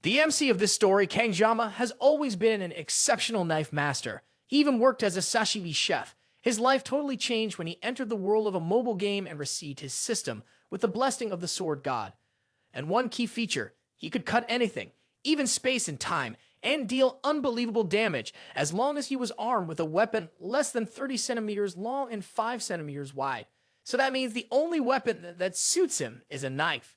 The MC of this story, Geomma, has always been an exceptional knife master. He even worked as a sashimi chef. His life totally changed when he entered the world of a mobile game and received his system with the blessing of the sword god. And one key feature, he could cut anything, even space and time, and deal unbelievable damage as long as he was armed with a weapon less than 30 centimeters long and 5 centimeters wide. So that means the only weapon that suits him is a knife.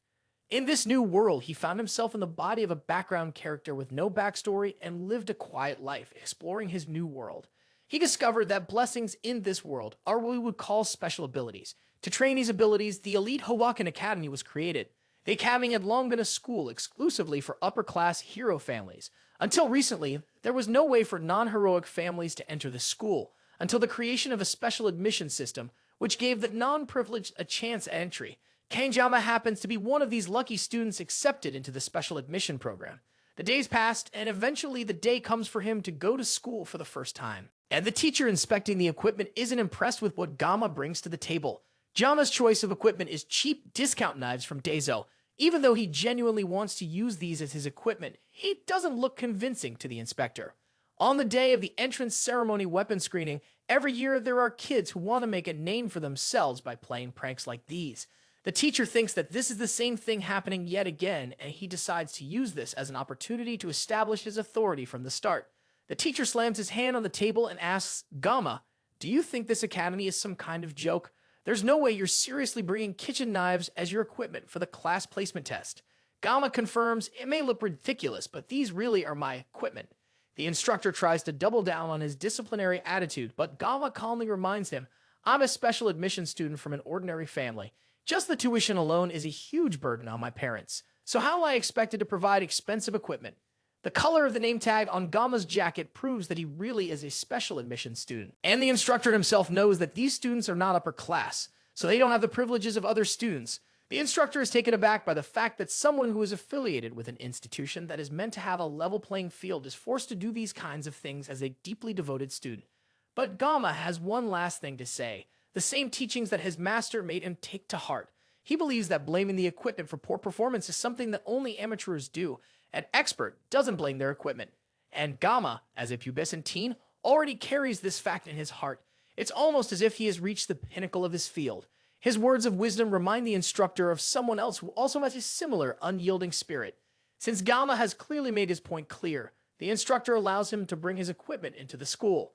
In this new world, he found himself in the body of a background character with no backstory and lived a quiet life, exploring his new world. He discovered that blessings in this world are what we would call special abilities. To train these abilities, the elite Howakan Academy was created. The academy had long been a school exclusively for upper-class hero families. Until recently, there was no way for non-heroic families to enter the school, until the creation of a special admission system, which gave the non-privileged a chance at entry. Geomma happens to be one of these lucky students accepted into the special admission program. The days passed, and eventually the day comes for him to go to school for the first time. And the teacher inspecting the equipment isn't impressed with what Geomma brings to the table. Geomma's choice of equipment is cheap discount knives from Daiso. Even though he genuinely wants to use these as his equipment, he doesn't look convincing to the inspector. On the day of the entrance ceremony weapon screening, every year there are kids who want to make a name for themselves by playing pranks like these. The teacher thinks that this is the same thing happening yet again, and he decides to use this as an opportunity to establish his authority from the start. The teacher slams his hand on the table and asks, Geomma, do you think this academy is some kind of joke? There's no way you're seriously bringing kitchen knives as your equipment for the class placement test. Geomma confirms, it may look ridiculous, but these really are my equipment. The instructor tries to double down on his disciplinary attitude, but Geomma calmly reminds him, I'm a special admission student from an ordinary family. Just the tuition alone is a huge burden on my parents. So how am I expected to provide expensive equipment? The color of the name tag on Geomma's jacket proves that he really is a special admission student. And the instructor himself knows that these students are not upper class, so they don't have the privileges of other students. The instructor is taken aback by the fact that someone who is affiliated with an institution that is meant to have a level playing field is forced to do these kinds of things as a deeply devoted student. But Geomma has one last thing to say. The same teachings that his master made him take to heart. He believes that blaming the equipment for poor performance is something that only amateurs do. An expert doesn't blame their equipment. And Geomma, as a pubescent teen, already carries this fact in his heart. It's almost as if he has reached the pinnacle of his field. His words of wisdom remind the instructor of someone else who also has a similar unyielding spirit. Since Geomma has clearly made his point clear, the instructor allows him to bring his equipment into the school.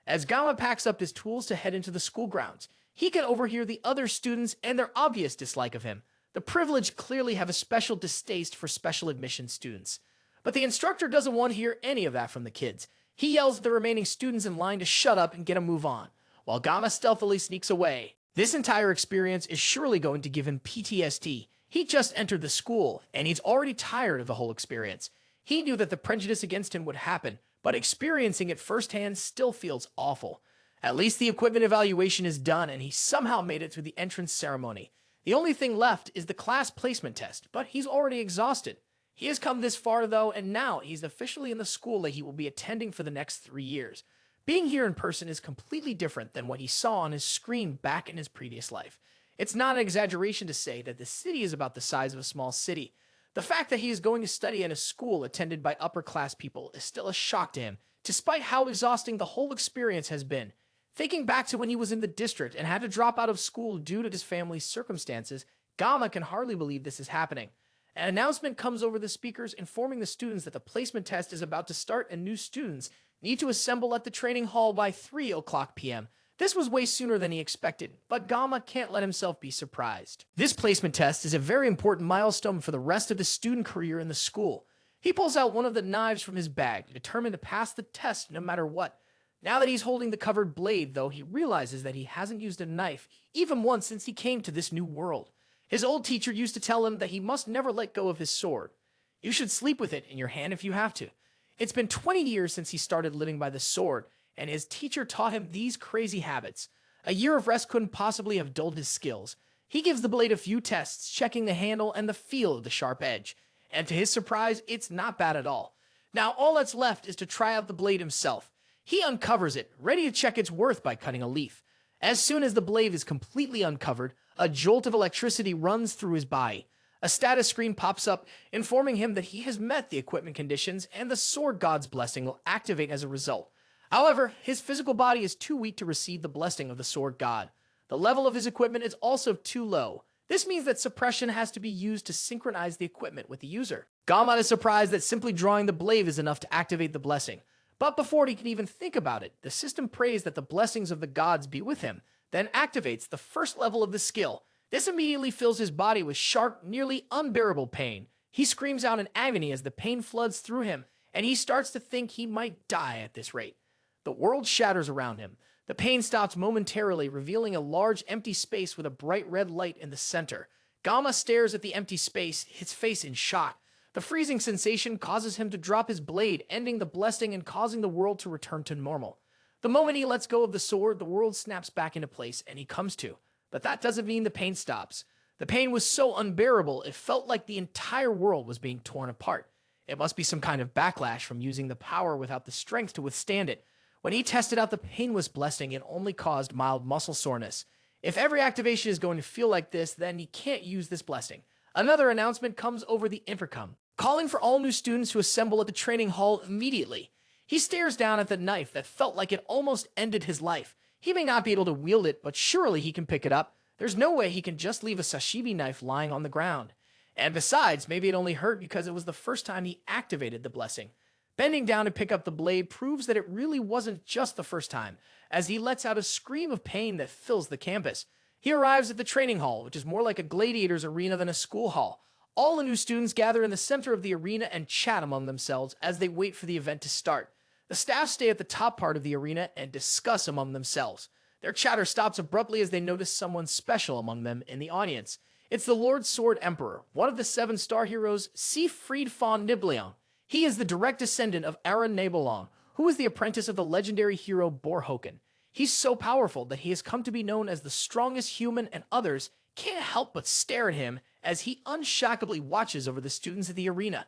As Geomma packs up his tools to head into the school grounds, he can overhear the other students and their obvious dislike of him. The privileged clearly have a special distaste for special admission students. But the instructor doesn't want to hear any of that from the kids. He yells at the remaining students in line to shut up and get a move on, while Geomma stealthily sneaks away. This entire experience is surely going to give him PTSD. He just entered the school, and he's already tired of the whole experience. He knew that the prejudice against him would happen, but experiencing it firsthand still feels awful. At least the equipment evaluation is done, and he somehow made it through the entrance ceremony. The only thing left is the class placement test, but he's already exhausted. He has come this far, though, and now he's officially in the school that he will be attending for the next 3 years. Being here in person is completely different than what he saw on his screen back in his previous life. It's not an exaggeration to say that the city is about the size of a small city. The fact that he is going to study at a school attended by upper-class people is still a shock to him, despite how exhausting the whole experience has been. Thinking back to when he was in the district and had to drop out of school due to his family's circumstances, Geomma can hardly believe this is happening. An announcement comes over the speakers informing the students that the placement test is about to start and new students need to assemble at the training hall by 3 o'clock p.m. This was way sooner than he expected, but Geomma can't let himself be surprised. This placement test is a very important milestone for the rest of his student career in the school. He pulls out one of the knives from his bag, determined to pass the test no matter what. Now that he's holding the covered blade, though, he realizes that he hasn't used a knife even once since he came to this new world. His old teacher used to tell him that he must never let go of his sword. You should sleep with it in your hand if you have to. It's been 20 years since he started living by the sword, and his teacher taught him these crazy habits. A year of rest couldn't possibly have dulled his skills. He gives the blade a few tests, checking the handle and the feel of the sharp edge. And to his surprise, it's not bad at all. Now all that's left is to try out the blade himself. He uncovers it, ready to check its worth by cutting a leaf. As soon as the blade is completely uncovered, a jolt of electricity runs through his body. A status screen pops up, informing him that he has met the equipment conditions and the sword god's blessing will activate as a result. However, his physical body is too weak to receive the blessing of the sword god. The level of his equipment is also too low. This means that suppression has to be used to synchronize the equipment with the user. Geomma is surprised that simply drawing the blade is enough to activate the blessing. But before he can even think about it, the system prays that the blessings of the gods be with him, then activates the first level of the skill. This immediately fills his body with sharp, nearly unbearable pain. He screams out in agony as the pain floods through him, and he starts to think he might die at this rate. The world shatters around him. The pain stops momentarily, revealing a large empty space with a bright red light in the center. Geomma stares at the empty space, his face in shock. The freezing sensation causes him to drop his blade, ending the blessing and causing the world to return to normal. The moment he lets go of the sword, the world snaps back into place, and he comes to. But that doesn't mean the pain stops. The pain was so unbearable, it felt like the entire world was being torn apart. It must be some kind of backlash from using the power without the strength to withstand it. When he tested out the painless blessing, it only caused mild muscle soreness. If every activation is going to feel like this, then he can't use this blessing. Another announcement comes over the intercom, calling for all new students to assemble at the training hall immediately. He stares down at the knife that felt like it almost ended his life. He may not be able to wield it, but surely he can pick it up. There's no way he can just leave a sashimi knife lying on the ground. And besides, maybe it only hurt because it was the first time he activated the blessing. Bending down to pick up the blade proves that it really wasn't just the first time, as he lets out a scream of pain that fills the campus. He arrives at the training hall, which is more like a gladiator's arena than a school hall. All the new students gather in the center of the arena and chat among themselves as they wait for the event to start. The staff stay at the top part of the arena and discuss among themselves. Their chatter stops abruptly as they notice someone special among them in the audience. It's the Lord Sword Emperor, one of the 7-star heroes, Siegfried von Nibelung. He is the direct descendant of Aaron Nibelung, who is the apprentice of the legendary hero Borhoken. He's so powerful that he has come to be known as the strongest human, and others can't help but stare at him as he unshackably watches over the students at the arena.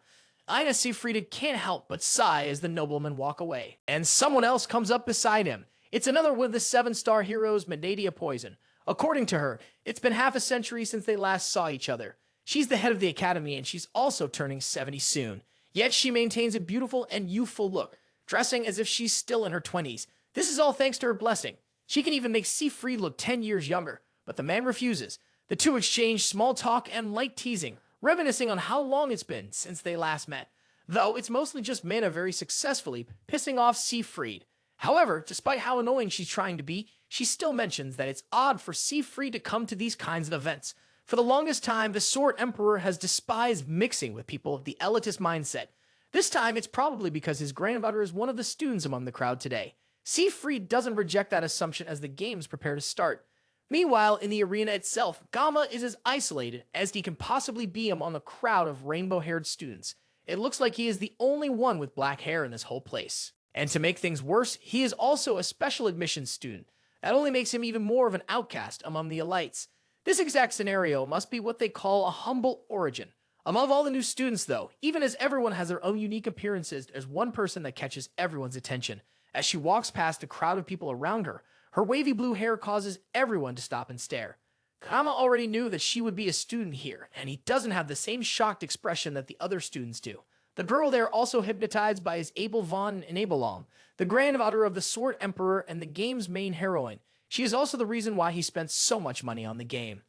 Ina Siegfried can't help but sigh as the noblemen walk away. And someone else comes up beside him. It's another one of the 7-star heroes, Menadia Poison. According to her, it's been half a century since they last saw each other. She's the head of the academy, and she's also turning 70 soon. Yet she maintains a beautiful and youthful look, dressing as if she's still in her 20s. This is all thanks to her blessing. She can even make Siegfried look 10 years younger, but the man refuses. The two exchange small talk and light teasing, reminiscing on how long it's been since they last met. Though it's mostly just Mana very successfully pissing off Siegfried. However, despite how annoying she's trying to be, she still mentions that it's odd for Siegfried to come to these kinds of events. For the longest time, the Sword Emperor has despised mixing with people of the elitist mindset. This time, it's probably because his grandmother is one of the students among the crowd today. Siegfried doesn't reject that assumption as the games prepare to start. Meanwhile, in the arena itself, Geomma is as isolated as he can possibly be among a crowd of rainbow-haired students. It looks like he is the only one with black hair in this whole place. And to make things worse, he is also a special admissions student. That only makes him even more of an outcast among the elites. This exact scenario must be what they call a humble origin. Among all the new students, though, even as everyone has their own unique appearances, there's one person that catches everyone's attention. As she walks past a crowd of people around her, her wavy blue hair causes everyone to stop and stare. Geomma already knew that she would be a student here, and he doesn't have the same shocked expression that the other students do. The girl there also hypnotized by his Abel von Nibelung, the granddaughter of the Sword Emperor and the game's main heroine. She is also the reason why he spent so much money on the game.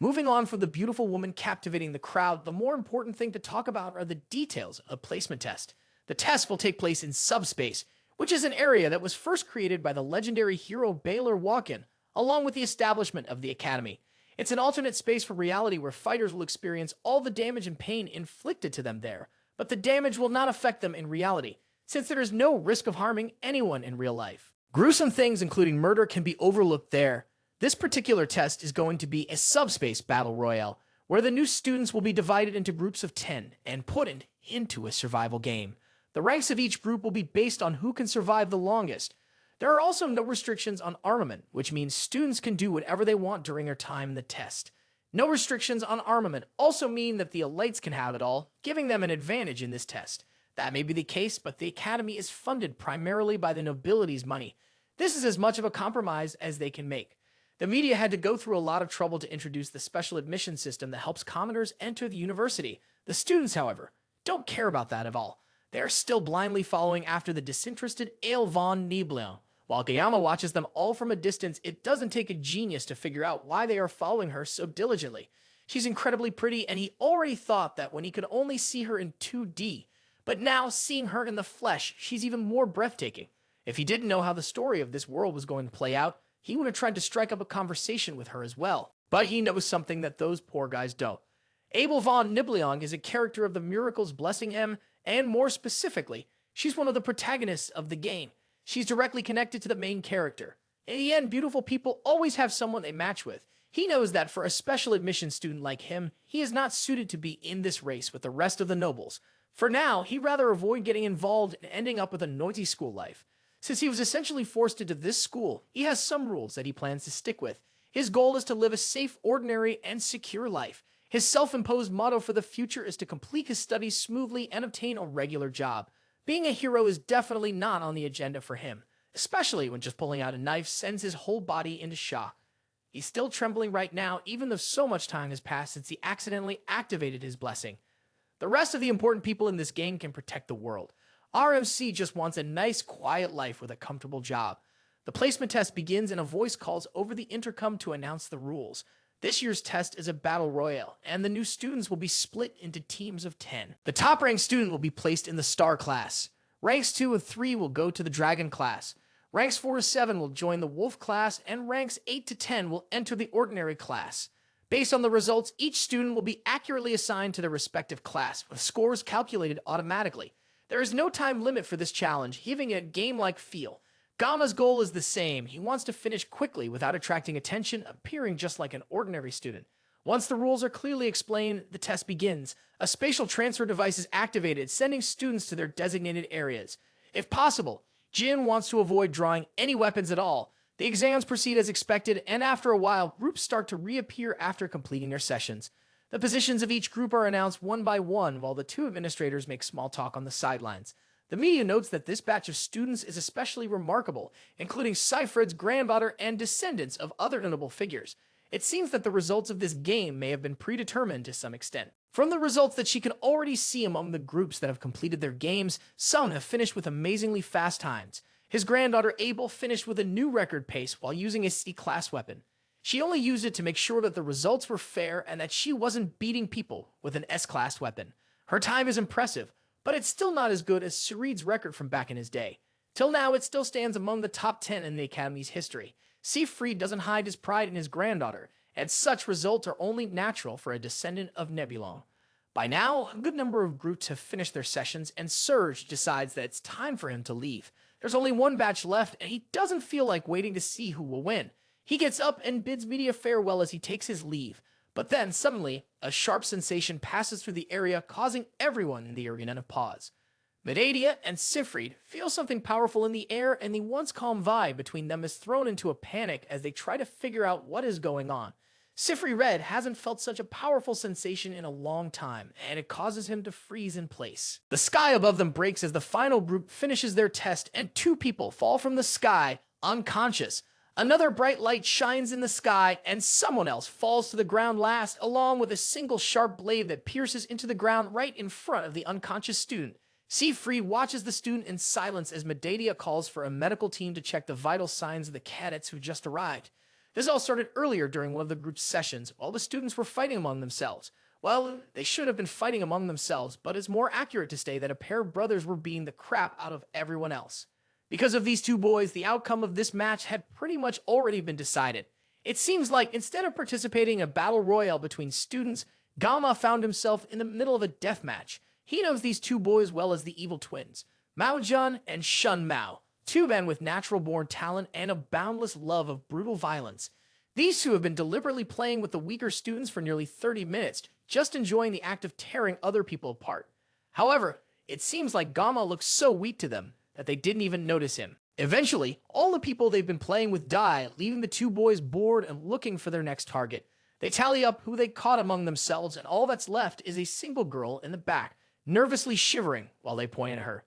Moving on from the beautiful woman captivating the crowd, the more important thing to talk about are the details of the placement test. The test will take place in subspace, which is an area that was first created by the legendary hero Baylor Walken, along with the establishment of the academy. It's an alternate space for reality where fighters will experience all the damage and pain inflicted to them there, but the damage will not affect them in reality, since there is no risk of harming anyone in real life. Gruesome things including murder can be overlooked there. This particular test is going to be a subspace battle royale, where the new students will be divided into groups of 10 and put into a survival game. The ranks of each group will be based on who can survive the longest. There are also no restrictions on armament, which means students can do whatever they want during their time in the test. No restrictions on armament also mean that the elites can have it all, giving them an advantage in this test. That may be the case, but the academy is funded primarily by the nobility's money. This is as much of a compromise as they can make. The media had to go through a lot of trouble to introduce the special admission system that helps commoners enter the university. The students, however, don't care about that at all. They are still blindly following after the disinterested Ale von Nibelung. While Geomma watches them all from a distance, it doesn't take a genius to figure out why they are following her so diligently. She's incredibly pretty, and he already thought that when he could only see her in 2D. But now, seeing her in the flesh, she's even more breathtaking. If he didn't know how the story of this world was going to play out, he would have tried to strike up a conversation with her as well. But he knows something that those poor guys don't. Abel von Nibelung is a character of the Miracles Blessing M, and more specifically, she's one of the protagonists of the game. She's directly connected to the main character. In the end, beautiful people always have someone they match with. He knows that for a special admission student like him, he is not suited to be in this race with the rest of the nobles. For now, he'd rather avoid getting involved and ending up with a noisy school life. Since he was essentially forced into this school, he has some rules that he plans to stick with. His goal is to live a safe, ordinary, and secure life. His self-imposed motto for the future is to complete his studies smoothly and obtain a regular job. Being a hero is definitely not on the agenda for him, especially when just pulling out a knife sends his whole body into shock. He's still trembling right now, even though so much time has passed since he accidentally activated his blessing. The rest of the important people in this game can protect the world. RMC just wants a nice, quiet life with a comfortable job. The placement test begins and a voice calls over the intercom to announce the rules. This year's test is a battle royale, and the new students will be split into teams of 10. The top-ranked student will be placed in the Star class. Ranks 2 and 3 will go to the Dragon class. Ranks 4 to 7 will join the Wolf class, and ranks 8 to 10 will enter the Ordinary class. Based on the results, each student will be accurately assigned to their respective class, with scores calculated automatically. There is no time limit for this challenge, giving it a game-like feel. Geomma's goal is the same. He wants to finish quickly without attracting attention, appearing just like an ordinary student. Once the rules are clearly explained, the test begins. A spatial transfer device is activated, sending students to their designated areas. If possible, Jin wants to avoid drawing any weapons at all. The exams proceed as expected, and after a while, groups start to reappear after completing their sessions. The positions of each group are announced one by one, while the two administrators make small talk on the sidelines. The media notes that this batch of students is especially remarkable, including Seyfried's granddaughter and descendants of other notable figures. It seems that the results of this game may have been predetermined to some extent. From the results that she can already see among the groups that have completed their games, some have finished with amazingly fast times. His granddaughter Abel finished with a new record pace while using a C-class weapon. She only used it to make sure that the results were fair and that she wasn't beating people with an S-class weapon. Her time is impressive, but it's still not as good as Suride's record from back in his day. Till now, it still stands among the top 10 in the Academy's history. Siegfried doesn't hide his pride in his granddaughter, and such results are only natural for a descendant of Nebulon. By now, a good number of groups have finished their sessions, and Surge decides that it's time for him to leave. There's only one batch left, and he doesn't feel like waiting to see who will win. He gets up and bids media farewell as he takes his leave. But then, suddenly, a sharp sensation passes through the area, causing everyone in the arena to pause. Medea and Siegfried feel something powerful in the air, and the once calm vibe between them is thrown into a panic as they try to figure out what is going on. Siegfried hasn't felt such a powerful sensation in a long time, and it causes him to freeze in place. The sky above them breaks as the final group finishes their test, and two people fall from the sky, unconscious. Another bright light shines in the sky, and someone else falls to the ground last, along with a single sharp blade that pierces into the ground right in front of the unconscious student. Siegfried watches the student in silence as Medea calls for a medical team to check the vital signs of the cadets who just arrived. This all started earlier during one of the group's sessions, while the students were fighting among themselves. Well, they should have been fighting among themselves, but it's more accurate to say that a pair of brothers were beating the crap out of everyone else. Because of these two boys, the outcome of this match had pretty much already been decided. It seems like instead of participating in a battle royale between students, Geomma found himself in the middle of a death match. He knows these two boys well as the evil twins, Mao Jun and Shun Mao, two men with natural-born talent and a boundless love of brutal violence. These two have been deliberately playing with the weaker students for nearly 30 minutes, just enjoying the act of tearing other people apart. However, it seems like Geomma looks so weak to them that they didn't even notice him. Eventually, all the people they've been playing with die, leaving the two boys bored and looking for their next target. They tally up who they caught among themselves, and all that's left is a single girl in the back, nervously shivering while they point at her.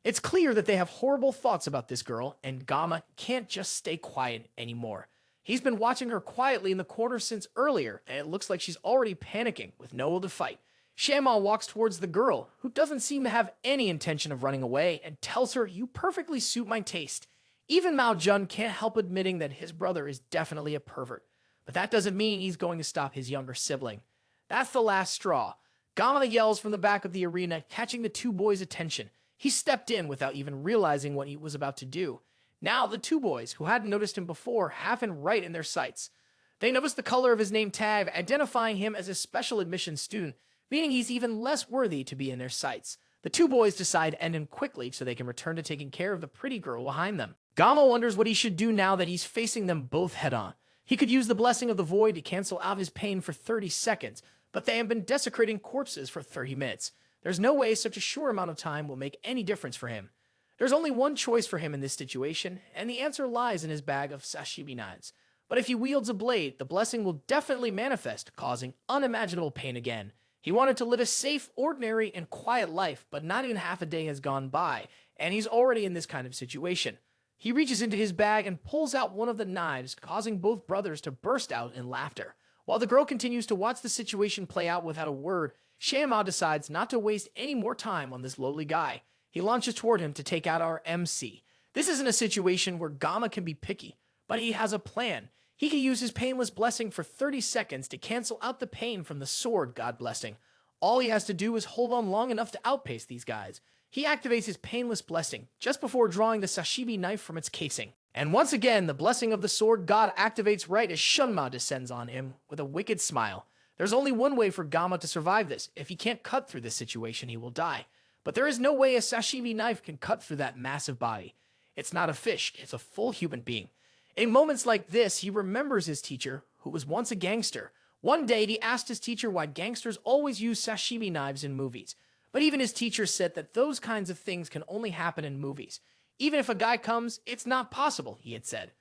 It's clear that they have horrible thoughts about this girl, and Geomma can't just stay quiet anymore. He's been watching her quietly in the corner since earlier, and it looks like she's already panicking with no will to fight. Shamma walks towards the girl, who doesn't seem to have any intention of running away, and tells her, "You perfectly suit my taste." Even Mao Jun can't help admitting that his brother is definitely a pervert, but that doesn't mean he's going to stop his younger sibling. That's the last straw. Geomma yells from the back of the arena, catching the two boys' attention. He stepped in without even realizing what he was about to do. Now the two boys, who hadn't noticed him before, have him right in their sights. They notice the color of his name tag, identifying him as a special admission student, meaning he's even less worthy to be in their sights. The two boys decide to end him quickly so they can return to taking care of the pretty girl behind them. Geomma wonders what he should do now that he's facing them both head-on. He could use the Blessing of the Void to cancel out his pain for 30 seconds, but they have been desecrating corpses for 30 minutes. There's no way such a short amount of time will make any difference for him. There's only one choice for him in this situation, and the answer lies in his bag of sashimi knives. But if he wields a blade, the blessing will definitely manifest, causing unimaginable pain again. He wanted to live a safe, ordinary, and quiet life, but not even half a day has gone by, and he's already in this kind of situation. He reaches into his bag and pulls out one of the knives, causing both brothers to burst out in laughter. While the girl continues to watch the situation play out without a word, Shamma decides not to waste any more time on this lowly guy. He launches toward him to take out our MC. This isn't a situation where Geomma can be picky, but he has a plan. He can use his Painless Blessing for 30 seconds to cancel out the pain from the sword God Blessing. All he has to do is hold on long enough to outpace these guys. He activates his Painless Blessing just before drawing the sashimi knife from its casing. And once again, the Blessing of the Sword God activates right as Shunma descends on him with a wicked smile. There's only one way for Geomma to survive this. If he can't cut through this situation, he will die. But there is no way a sashimi knife can cut through that massive body. It's not a fish, it's a full human being. In moments like this, he remembers his teacher, who was once a gangster. One day, he asked his teacher why gangsters always use sashimi knives in movies. But even his teacher said that those kinds of things can only happen in movies. Even if a guy comes, it's not possible, he had said.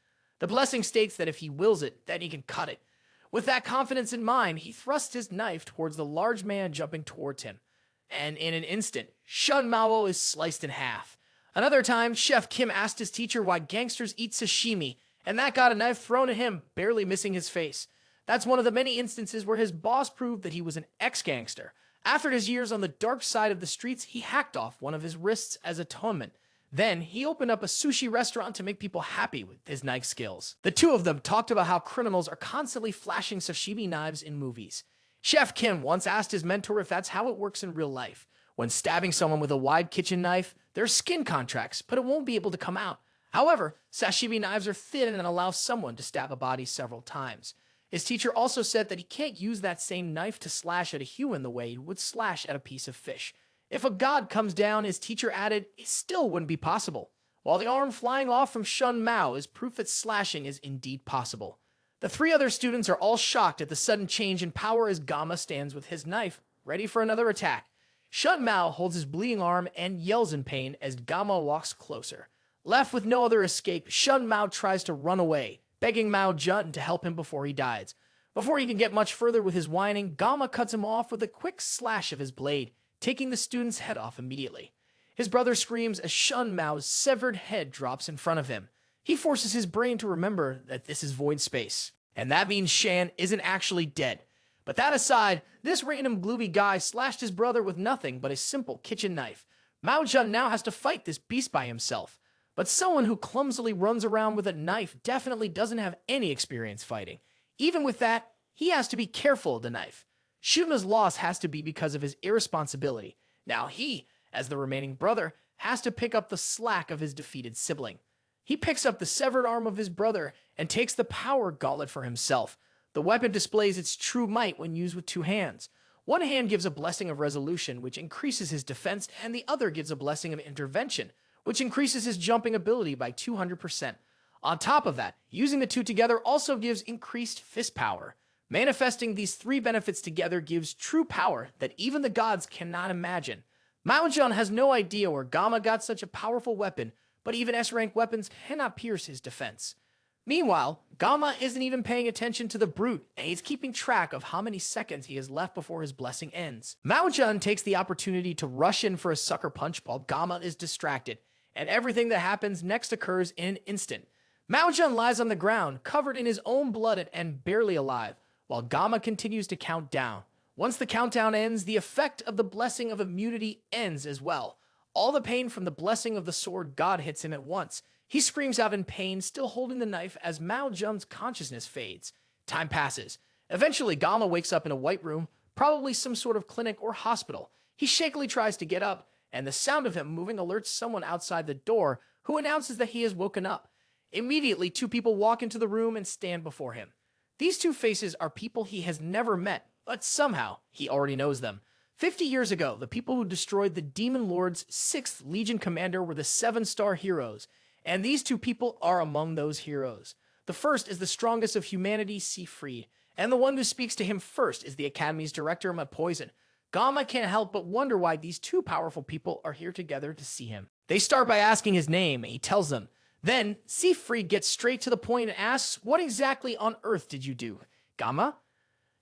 The blessing states that if he wills it, then he can cut it. With that confidence in mind, he thrusts his knife towards the large man jumping towards him. And in an instant, Shun Mao is sliced in half. Another time, Chef Kim asked his teacher why gangsters eat sashimi, and that got a knife thrown at him, barely missing his face. That's one of the many instances where his boss proved that he was an ex-gangster. After his years on the dark side of the streets, he hacked off one of his wrists as atonement. Then, he opened up a sushi restaurant to make people happy with his knife skills. The two of them talked about how criminals are constantly flashing sashimi knives in movies. Chef Kim once asked his mentor if that's how it works in real life. When stabbing someone with a wide kitchen knife, there's skin contracts, but it won't be able to come out. However, sashimi knives are thin and allow someone to stab a body several times. His teacher also said that he can't use that same knife to slash at a human the way he would slash at a piece of fish. If a god comes down, his teacher added, it still wouldn't be possible. While the arm flying off from Shun Mao is proof that slashing is indeed possible. The three other students are all shocked at the sudden change in power as Geomma stands with his knife, ready for another attack. Shun Mao holds his bleeding arm and yells in pain as Geomma walks closer. Left with no other escape, Shun Mao tries to run away, begging Mao Jun to help him before he dies. Before he can get much further with his whining, Geomma cuts him off with a quick slash of his blade, taking the student's head off immediately. His brother screams as Shun Mao's severed head drops in front of him. He forces his brain to remember that this is void space, and that means Shan isn't actually dead. But that aside, this random gloomy guy slashed his brother with nothing but a simple kitchen knife. Mao Jun now has to fight this beast by himself. But someone who clumsily runs around with a knife definitely doesn't have any experience fighting. Even with that, he has to be careful of the knife. Shuma's loss has to be because of his irresponsibility. Now he, as the remaining brother, has to pick up the slack of his defeated sibling. He picks up the severed arm of his brother and takes the power gauntlet for himself. The weapon displays its true might when used with two hands. One hand gives a blessing of resolution, which increases his defense, and the other gives a blessing of intervention, which increases his jumping ability by 200%. On top of that, using the two together also gives increased fist power. Manifesting these three benefits together gives true power that even the gods cannot imagine. Mao Jun has no idea where Geomma got such a powerful weapon, but even S-rank weapons cannot pierce his defense. Meanwhile, Geomma isn't even paying attention to the brute, and he's keeping track of how many seconds he has left before his blessing ends. Mao Jun takes the opportunity to rush in for a sucker punch while Geomma is distracted, and everything that happens next occurs in an instant. Maojun lies on the ground, covered in his own blood and barely alive, while Geomma continues to count down. Once the countdown ends, the effect of the blessing of immunity ends as well. All the pain from the blessing of the sword god hits him at once. He screams out in pain, still holding the knife as Maojun's consciousness fades. Time passes. Eventually, Geomma wakes up in a white room, probably some sort of clinic or hospital. He shakily tries to get up, and the sound of him moving alerts someone outside the door, who announces that he has woken up. Immediately, two people walk into the room and stand before him. These two faces are people he has never met, but somehow he already knows them. 50 years ago, the people who destroyed the Demon Lord's 6th Legion commander were the 7-star heroes, and these two people are among those heroes. The first is the strongest of humanity, Siegfried, and the one who speaks to him first is the Academy's director, Poison. Geomma can't help but wonder why these two powerful people are here together to see him. They start by asking his name, and he tells them. Then, Siegfried gets straight to the point and asks, "What exactly on earth did you do, Geomma?"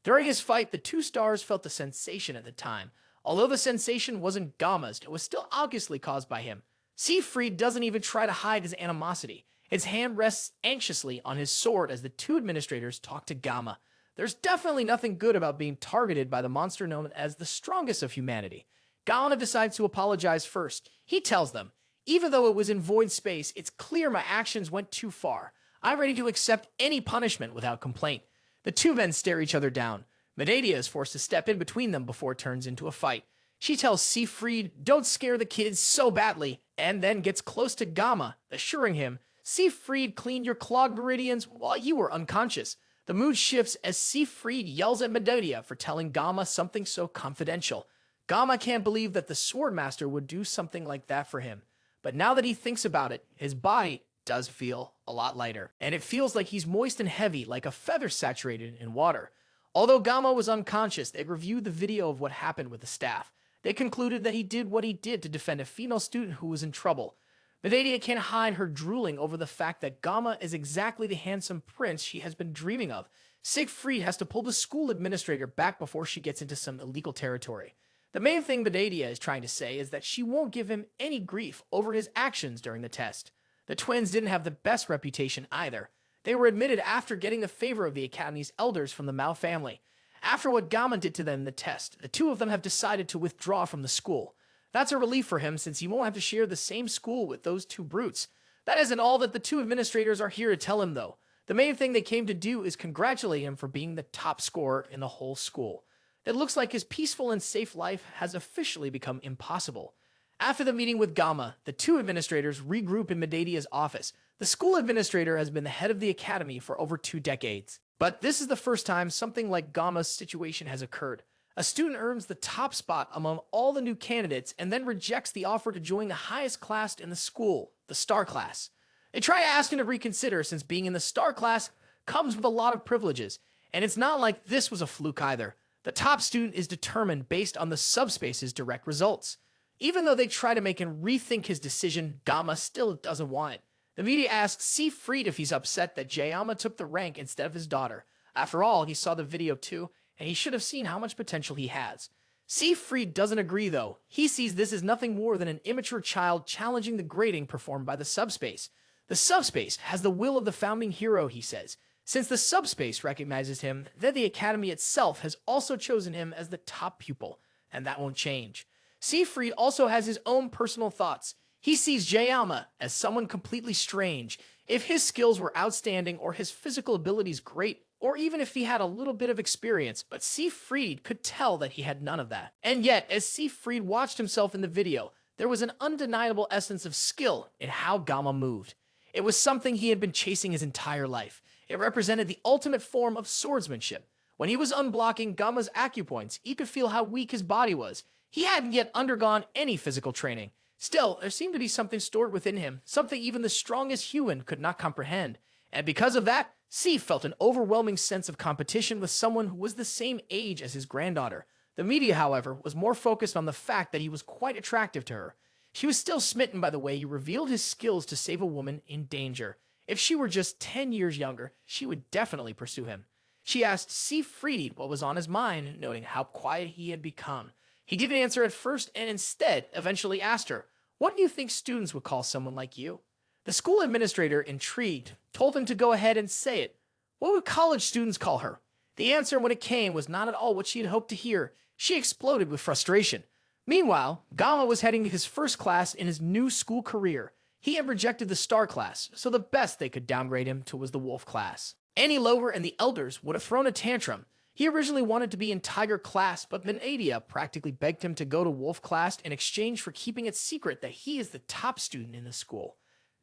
During his fight, the two stars felt a sensation at the time. Although the sensation wasn't Geomma's, it was still obviously caused by him. Siegfried doesn't even try to hide his animosity. His hand rests anxiously on his sword as the two administrators talk to Geomma. There's definitely nothing good about being targeted by the monster known as the strongest of humanity. Geomma decides to apologize first. He tells them, "Even though it was in void space, it's clear my actions went too far. I'm ready to accept any punishment without complaint." The two men stare each other down. Medea is forced to step in between them before it turns into a fight. She tells Siegfried, "Don't scare the kids so badly," and then gets close to Geomma, assuring him, "Siegfried cleaned your clogged meridians while you were unconscious." The mood shifts as Siegfried yells at Medea for telling Geomma something so confidential. Geomma can't believe that the Swordmaster would do something like that for him. But now that he thinks about it, his body does feel a lot lighter, and it feels like he's moist and heavy, like a feather saturated in water. Although Geomma was unconscious, they reviewed the video of what happened with the staff. They concluded that he did what he did to defend a female student who was in trouble. Medea can't hide her drooling over the fact that Geomma is exactly the handsome prince she has been dreaming of. Siegfried has to pull the school administrator back before she gets into some illegal territory. The main thing Medea is trying to say is that she won't give him any grief over his actions during the test. The twins didn't have the best reputation either. They were admitted after getting the favor of the Academy's elders from the Mao family. After what Geomma did to them in the test, the two of them have decided to withdraw from the school. That's a relief for him since he won't have to share the same school with those two brutes. That isn't all that the two administrators are here to tell him, though. The main thing they came to do is congratulate him for being the top scorer in the whole school. It looks like his peaceful and safe life has officially become impossible. After the meeting with Geomma, the two administrators regroup in Medea's office. The school administrator has been the head of the academy for over 2 decades. But this is the first time something like Geomma's situation has occurred. A student earns the top spot among all the new candidates and then rejects the offer to join the highest class in the school, the star class. They try to ask him to reconsider since being in the star class comes with a lot of privileges, and it's not like this was a fluke either. The top student is determined based on the subspace's direct results. Even though they try to make him rethink his decision, Geomma still doesn't want it. The media asks Siegfried if he's upset that Geomma took the rank instead of his daughter. After all, he saw the video too, and he should have seen how much potential he has. Siegfried doesn't agree though. He sees this as nothing more than an immature child challenging the grading performed by the subspace. The subspace has the will of the founding hero, he says. Since the subspace recognizes him, then the academy itself has also chosen him as the top pupil, and that won't change. Siegfried also has his own personal thoughts. He sees Geomma as someone completely strange. If his skills were outstanding or his physical abilities great, or even if he had a little bit of experience, but Siegfried could tell that he had none of that. And yet, as Siegfried watched himself in the video, there was an undeniable essence of skill in how Geomma moved. It was something he had been chasing his entire life. It represented the ultimate form of swordsmanship. When he was unblocking Geomma's acupoints, he could feel how weak his body was. He hadn't yet undergone any physical training. Still, there seemed to be something stored within him, something even the strongest human could not comprehend. And because of that, Sif felt an overwhelming sense of competition with someone who was the same age as his granddaughter. The media, however, was more focused on the fact that he was quite attractive to her. She was still smitten by the way he revealed his skills to save a woman in danger. If she were just 10 years younger, she would definitely pursue him. She asked Siegfried what was on his mind, noting how quiet he had become. He didn't answer at first and instead eventually asked her, "What do you think students would call someone like you?" The school administrator, intrigued, told him to go ahead and say it. What would college students call her? The answer, when it came, was not at all what she had hoped to hear. She exploded with frustration. Meanwhile, Geomma was heading to his first class in his new school career. He had rejected the star class, so the best they could downgrade him to was the wolf class. Any lower and the elders would have thrown a tantrum. He originally wanted to be in tiger class, but Menadia practically begged him to go to wolf class in exchange for keeping it secret that he is the top student in the school.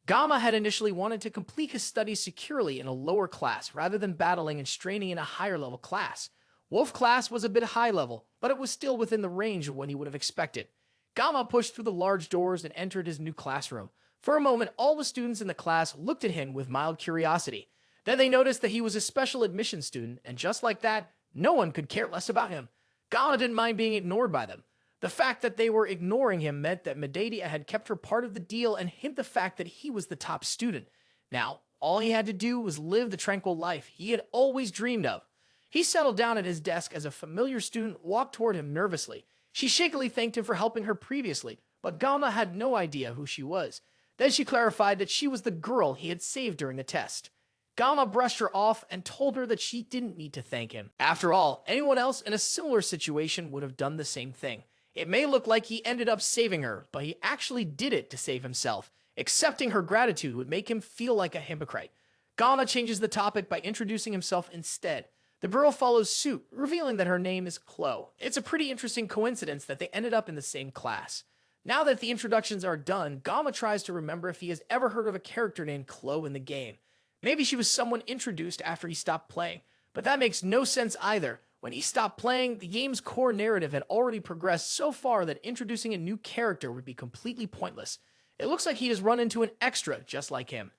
Geomma had initially wanted to complete his studies securely in a lower class rather than battling and straining in a higher level class. Wolf class was a bit high level, but it was still within the range of what he would have expected. Geomma pushed through the large doors and entered his new classroom. For a moment, all the students in the class looked at him with mild curiosity. Then they noticed that he was a special admission student, and just like that, no one could care less about him. Geomma didn't mind being ignored by them. The fact that they were ignoring him meant that Menadia had kept her part of the deal and hid the fact that he was the top student. Now, all he had to do was live the tranquil life he had always dreamed of. He settled down at his desk as a familiar student walked toward him nervously. She shakily thanked him for helping her previously, but Geomma had no idea who she was. Then she clarified that she was the girl he had saved during the test. Geomma brushed her off and told her that she didn't need to thank him. After all, anyone else in a similar situation would have done the same thing. It may look like he ended up saving her, but he actually did it to save himself. Accepting her gratitude would make him feel like a hypocrite. Geomma changes the topic by introducing himself instead. The girl follows suit, revealing that her name is Chloe. It's a pretty interesting coincidence that they ended up in the same class. Now that the introductions are done, Geomma tries to remember if he has ever heard of a character named Chloe in the game. Maybe she was someone introduced after he stopped playing, but that makes no sense either. When he stopped playing, the game's core narrative had already progressed so far that introducing a new character would be completely pointless. It looks like he has run into an extra just like him.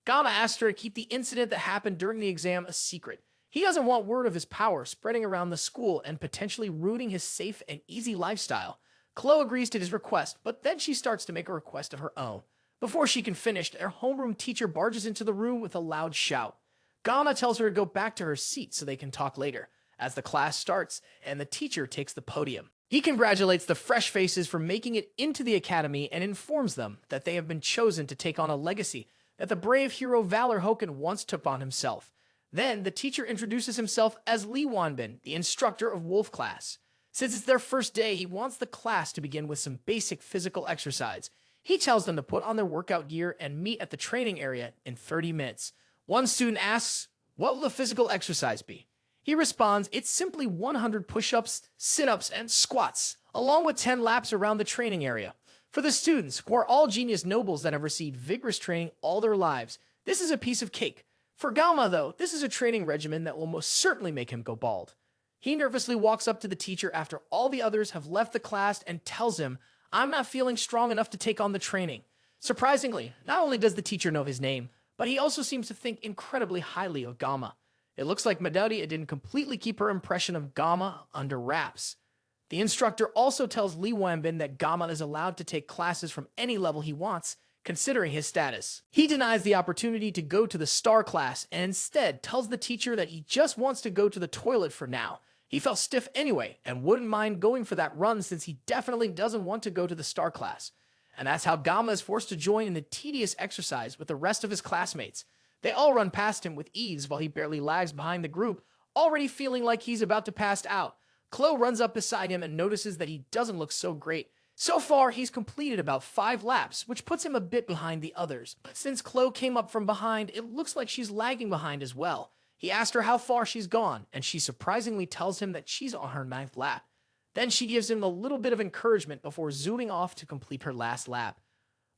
Geomma asked her to keep the incident that happened during the exam a secret. He doesn't want word of his power spreading around the school and potentially ruining his safe and easy lifestyle. Chloe agrees to his request, but then she starts to make a request of her own. Before she can finish, their homeroom teacher barges into the room with a loud shout. Geomma tells her to go back to her seat so they can talk later, as the class starts and the teacher takes the podium. He congratulates the fresh faces for making it into the academy and informs them that they have been chosen to take on a legacy that the brave hero Valor Hoken once took on himself. Then the teacher introduces himself as Lee Wanbin, the instructor of Wolf class. Since it's their first day, he wants the class to begin with some basic physical exercise. He tells them to put on their workout gear and meet at the training area in 30 minutes. One student asks, "What will the physical exercise be?" He responds, "It's simply 100 push-ups, sit-ups, and squats, along with 10 laps around the training area. For the students, who are all genius nobles that have received vigorous training all their lives, this is a piece of cake. For Geomma, though, this is a training regimen that will most certainly make him go bald." He nervously walks up to the teacher after all the others have left the class and tells him, "I'm not feeling strong enough to take on the training." Surprisingly, not only does the teacher know his name, but he also seems to think incredibly highly of Geomma. It looks like Menadia didn't completely keep her impression of Geomma under wraps. The instructor also tells Lee Wanbin that Geomma is allowed to take classes from any level he wants, considering his status. He denies the opportunity to go to the star class and instead tells the teacher that he just wants to go to the toilet for now. He felt stiff anyway and wouldn't mind going for that run since he definitely doesn't want to go to the star class. And that's how Geomma is forced to join in the tedious exercise with the rest of his classmates. They all run past him with ease while he barely lags behind the group, already feeling like he's about to pass out. Chloe runs up beside him and notices that he doesn't look so great. So far, he's completed about 5 laps, which puts him a bit behind the others. But since Chloe came up from behind, it looks like she's lagging behind as well. He asked her how far she's gone, and she surprisingly tells him that she's on her 9th lap. Then she gives him a little bit of encouragement before zooming off to complete her last lap.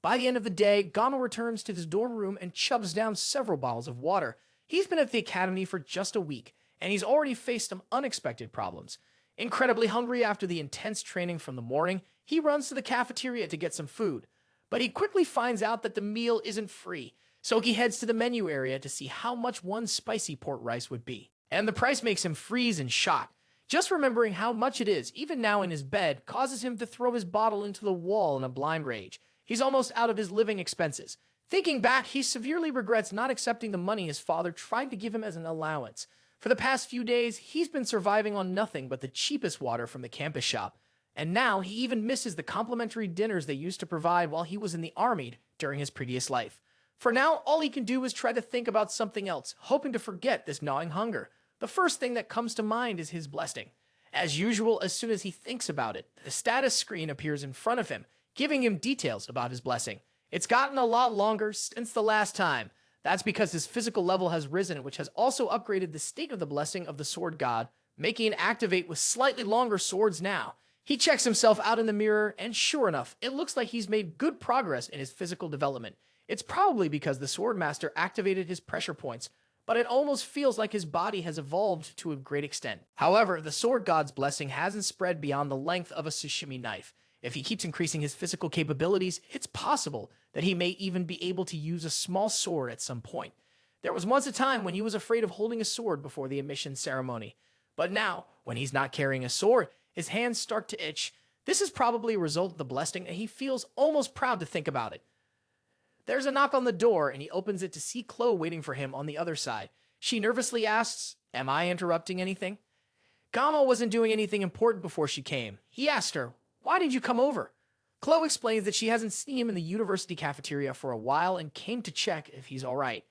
By the end of the day, Geomma returns to his dorm room and chubs down several bottles of water. He's been at the academy for just a week, and he's already faced some unexpected problems. Incredibly hungry after the intense training from the morning, he runs to the cafeteria to get some food. But he quickly finds out that the meal isn't free, so he heads to the menu area to see how much one spicy pork rice would be. And the price makes him freeze in shock. Just remembering how much it is, even now in his bed, causes him to throw his bottle into the wall in a blind rage. He's almost out of his living expenses. Thinking back, he severely regrets not accepting the money his father tried to give him as an allowance. For the past few days, he's been surviving on nothing but the cheapest water from the campus shop. And now he even misses the complimentary dinners they used to provide while he was in the army during his previous life. For now, all he can do is try to think about something else, hoping to forget this gnawing hunger. The first thing that comes to mind is his blessing. As usual, as soon as he thinks about it, the status screen appears in front of him, giving him details about his blessing. It's gotten a lot longer since the last time. That's because his physical level has risen, which has also upgraded the state of the blessing of the sword god, making it activate with slightly longer swords now. He checks himself out in the mirror, and sure enough, it looks like he's made good progress in his physical development. It's probably because the swordmaster activated his pressure points, but it almost feels like his body has evolved to a great extent. However, the sword god's blessing hasn't spread beyond the length of a sashimi knife. If he keeps increasing his physical capabilities, it's possible that he may even be able to use a small sword at some point. There was once a time when he was afraid of holding a sword before the admission ceremony. But now, when he's not carrying a sword, his hands start to itch. This is probably a result of the blessing, and he feels almost proud to think about it. There's a knock on the door, and he opens it to see Chloe waiting for him on the other side. She nervously asks, "Am I interrupting anything?" Geomma wasn't doing anything important before she came. He asked her, "Why did you come over?" Chloe explains that she hasn't seen him in the university cafeteria for a while and came to check if he's alright.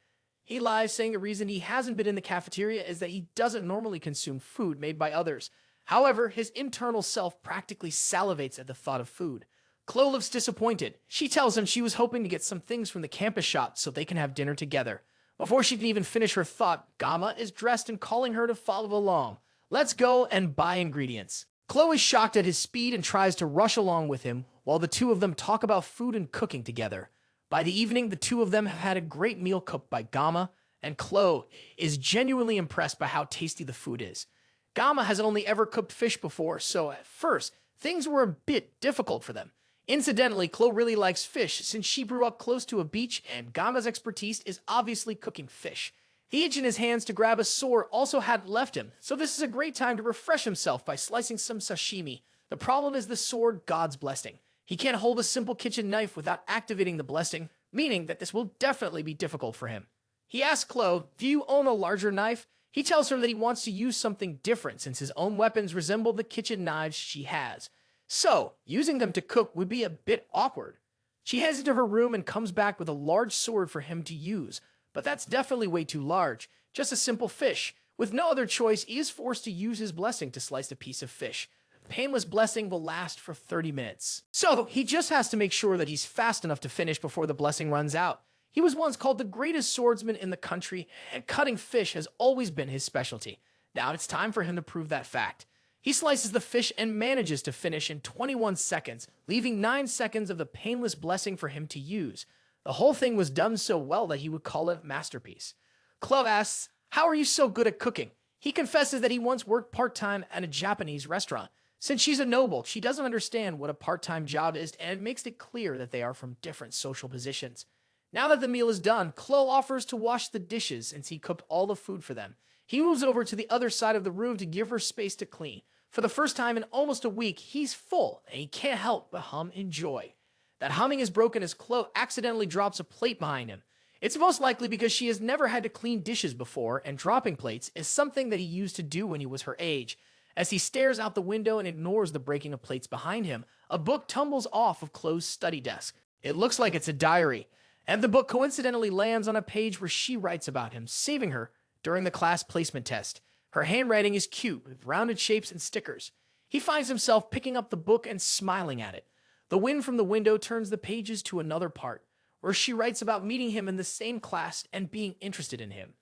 He lies, saying the reason he hasn't been in the cafeteria is that he doesn't normally consume food made by others. However, his internal self practically salivates at the thought of food. Chloe looks disappointed. She tells him she was hoping to get some things from the campus shop so they can have dinner together. Before she can even finish her thought, Geomma is dressed and calling her to follow along. Let's go and buy ingredients. Chloe is shocked at his speed and tries to rush along with him while the two of them talk about food and cooking together. By the evening, the two of them have had a great meal cooked by Geomma, and Chloe is genuinely impressed by how tasty the food is. Geomma hasn't only ever cooked fish before, so at first, things were a bit difficult for them. Incidentally, Chloe really likes fish since she grew up close to a beach, and Geomma's expertise is obviously cooking fish. The itch in his hands to grab a sword also hadn't left him, so this is a great time to refresh himself by slicing some sashimi. The problem is the sword god's blessing. He can't hold a simple kitchen knife without activating the blessing, meaning that this will definitely be difficult for him. He asks Chloe, "Do you own a larger knife?" He tells her that he wants to use something different since his own weapons resemble the kitchen knives she has. So, using them to cook would be a bit awkward. She heads into her room and comes back with a large sword for him to use, but that's definitely way too large. Just a simple fish. With no other choice, he is forced to use his blessing to slice a piece of fish. Painless blessing will last for 30 minutes. So, he just has to make sure that he's fast enough to finish before the blessing runs out. He was once called the greatest swordsman in the country, and cutting fish has always been his specialty. Now it's time for him to prove that fact. He slices the fish and manages to finish in 21 seconds, leaving 9 seconds of the painless blessing for him to use. The whole thing was done so well that he would call it a masterpiece. Chloe asks, "How are you so good at cooking?" He confesses that he once worked part-time at a Japanese restaurant. Since she's a noble, she doesn't understand what a part-time job is, and it makes it clear that they are from different social positions. Now that the meal is done, Chloe offers to wash the dishes since he cooked all the food for them. He moves over to the other side of the room to give her space to clean. For the first time in almost a week, he's full, and he can't help but hum in joy. That humming is broken as Chloe accidentally drops a plate behind him. It's most likely because she has never had to clean dishes before, and dropping plates is something that he used to do when he was her age. As he stares out the window and ignores the breaking of plates behind him, a book tumbles off of Chloe's study desk. It looks like it's a diary, and the book coincidentally lands on a page where she writes about him, saving her during the class placement test. Her handwriting is cute, with rounded shapes and stickers. He finds himself picking up the book and smiling at it. The wind from the window turns the pages to another part, where she writes about meeting him in the same class and being interested in him.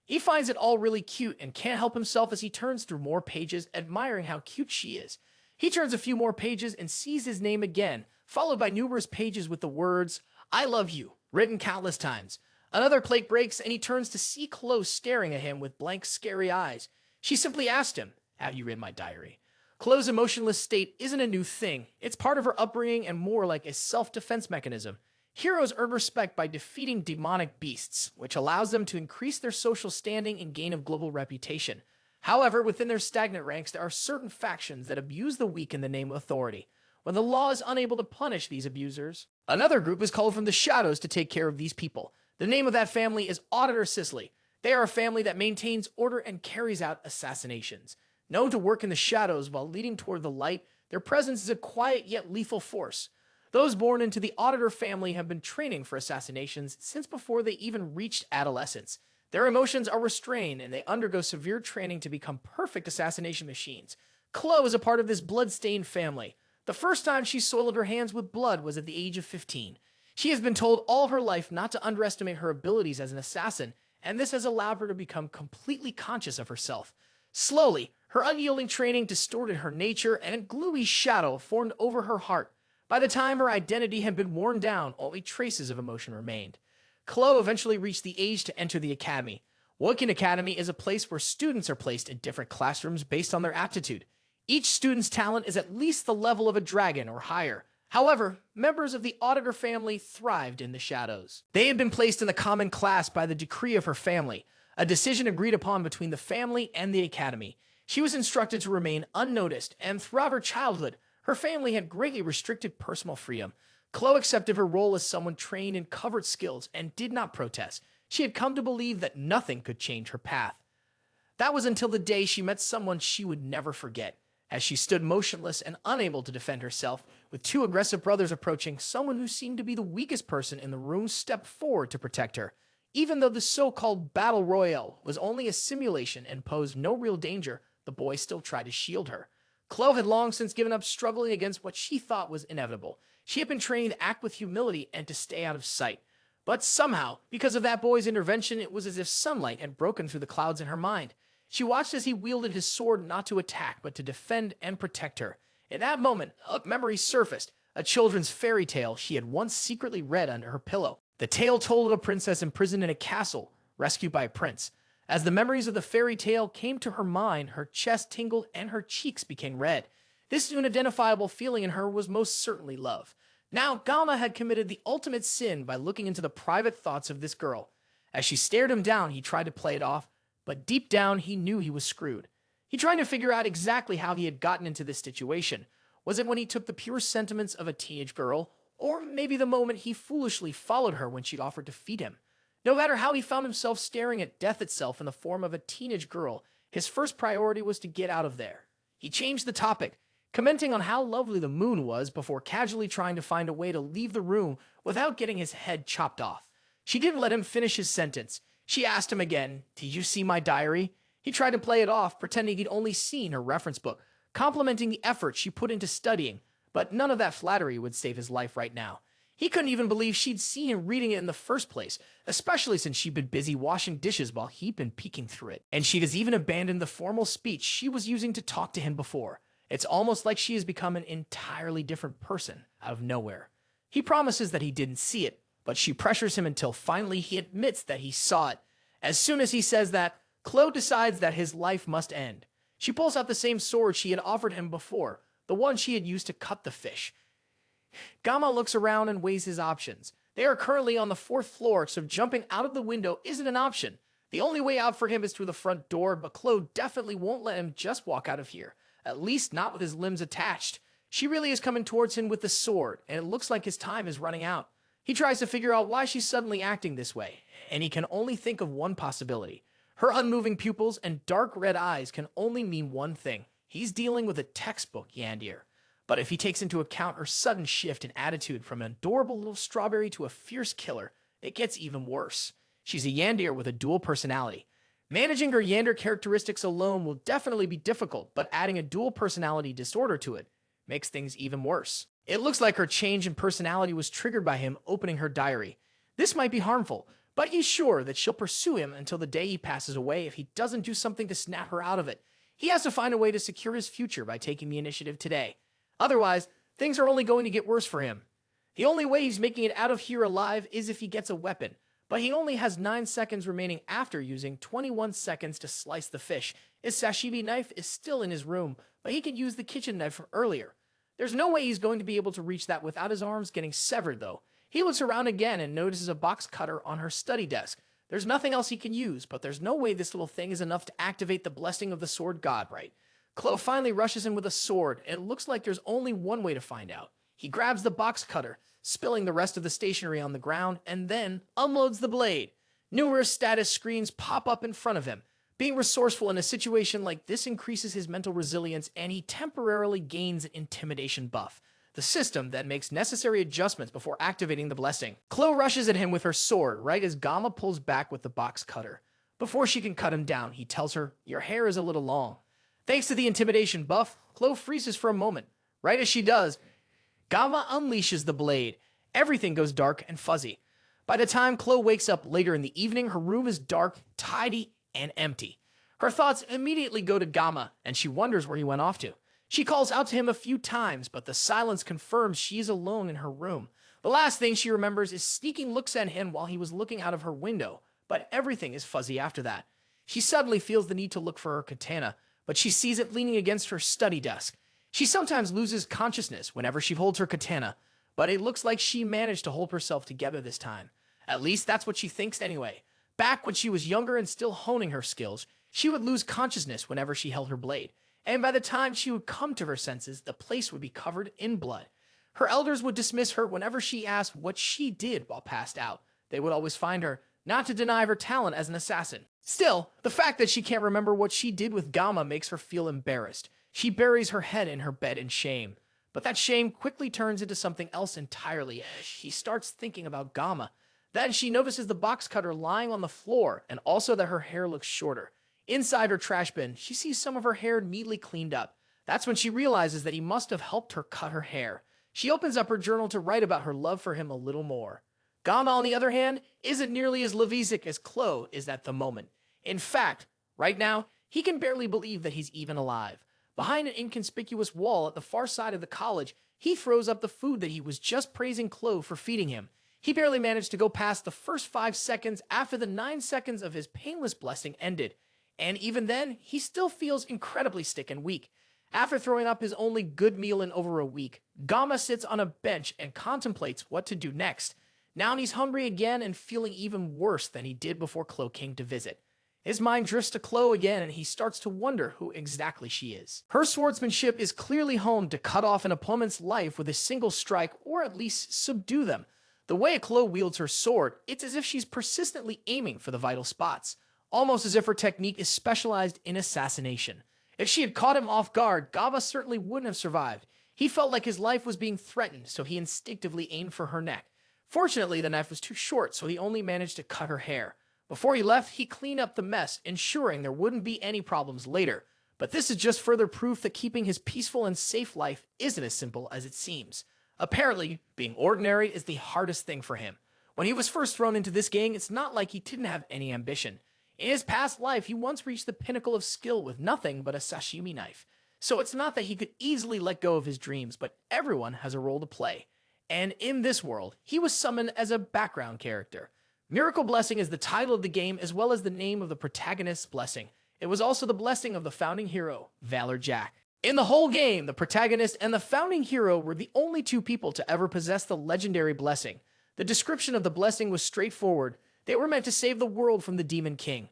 He finds it all really cute and can't help himself as he turns through more pages, admiring how cute she is. He turns a few more pages and sees his name again, followed by numerous pages with the words, "I love you," written countless times. Another plate breaks and he turns to see Chloe staring at him with blank, scary eyes. She simply asked him, "Have you read my diary?" Chloe's emotionless state isn't a new thing. It's part of her upbringing and more like a self-defense mechanism. Heroes earn respect by defeating demonic beasts, which allows them to increase their social standing and gain a global reputation. However, within their stagnant ranks, there are certain factions that abuse the weak in the name of authority. When the law is unable to punish these abusers, another group is called from the shadows to take care of these people. The name of that family is Auditor Cicely. They are a family that maintains order and carries out assassinations. Known to work in the shadows while leading toward the light, their presence is a quiet yet lethal force. Those born into the auditor family have been training for assassinations since before they even reached adolescence. Their emotions are restrained and they undergo severe training to become perfect assassination machines. Chloe is a part of this blood-stained family. The first time she soiled her hands with blood was at the age of 15. She has been told all her life not to underestimate her abilities as an assassin, and this has allowed her to become completely conscious of herself. Slowly, her unyielding training distorted her nature and a gluey shadow formed over her heart. By the time her identity had been worn down, only traces of emotion remained. Chloe eventually reached the age to enter the academy. Woken Academy is a place where students are placed in different classrooms based on their aptitude. Each student's talent is at least the level of a dragon or higher. However, members of the auditor family thrived in the shadows. They had been placed in the common class by the decree of her family, a decision agreed upon between the family and the academy. She was instructed to remain unnoticed, and throughout her childhood, her family had greatly restricted personal freedom. Chloe accepted her role as someone trained in covert skills and did not protest. She had come to believe that nothing could change her path. That was until the day she met someone she would never forget. As she stood motionless and unable to defend herself, with two aggressive brothers approaching, someone who seemed to be the weakest person in the room stepped forward to protect her. Even though the so-called battle royale was only a simulation and posed no real danger, the boy still tried to shield her. Chloe had long since given up struggling against what she thought was inevitable. She had been trained to act with humility and to stay out of sight. But somehow, because of that boy's intervention, it was as if sunlight had broken through the clouds in her mind. She watched as he wielded his sword not to attack, but to defend and protect her. In that moment, a memory surfaced, a children's fairy tale she had once secretly read under her pillow. The tale told of a princess imprisoned in a castle, rescued by a prince. As the memories of the fairy tale came to her mind, her chest tingled and her cheeks became red. This unidentifiable feeling in her was most certainly love. Now, Geomma had committed the ultimate sin by looking into the private thoughts of this girl. As she stared him down, he tried to play it off, but deep down, he knew he was screwed. He tried to figure out exactly how he had gotten into this situation. Was it when he took the pure sentiments of a teenage girl, or maybe the moment he foolishly followed her when she'd offered to feed him? No matter how he found himself staring at death itself in the form of a teenage girl, his first priority was to get out of there. He changed the topic, commenting on how lovely the moon was before casually trying to find a way to leave the room without getting his head chopped off. She didn't let him finish his sentence. She asked him again, "Did you see my diary?" He tried to play it off, pretending he'd only seen her reference book, complimenting the effort she put into studying, but none of that flattery would save his life right now. He couldn't even believe she'd seen him reading it in the first place, especially since she'd been busy washing dishes while he'd been peeking through it. And she'd even abandoned the formal speech she was using to talk to him before. It's almost like she has become an entirely different person out of nowhere. He promises that he didn't see it, but she pressures him until finally he admits that he saw it. As soon as he says that, Chloe decides that his life must end. She pulls out the same sword she had offered him before, the one she had used to cut the fish. Geomma looks around and weighs his options. They are currently on the 4th floor, so jumping out of the window isn't an option. The only way out for him is through the front door, but Chloe definitely won't let him just walk out of here, at least not with his limbs attached. She really is coming towards him with the sword, and it looks like his time is running out. He tries to figure out why she's suddenly acting this way, and he can only think of one possibility. Her unmoving pupils and dark red eyes can only mean one thing. He's dealing with a textbook yandere. But if he takes into account her sudden shift in attitude from an adorable little strawberry to a fierce killer, it gets even worse. She's a yandere with a dual personality. Managing her yandere characteristics alone will definitely be difficult, but adding a dual personality disorder to it makes things even worse. It looks like her change in personality was triggered by him opening her diary. This might be harmful, but he's sure that she'll pursue him until the day he passes away if he doesn't do something to snap her out of it. He has to find a way to secure his future by taking the initiative today. Otherwise, things are only going to get worse for him. The only way he's making it out of here alive is if he gets a weapon, but he only has 9 seconds remaining after using 21 seconds to slice the fish. His sashimi knife is still in his room, but he can use the kitchen knife from earlier. There's no way he's going to be able to reach that without his arms getting severed, though. He looks around again and notices a box cutter on her study desk. There's nothing else he can use, but there's no way this little thing is enough to activate the blessing of the sword god, right? Chloe finally rushes in with a sword, and it looks like there's only one way to find out. He grabs the box cutter, spilling the rest of the stationery on the ground, and then unloads the blade. Numerous status screens pop up in front of him. Being resourceful in a situation like this increases his mental resilience, and he temporarily gains an intimidation buff. the system that makes necessary adjustments before activating the blessing. Chloe rushes at him with her sword right as Geomma pulls back with the box cutter. Before she can cut him down, he tells her, "Your hair is a little long." Thanks to the intimidation buff, Chloe freezes for a moment. Right as she does, Geomma unleashes the blade. Everything goes dark and fuzzy. By the time Chloe wakes up later in the evening, her room is dark, tidy, and empty. Her thoughts immediately go to Geomma, and she wonders where he went off to. She calls out to him a few times, but the silence confirms she is alone in her room. The last thing she remembers is sneaking looks at him while he was looking out of her window, but everything is fuzzy after that. She suddenly feels the need to look for her katana, but she sees it leaning against her study desk. She sometimes loses consciousness whenever she holds her katana, but it looks like she managed to hold herself together this time. At least that's what she thinks anyway. Back when she was younger and still honing her skills, she would lose consciousness whenever she held her blade, and by the time she would come to her senses, the place would be covered in blood. Her elders would dismiss her whenever she asked what she did while passed out. They would always find her, not to deny her talent as an assassin. Still, the fact that she can't remember what she did with Geomma makes her feel embarrassed. She buries her head in her bed in shame. But that shame quickly turns into something else entirely as she starts thinking about Geomma. Then she notices the box cutter lying on the floor and also that her hair looks shorter. Inside her trash bin, she sees some of her hair neatly cleaned up. That's when she realizes that he must have helped her cut her hair. She opens up her journal to write about her love for him a little more. Geomma, on the other hand, isn't nearly as Levisic as Chloe is at the moment. In fact, right now, he can barely believe that he's even alive. Behind an inconspicuous wall at the far side of the college, he throws up the food that he was just praising Chloe for feeding him. He barely managed to go past the first 5 seconds after the 9 seconds of his painless blessing ended. And even then, he still feels incredibly sick and weak. After throwing up his only good meal in over a week, Geomma sits on a bench and contemplates what to do next. Now he's hungry again and feeling even worse than he did before Chloe came to visit. His mind drifts to Chloe again and he starts to wonder who exactly she is. Her swordsmanship is clearly honed to cut off an opponent's life with a single strike or at least subdue them. The way Chloe wields her sword, it's as if she's persistently aiming for the vital spots, almost as if her technique is specialized in assassination. If she had caught him off guard, Geomma certainly wouldn't have survived. He felt like his life was being threatened, so he instinctively aimed for her neck. Fortunately, the knife was too short, so he only managed to cut her hair. Before he left, he cleaned up the mess, ensuring there wouldn't be any problems later. But this is just further proof that keeping his peaceful and safe life isn't as simple as it seems. Apparently, being ordinary is the hardest thing for him. When he was first thrown into this gang, it's not like he didn't have any ambition. In his past life, he once reached the pinnacle of skill with nothing but a sashimi knife. So it's not that he could easily let go of his dreams, but everyone has a role to play. And in this world, he was summoned as a background character. Miracle Blessing is the title of the game as well as the name of the protagonist's blessing. It was also the blessing of the founding hero, Valor Jack. In the whole game, the protagonist and the founding hero were the only two people to ever possess the legendary blessing. The description of the blessing was straightforward. They were meant to save the world from the Demon King.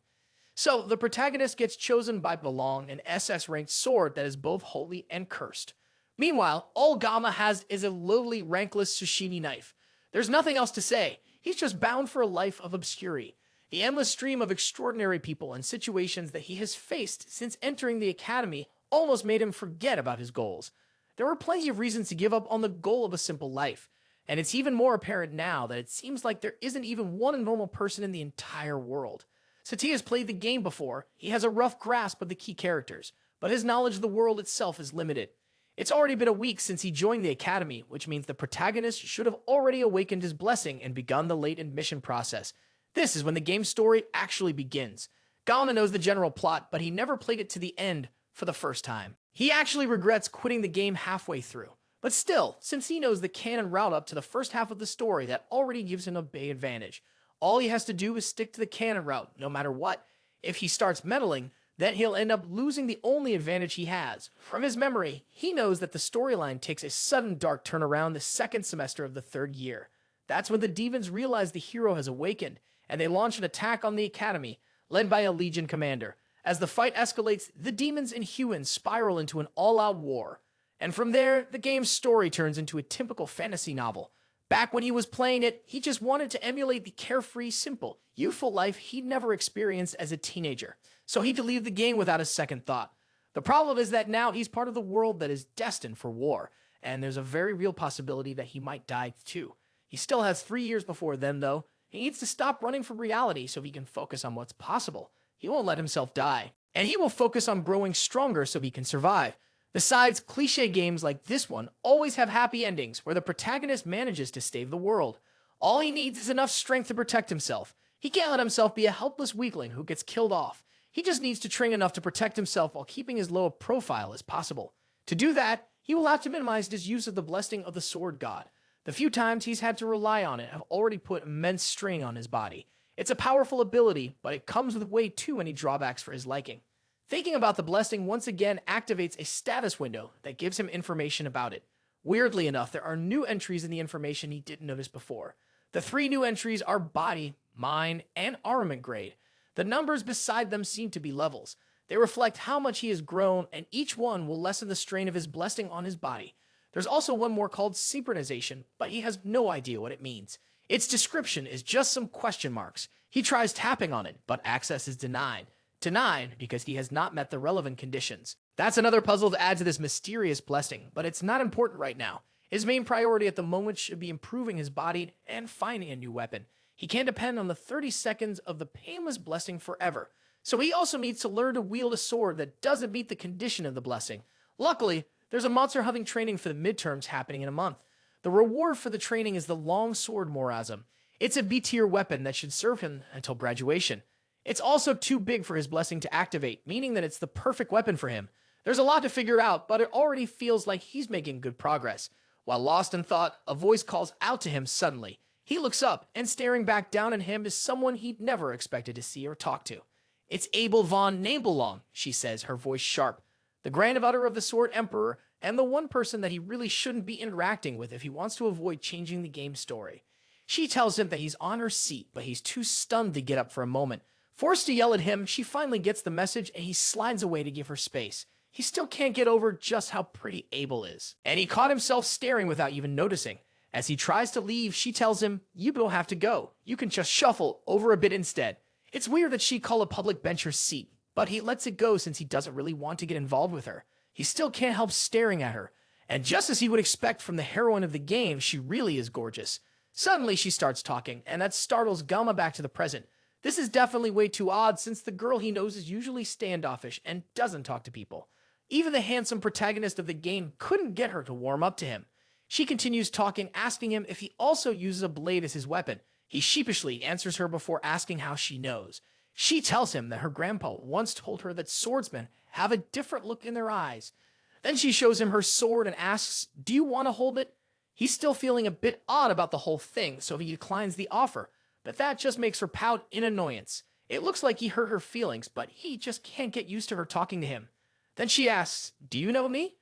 So, the protagonist gets chosen by Belong, an SS-ranked sword that is both holy and cursed. Meanwhile, all Geomma has is a lowly, rankless Sashimi knife. There's nothing else to say. He's just bound for a life of obscurity. The endless stream of extraordinary people and situations that he has faced since entering the academy almost made him forget about his goals. There were plenty of reasons to give up on the goal of a simple life, and it's even more apparent now that it seems like there isn't even one normal person in the entire world. Satia's played the game before. He has a rough grasp of the key characters, but his knowledge of the world itself is limited. It's already been a week since he joined the academy, which means the protagonist should have already awakened his blessing and begun the late admission process. This is when the game's story actually begins. Geomma knows the general plot, but he never played it to the end for the first time. He actually regrets quitting the game halfway through. But still, since he knows the canon route up to the first half of the story, that already gives him a big advantage. All he has to do is stick to the canon route, no matter what. If he starts meddling, then he'll end up losing the only advantage he has. From his memory, he knows that the storyline takes a sudden dark turnaround the second semester of the third year. That's when the demons realize the hero has awakened, and they launch an attack on the academy, led by a legion commander. As the fight escalates, the demons and humans spiral into an all-out war. And from there, the game's story turns into a typical fantasy novel. Back when he was playing it, he just wanted to emulate the carefree, simple, youthful life he'd never experienced as a teenager. So he leave the game without a second thought. The problem is that now he's part of the world that is destined for war. and there's a very real possibility that he might die too. He still has 3 years before then, though. He needs to stop running from reality so he can focus on what's possible. He won't let himself die. And he will focus on growing stronger so he can survive. Besides, cliché games like this one always have happy endings where the protagonist manages to save the world. All he needs is enough strength to protect himself. He can't let himself be a helpless weakling who gets killed off. He just needs to train enough to protect himself while keeping as low a profile as possible. To do that, he will have to minimize his use of the blessing of the sword god. The few times he's had to rely on it have already put immense strain on his body. It's a powerful ability, but it comes with way too many drawbacks for his liking. Thinking about the blessing once again activates a status window that gives him information about it. Weirdly enough, there are new entries in the information he didn't notice before. The 3 new entries are body, mind, and armament grade. The numbers beside them seem to be levels. They reflect how much he has grown, and each one will lessen the strain of his blessing on his body. There's also one more called synchronization, but he has no idea what it means. Its description is just some question marks. He tries tapping on it, but access is denied. Denied because he has not met the relevant conditions. That's another puzzle to add to this mysterious blessing, but it's not important right now. His main priority at the moment should be improving his body and finding a new weapon. He can't depend on the 30 seconds of the painless blessing forever. So he also needs to learn to wield a sword that doesn't meet the condition of the blessing. Luckily, there's a monster hunting training for the midterms happening in a month. The reward for the training is the long sword Morazm. It's a B-tier weapon that should serve him until graduation. It's also too big for his blessing to activate, meaning that it's the perfect weapon for him. There's a lot to figure out, but it already feels like he's making good progress. While lost in thought, a voice calls out to him suddenly. He looks up, and staring back down at him is someone he'd never expected to see or talk to. "It's Abel von Nabelong," she says, her voice sharp. The grandmother of the Sword Emperor, and the one person that he really shouldn't be interacting with if he wants to avoid changing the game's story. She tells him that he's on her seat, but he's too stunned to get up for a moment. Forced to yell at him, she finally gets the message and he slides away to give her space. He still can't get over just how pretty Abel is. And he caught himself staring without even noticing. As he tries to leave, she tells him, "You don't have to go. You can just shuffle over a bit instead." It's weird that she'd call a public bench her seat, but he lets it go since he doesn't really want to get involved with her. He still can't help staring at her. And just as he would expect from the heroine of the game, she really is gorgeous. Suddenly she starts talking, and that startles Geomma back to the present. This is definitely way too odd since the girl he knows is usually standoffish and doesn't talk to people. Even the handsome protagonist of the game couldn't get her to warm up to him. She continues talking, asking him if he also uses a blade as his weapon. He sheepishly answers her before asking how she knows. She tells him that her grandpa once told her that swordsmen have a different look in their eyes. Then she shows him her sword and asks, "Do you want to hold it?" He's still feeling a bit odd about the whole thing, so he declines the offer. But that just makes her pout in annoyance. It looks like he hurt her feelings, but he just can't get used to her talking to him. Then she asks, "Do you know me?"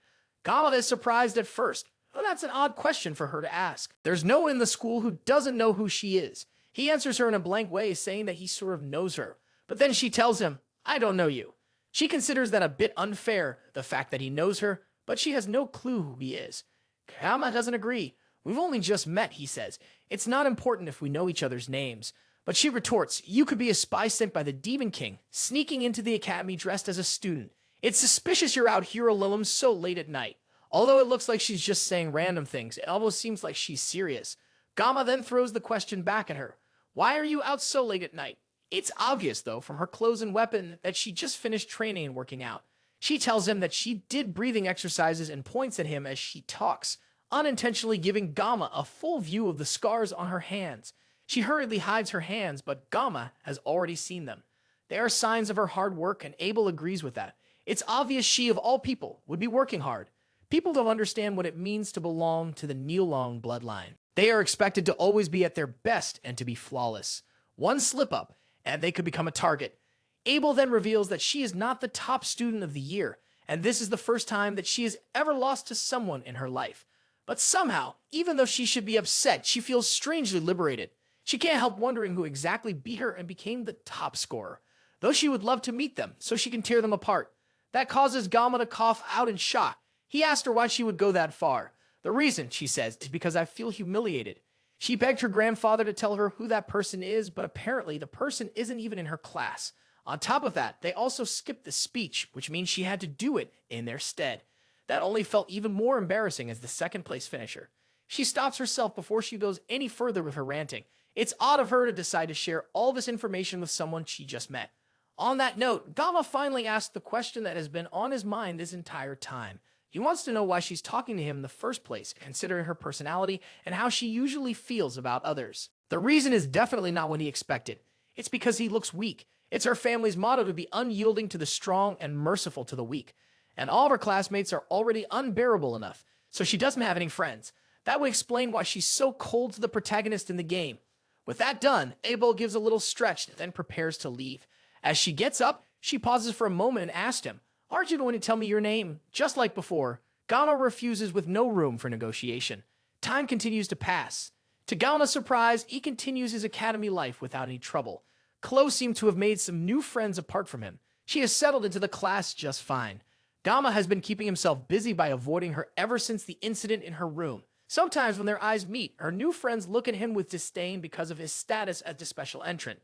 Geomma is surprised at first. Well, that's an odd question for her to ask. There's no one in the school who doesn't know who she is. He answers her in a blank way, saying that he sort of knows her. But then she tells him, "I don't know you." She considers that a bit unfair, the fact that he knows her, but she has no clue who he is. Geomma doesn't agree. "We've only just met," he says. "It's not important if we know each other's names." But she retorts, "You could be a spy sent by the Demon King, sneaking into the academy dressed as a student. It's suspicious you're out here alone so late at night." Although it looks like she's just saying random things, it almost seems like she's serious. Geomma then throws the question back at her. "Why are you out so late at night?" It's obvious, though, from her clothes and weapon, that she just finished training and working out. She tells him that she did breathing exercises and points at him as she talks, unintentionally giving Geomma a full view of the scars on her hands. She hurriedly hides her hands, but Geomma has already seen them. They are signs of her hard work, and Abel agrees with that. It's obvious she, of all people, would be working hard. People don't understand what it means to belong to the Neolong bloodline. They are expected to always be at their best and to be flawless. One slip-up, and they could become a target. Abel then reveals that she is not the top student of the year, and this is the first time that she has ever lost to someone in her life. But somehow, even though she should be upset, she feels strangely liberated. She can't help wondering who exactly beat her and became the top scorer, though she would love to meet them so she can tear them apart. That causes Geomma to cough out in shock. He asked her why she would go that far. "The reason," she says, "is because I feel humiliated." She begged her grandfather to tell her who that person is, but apparently the person isn't even in her class. On top of that, they also skipped the speech, which means she had to do it in their stead. That only felt even more embarrassing as the second-place finisher. She stops herself before she goes any further with her ranting. It's odd of her to decide to share all this information with someone she just met. On that note, Geomma finally asks the question that has been on his mind this entire time. He wants to know why she's talking to him in the first place, considering her personality and how she usually feels about others. The reason is definitely not what he expected. It's because he looks weak. It's her family's motto to be unyielding to the strong and merciful to the weak. And all of her classmates are already unbearable enough, so she doesn't have any friends. That would explain why she's so cold to the protagonist in the game. With that done, Abel gives a little stretch and then prepares to leave. As she gets up, she pauses for a moment and asks him, "Aren't you going to tell me your name?" Just like before, Geomma refuses with no room for negotiation. Time continues to pass. To Geomma's surprise, he continues his academy life without any trouble. Chloe seemed to have made some new friends apart from him. She has settled into the class just fine. Geomma has been keeping himself busy by avoiding her ever since the incident in her room. Sometimes when their eyes meet, her new friends look at him with disdain because of his status as the special entrant.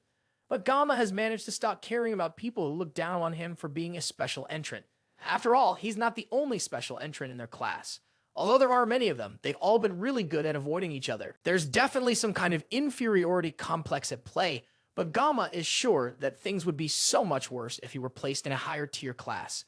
But Geomma has managed to stop caring about people who look down on him for being a special entrant. After all, he's not the only special entrant in their class. Although there are many of them, they've all been really good at avoiding each other. There's definitely some kind of inferiority complex at play, but Geomma is sure that things would be so much worse if he were placed in a higher tier class.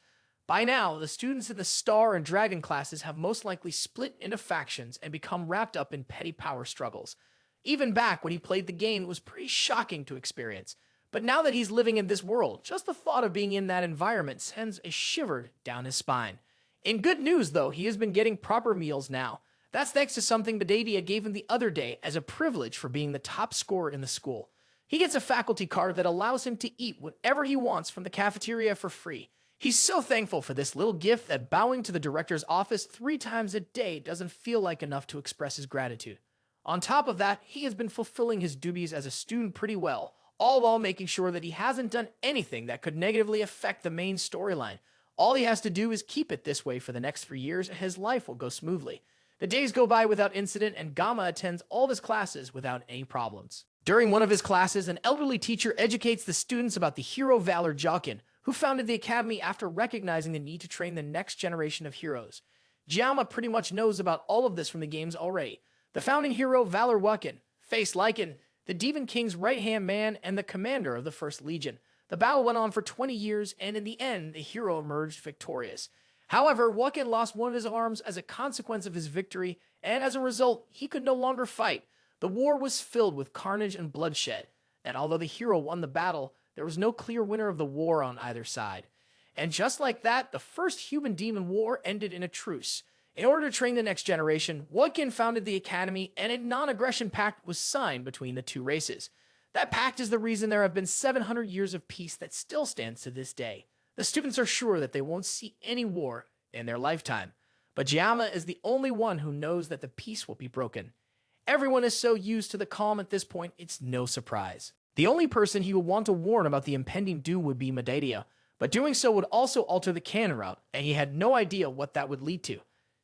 By now, the students in the Star and Dragon classes have most likely split into factions and become wrapped up in petty power struggles. Even back when he played the game, it was pretty shocking to experience. But now that he's living in this world, just the thought of being in that environment sends a shiver down his spine. In good news, though, he has been getting proper meals now. That's thanks to something Bedadia gave him the other day as a privilege for being the top scorer in the school. He gets a faculty card that allows him to eat whatever he wants from the cafeteria for free. He's so thankful for this little gift that bowing to the director's office 3 times a day doesn't feel like enough to express his gratitude. On top of that, he has been fulfilling his duties as a student pretty well, all while making sure that he hasn't done anything that could negatively affect the main storyline. All he has to do is keep it this way for the next 3 years and his life will go smoothly. The days go by without incident and Geomma attends all of his classes without any problems. During one of his classes, an elderly teacher educates the students about the hero Valor Jockin, who founded the academy after recognizing the need to train the next generation of heroes. Geomma pretty much knows about all of this from the games already. The founding hero Valor Jockin, faced Lycan, the Demon King's right-hand man and the commander of the First Legion. The battle went on for 20 years, and in the end, the hero emerged victorious. However, Jockin lost one of his arms as a consequence of his victory, and as a result, he could no longer fight. The war was filled with carnage and bloodshed, and although the hero won the battle, there was no clear winner of the war on either side. And just like that, the first human-demon war ended in a truce. In order to train the next generation, Jockin founded the academy, and a non-aggression pact was signed between the two races. That pact is the reason there have been 700 years of peace that still stands to this day. The students are sure that they won't see any war in their lifetime. But Geomma is the only one who knows that the peace will be broken. Everyone is so used to the calm at this point, it's no surprise. The only person he would want to warn about the impending doom would be Bedadia, but doing so would also alter the canon route, and he had no idea what that would lead to.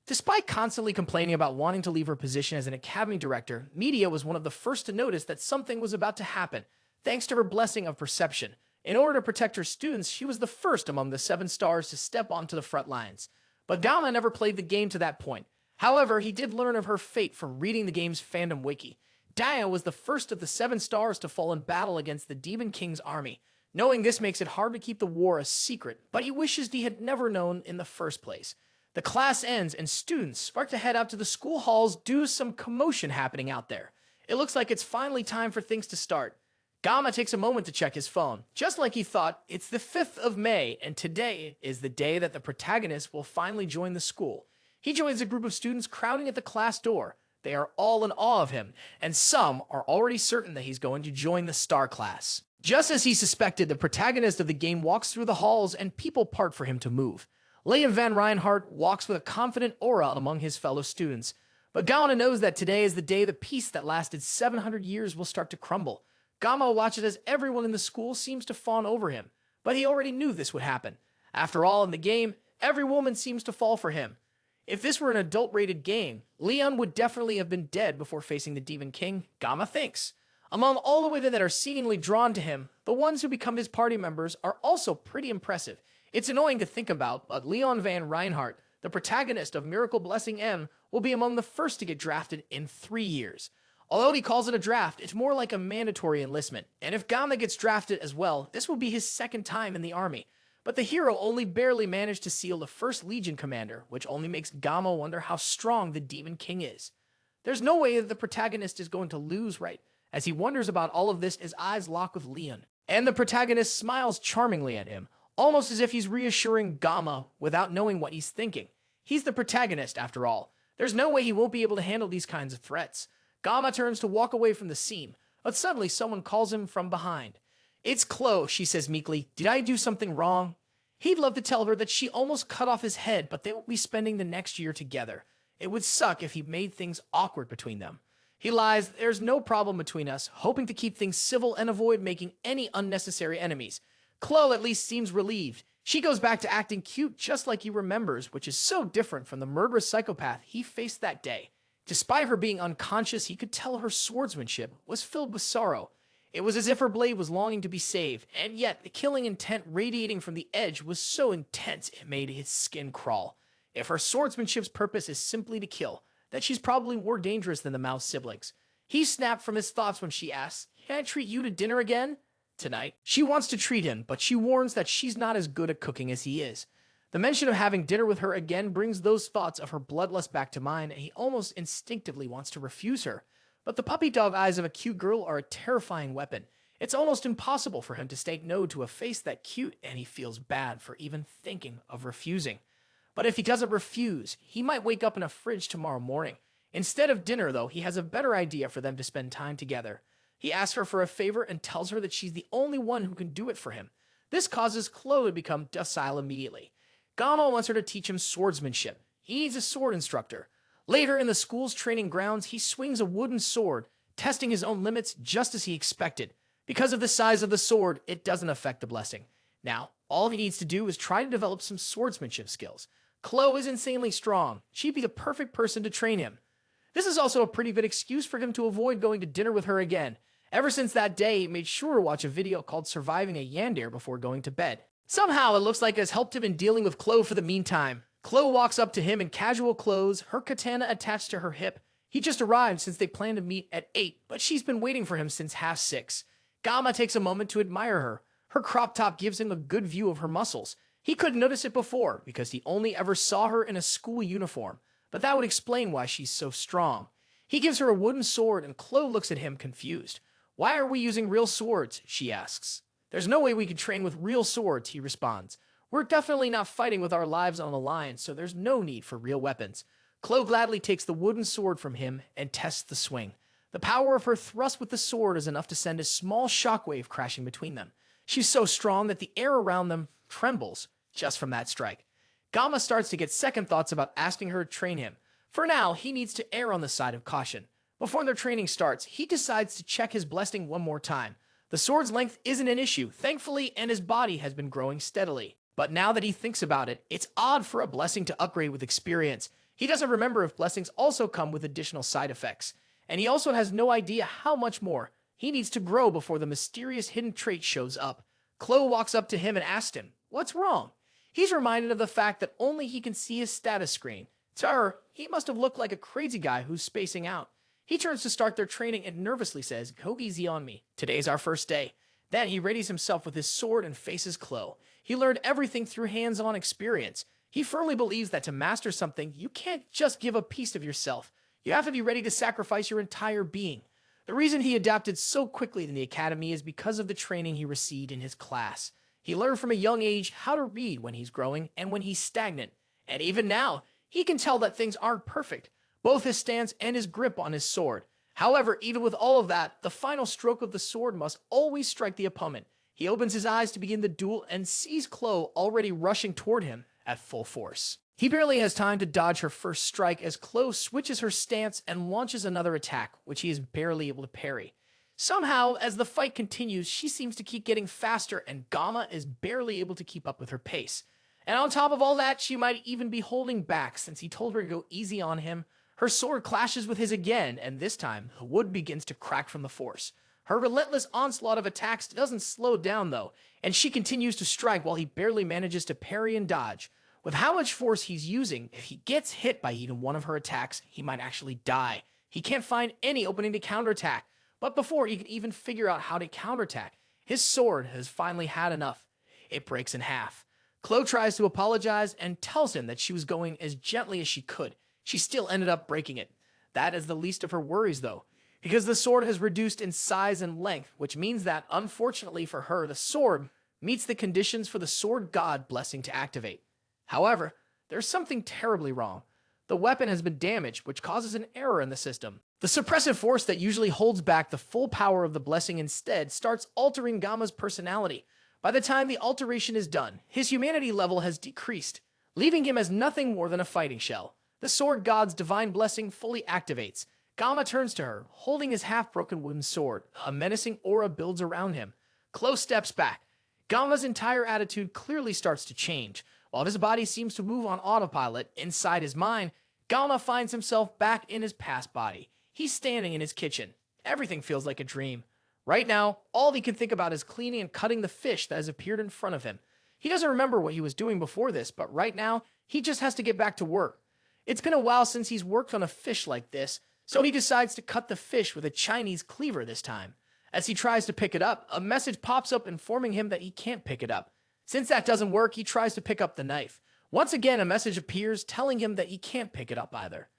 Despite constantly complaining about wanting to leave her position as an academy director, Media was one of the first to notice that something was about to happen, thanks to her blessing of perception. In order to protect her students, she was the first among the 7 stars to step onto the front lines. But Geomma never played the game to that point. However, he did learn of her fate from reading the game's fandom wiki. Dia was the first of the 7 stars to fall in battle against the Demon King's army. Knowing this makes it hard to keep the war a secret, but he wishes he had never known in the first place. The class ends and students spark to head out to the school halls due to some commotion happening out there. It looks like it's finally time for things to start. Geomma takes a moment to check his phone. Just like he thought, it's the 5th of May, and today is the day that the protagonist will finally join the school. He joins a group of students crowding at the class door. They are all in awe of him, and some are already certain that he's going to join the Star class. Just as he suspected, the protagonist of the game walks through the halls and people part for him to move. Leon van Reinhardt walks with a confident aura among his fellow students. But Geomma knows that today is the day the peace that lasted 700 years will start to crumble. Geomma watches as everyone in the school seems to fawn over him, but he already knew this would happen. After all, in the game, every woman seems to fall for him. If this were an adult-rated game, Leon would definitely have been dead before facing the Demon King, Geomma thinks. Among all the women that are seemingly drawn to him, the ones who become his party members are also pretty impressive. It's annoying to think about, but Leon van Reinhardt, The protagonist of Miracle Blessing M will be among the first to get drafted in 3 years. Although he calls it a draft, it's more like a mandatory enlistment, and if Geomma gets drafted as well, this will be his second time in the army. But the hero only barely managed to seal the first Legion commander, which only makes Geomma wonder how strong the Demon King is. There's no way that the protagonist is going to lose, right? As he wonders about all of this, his eyes lock with Leon, and the protagonist smiles charmingly at him, almost as if he's reassuring Geomma without knowing what he's thinking. He's the protagonist, after all. There's no way he won't be able to handle these kinds of threats. Geomma turns to walk away from the scene, but suddenly someone calls him from behind. "It's Chloe," she says meekly. "Did I do something wrong?" He'd love to tell her that she almost cut off his head, but they will be spending the next year together. It would suck if he made things awkward between them. He lies, "There's no problem between us," hoping to keep things civil and avoid making any unnecessary enemies. Chloe at least seems relieved. She goes back to acting cute just like he remembers, which is so different from the murderous psychopath he faced that day. Despite her being unconscious, he could tell her swordsmanship was filled with sorrow. It was as if her blade was longing to be saved, and yet the killing intent radiating from the edge was so intense it made his skin crawl. If her swordsmanship's purpose is simply to kill, then she's probably more dangerous than the mouse siblings. He snapped from his thoughts when she asks, "Can I treat you to dinner again?" Tonight. She wants to treat him, but she warns that she's not as good at cooking as he is. The mention of having dinner with her again brings those thoughts of her bloodlust back to mind, and he almost instinctively wants to refuse her. But the puppy dog eyes of a cute girl are a terrifying weapon. It's almost impossible for him to say no to a face that cute, and he feels bad for even thinking of refusing. But if he doesn't refuse, he might wake up in a fridge tomorrow morning. Instead of dinner, though, he has a better idea for them to spend time together. He asks her for a favor and tells her that she's the only one who can do it for him. This causes Chloe to become docile immediately. Geomma wants her to teach him swordsmanship. He needs a sword instructor. Later in the school's training grounds, he swings a wooden sword, testing his own limits just as he expected. Because of the size of the sword, it doesn't affect the blessing. Now, all he needs to do is try to develop some swordsmanship skills. Chloe is insanely strong. She'd be the perfect person to train him. This is also a pretty good excuse for him to avoid going to dinner with her again. Ever since that day, he made sure to watch a video called Surviving a Yandere before going to bed. Somehow, it looks like it has helped him in dealing with Chloe for the meantime. Chloe walks up to him in casual clothes, her katana attached to her hip. He just arrived since they planned to meet at 8, but she's been waiting for him since 6:30. Geomma takes a moment to admire her. Her crop top gives him a good view of her muscles. He couldn't notice it before because he only ever saw her in a school uniform, but that would explain why she's so strong. He gives her a wooden sword and Chloe looks at him confused. "Why are we using real swords?" she asks. "There's no way we can train with real swords," he responds. "We're definitely not fighting with our lives on the line, so there's no need for real weapons." Chloe gladly takes the wooden sword from him and tests the swing. The power of her thrust with the sword is enough to send a small shockwave crashing between them. She's so strong that the air around them trembles just from that strike. Geomma starts to get second thoughts about asking her to train him. For now, he needs to err on the side of caution. Before their training starts, he decides to check his blessing one more time. The sword's length isn't an issue, thankfully, and his body has been growing steadily. But now that he thinks about it, it's odd for a blessing to upgrade with experience. He doesn't remember if blessings also come with additional side effects. And he also has no idea how much more. He needs to grow before the mysterious hidden trait shows up. Chloe walks up to him and asks him, "What's wrong?" He's reminded of the fact that only he can see his status screen. To her, he must have looked like a crazy guy who's spacing out. He turns to start their training and nervously says, "Go easy on me. Today's our first day." Then he readies himself with his sword and faces Chloe. He learned everything through hands-on experience. He firmly believes that to master something, you can't just give a piece of yourself. You have to be ready to sacrifice your entire being. The reason he adapted so quickly in the academy is because of the training he received in his class. He learned from a young age how to read when he's growing and when he's stagnant. And even now, he can tell that things aren't perfect, both his stance and his grip on his sword. However, even with all of that, the final stroke of the sword must always strike the opponent. He opens his eyes to begin the duel and sees Chloe already rushing toward him at full force. He barely has time to dodge her first strike as Chloe switches her stance and launches another attack, which he is barely able to parry. Somehow, as the fight continues, she seems to keep getting faster and Geomma is barely able to keep up with her pace. And on top of all that, she might even be holding back since he told her to go easy on him. Her sword clashes with his again, and this time, the wood begins to crack from the force. Her relentless onslaught of attacks doesn't slow down though, and she continues to strike while he barely manages to parry and dodge. With how much force he's using, if he gets hit by even one of her attacks, he might actually die. He can't find any opening to counterattack, but before he can even figure out how to counterattack, his sword has finally had enough. It breaks in half. Chloe tries to apologize and tells him that she was going as gently as she could. She still ended up breaking it. That is the least of her worries, though, because the sword has reduced in size and length, which means that, unfortunately for her, the sword meets the conditions for the sword god blessing to activate. However, there's something terribly wrong. The weapon has been damaged, which causes an error in the system. The suppressive force that usually holds back the full power of the blessing instead starts altering Geomma's personality. By the time the alteration is done, his humanity level has decreased, leaving him as nothing more than a fighting shell. The sword god's divine blessing fully activates. Geomma turns to her, holding his half-broken wooden sword. A menacing aura builds around him. Chloe steps back. Geomma's entire attitude clearly starts to change. While his body seems to move on autopilot, inside his mind, Geomma finds himself back in his past body. He's standing in his kitchen. Everything feels like a dream. Right now, all he can think about is cleaning and cutting the fish that has appeared in front of him. He doesn't remember what he was doing before this, but right now, he just has to get back to work. It's been a while since he's worked on a fish like this, so he decides to cut the fish with a Chinese cleaver this time. As he tries to pick it up, a message pops up informing him that he can't pick it up. Since that doesn't work, he tries to pick up the knife. Once again, a message appears telling him that he can't pick it up either.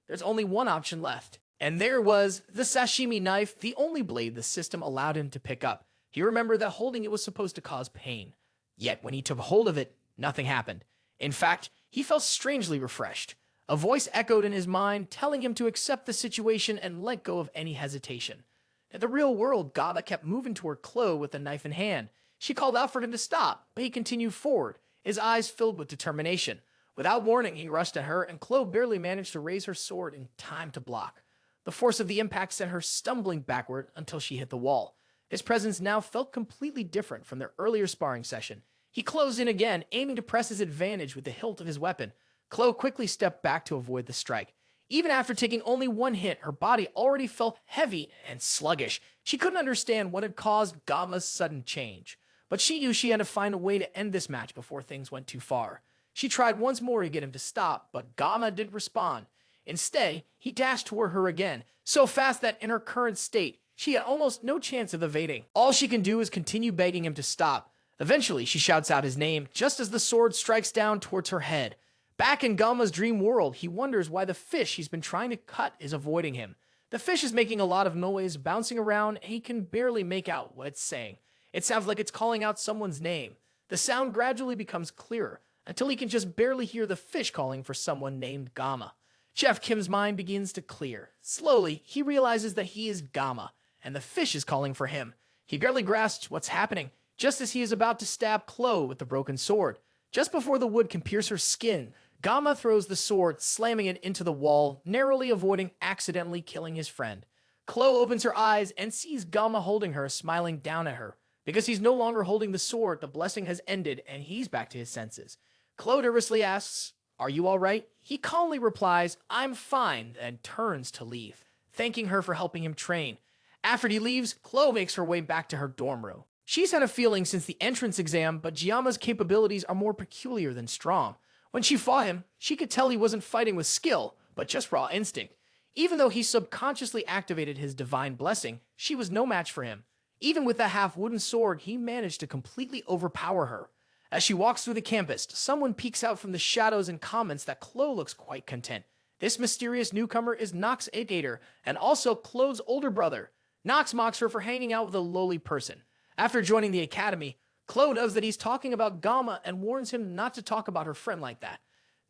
There's only one option left. And there was the sashimi knife, the only blade the system allowed him to pick up. He remembered that holding it was supposed to cause pain. Yet when he took hold of it, nothing happened. In fact, he felt strangely refreshed. A voice echoed in his mind, telling him to accept the situation and let go of any hesitation. In the real world, Geomma kept moving toward Chloe with the knife in hand. She called out for him to stop, but he continued forward, his eyes filled with determination. Without warning, he rushed at her, and Chloe barely managed to raise her sword in time to block. The force of the impact sent her stumbling backward until she hit the wall. His presence now felt completely different from their earlier sparring session. He closed in again, aiming to press his advantage with the hilt of his weapon. Chloe quickly stepped back to avoid the strike. Even after taking only one hit, her body already felt heavy and sluggish. She couldn't understand what had caused Geomma's sudden change. But she knew she had to find a way to end this match before things went too far. She tried once more to get him to stop, but Geomma didn't respond. Instead, he dashed toward her again, so fast that in her current state, she had almost no chance of evading. All she can do is continue begging him to stop. Eventually, she shouts out his name just as the sword strikes down towards her head. Back in Geomma's dream world, he wonders why the fish he's been trying to cut is avoiding him. The fish is making a lot of noise, bouncing around, and he can barely make out what it's saying. It sounds like it's calling out someone's name. The sound gradually becomes clearer, until he can just barely hear the fish calling for someone named Geomma. Chef Kim's mind begins to clear. Slowly, he realizes that he is Geomma, and the fish is calling for him. He barely grasps what's happening, just as he is about to stab Chloe with the broken sword. Just before the wood can pierce her skin, Geomma throws the sword, slamming it into the wall, narrowly avoiding accidentally killing his friend. Chloe opens her eyes and sees Geomma holding her, smiling down at her. Because he's no longer holding the sword, the blessing has ended, and he's back to his senses. Chloe nervously asks, "Are you all right?" He calmly replies, "I'm fine," and turns to leave, thanking her for helping him train. After he leaves, Chloe makes her way back to her dorm room. She's had a feeling since the entrance exam, but Geomma's capabilities are more peculiar than strong. When she fought him, she could tell he wasn't fighting with skill, but just raw instinct. Even though he subconsciously activated his divine blessing, she was no match for him. Even with that half-wooden sword, he managed to completely overpower her. As she walks through the campus, someone peeks out from the shadows and comments that Chloe looks quite content. This mysterious newcomer is Knox Aigor, and also Chloe's older brother. Knox mocks her for hanging out with a lowly person. After joining the academy, Chloe knows that he's talking about Geomma and warns him not to talk about her friend like that.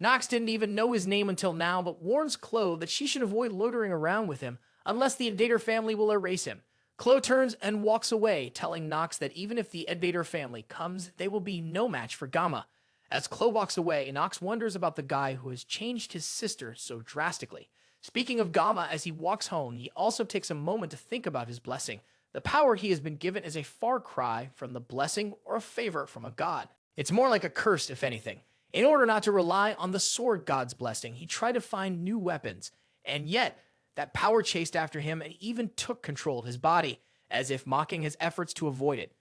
Knox didn't even know his name until now, but warns Chloe that she should avoid loitering around with him unless the Aigor family will erase him. Chloe turns and walks away, telling Knox that even if the Aigor family comes, they will be no match for Geomma. As Chloe walks away, Knox wonders about the guy who has changed his sister so drastically. Speaking of Geomma, as he walks home, he also takes a moment to think about his blessing. The power he has been given is a far cry from the blessing or a favor from a god. It's more like a curse, if anything. In order not to rely on the sword god's blessing, he tried to find new weapons, and yet that power chased after him and even took control of his body, as if mocking his efforts to avoid it.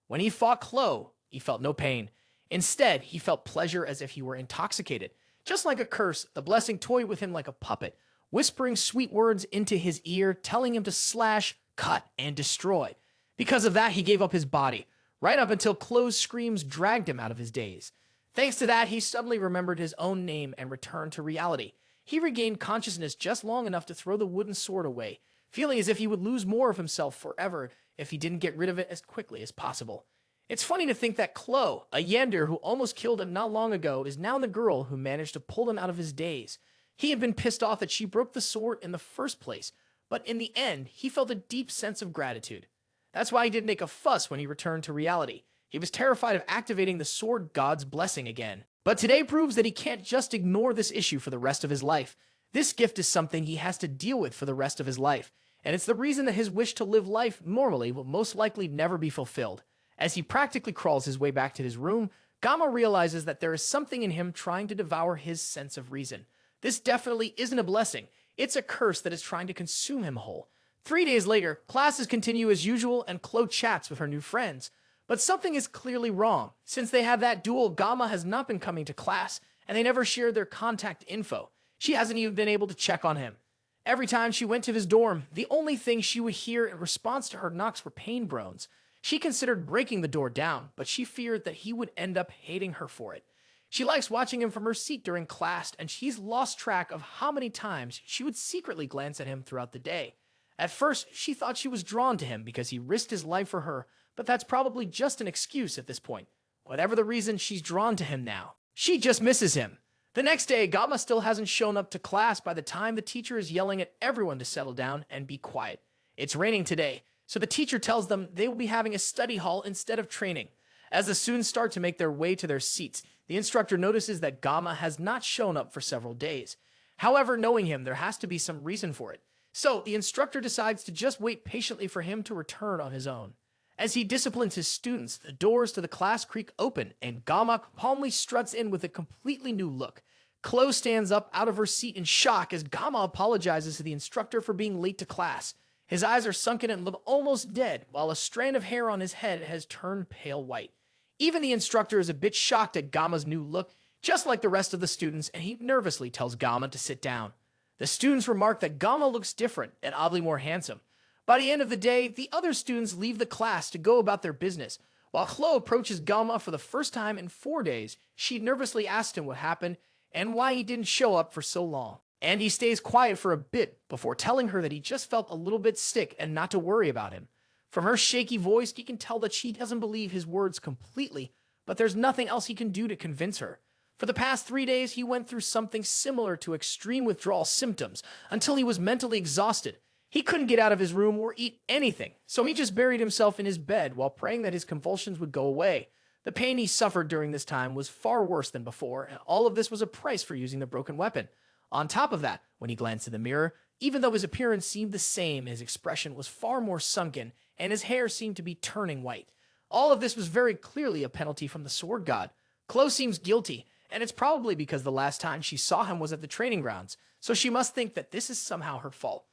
When he fought Chloe, he felt no pain. Instead, he felt pleasure as if he were intoxicated. Just like a curse, the blessing toyed with him like a puppet, whispering sweet words into his ear, telling him to slash, cut, and destroy. Because of that, he gave up his body, right up until Chloe's screams dragged him out of his daze. Thanks to that, he suddenly remembered his own name and returned to reality. He regained consciousness just long enough to throw the wooden sword away, feeling as if he would lose more of himself forever if he didn't get rid of it as quickly as possible. It's funny to think that Chloe, a yandere who almost killed him not long ago, is now the girl who managed to pull him out of his daze. He had been pissed off that she broke the sword in the first place, but in the end, he felt a deep sense of gratitude. That's why he didn't make a fuss when he returned to reality. He was terrified of activating the sword god's blessing again. But today proves that he can't just ignore this issue for the rest of his life. This gift is something he has to deal with for the rest of his life, and it's the reason that his wish to live life normally will most likely never be fulfilled. As he practically crawls his way back to his room, Geomma realizes that there is something in him trying to devour his sense of reason. This definitely isn't a blessing. It's a curse that is trying to consume him whole. 3 days later, classes continue as usual and Chloe chats with her new friends. But something is clearly wrong. Since they had that duel, Geomma has not been coming to class, and they never shared their contact info. She hasn't even been able to check on him. Every time she went to his dorm, the only thing she would hear in response to her knocks were pain groans. She considered breaking the door down, but she feared that he would end up hating her for it. She likes watching him from her seat during class, and she's lost track of how many times she would secretly glance at him throughout the day. At first, she thought she was drawn to him because he risked his life for her, but that's probably just an excuse at this point. Whatever the reason, she's drawn to him now. She just misses him. The next day, Geomma still hasn't shown up to class by the time the teacher is yelling at everyone to settle down and be quiet. It's raining today, so the teacher tells them they will be having a study hall instead of training. As the students start to make their way to their seats, the instructor notices that Geomma has not shown up for several days. However, knowing him, there has to be some reason for it. So the instructor decides to just wait patiently for him to return on his own. As he disciplines his students, the doors to the class creak open, and Geomma calmly struts in with a completely new look. Chloe stands up out of her seat in shock as Geomma apologizes to the instructor for being late to class. His eyes are sunken and look almost dead, while a strand of hair on his head has turned pale white. Even the instructor is a bit shocked at Geomma's new look, just like the rest of the students, and he nervously tells Geomma to sit down. The students remark that Geomma looks different and oddly more handsome. By the end of the day, the other students leave the class to go about their business. While Chloe approaches Geomma for the first time in 4 days, she nervously asks him what happened and why he didn't show up for so long. And he stays quiet for a bit before telling her that he just felt a little bit sick and not to worry about him. From her shaky voice, he can tell that she doesn't believe his words completely, but there's nothing else he can do to convince her. For the past 3 days, he went through something similar to extreme withdrawal symptoms until he was mentally exhausted. He couldn't get out of his room or eat anything, so he just buried himself in his bed while praying that his convulsions would go away. The pain he suffered during this time was far worse than before, and all of this was a price for using the broken weapon. On top of that, when he glanced in the mirror, even though his appearance seemed the same, his expression was far more sunken, and his hair seemed to be turning white. All of this was very clearly a penalty from the sword god. Chloe seems guilty, and it's probably because the last time she saw him was at the training grounds, so she must think that this is somehow her fault.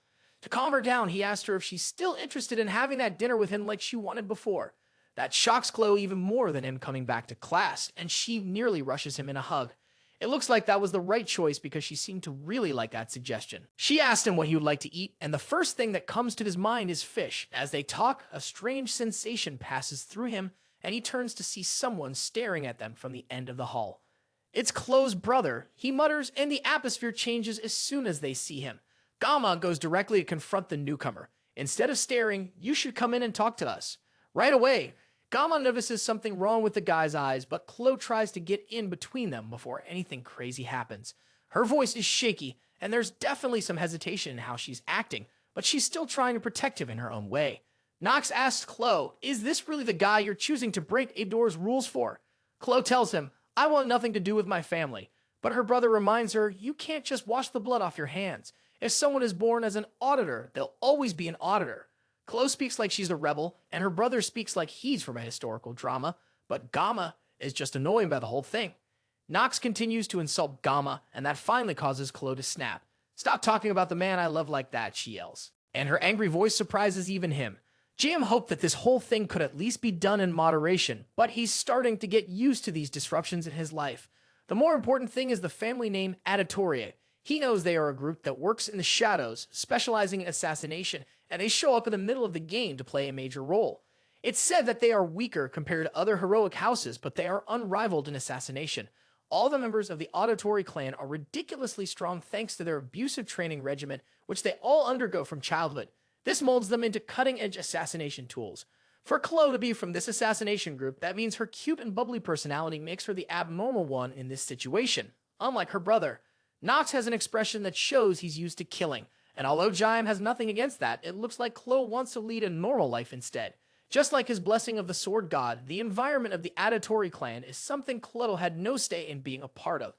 To calm her down, he asked her if she's still interested in having that dinner with him like she wanted before. That shocks Chloe even more than him coming back to class, and she nearly rushes him in a hug. It looks like that was the right choice because she seemed to really like that suggestion. She asked him what he would like to eat, and the first thing that comes to his mind is fish. As they talk, a strange sensation passes through him, and he turns to see someone staring at them from the end of the hall. It's Chloe's brother, he mutters, and the atmosphere changes as soon as they see him. Geomma goes directly to confront the newcomer. Instead of staring, "You should come in and talk to us." Right away, Geomma notices something wrong with the guy's eyes, but Chloe tries to get in between them before anything crazy happens. Her voice is shaky, and there's definitely some hesitation in how she's acting, but she's still trying to protect him in her own way. Knox asks Chloe, "Is this really the guy you're choosing to break Aigor's rules for?" Chloe tells him, "I want nothing to do with my family." But her brother reminds her, "You can't just wash the blood off your hands. If someone is born as an auditor, they'll always be an auditor." Chloe speaks like she's a rebel, and her brother speaks like he's from a historical drama, but Geomma is just annoyed by the whole thing. Knox continues to insult Geomma, and that finally causes Chloe to snap. "Stop talking about the man I love like that," she yells. And her angry voice surprises even him. GM hoped that this whole thing could at least be done in moderation, but he's starting to get used to these disruptions in his life. The more important thing is the family name Auditoria. He knows they are a group that works in the shadows, specializing in assassination, and they show up in the middle of the game to play a major role. It's said that they are weaker compared to other heroic houses, but they are unrivaled in assassination. All the members of the Auditory clan are ridiculously strong thanks to their abusive training regimen, which they all undergo from childhood. This molds them into cutting-edge assassination tools. For Chloe to be from this assassination group, that means her cute and bubbly personality makes her the abnormal one in this situation. Unlike her brother, Knox has an expression that shows he's used to killing, and although Jaim has nothing against that, it looks like Chloe wants to lead a normal life instead. Just like his blessing of the sword god, the environment of the Auditory clan is something Chloe had no say in being a part of.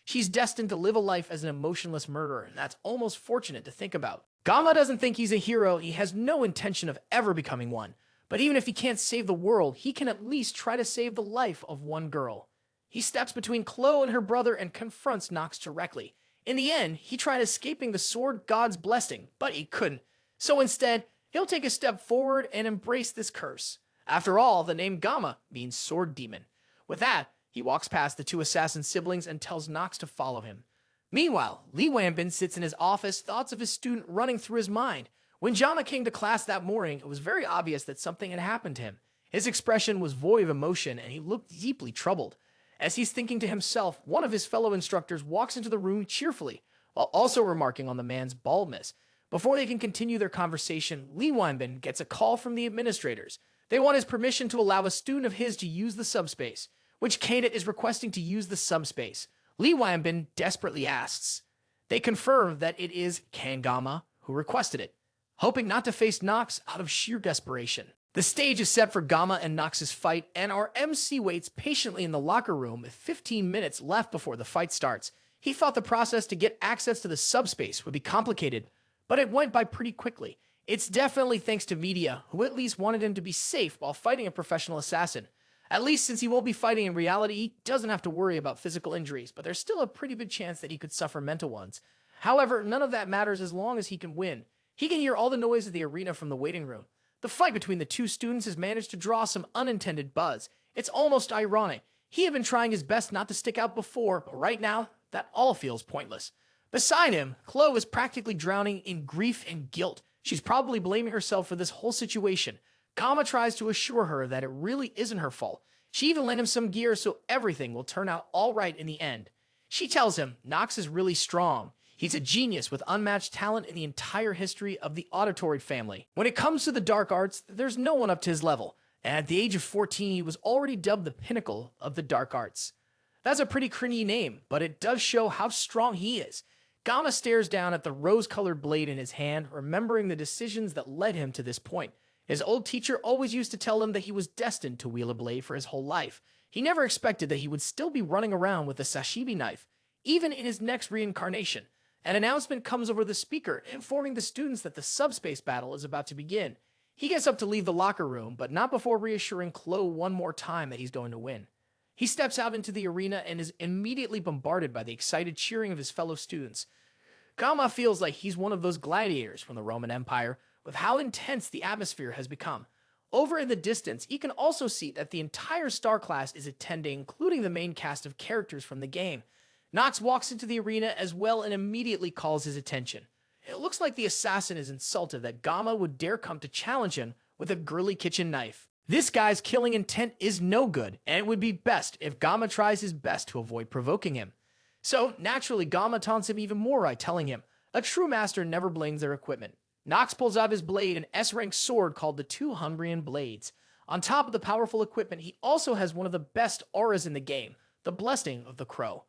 She's destined to live a life as an emotionless murderer, and that's almost fortunate to think about. Geomma doesn't think he's a hero, he has no intention of ever becoming one. But even if he can't save the world, he can at least try to save the life of one girl. He steps between Chloe and her brother and confronts Knox directly. In the end, he tried escaping the sword god's blessing, but he couldn't. So instead, he'll take a step forward and embrace this curse. After all, the name Geomma means sword demon. With that, he walks past the two assassin siblings and tells Knox to follow him. Meanwhile, Lee Wanbin sits in his office, thoughts of his student running through his mind. When Geomma came to class that morning, it was very obvious that something had happened to him. His expression was void of emotion, and he looked deeply troubled. As he's thinking to himself, one of his fellow instructors walks into the room cheerfully, while also remarking on the man's baldness. Before they can continue their conversation, Lee Wanbin gets a call from the administrators. They want his permission to allow a student of his to use the subspace. Which candidate is requesting to use the subspace? Lee Wanbin desperately asks. They confirm that it is Geomma who requested it, hoping not to face Knox out of sheer desperation. The stage is set for Geomma and Knox's fight, and our MC waits patiently in the locker room with 15 minutes left before the fight starts. He thought the process to get access to the subspace would be complicated, but it went by pretty quickly. It's definitely thanks to media, who at least wanted him to be safe while fighting a professional assassin. At least since he won't be fighting in reality, he doesn't have to worry about physical injuries, but there's still a pretty good chance that he could suffer mental ones. However, none of that matters as long as he can win. He can hear all the noise of the arena from the waiting room. The fight between the two students has managed to draw some unintended buzz. It's almost ironic. He had been trying his best not to stick out before, but right now, that all feels pointless. Beside him, Chloe is practically drowning in grief and guilt. She's probably blaming herself for this whole situation. Geomma tries to assure her that it really isn't her fault. She even lent him some gear so everything will turn out all right in the end. She tells him Knox is really strong. He's a genius with unmatched talent in the entire history of the Auditory family. When it comes to the dark arts, there's no one up to his level, and at the age of 14, he was already dubbed the pinnacle of the dark arts. That's a pretty cringy name, but it does show how strong he is. Geomma stares down at the rose-colored blade in his hand, remembering the decisions that led him to this point. His old teacher always used to tell him that he was destined to wield a blade for his whole life. He never expected that he would still be running around with a sashimi knife, even in his next reincarnation. An announcement comes over the speaker, informing the students that the subspace battle is about to begin. He gets up to leave the locker room, but not before reassuring Chloe one more time that he's going to win. He steps out into the arena and is immediately bombarded by the excited cheering of his fellow students. Geomma feels like he's one of those gladiators from the Roman Empire, with how intense the atmosphere has become. Over in the distance, he can also see that the entire star class is attending, including the main cast of characters from the game. Knox walks into the arena as well and immediately calls his attention. It looks like the assassin is insulted that Geomma would dare come to challenge him with a girly kitchen knife. This guy's killing intent is no good, and it would be best if Geomma tries his best to avoid provoking him. So, naturally, Geomma taunts him even more by telling him, a true master never blames their equipment. Knox pulls out his blade, an S-rank sword called the 2 Humbrian Blades. On top of the powerful equipment, he also has one of the best auras in the game, the Blessing of the Crow.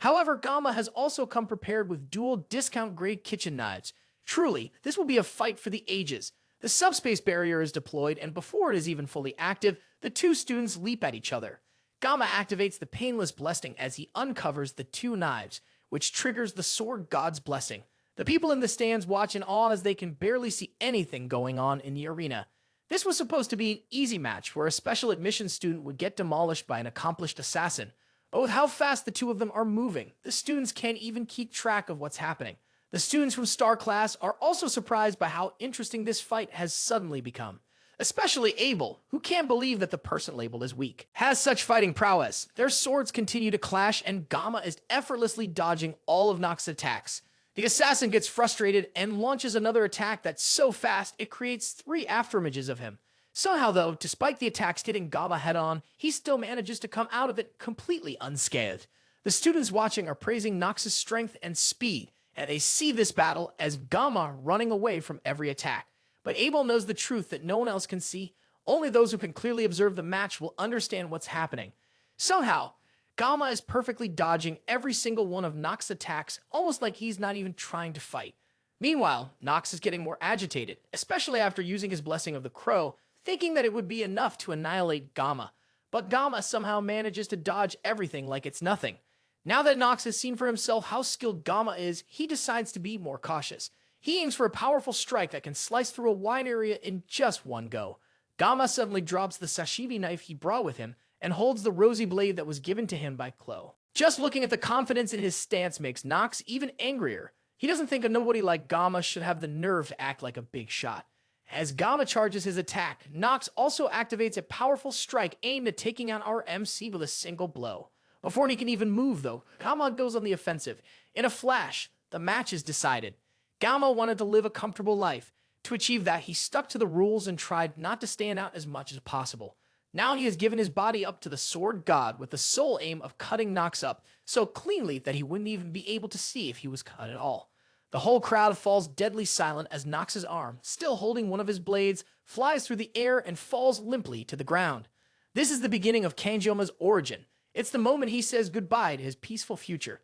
However, Geomma has also come prepared with dual discount-grade kitchen knives. Truly, this will be a fight for the ages. The subspace barrier is deployed, and before it is even fully active, the two students leap at each other. Geomma activates the Painless Blessing as he uncovers the 2 knives, which triggers the sword god's blessing. The people in the stands watch in awe as they can barely see anything going on in the arena. This was supposed to be an easy match where a special admission student would get demolished by an accomplished assassin. But with how fast the two of them are moving, the students can't even keep track of what's happening. The students from Star Class are also surprised by how interesting this fight has suddenly become. especially Abel, who can't believe that the person labeled as weak has such fighting prowess. Their swords continue to clash, and Geomma is effortlessly dodging all of Knox's attacks. The assassin gets frustrated and launches another attack that's so fast it creates 3 afterimages of him. Somehow, though, despite the attacks hitting Geomma head-on, he still manages to come out of it completely unscathed. The students watching are praising Knox's strength and speed, and they see this battle as Geomma running away from every attack. But Abel knows the truth that no one else can see. Only those who can clearly observe the match will understand what's happening. Somehow, Geomma is perfectly dodging every single one of Knox's attacks, almost like he's not even trying to fight. Meanwhile, Knox is getting more agitated, especially after using his blessing of the crow, thinking that it would be enough to annihilate Geomma. But Geomma somehow manages to dodge everything like it's nothing. Now that Knox has seen for himself how skilled Geomma is, he decides to be more cautious. He aims for a powerful strike that can slice through a wide area in just one go. Geomma suddenly drops the sashimi knife he brought with him and holds the rosy blade that was given to him by Chloe. Just looking at the confidence in his stance makes Knox even angrier. He doesn't think a nobody like Geomma should have the nerve to act like a big shot. As Geomma charges his attack, Knox also activates a powerful strike aimed at taking out our MC with a single blow. Before he can even move, though, Geomma goes on the offensive. In a flash, the match is decided. Geomma wanted to live a comfortable life. To achieve that, he stuck to the rules and tried not to stand out as much as possible. Now he has given his body up to the sword god with the sole aim of cutting Knox up so cleanly that he wouldn't even be able to see if he was cut at all. The whole crowd falls deadly silent as Knox's arm, still holding one of his blades, flies through the air and falls limply to the ground. This is the beginning of Geomma's origin. It's the moment he says goodbye to his peaceful future.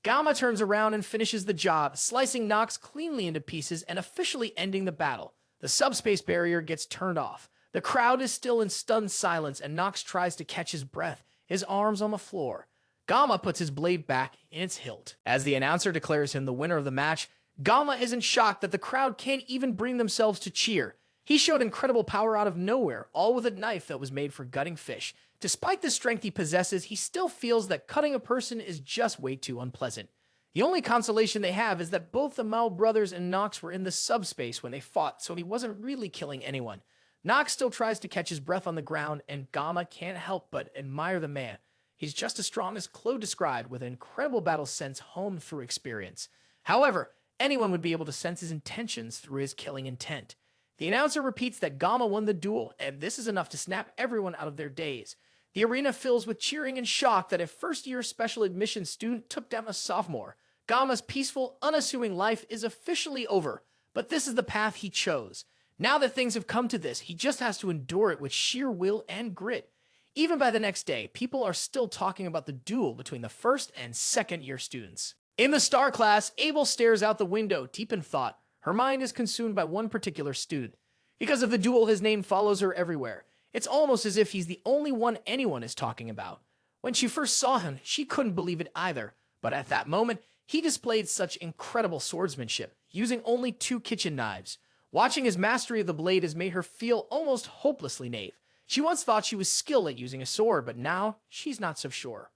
Geomma turns around and finishes the job, slicing Knox cleanly into pieces and officially ending the battle. The subspace barrier gets turned off. The crowd is still in stunned silence, and Knox tries to catch his breath, his arms on the floor. Geomma puts his blade back in its hilt. As the announcer declares him the winner of the match, Geomma isn't shocked that the crowd can't even bring themselves to cheer. He showed incredible power out of nowhere, all with a knife that was made for gutting fish. Despite the strength he possesses, he still feels that cutting a person is just way too unpleasant. The only consolation they have is that both the Mao brothers and Knox were in the subspace when they fought, so he wasn't really killing anyone. Knox still tries to catch his breath on the ground, and Geomma can't help but admire the man. He's just as strong as Chloe described, with an incredible battle sense honed through experience. However, anyone would be able to sense his intentions through his killing intent. The announcer repeats that Geomma won the duel, and this is enough to snap everyone out of their daze. The arena fills with cheering and shock that a first-year special admission student took down a sophomore. Geomma's peaceful, unassuming life is officially over, but this is the path he chose. Now that things have come to this, he just has to endure it with sheer will and grit. Even by the next day, people are still talking about the duel between the first and second-year students. In the star class, Abel stares out the window, deep in thought. Her mind is consumed by one particular student. Because of the duel, his name follows her everywhere. It's almost as if he's the only one anyone is talking about. When she first saw him, she couldn't believe it either. But at that moment, he displayed such incredible swordsmanship, using only 2 kitchen knives. Watching his mastery of the blade has made her feel almost hopelessly naive. She once thought she was skilled at using a sword, but now she's not so sure.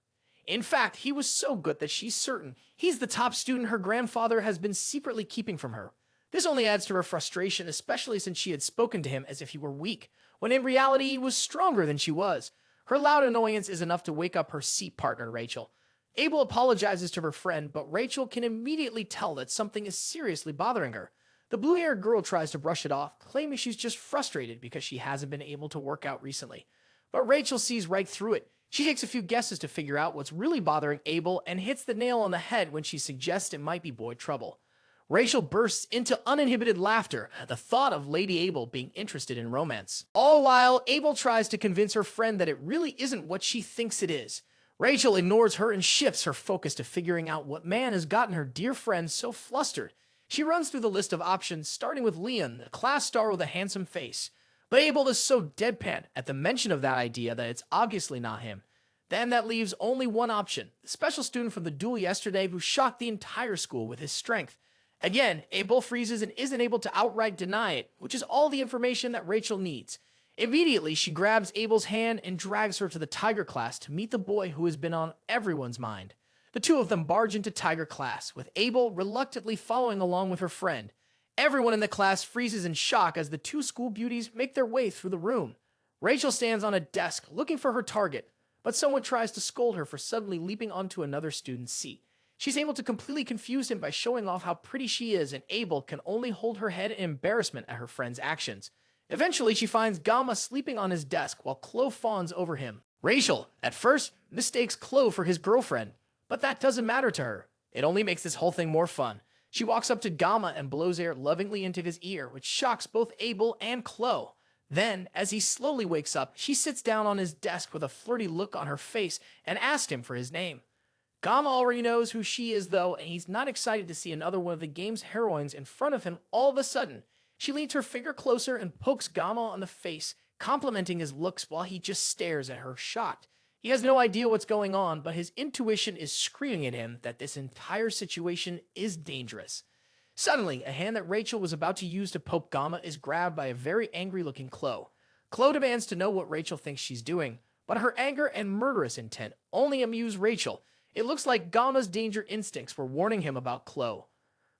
In fact, he was so good that she's certain he's the top student her grandfather has been secretly keeping from her. This only adds to her frustration, especially since she had spoken to him as if he were weak, when in reality he was stronger than she was. Her loud annoyance is enough to wake up her seat partner, Rachel. Abel apologizes to her friend, but Rachel can immediately tell that something is seriously bothering her. The blue-haired girl tries to brush it off, claiming she's just frustrated because she hasn't been able to work out recently. But Rachel sees right through it. She takes a few guesses to figure out what's really bothering Abel and hits the nail on the head when she suggests it might be boy trouble. Rachel bursts into uninhibited laughter at the thought of Lady Abel being interested in romance. All while, Abel tries to convince her friend that it really isn't what she thinks it is. Rachel ignores her and shifts her focus to figuring out what man has gotten her dear friend so flustered. She runs through the list of options, starting with Leon, the class star with a handsome face. But Abel is so deadpan at the mention of that idea that it's obviously not him. Then that leaves only one option, the special student from the duel yesterday who shocked the entire school with his strength. Again, Abel freezes and isn't able to outright deny it, which is all the information that Rachel needs. Immediately, she grabs Abel's hand and drags her to the Tiger class to meet the boy who has been on everyone's mind. The two of them barge into Tiger class, with Abel reluctantly following along with her friend. Everyone in the class freezes in shock as the two school beauties make their way through the room. Rachel stands on a desk looking for her target, but someone tries to scold her for suddenly leaping onto another student's seat. She's able to completely confuse him by showing off how pretty she is, and Abel can only hold her head in embarrassment at her friend's actions. Eventually, she finds Geomma sleeping on his desk while Chloe fawns over him. Rachel, at first, mistakes Chloe for his girlfriend, but that doesn't matter to her. It only makes this whole thing more fun. She walks up to Geomma and blows air lovingly into his ear, which shocks both Abel and Chloe. Then, as he slowly wakes up, she sits down on his desk with a flirty look on her face and asks him for his name. Geomma already knows who she is, though, and he's not excited to see another one of the game's heroines in front of him all of a sudden. She leans her finger closer and pokes Geomma on the face, complimenting his looks while he just stares at her, shocked. He has no idea what's going on, but his intuition is screaming at him that this entire situation is dangerous. Suddenly, a hand that Rachel was about to use to poke Geomma is grabbed by a very angry-looking Chloe. Chloe demands to know what Rachel thinks she's doing, but her anger and murderous intent only amuse Rachel. It looks like Geomma's danger instincts were warning him about Chloe.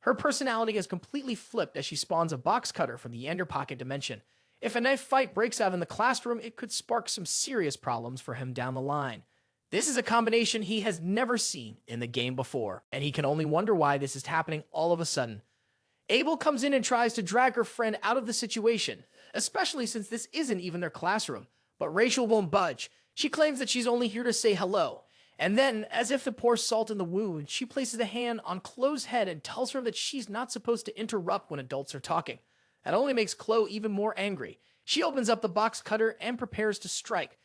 Her personality has completely flipped as she spawns a box cutter from the yandere pocket dimension. If a knife fight breaks out in the classroom, it could spark some serious problems for him down the line. This is a combination he has never seen in the game before, and he can only wonder why this is happening all of a sudden. Abel comes in and tries to drag her friend out of the situation, especially since this isn't even their classroom, but Rachel won't budge. She claims that she's only here to say hello. And then, as if to pour salt in the wound, she places a hand on Chloe's head and tells her that she's not supposed to interrupt when adults are talking. That only makes Chloe even more angry. She opens up the box cutter and prepares to strike.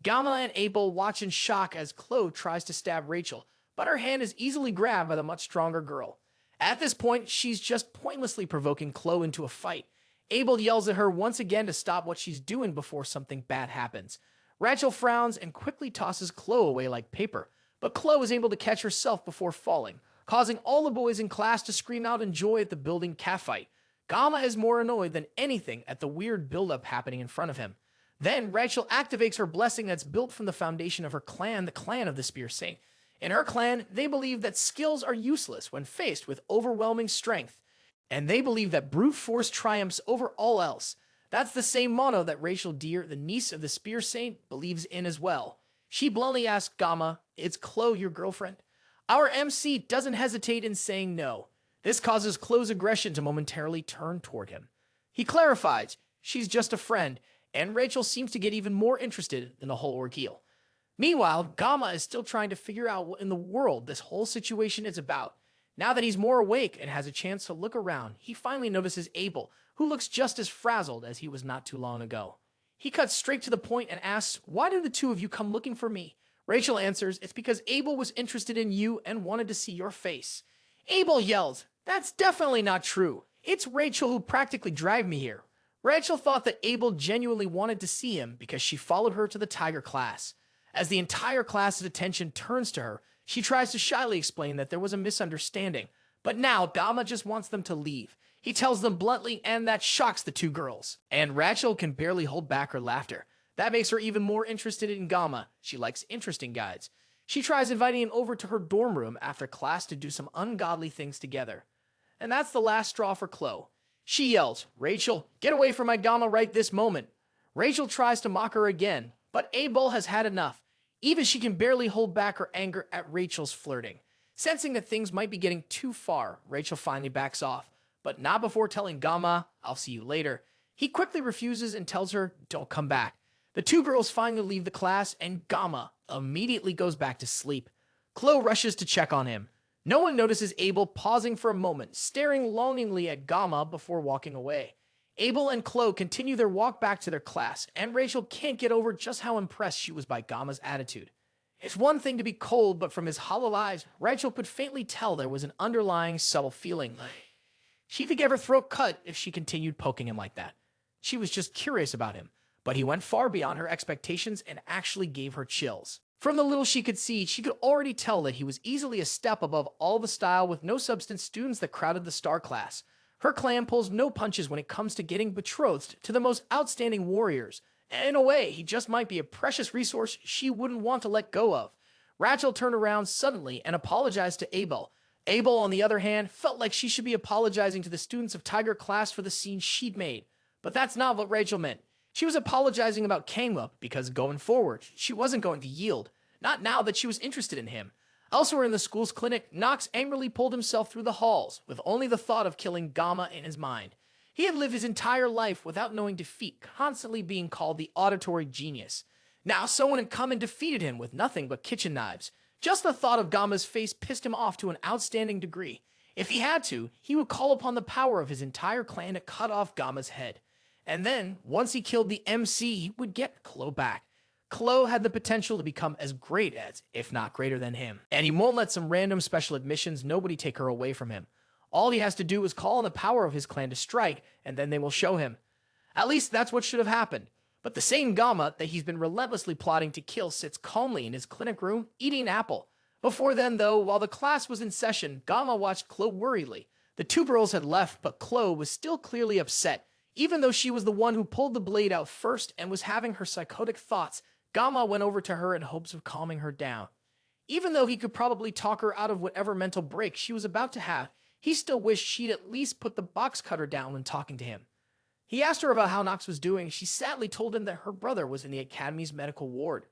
Geomma and Abel watch in shock as Chloe tries to stab Rachel, but her hand is easily grabbed by the much stronger girl. At this point, she's just pointlessly provoking Chloe into a fight. Abel yells at her once again to stop what she's doing before something bad happens. Rachel frowns and quickly tosses Chloe away like paper, but Chloe is able to catch herself before falling, causing all the boys in class to scream out in joy at the building catfight. Geomma is more annoyed than anything at the weird buildup happening in front of him. Then Rachel activates her blessing that's built from the foundation of her clan, the clan of the Spear Saint. In her clan, they believe that skills are useless when faced with overwhelming strength, and they believe that brute force triumphs over all else. That's the same motto that Rachel Deer, the niece of the Spear Saint, believes in as well. She bluntly asks Geomma, "Is Chloe your girlfriend?" Our MC doesn't hesitate in saying no. This causes Chloe's aggression to momentarily turn toward him. He clarifies, she's just a friend, and Rachel seems to get even more interested in the whole ordeal. Meanwhile, Geomma is still trying to figure out what in the world this whole situation is about. Now that he's more awake and has a chance to look around, he finally notices Abel, who looks just as frazzled as he was not too long ago. He cuts straight to the point and asks, "Why did the two of you come looking for me?" Rachel answers, "It's because Abel was interested in you and wanted to see your face." Abel yells, "That's definitely not true. It's Rachel who practically dragged me here." Rachel thought that Abel genuinely wanted to see him because she followed her to the Tiger class. As the entire class's attention turns to her, she tries to shyly explain that there was a misunderstanding. But now, Geomma just wants them to leave. He tells them bluntly, and that shocks the two girls. And Rachel can barely hold back her laughter. That makes her even more interested in Geomma. She likes interesting guys. She tries inviting him over to her dorm room after class to do some ungodly things together. And that's the last straw for Chloe. She yells, "Rachel, get away from my Geomma right this moment." Rachel tries to mock her again, but Abel has had enough. Even she can barely hold back her anger at Rachel's flirting. Sensing that things might be getting too far, Rachel finally backs off, but not before telling Geomma, "I'll see you later." He quickly refuses and tells her, "Don't come back." The two girls finally leave the class, and Geomma immediately goes back to sleep. Chloe rushes to check on him. No one notices Abel pausing for a moment, staring longingly at Geomma before walking away. Abel and Chloe continue their walk back to their class, and Rachel can't get over just how impressed she was by Geomma's attitude. It's one thing to be cold, but from his hollow eyes, Rachel could faintly tell there was an underlying subtle feeling. She could get her throat cut if she continued poking him like that. She was just curious about him, but he went far beyond her expectations and actually gave her chills. From the little she could see, she could already tell that he was easily a step above all the style with no substance students that crowded the star class. Her clan pulls no punches when it comes to getting betrothed to the most outstanding warriors. In a way, he just might be a precious resource she wouldn't want to let go of. Rachel turned around suddenly and apologized to Abel. Abel, on the other hand, felt like she should be apologizing to the students of Tiger class for the scene she'd made. But that's not what Rachel meant. She was apologizing about Kangma because going forward, she wasn't going to yield. Not now that she was interested in him. Elsewhere in the school's clinic, Knox angrily pulled himself through the halls, with only the thought of killing Geomma in his mind. He had lived his entire life without knowing defeat, constantly being called the auditory genius. Now someone had come and defeated him with nothing but kitchen knives. Just the thought of Gamma's face pissed him off to an outstanding degree. If he had to, he would call upon the power of his entire clan to cut off Gamma's head. And then, once he killed the MC, he would get Chloe back. Chloe had the potential to become as great as, if not greater than him. And he won't let some random special admissions nobody take her away from him. All he has to do is call on the power of his clan to strike, and then they will show him. At least that's what should have happened. But the same Geomma that he's been relentlessly plotting to kill sits calmly in his clinic room, eating an apple. Before then, though, while the class was in session, Geomma watched Chloe worriedly. The two girls had left, but Chloe was still clearly upset. Even though she was the one who pulled the blade out first and was having her psychotic thoughts, Geomma went over to her in hopes of calming her down. Even though he could probably talk her out of whatever mental break she was about to have, he still wished she'd at least put the box cutter down when talking to him. He asked her about how Knox was doing. She sadly told him that her brother was in the Academy's medical ward.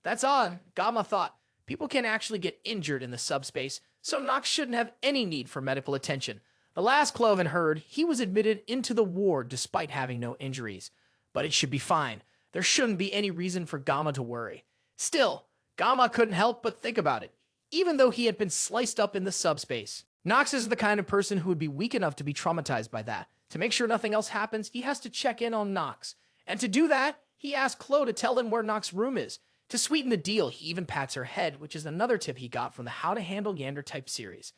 That's odd, Geomma thought. People can actually get injured in the subspace, so Knox shouldn't have any need for medical attention. The last Chloe had heard, he was admitted into the ward despite having no injuries. But it should be fine. There shouldn't be any reason for Geomma to worry. Still, Geomma couldn't help but think about it, even though he had been sliced up in the subspace. Knox is the kind of person who would be weak enough to be traumatized by that. To make sure nothing else happens, he has to check in on Knox. And to do that, he asks Chloe to tell him where Knox's room is. To sweeten the deal, he even pats her head, which is another tip he got from the How to Handle Yandere type series.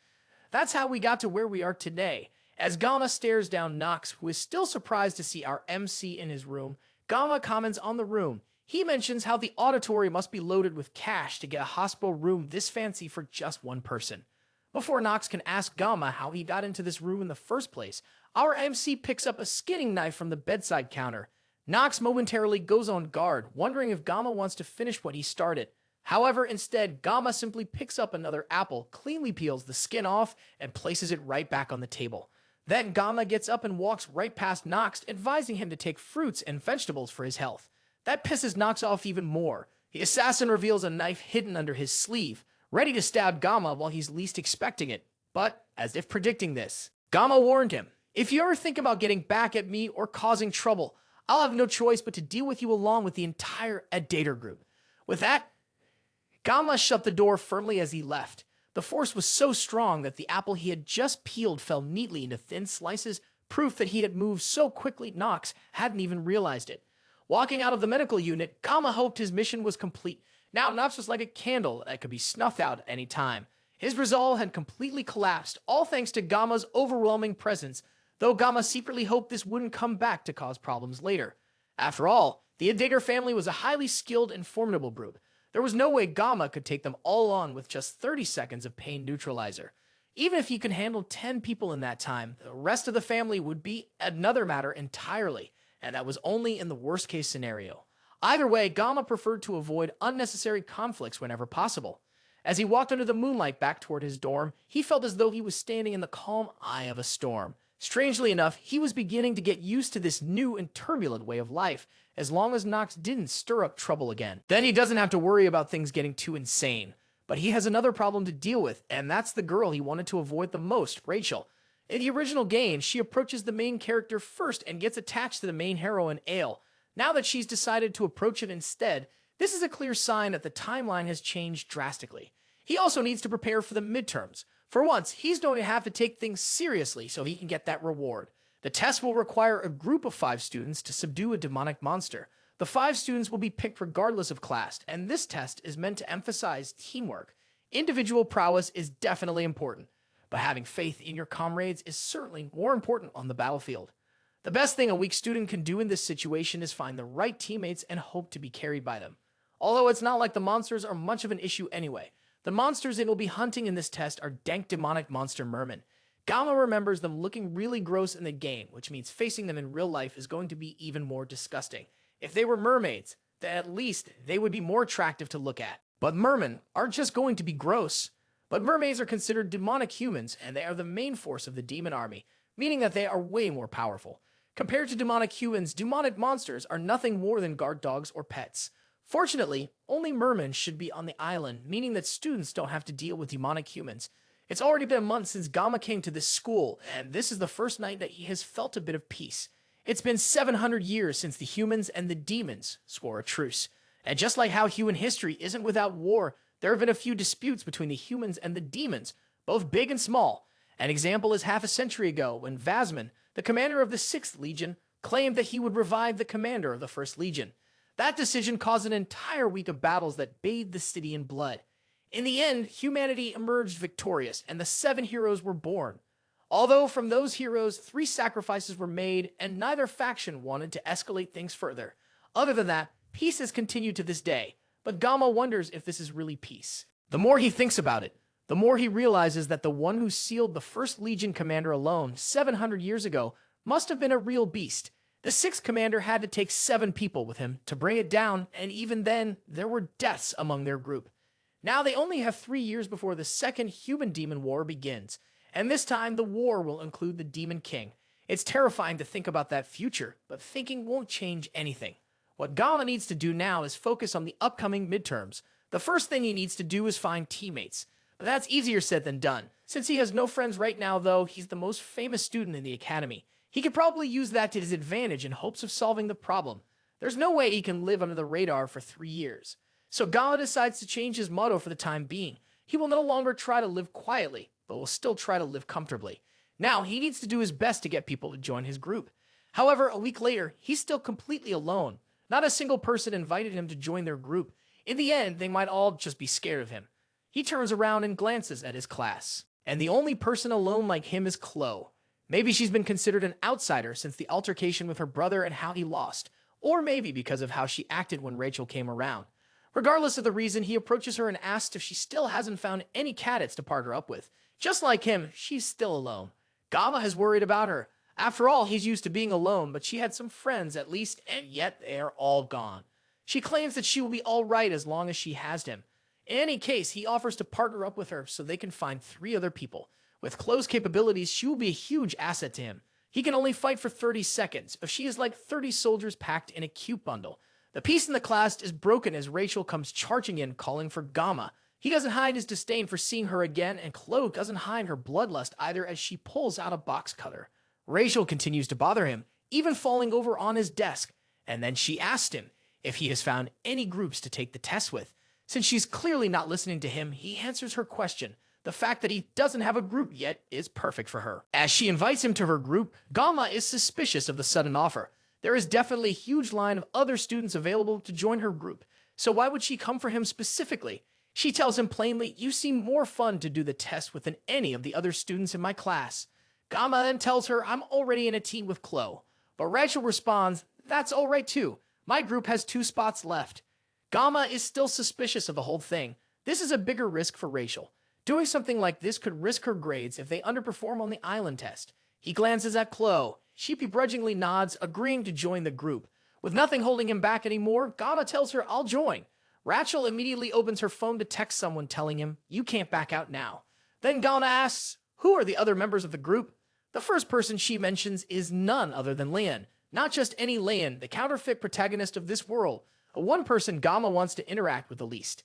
That's how we got to where we are today. As Geomma stares down Knox, who is still surprised to see our MC in his room, Geomma comments on the room. He mentions how the auditory must be loaded with cash to get a hospital room this fancy for just one person. Before Knox can ask Geomma how he got into this room in the first place, our MC picks up a skinning knife from the bedside counter. Knox momentarily goes on guard, wondering if Geomma wants to finish what he started. However, instead, Geomma simply picks up another apple, cleanly peels the skin off, and places it right back on the table. Then Geomma gets up and walks right past Knox, advising him to take fruits and vegetables for his health. That pisses Knox off even more. The assassin reveals a knife hidden under his sleeve, ready to stab Geomma while he's least expecting it. But, as if predicting this, Geomma warned him, "If you ever think about getting back at me or causing trouble, I'll have no choice but to deal with you along with the entire Eddator group." With that, Geomma shut the door firmly as he left. The force was so strong that the apple he had just peeled fell neatly into thin slices, proof that he had moved so quickly Knox hadn't even realized it. Walking out of the medical unit, Geomma hoped his mission was complete. Now Knox was like a candle that could be snuffed out at any time. His resolve had completely collapsed, all thanks to Gamma's overwhelming presence, though Geomma secretly hoped this wouldn't come back to cause problems later. After all, the Eddator family was a highly skilled and formidable group. There was no way Geomma could take them all on with just 30 seconds of pain neutralizer. Even if he could handle 10 people in that time, the rest of the family would be another matter entirely, and that was only in the worst case scenario. Either way, Geomma preferred to avoid unnecessary conflicts whenever possible. As he walked under the moonlight back toward his dorm, he felt as though he was standing in the calm eye of a storm. Strangely enough, he was beginning to get used to this new and turbulent way of life, as long as Knox didn't stir up trouble again. Then he doesn't have to worry about things getting too insane. But he has another problem to deal with, and that's the girl he wanted to avoid the most, Rachel. In the original game, she approaches the main character first and gets attached to the main heroine, Abel. Now that she's decided to approach it instead, this is a clear sign that the timeline has changed drastically. He also needs to prepare for the midterms. For once, he's going to have to take things seriously so he can get that reward. The test will require a group of 5 students to subdue a demonic monster. The 5 students will be picked regardless of class, and this test is meant to emphasize teamwork. Individual prowess is definitely important, but having faith in your comrades is certainly more important on the battlefield. The best thing a weak student can do in this situation is find the right teammates and hope to be carried by them. Although it's not like the monsters are much of an issue anyway. The monsters it will be hunting in this test are dank demonic monster mermen. Geomma remembers them looking really gross in the game, which means facing them in real life is going to be even more disgusting. If they were mermaids, then at least they would be more attractive to look at. But mermen aren't just going to be gross. But mermaids are considered demonic humans, and they are the main force of the demon army, meaning that they are way more powerful. Compared to demonic humans, demonic monsters are nothing more than guard dogs or pets. Fortunately, only mermen should be on the island, meaning that students don't have to deal with demonic humans. It's already been a month since Geomma came to this school, and this is the first night that he has felt a bit of peace. It's been 700 years since the humans and the demons swore a truce. And just like how human history isn't without war, there have been a few disputes between the humans and the demons, both big and small. An example is half a century ago when Vasman, the commander of the 6th Legion, claimed that he would revive the commander of the 1st Legion. That decision caused an entire week of battles that bathed the city in blood. In the end, humanity emerged victorious, and the 7 heroes were born. Although from those heroes, 3 sacrifices were made, and neither faction wanted to escalate things further. Other than that, peace has continued to this day, but Geomma wonders if this is really peace. The more he thinks about it, the more he realizes that the one who sealed the 1st Legion commander alone 700 years ago must have been a real beast. The 6th commander had to take 7 people with him to bring it down, and even then, there were deaths among their group. Now they only have 3 years before the second human-demon war begins, and this time the war will include the Demon King. It's terrifying to think about that future, but thinking won't change anything. What Geomma needs to do now is focus on the upcoming midterms. The first thing he needs to do is find teammates. But that's easier said than done. Since he has no friends right now, though, he's the most famous student in the academy. He could probably use that to his advantage in hopes of solving the problem. There's no way he can live under the radar for 3 years. So Geomma decides to change his motto for the time being. He will no longer try to live quietly, but will still try to live comfortably. Now, he needs to do his best to get people to join his group. However, a week later, he's still completely alone. Not a single person invited him to join their group. In the end, they might all just be scared of him. He turns around and glances at his class. And the only person alone like him is Chloe. Maybe she's been considered an outsider since the altercation with her brother and how he lost. Or maybe because of how she acted when Rachel came around. Regardless of the reason, he approaches her and asks if she still hasn't found any cadets to partner up with. Just like him, she's still alone. Geomma has worried about her. After all, he's used to being alone, but she had some friends at least, and yet they are all gone. She claims that she will be all right as long as she has him. In any case, he offers to partner up with her so they can find 3 other people. With Chloe's capabilities, she will be a huge asset to him. He can only fight for 30 seconds, if she is like 30 soldiers packed in a cute bundle. The peace in the class is broken as Rachel comes charging in, calling for Geomma. He doesn't hide his disdain for seeing her again, and Chloe doesn't hide her bloodlust either as she pulls out a box cutter. Rachel continues to bother him, even falling over on his desk, and then she asked him if he has found any groups to take the test with. Since she's clearly not listening to him, he answers her question. The fact that he doesn't have a group yet is perfect for her. As she invites him to her group, Geomma is suspicious of the sudden offer. There is definitely a huge line of other students available to join her group, so why would she come for him specifically? She tells him plainly, "You seem more fun to do the test with than any of the other students in my class." Geomma then tells her, "I'm already in a team with Chloe." But Rachel responds, "That's alright too. My group has 2 spots left." Geomma is still suspicious of the whole thing. This is a bigger risk for Rachel. Doing something like this could risk her grades if they underperform on the island test. He glances at Chloe. She begrudgingly nods, agreeing to join the group. With nothing holding him back anymore, Geomma tells her, "I'll join." Rachel immediately opens her phone to text someone telling him, "You can't back out now." Then Geomma asks, "Who are the other members of the group?" The first person she mentions is none other than Leon. Not just any Leon, the counterfeit protagonist of this world. A one person Geomma wants to interact with the least.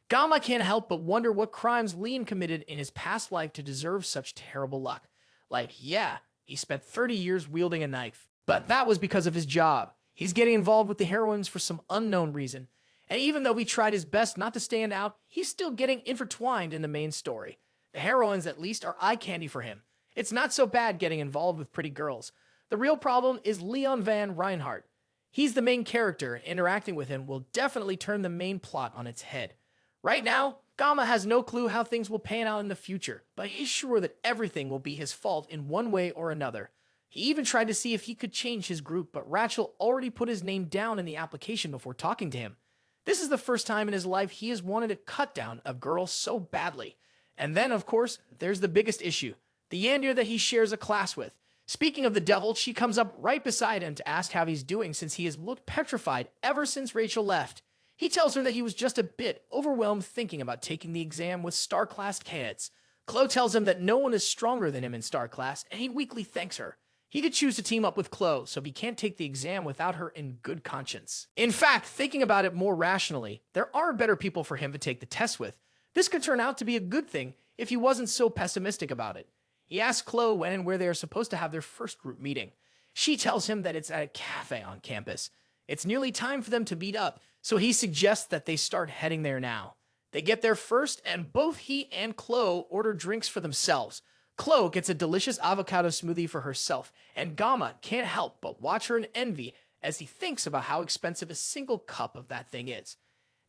Geomma can't help but wonder what crimes Leon committed in his past life to deserve such terrible luck. Like, yeah, he spent 30 years wielding a knife. But that was because of his job. He's getting involved with the heroines for some unknown reason. And even though he tried his best not to stand out, he's still getting intertwined in the main story. The heroines, at least, are eye candy for him. It's not so bad getting involved with pretty girls. The real problem is Leon van Reinhardt. He's the main character, and interacting with him will definitely turn the main plot on its head. Right now, Geomma has no clue how things will pan out in the future, but he's sure that everything will be his fault in one way or another. He even tried to see if he could change his group, but Rachel already put his name down in the application before talking to him. This is the first time in his life he has wanted to cut down a girl so badly. And then, of course, there's the biggest issue, the yandere that he shares a class with. Speaking of the devil, she comes up right beside him to ask how he's doing since he has looked petrified ever since Rachel left. He tells her that he was just a bit overwhelmed thinking about taking the exam with star-class kids. Chloe tells him that no one is stronger than him in star class, and he weakly thanks her. He could choose to team up with Chloe, so he can't take the exam without her in good conscience. In fact, thinking about it more rationally, there are better people for him to take the test with. This could turn out to be a good thing if he wasn't so pessimistic about it. He asks Chloe when and where they are supposed to have their first group meeting. She tells him that it's at a cafe on campus. It's nearly time for them to meet up, so he suggests that they start heading there now. They get there first, and both he and Chloe order drinks for themselves. Chloe gets a delicious avocado smoothie for herself, and Geomma can't help but watch her in envy as he thinks about how expensive a single cup of that thing is.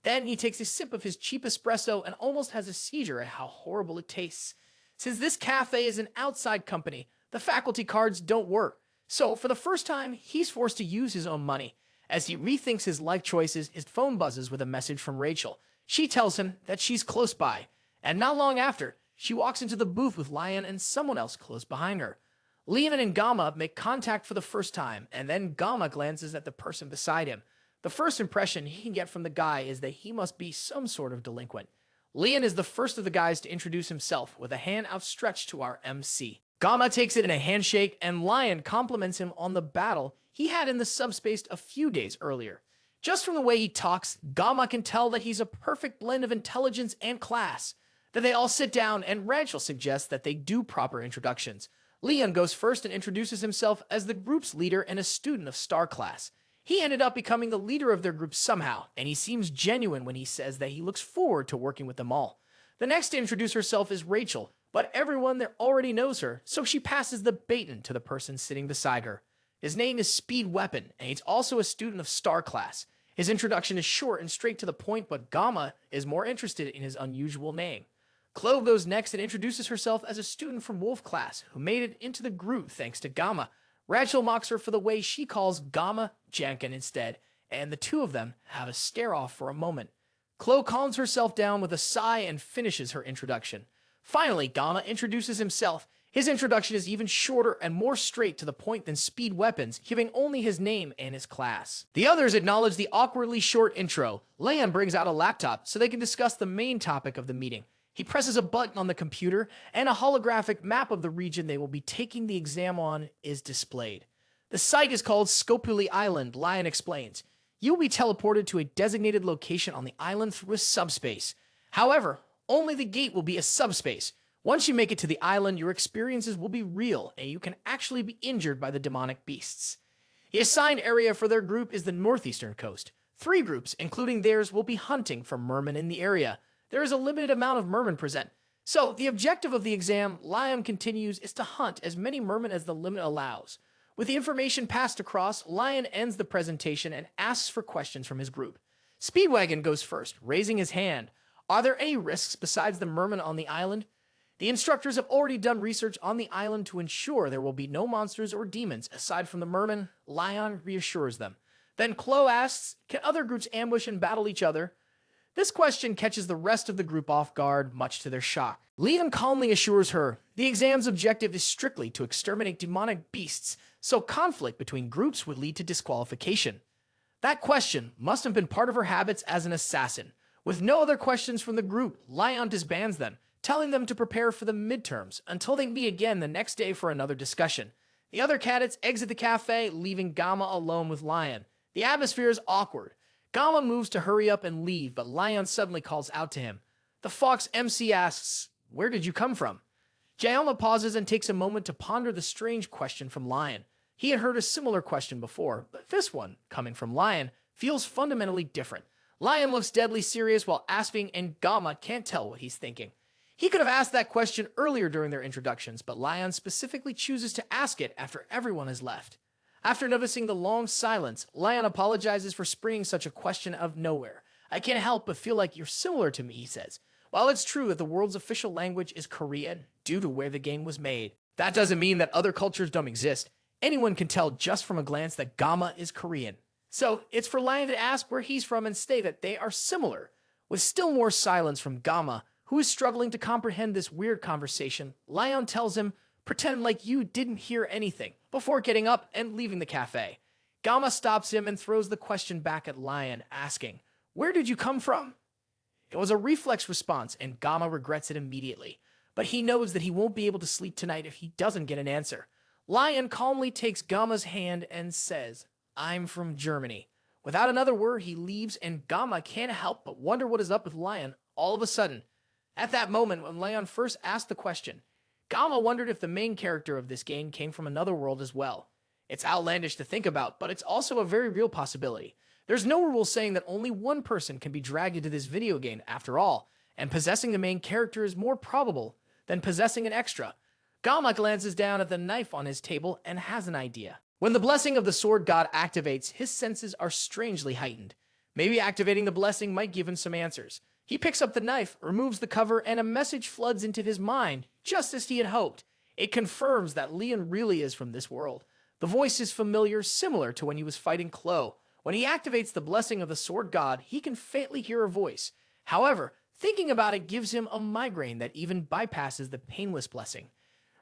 Then he takes a sip of his cheap espresso and almost has a seizure at how horrible it tastes. Since this cafe is an outside company, the faculty cards don't work. So, for the first time, he's forced to use his own money. As he rethinks his life choices, his phone buzzes with a message from Rachel. She tells him that she's close by, and not long after, she walks into the booth with Lion and someone else close behind her. Lian and Geomma make contact for the first time, and then Geomma glances at the person beside him. The first impression he can get from the guy is that he must be some sort of delinquent. Lian is the first of the guys to introduce himself with a hand outstretched to our MC. Geomma takes it in a handshake, and Lion compliments him on the battle he had in the subspace a few days earlier. Just from the way he talks, Geomma can tell that he's a perfect blend of intelligence and class. Then they all sit down, and Rachel suggests that they do proper introductions. Leon goes first and introduces himself as the group's leader and a student of star class. He ended up becoming the leader of their group somehow, and he seems genuine when he says that he looks forward to working with them all. The next to introduce herself is Rachel, but everyone there already knows her, so she passes the baton to the person sitting beside her. His name is Speed Weapon, and he's also a student of star class. His introduction is short and straight to the point, but Geomma is more interested in his unusual name. Chloe goes next and introduces herself as a student from Wolf class who made it into the group thanks to Geomma. Rachel mocks her for the way she calls Geomma Jankin instead, and the two of them have a stare-off for a moment. Chloe calms herself down with a sigh and finishes her introduction. Finally, Geomma introduces himself. His introduction is even shorter and more straight to the point than Speed Weapons, giving only his name and his class. The others acknowledge the awkwardly short intro. Leon brings out a laptop so they can discuss the main topic of the meeting. He presses a button on the computer, and a holographic map of the region they will be taking the exam on is displayed. The site is called Scopuli Island, Lion explains. You will be teleported to a designated location on the island through a subspace. However, only the gate will be a subspace. Once you make it to the island, your experiences will be real, and you can actually be injured by the demonic beasts. The assigned area for their group is the northeastern coast. 3 groups, including theirs, will be hunting for mermen in the area. There is a limited amount of mermen present. So, the objective of the exam, Lion continues, is to hunt as many mermen as the limit allows. With the information passed across, Lion ends the presentation and asks for questions from his group. Speedwagon goes first, raising his hand. Are there any risks besides the mermen on the island? The instructors have already done research on the island to ensure there will be no monsters or demons aside from the mermen. Lion reassures them. Then Chloe asks, can other groups ambush and battle each other? This question catches the rest of the group off guard, much to their shock. Leon calmly assures her, the exam's objective is strictly to exterminate demonic beasts, so conflict between groups would lead to disqualification. That question must have been part of her habits as an assassin. With no other questions from the group, Lion disbands them, telling them to prepare for the midterms until they meet again the next day for another discussion. The other cadets exit the cafe, leaving Geomma alone with Lion. The atmosphere is awkward. Geomma moves to hurry up and leave, but Lion suddenly calls out to him. The Fox MC asks, where did you come from? Geomma pauses and takes a moment to ponder the strange question from Lion. He had heard a similar question before, but this one, coming from Lion, feels fundamentally different. Lion looks deadly serious while asking, and Geomma can't tell what he's thinking. He could have asked that question earlier during their introductions, but Lion specifically chooses to ask it after everyone has left. After noticing the long silence, Lion apologizes for springing such a question out of nowhere. I can't help but feel like you're similar to me, he says. While it's true that the world's official language is Korean, due to where the game was made, that doesn't mean that other cultures don't exist. Anyone can tell just from a glance that Geomma is Korean. So, it's for Lion to ask where he's from and state that they are similar. With still more silence from Geomma, who is struggling to comprehend this weird conversation, Lion tells him, pretend like you didn't hear anything, before getting up and leaving the cafe. Geomma stops him and throws the question back at Lion, asking, Where did you come from? It was a reflex response, and Geomma regrets it immediately. But he knows that he won't be able to sleep tonight if he doesn't get an answer. Lion calmly takes Geomma's hand and says, "I'm from Germany." Without another word, he leaves, and Geomma can't help but wonder what is up with Lion all of a sudden. At that moment, when Lion first asked the question, Geomma wondered if the main character of this game came from another world as well. It's outlandish to think about, but it's also a very real possibility. There's no rule saying that only one person can be dragged into this video game after all, and possessing the main character is more probable than possessing an extra. Geomma glances down at the knife on his table and has an idea. When the blessing of the sword god activates, his senses are strangely heightened. Maybe activating the blessing might give him some answers. He picks up the knife, removes the cover, and a message floods into his mind, just as he had hoped. It confirms that Leon really is from this world. The voice is familiar, similar to when he was fighting Chloe. When he activates the blessing of the sword god, he can faintly hear a voice. However, thinking about it gives him a migraine that even bypasses the painless blessing.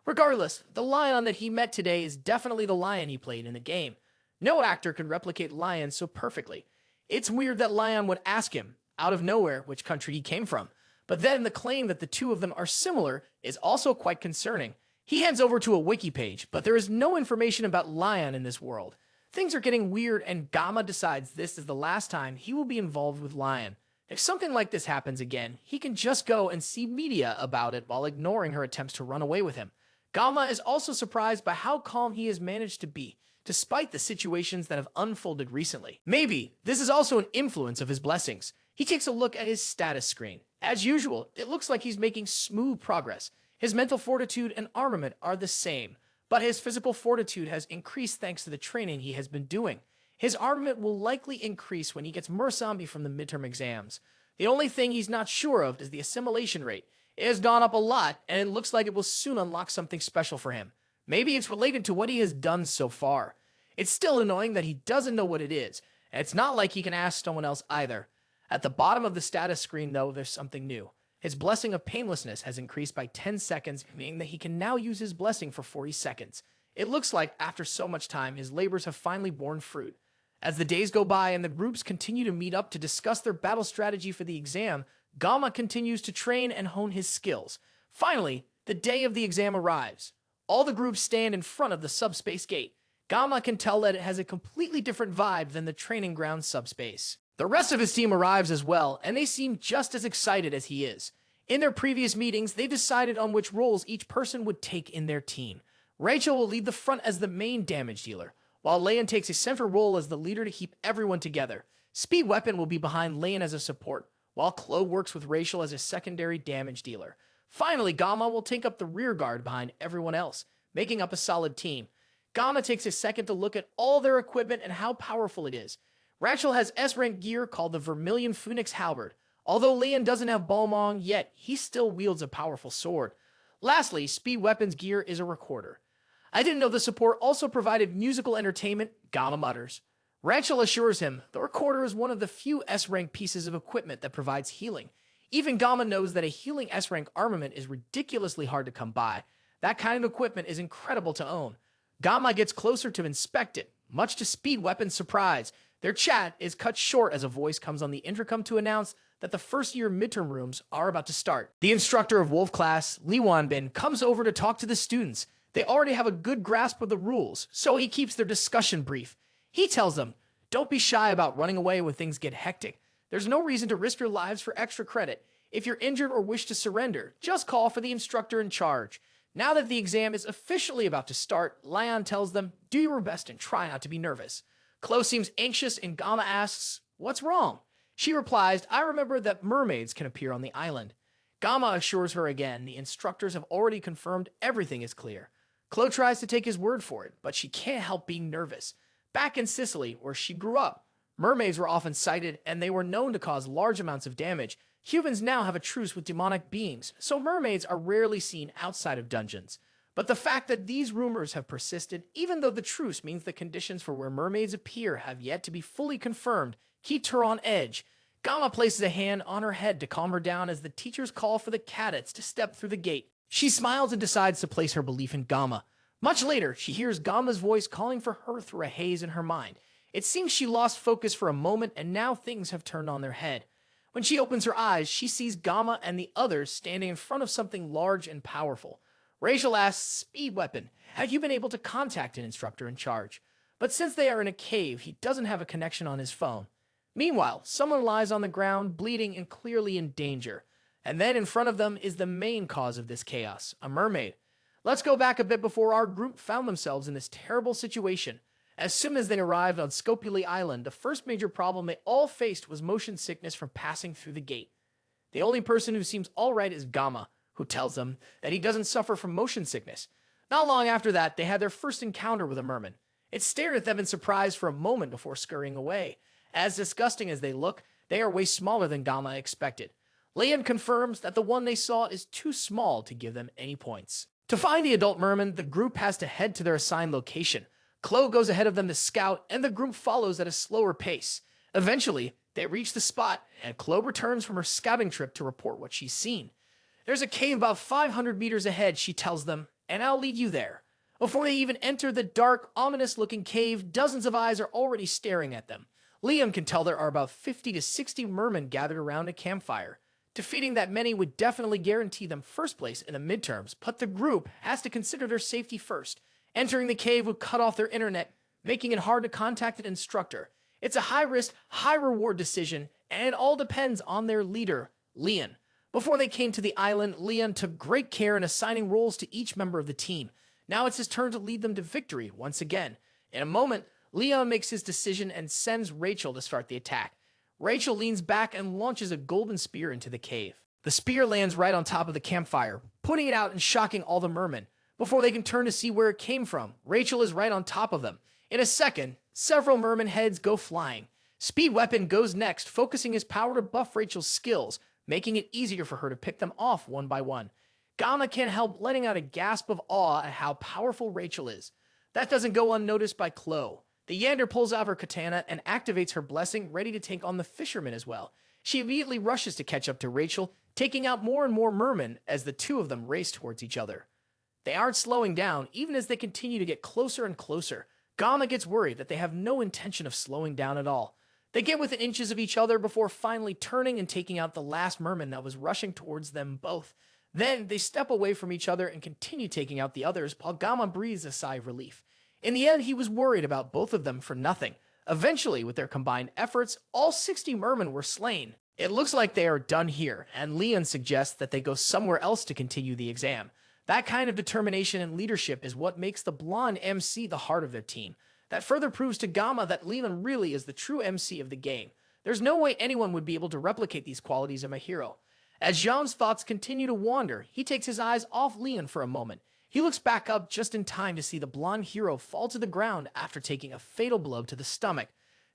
Regardless, the Lion that he met today is definitely the Lion he played in the game. No actor could replicate Lion so perfectly. It's weird that Lion would ask him, out of nowhere, which country he came from. But then the claim that the two of them are similar is also quite concerning. He hands over to a wiki page, but there is no information about Lion in this world. Things are getting weird, and Geomma decides this is the last time he will be involved with Lion. If something like this happens again, he can just go and see media about it while ignoring her attempts to run away with him. Geomma is also surprised by how calm he has managed to be, despite the situations that have unfolded recently. Maybe this is also an influence of his blessings. He takes a look at his status screen. As usual, it looks like he's making smooth progress. His mental fortitude and armament are the same, but his physical fortitude has increased thanks to the training he has been doing. His armament will likely increase when he gets more zombie from the midterm exams. The only thing he's not sure of is the assimilation rate. It has gone up a lot, and it looks like it will soon unlock something special for him. Maybe it's related to what he has done so far. It's still annoying that he doesn't know what it is, and it's not like he can ask someone else either. At the bottom of the status screen, though, there's something new. His blessing of painlessness has increased by 10 seconds, meaning that he can now use his blessing for 40 seconds. It looks like, after so much time, his labors have finally borne fruit. As the days go by and the groups continue to meet up to discuss their battle strategy for the exam, Geomma continues to train and hone his skills. Finally, the day of the exam arrives. All the groups stand in front of the subspace gate. Geomma can tell that it has a completely different vibe than the training ground subspace. The rest of his team arrives as well, and they seem just as excited as he is. In their previous meetings, they decided on which roles each person would take in their team. Rachel will lead the front as the main damage dealer, while Leon takes a central role as the leader to keep everyone together. Speed Weapon will be behind Leon as a support, while Chloe works with Rachel as a secondary damage dealer. Finally, Geomma will take up the rear guard behind everyone else, making up a solid team. Geomma takes a second to look at all their equipment and how powerful it is. Rachel has S-rank gear called the Vermilion Phoenix Halberd. Although Leon doesn't have Balmong yet, he still wields a powerful sword. Lastly, Speed Weapon's gear is a recorder. I didn't know the support also provided musical entertainment, Geomma mutters. Rachel assures him the recorder is one of the few S-rank pieces of equipment that provides healing. Even Geomma knows that a healing S-rank armament is ridiculously hard to come by. That kind of equipment is incredible to own. Geomma gets closer to inspect it, much to Speed Weapon's surprise. Their chat is cut short as a voice comes on the intercom to announce that the first-year midterm rooms are about to start. The instructor of Wolf class, Lee Wanbin, comes over to talk to the students. They already have a good grasp of the rules, so he keeps their discussion brief. He tells them, don't be shy about running away when things get hectic. There's no reason to risk your lives for extra credit. If you're injured or wish to surrender, just call for the instructor in charge. Now that the exam is officially about to start, Lion tells them, do your best and try not to be nervous. Chloe seems anxious and Geomma asks, what's wrong? She replies, I remember that mermaids can appear on the island. Geomma assures her again the instructors have already confirmed everything is clear. Chloe tries to take his word for it, but she can't help being nervous. Back in Sicily, where she grew up, mermaids were often sighted and they were known to cause large amounts of damage. Humans now have a truce with demonic beings, so mermaids are rarely seen outside of dungeons. But the fact that these rumors have persisted, even though the truce means the conditions for where mermaids appear have yet to be fully confirmed, keeps her on edge. Geomma places a hand on her head to calm her down as the teachers call for the cadets to step through the gate. She smiles and decides to place her belief in Geomma. Much later, she hears Geomma's voice calling for her through a haze in her mind. It seems she lost focus for a moment and now things have turned on their head. When she opens her eyes, she sees Geomma and the others standing in front of something large and powerful. Rachel asks Speed Weapon, have you been able to contact an instructor in charge? But since they are in a cave, he doesn't have a connection on his phone. Meanwhile, someone lies on the ground, bleeding and clearly in danger. And then in front of them is the main cause of this chaos, a mermaid. Let's go back a bit before our group found themselves in this terrible situation. As soon as they arrived on Scopuli Island, the first major problem they all faced was motion sickness from passing through the gate. The only person who seems alright is Geomma, who tells them that he doesn't suffer from motion sickness. Not long after that, they had their first encounter with a merman. It stared at them in surprise for a moment before scurrying away. As disgusting as they look, they are way smaller than Geomma expected. Leon confirms that the one they saw is too small to give them any points. To find the adult merman, the group has to head to their assigned location. Chloe goes ahead of them to scout, and the group follows at a slower pace. Eventually, they reach the spot, and Chloe returns from her scouting trip to report what she's seen. There's a cave about 500 meters ahead, she tells them, and I'll lead you there. Before they even enter the dark, ominous-looking cave, dozens of eyes are already staring at them. Liam can tell there are about 50 to 60 mermen gathered around a campfire. Defeating that many would definitely guarantee them first place in the midterms, but the group has to consider their safety first. Entering the cave would cut off their internet, making it hard to contact an instructor. It's a high-risk, high-reward decision, and it all depends on their leader, Leon. Before they came to the island, Leon took great care in assigning roles to each member of the team. Now it's his turn to lead them to victory once again. In a moment, Leon makes his decision and sends Rachel to start the attack. Rachel leans back and launches a golden spear into the cave. The spear lands right on top of the campfire, putting it out and shocking all the mermen. Before they can turn to see where it came from, Rachel is right on top of them. In a second, several merman heads go flying. Speed Weapon goes next, focusing his power to buff Rachel's skills, making it easier for her to pick them off one by one. Geomma can't help letting out a gasp of awe at how powerful Rachel is. That doesn't go unnoticed by Chloe. The yandere pulls out her katana and activates her blessing, ready to take on the fisherman as well. She immediately rushes to catch up to Rachel, taking out more and more mermen as the two of them race towards each other. They aren't slowing down, even as they continue to get closer and closer. Geomma gets worried that they have no intention of slowing down at all. They get within inches of each other before finally turning and taking out the last merman that was rushing towards them both. Then they step away from each other and continue taking out the others while Geomma breathes a sigh of relief. In the end, he was worried about both of them for nothing. Eventually, with their combined efforts, all 60 mermen were slain. It looks like they are done here, and Leon suggests that they go somewhere else to continue the exam. That kind of determination and leadership is what makes the blonde MC the heart of their team. That further proves to Geomma that Leon really is the true MC of the game. There's no way anyone would be able to replicate these qualities of a hero. As Jean's thoughts continue to wander, he takes his eyes off Leon for a moment. He looks back up just in time to see the blonde hero fall to the ground after taking a fatal blow to the stomach.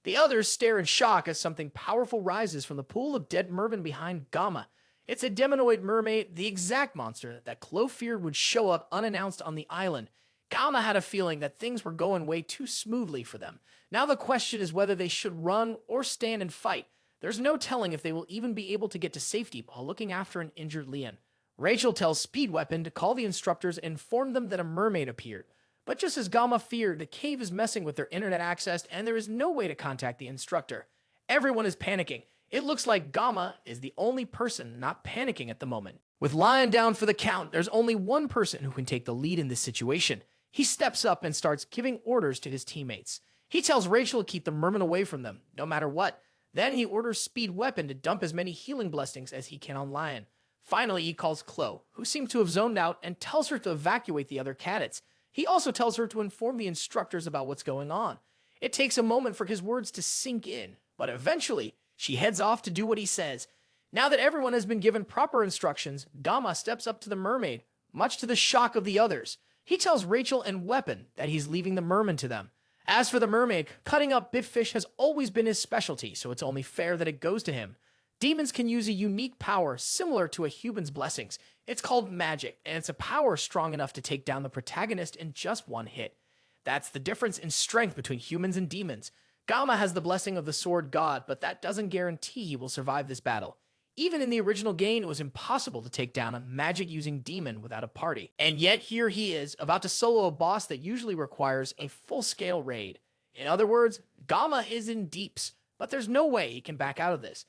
The others stare in shock as something powerful rises from the pool of dead mermen behind Geomma. It's a demonoid mermaid, the exact monster that Chloe feared would show up unannounced on the island. Geomma had a feeling that things were going way too smoothly for them. Now the question is whether they should run or stand and fight. There's no telling if they will even be able to get to safety while looking after an injured Leon. Rachel tells Speed Weapon to call the instructors and inform them that a mermaid appeared. But just as Geomma feared, the cave is messing with their internet access and there is no way to contact the instructor. Everyone is panicking. It looks like Geomma is the only person not panicking at the moment. With lying down for the count, there's only one person who can take the lead in this situation. He steps up and starts giving orders to his teammates. He tells Rachel to keep the merman away from them, no matter what. Then he orders Speed Weapon to dump as many healing blessings as he can on Lion. Finally, he calls Chloe, who seems to have zoned out, and tells her to evacuate the other cadets. He also tells her to inform the instructors about what's going on. It takes a moment for his words to sink in, but eventually, she heads off to do what he says. Now that everyone has been given proper instructions, Geomma steps up to the mermaid, much to the shock of the others. He tells Rachel and Weapon that he's leaving the merman to them. As for the mermaid, cutting up big fish has always been his specialty, so it's only fair that it goes to him. Demons can use a unique power similar to a human's blessings. It's called magic, and it's a power strong enough to take down the protagonist in just one hit. That's the difference in strength between humans and demons. Geomma has the blessing of the sword god, but that doesn't guarantee he will survive this battle. Even in the original game, it was impossible to take down a magic-using demon without a party. And yet here he is, about to solo a boss that usually requires a full-scale raid. In other words, Geomma is in deeps, but there's no way he can back out of this.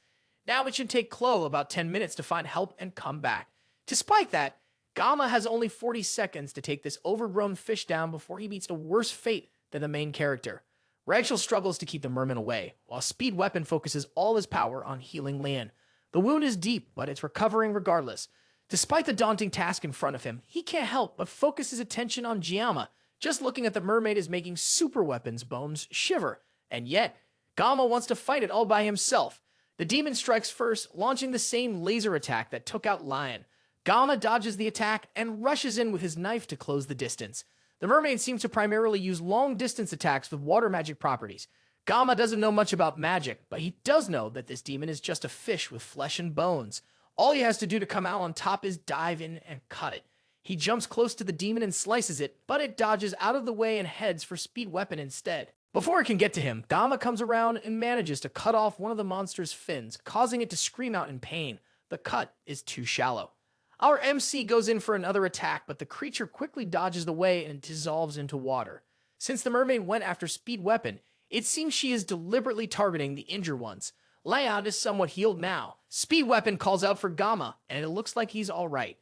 Now it should take Chloe about 10 minutes to find help and come back. Despite that, Geomma has only 40 seconds to take this overgrown fish down before he meets a worse fate than the main character. Rachel struggles to keep the merman away, while Speed Weapon focuses all his power on healing Lan. The wound is deep, but it's recovering regardless. Despite the daunting task in front of him, he can't help but focus his attention on Geomma. Just looking at the mermaid is making super weapons bones shiver, and yet, Geomma wants to fight it all by himself. The demon strikes first, launching the same laser attack that took out Lion. Geomma dodges the attack and rushes in with his knife to close the distance. The mermaid seems to primarily use long-distance attacks with water magic properties. Geomma doesn't know much about magic, but he does know that this demon is just a fish with flesh and bones. All he has to do to come out on top is dive in and cut it. He jumps close to the demon and slices it, but it dodges out of the way and heads for Speed Weapon instead. Before it can get to him, Geomma comes around and manages to cut off one of the monster's fins, causing it to scream out in pain. The cut is too shallow. Our MC goes in for another attack, but the creature quickly dodges the way and dissolves into water. Since the mermaid went after Speed Weapon, it seems she is deliberately targeting the injured ones. Lion is somewhat healed now. Speed Weapon calls out for Geomma, and it looks like he's alright.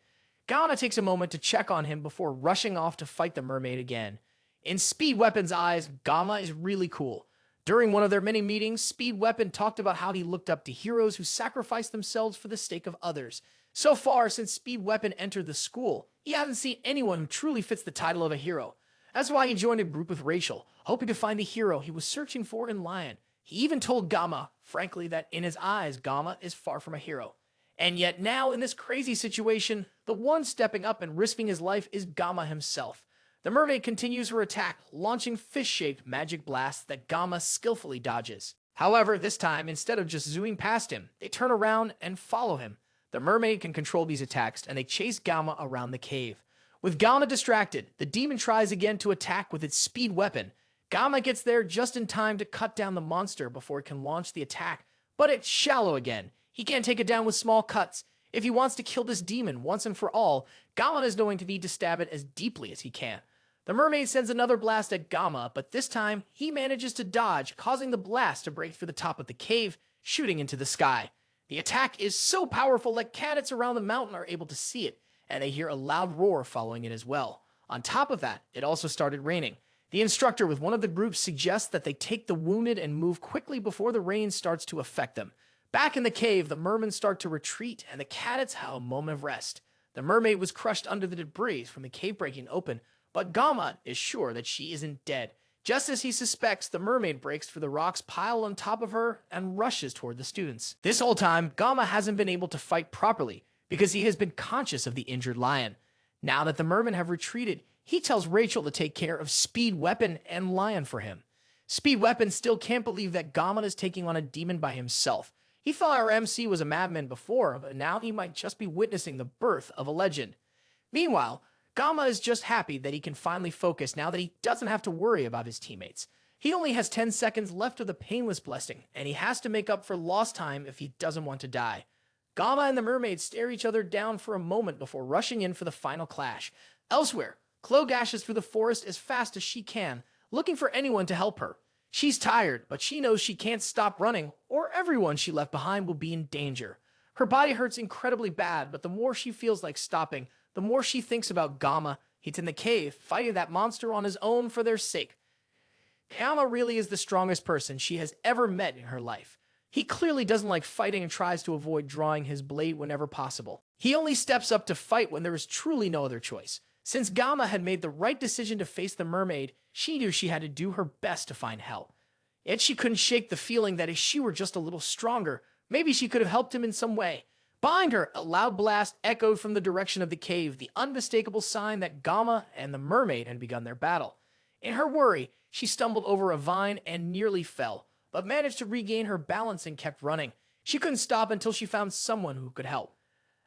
Geomma takes a moment to check on him before rushing off to fight the mermaid again. In Speed Weapon's eyes, Geomma is really cool. During one of their many meetings, Speed Weapon talked about how he looked up to heroes who sacrificed themselves for the sake of others. So far, since Speed Weapon entered the school, he hasn't seen anyone who truly fits the title of a hero. That's why he joined a group with Rachel, hoping to find the hero he was searching for in Lion. He even told Geomma, frankly, that in his eyes, Geomma is far from a hero. And yet now, in this crazy situation, the one stepping up and risking his life is Geomma himself. The mermaid continues her attack, launching fish-shaped magic blasts that Geomma skillfully dodges. However, this time, instead of just zooming past him, they turn around and follow him. The mermaid can control these attacks, and they chase Geomma around the cave. With Geomma distracted, the demon tries again to attack with its Speed Weapon. Geomma gets there just in time to cut down the monster before it can launch the attack, but it's shallow again. He can't take it down with small cuts. If he wants to kill this demon once and for all, Geomma is going to need to stab it as deeply as he can. The mermaid sends another blast at Geomma, but this time, he manages to dodge, causing the blast to break through the top of the cave, shooting into the sky. The attack is so powerful that cadets around the mountain are able to see it, and they hear a loud roar following it as well. On top of that, it also started raining. The instructor with one of the groups suggests that they take the wounded and move quickly before the rain starts to affect them. Back in the cave, the mermen start to retreat, and the cadets have a moment of rest. The mermaid was crushed under the debris from the cave breaking open, but Geomma is sure that she isn't dead. Just as he suspects, the mermaid breaks through the rocks piled on top of her and rushes toward the students. This whole time, Geomma hasn't been able to fight properly because he has been conscious of the injured lion. Now that the mermen have retreated, he tells Rachel to take care of Speed Weapon and Lion for him. Speed Weapon still can't believe that Geomma is taking on a demon by himself. He thought our MC was a madman before, but now he might just be witnessing the birth of a legend. Meanwhile, Geomma is just happy that he can finally focus now that he doesn't have to worry about his teammates. He only has 10 seconds left of the painless blessing, and he has to make up for lost time if he doesn't want to die. Geomma and the mermaid stare each other down for a moment before rushing in for the final clash. Elsewhere, Chloe dashes through the forest as fast as she can, looking for anyone to help her. She's tired, but she knows she can't stop running, or everyone she left behind will be in danger. Her body hurts incredibly bad, but the more she feels like stopping, the more she thinks about Geomma. He's in the cave, fighting that monster on his own for their sake. Geomma really is the strongest person she has ever met in her life. He clearly doesn't like fighting and tries to avoid drawing his blade whenever possible. He only steps up to fight when there is truly no other choice. Since Geomma had made the right decision to face the mermaid, she knew she had to do her best to find help. Yet she couldn't shake the feeling that if she were just a little stronger, maybe she could have helped him in some way. Behind her, a loud blast echoed from the direction of the cave, the unmistakable sign that Geomma and the mermaid had begun their battle. In her worry, she stumbled over a vine and nearly fell, but managed to regain her balance and kept running. She couldn't stop until she found someone who could help.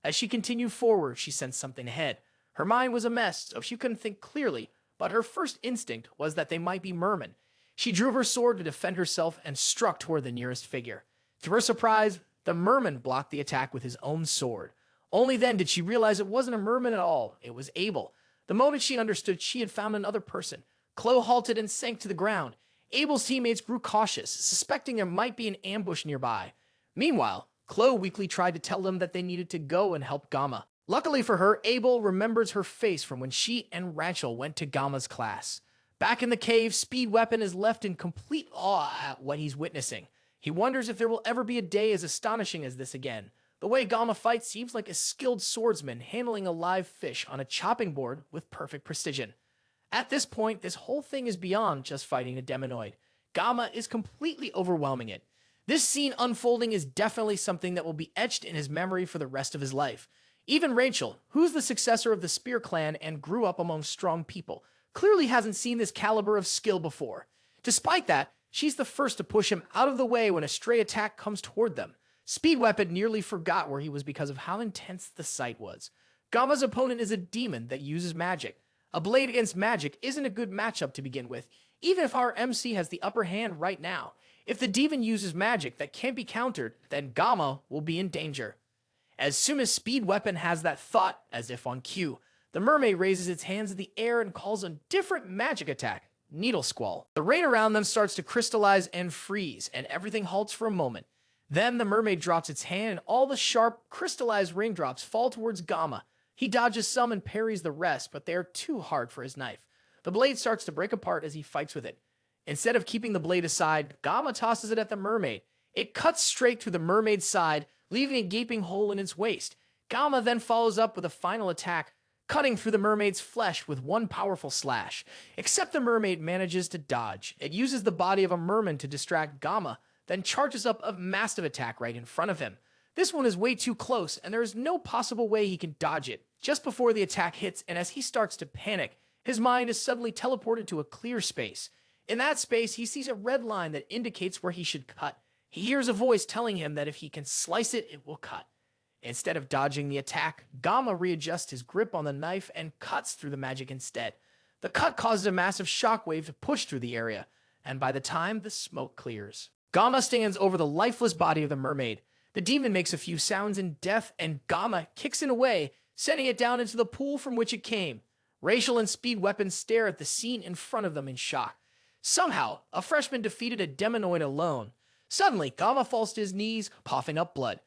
As she continued forward, she sensed something ahead. Her mind was a mess, so she couldn't think clearly, but her first instinct was that they might be mermen. She drew her sword to defend herself and struck toward the nearest figure. To her surprise, the merman blocked the attack with his own sword. Only then did she realize it wasn't a merman at all. It was Abel. The moment she understood she had found another person, Chloe halted and sank to the ground. Abel's teammates grew cautious, suspecting there might be an ambush nearby. Meanwhile, Chloe weakly tried to tell them that they needed to go and help Geomma. Luckily for her, Abel remembers her face from when she and Rachel went to Gamma's class. Back in the cave, Speed Weapon is left in complete awe at what he's witnessing. He wonders if there will ever be a day as astonishing as this again. The way Geomma fights seems like a skilled swordsman handling a live fish on a chopping board with perfect precision. At this point, this whole thing is beyond just fighting a demonoid. Geomma is completely overwhelming it. This scene unfolding is definitely something that will be etched in his memory for the rest of his life. Even Rachel, who's the successor of the Spear clan and grew up among strong people, clearly hasn't seen this caliber of skill before. Despite that, she's the first to push him out of the way when a stray attack comes toward them. Speed Weapon nearly forgot where he was because of how intense the sight was. Geomma's opponent is a demon that uses magic. A blade against magic isn't a good matchup to begin with, even if our MC has the upper hand right now. If the demon uses magic that can't be countered, then Geomma will be in danger. As soon as Speed Weapon has that thought, as if on cue, the mermaid raises its hands in the air and calls a different magic attack, Needle Squall. The rain around them starts to crystallize and freeze, and everything halts for a moment. Then the mermaid drops its hand, and all the sharp, crystallized raindrops fall towards Geomma. He dodges some and parries the rest, but they are too hard for his knife. The blade starts to break apart as he fights with it. Instead of keeping the blade aside, Geomma tosses it at the mermaid. It cuts straight through the mermaid's side, leaving a gaping hole in its waist. Geomma then follows up with a final attack, cutting through the mermaid's flesh with one powerful slash. Except the mermaid manages to dodge. It uses the body of a merman to distract Geomma, then charges up a massive attack right in front of him. This one is way too close, and there is no possible way he can dodge it. Just before the attack hits, and as he starts to panic, his mind is suddenly teleported to a clear space. In that space, he sees a red line that indicates where he should cut. He hears a voice telling him that if he can slice it, it will cut. Instead of dodging the attack, Geomma readjusts his grip on the knife and cuts through the magic instead. The cut causes a massive shockwave to push through the area, and by the time the smoke clears, Geomma stands over the lifeless body of the mermaid. The demon makes a few sounds in death, and Geomma kicks it away, sending it down into the pool from which it came. Rachel and Speed Weapon stare at the scene in front of them in shock. Somehow, a freshman defeated a demonoid alone. Suddenly, Geomma falls to his knees, coughing up blood.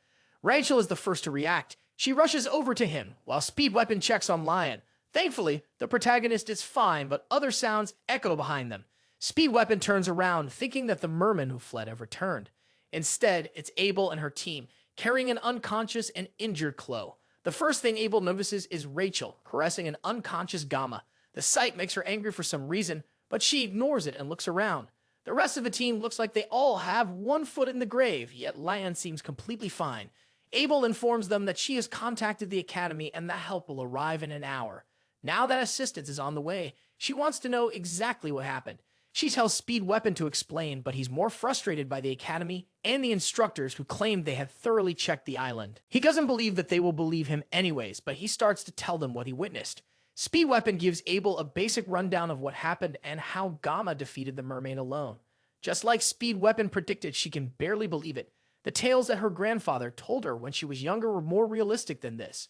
Rachel is the first to react. She rushes over to him, while Speed Weapon checks on Lion. Thankfully, the protagonist is fine, but other sounds echo behind them. Speed Weapon turns around, thinking that the merman who fled have returned. Instead, it's Abel and her team, carrying an unconscious and injured Chloe. The first thing Abel notices is Rachel, caressing an unconscious Geomma. The sight makes her angry for some reason, but she ignores it and looks around. The rest of the team looks like they all have one foot in the grave, yet Lion seems completely fine. Abel informs them that she has contacted the academy and that help will arrive in an hour. Now that assistance is on the way, she wants to know exactly what happened. She tells Speed Weapon to explain, but he's more frustrated by the academy and the instructors who claim they had thoroughly checked the island. He doesn't believe that they will believe him anyways, but he starts to tell them what he witnessed. Speed Weapon gives Abel a basic rundown of what happened and how Geomma defeated the mermaid alone. Just like Speed Weapon predicted, she can barely believe it. The tales that her grandfather told her when she was younger were more realistic than this.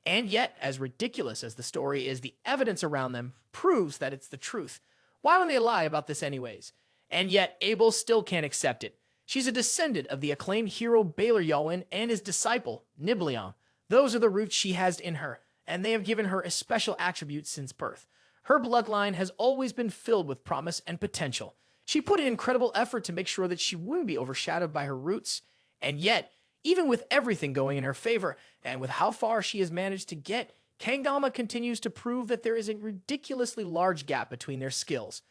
And yet, as ridiculous as the story is, the evidence around them proves that it's the truth. Why don't they lie about this anyways? And yet, Abel still can't accept it. She's a descendant of the acclaimed hero Baylor Yawin and his disciple, Nibleon. Those are the roots she has in her, and they have given her a special attribute since birth. Her bloodline has always been filled with promise and potential. She put in incredible effort to make sure that she wouldn't be overshadowed by her roots. And yet, even with everything going in her favor, and with how far she has managed to get, Geomma continues to prove that there is a ridiculously large gap between their skills.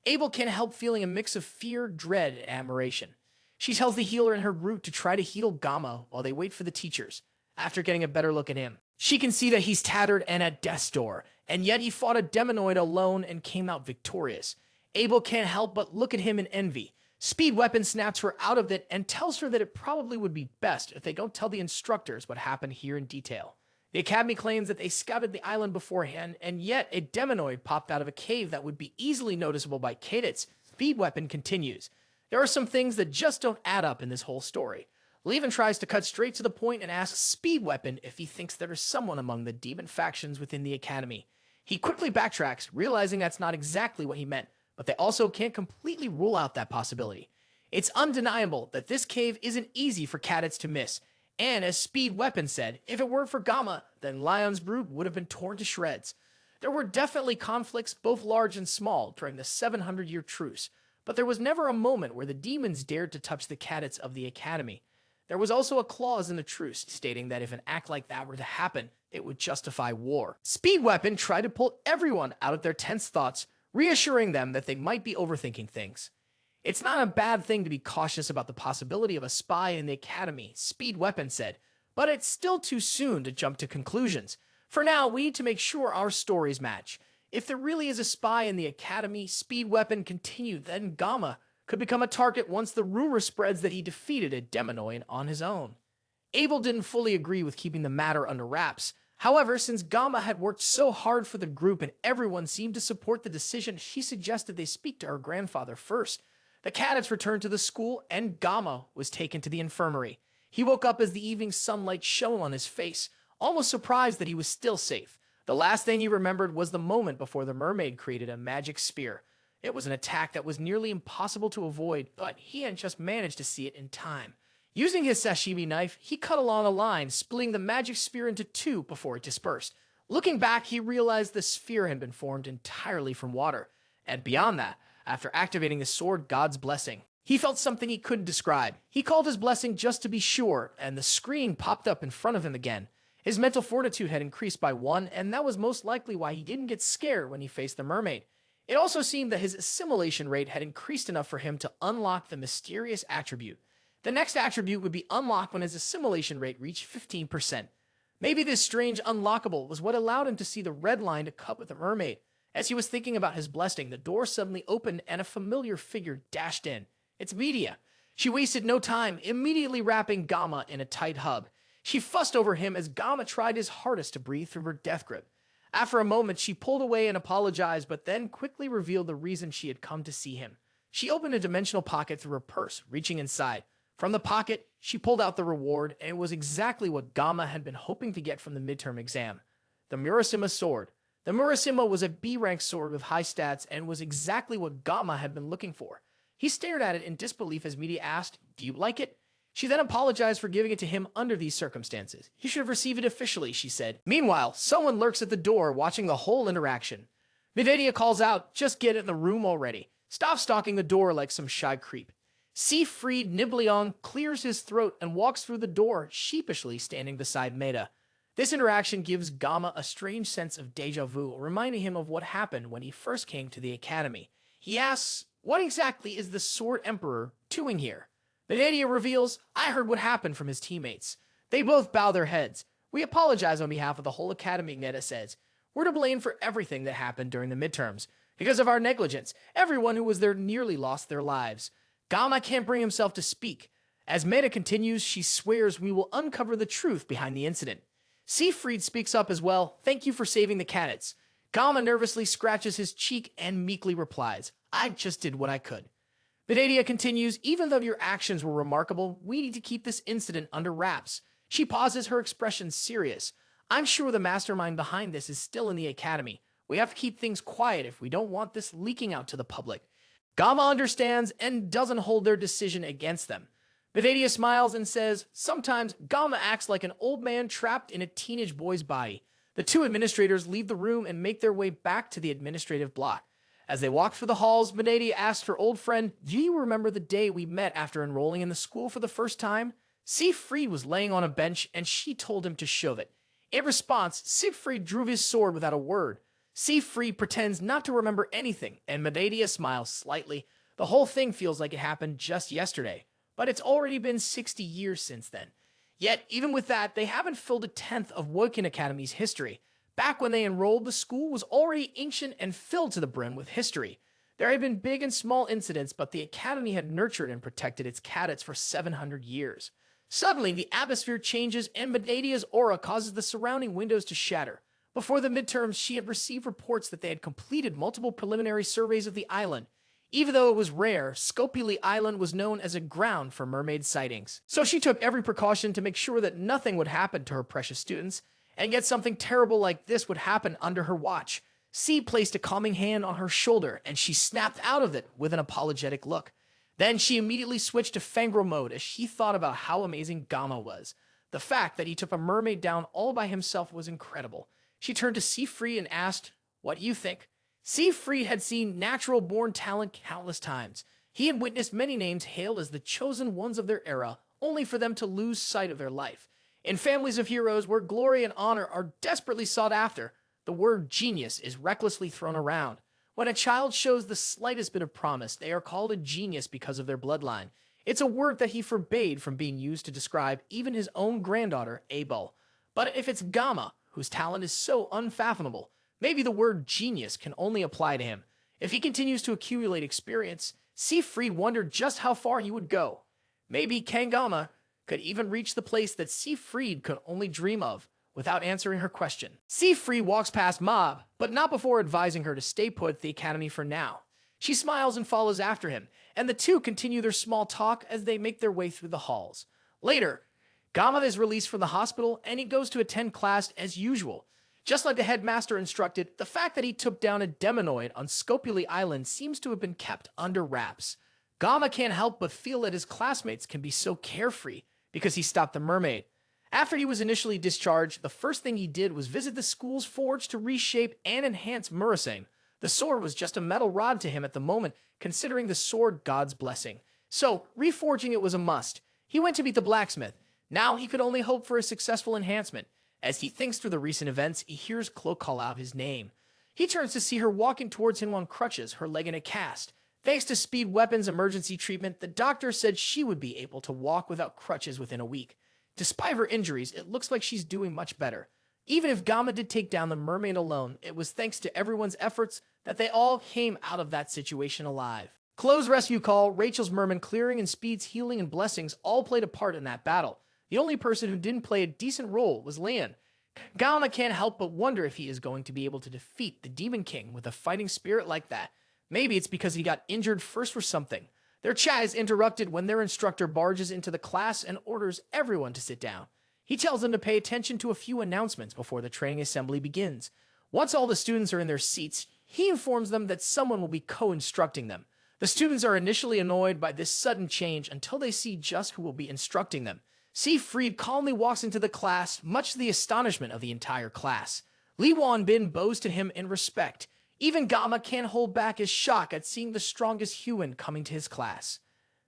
Abel can't help feeling a mix of fear, dread, and admiration. She tells the healer in her group to try to heal Geomma while they wait for the teachers. After getting a better look at him, she can see that he's tattered and at death's door, and yet he fought a demonoid alone and came out victorious. Abel can't help but look at him in envy. Speed Weapon snaps her out of it and tells her that it probably would be best if they don't tell the instructors what happened here in detail. The academy claims that they scouted the island beforehand, and yet a demonoid popped out of a cave that would be easily noticeable by cadets. Speed Weapon continues. There are some things that just don't add up in this whole story. Levin tries to cut straight to the point and asks Speed Weapon if he thinks there is someone among the demon factions within the academy. He quickly backtracks, realizing that's not exactly what he meant, but they also can't completely rule out that possibility. It's undeniable that this cave isn't easy for cadets to miss, and as Speed Weapon said, if it weren't for Geomma, then Lion's Brood would have been torn to shreds. There were definitely conflicts, both large and small, during the 700-year truce, but there was never a moment where the demons dared to touch the cadets of the academy. There was also a clause in the truce stating that if an act like that were to happen, it would justify war. Speed Weapon tried to pull everyone out of their tense thoughts, reassuring them that they might be overthinking things. It's not a bad thing to be cautious about the possibility of a spy in the academy, Speed Weapon said, but it's still too soon to jump to conclusions. For now, we need to make sure our stories match. If there really is a spy in the academy, Speed Weapon continued, then Geomma could become a target once the rumor spreads that he defeated a Demonoid on his own. Abel didn't fully agree with keeping the matter under wraps. However, since Geomma had worked so hard for the group and everyone seemed to support the decision, she suggested they speak to her grandfather first. The cadets returned to the school, and Geomma was taken to the infirmary. He woke up as the evening sunlight shone on his face, almost surprised that he was still safe. The last thing he remembered was the moment before the mermaid created a magic spear. It was an attack that was nearly impossible to avoid, but he had just managed to see it in time. Using his sashimi knife, he cut along a line, splitting the magic spear into two before it dispersed. Looking back, he realized the sphere had been formed entirely from water, and beyond that, after activating the sword God's Blessing, he felt something he couldn't describe. He called his blessing just to be sure, and the screen popped up in front of him again. His mental fortitude had increased by 1, and that was most likely why he didn't get scared when he faced the mermaid. It also seemed that his assimilation rate had increased enough for him to unlock the mysterious attribute. The next attribute would be unlocked when his assimilation rate reached 15%. Maybe this strange unlockable was what allowed him to see the red line to cut with the mermaid. As he was thinking about his blessing, the door suddenly opened and a familiar figure dashed in. It's Media. She wasted no time, immediately wrapping Geomma in a tight hug. She fussed over him as Geomma tried his hardest to breathe through her death grip. After a moment, she pulled away and apologized, but then quickly revealed the reason she had come to see him. She opened a dimensional pocket through her purse, reaching inside. From the pocket, she pulled out the reward, and it was exactly what Geomma had been hoping to get from the midterm exam. The Murasima sword. The Murasima was a B-rank sword with high stats and was exactly what Geomma had been looking for. He stared at it in disbelief as Media asked, "Do you like it?" She then apologized for giving it to him under these circumstances. "You should have received it officially," she said. Meanwhile, someone lurks at the door watching the whole interaction. Midedia calls out, "Just get in the room already. Stop stalking the door like some shy creep." Siegfried Nibleon clears his throat and walks through the door, sheepishly standing beside Maida. This interaction gives Geomma a strange sense of deja vu, reminding him of what happened when he first came to the academy. He asks, "What exactly is the Sword Emperor doing here?" Midedia reveals, "I heard what happened from his teammates." They both bow their heads. "We apologize on behalf of the whole academy," Neda says. "We're to blame for everything that happened during the midterms. Because of our negligence, everyone who was there nearly lost their lives." Geomma can't bring himself to speak. As Maida continues, she swears we will uncover the truth behind the incident. Siegfried speaks up as well. "Thank you for saving the cadets." Geomma nervously scratches his cheek and meekly replies, "I just did what I could." Midedia continues, "Even though your actions were remarkable, we need to keep this incident under wraps." She pauses, her expression serious. "I'm sure the mastermind behind this is still in the academy. We have to keep things quiet if we don't want this leaking out to the public." Geomma understands and doesn't hold their decision against them. Midedia smiles and says, "Sometimes Geomma acts like an old man trapped in a teenage boy's body." The two administrators leave the room and make their way back to the administrative block. As they walk through the halls, Midedia asks her old friend, "Do you remember the day we met after enrolling in the school for the first time?" Siegfried was laying on a bench and she told him to shove it. In response, Siegfried drew his sword without a word. Siegfried pretends not to remember anything, and Midedia smiles slightly. The whole thing feels like it happened just yesterday, but it's already been 60 years since then. Yet, even with that, they haven't filled a tenth of Woken Academy's history. Back when they enrolled, the school was already ancient and filled to the brim with history. There had been big and small incidents, but the academy had nurtured and protected its cadets for 700 years. Suddenly, the atmosphere changes and Midedia's aura causes the surrounding windows to shatter. Before the midterms, she had received reports that they had completed multiple preliminary surveys of the island. Even though it was rare, Scopely Island was known as a ground for mermaid sightings. So she took every precaution to make sure that nothing would happen to her precious students, and yet something terrible like this would happen under her watch. C placed a calming hand on her shoulder, and she snapped out of it with an apologetic look. Then she immediately switched to fangirl mode as she thought about how amazing Geomma was. The fact that he took a mermaid down all by himself was incredible. She turned to Siegfried and asked, "What do you think?" Siegfried had seen natural-born talent countless times. He had witnessed many names hailed as the chosen ones of their era, only for them to lose sight of their life. In families of heroes where glory and honor are desperately sought after, the word genius is recklessly thrown around. When a child shows the slightest bit of promise, they are called a genius because of their bloodline. It's a word that he forbade from being used to describe even his own granddaughter, Abel. But if it's Geomma, whose talent is so unfathomable, maybe the word genius can only apply to him. If he continues to accumulate experience, Siegfried wondered just how far he would go. Maybe Geomma could even reach the place that Siegfried could only dream of, without answering her question. Siegfried walks past Mob, but not before advising her to stay put at the academy for now. She smiles and follows after him, and the two continue their small talk as they make their way through the halls. Later, Geomma is released from the hospital, and he goes to attend class as usual. Just like the headmaster instructed, the fact that he took down a demonoid on Scopuli Island seems to have been kept under wraps. Geomma can't help but feel that his classmates can be so carefree because he stopped the mermaid. After he was initially discharged, the first thing he did was visit the school's forge to reshape and enhance Murasane. The sword was just a metal rod to him at the moment, considering the sword God's blessing. So, reforging it was a must. He went to meet the blacksmith. Now he could only hope for a successful enhancement. As he thinks through the recent events, he hears Chloe call out his name. He turns to see her walking towards him on crutches, her leg in a cast. Thanks to Speed Weapon's emergency treatment, the doctor said she would be able to walk without crutches within a week. Despite her injuries, it looks like she's doing much better. Even if Geomma did take down the mermaid alone, it was thanks to everyone's efforts that they all came out of that situation alive. Chloe's rescue call, Rachel's merman clearing, and Speed's healing and blessings all played a part in that battle. The only person who didn't play a decent role was Leon. Geomma can't help but wonder if he is going to be able to defeat the Demon King with a fighting spirit like that. Maybe it's because he got injured first or something. Their chat is interrupted when their instructor barges into the class and orders everyone to sit down. He tells them to pay attention to a few announcements before the training assembly begins. Once all the students are in their seats, he informs them that someone will be co-instructing them. The students are initially annoyed by this sudden change until they see just who will be instructing them. Siegfried calmly walks into the class, much to the astonishment of the entire class. Li Wanbin bows to him in respect. Even Geomma can't hold back his shock at seeing the strongest human coming to his class.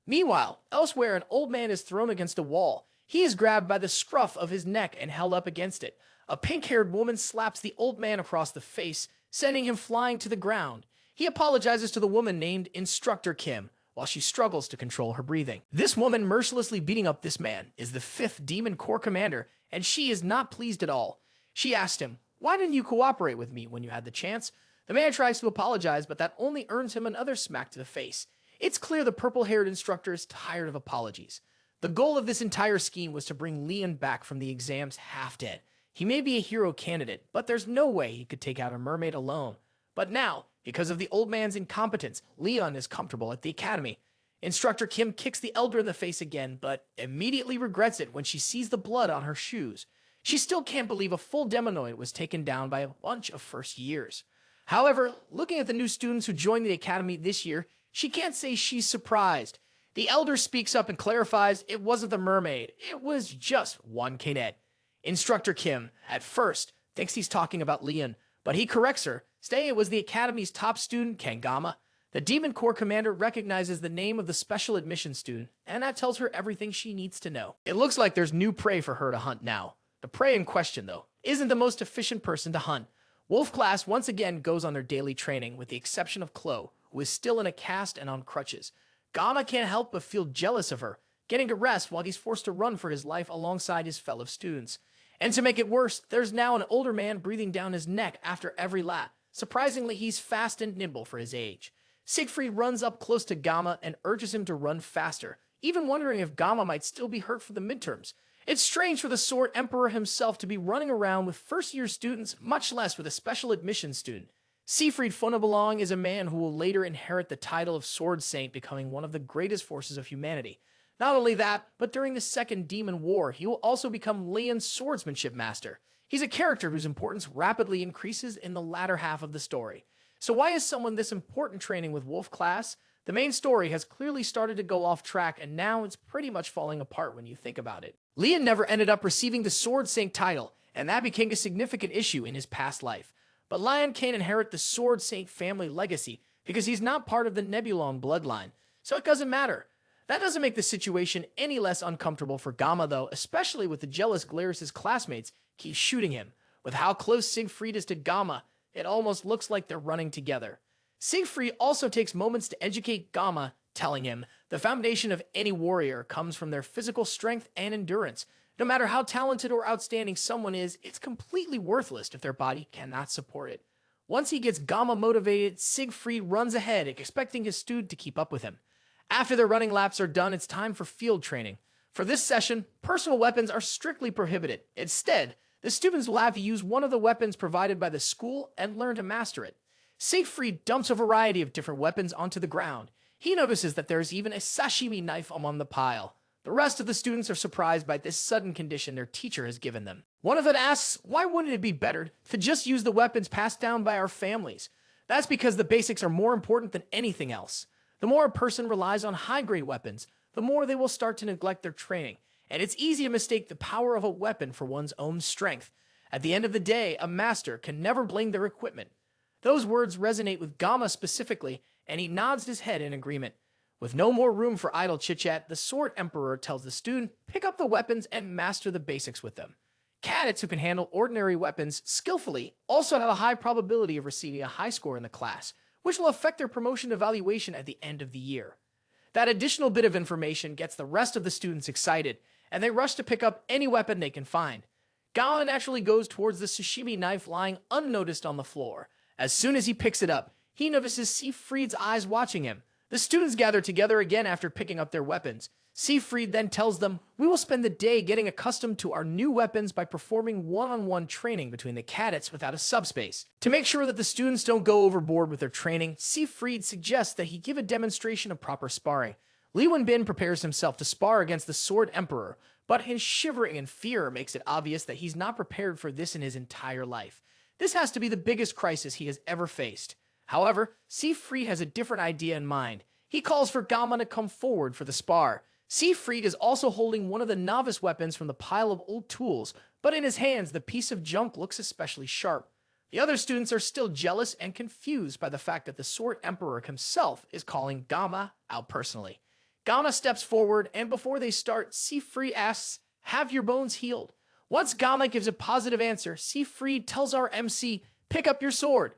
Meanwhile, elsewhere an old man is thrown against a wall. He is grabbed by the scruff of his neck and held up against it. A pink-haired woman slaps the old man across the face, sending him flying to the ground. He apologizes to the woman named Instructor Kim, while she struggles to control her breathing. This woman mercilessly beating up this man is the 5th Demon Corps commander, and she is not pleased at all. She asked him, "Why didn't you cooperate with me when you had the chance?" The man tries to apologize, but that only earns him another smack to the face. It's clear the purple-haired instructor is tired of apologies. The goal of this entire scheme was to bring Leon back from the exams half dead. He may be a hero candidate, but there's no way he could take out a mermaid alone. But now, because of the old man's incompetence, Leon is comfortable at the academy. Instructor Kim kicks the elder in the face again, but immediately regrets it when she sees the blood on her shoes. She still can't believe a full demonoid was taken down by a bunch of first years. However, looking at the new students who joined the academy this year, she can't say she's surprised. The elder speaks up and clarifies it wasn't the mermaid, it was just one cadet. Instructor Kim, at first, thinks he's talking about Leon, but he corrects her, saying it was the academy's top student, Geomma. The Demon Corps commander recognizes the name of the special admission student, and that tells her everything she needs to know. It looks like there's new prey for her to hunt now. The prey in question, though, isn't the most efficient person to hunt. Wolf class once again goes on their daily training, with the exception of Chloe, who is still in a cast and on crutches. Geomma can't help but feel jealous of her, getting to rest while he's forced to run for his life alongside his fellow students. And to make it worse, there's now an older man breathing down his neck after every lap. Surprisingly, he's fast and nimble for his age. Siegfried runs up close to Geomma and urges him to run faster, even wondering if Geomma might still be hurt for the midterms. It's strange for the Sword Emperor himself to be running around with first-year students, much less with a special admission student. Siegfried Funabelong is a man who will later inherit the title of Sword Saint, becoming one of the greatest forces of humanity. Not only that, but during the Second Demon War, he will also become Leon's swordsmanship master. He's a character whose importance rapidly increases in the latter half of the story. So why is someone this important training with Wolf class? The main story has clearly started to go off track, and now it's pretty much falling apart when you think about it. Leon never ended up receiving the Sword Saint title, and that became a significant issue in his past life. But Leon can't inherit the Sword Saint family legacy because he's not part of the Nebulon bloodline, so it doesn't matter. That doesn't make the situation any less uncomfortable for Geomma though, especially with the jealous Glarus' classmates keep shooting him. With how close Siegfried is to Geomma, it almost looks like they're running together. Siegfried also takes moments to educate Geomma, telling him the foundation of any warrior comes from their physical strength and endurance. No matter how talented or outstanding someone is, it's completely worthless if their body cannot support it. Once he gets Geomma motivated, Siegfried runs ahead, expecting his student to keep up with him. After their running laps are done, it's time for field training. For this session, personal weapons are strictly prohibited. Instead, the students will have to use one of the weapons provided by the school and learn to master it. Siegfried dumps a variety of different weapons onto the ground. He notices that there's even a sashimi knife among the pile. The rest of the students are surprised by this sudden condition their teacher has given them. One of them asks, why wouldn't it be better to just use the weapons passed down by our families? That's because the basics are more important than anything else. The more a person relies on high-grade weapons, the more they will start to neglect their training, and it's easy to mistake the power of a weapon for one's own strength. At the end of the day, a master can never blame their equipment. Those words resonate with Geomma specifically, and he nods his head in agreement. With no more room for idle chit-chat, the Sword Emperor tells the student, pick up the weapons and master the basics with them. Cadets who can handle ordinary weapons skillfully also have a high probability of receiving a high score in the class, which will affect their promotion evaluation at the end of the year. That additional bit of information gets the rest of the students excited, and they rush to pick up any weapon they can find. Geomma naturally goes towards the sashimi knife lying unnoticed on the floor. As soon as he picks it up, he notices Siegfried's eyes watching him. The students gather together again after picking up their weapons. Siegfried then tells them, we will spend the day getting accustomed to our new weapons by performing one-on-one training between the cadets without a subspace. To make sure that the students don't go overboard with their training, Siegfried suggests that he give a demonstration of proper sparring. Li Wenbin prepares himself to spar against the Sword Emperor, but his shivering in fear makes it obvious that he's not prepared for this in his entire life. This has to be the biggest crisis he has ever faced. However, Siegfried has a different idea in mind. He calls for Geomma to come forward for the spar. Siegfried is also holding one of the novice weapons from the pile of old tools, but in his hands the piece of junk looks especially sharp. The other students are still jealous and confused by the fact that the Sword Emperor himself is calling Geomma out personally. Geomma steps forward, and before they start, Siegfried asks, have your bones healed? Once Geomma gives a positive answer, Siegfried tells our MC, pick up your sword.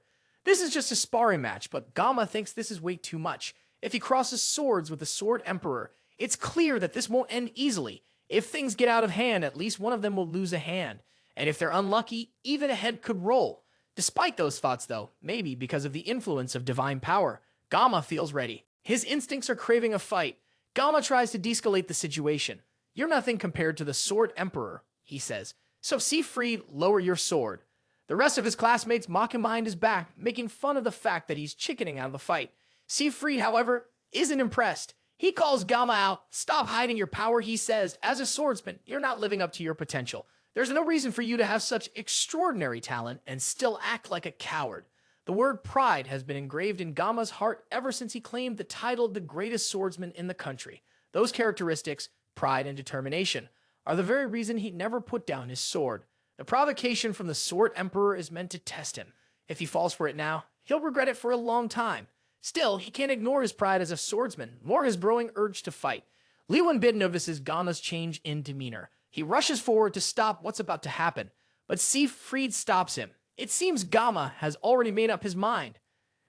This is just a sparring match, but Geomma thinks this is way too much. If he crosses swords with the Sword Emperor, it's clear that this won't end easily. If things get out of hand, at least one of them will lose a hand. And if they're unlucky, even a head could roll. Despite those thoughts though, maybe because of the influence of divine power, Geomma feels ready. His instincts are craving a fight. Geomma tries to de-escalate the situation. You're nothing compared to the Sword Emperor, he says. So Siegfried, lower your sword. The rest of his classmates mock him behind his back, making fun of the fact that he's chickening out of the fight. Siegfried, however, isn't impressed. He calls Geomma out. Stop hiding your power, he says. As a swordsman, you're not living up to your potential. There's no reason for you to have such extraordinary talent and still act like a coward. The word pride has been engraved in Geomma's heart ever since he claimed the title of the greatest swordsman in the country. Those characteristics, pride and determination, are the very reason he never put down his sword. The provocation from the Sword Emperor is meant to test him. If he falls for it now, he'll regret it for a long time. Still, he can't ignore his pride as a swordsman, nor his growing urge to fight. Li Wenbin notices Geomma's change in demeanor. He rushes forward to stop what's about to happen, but Siegfried stops him. It seems Geomma has already made up his mind.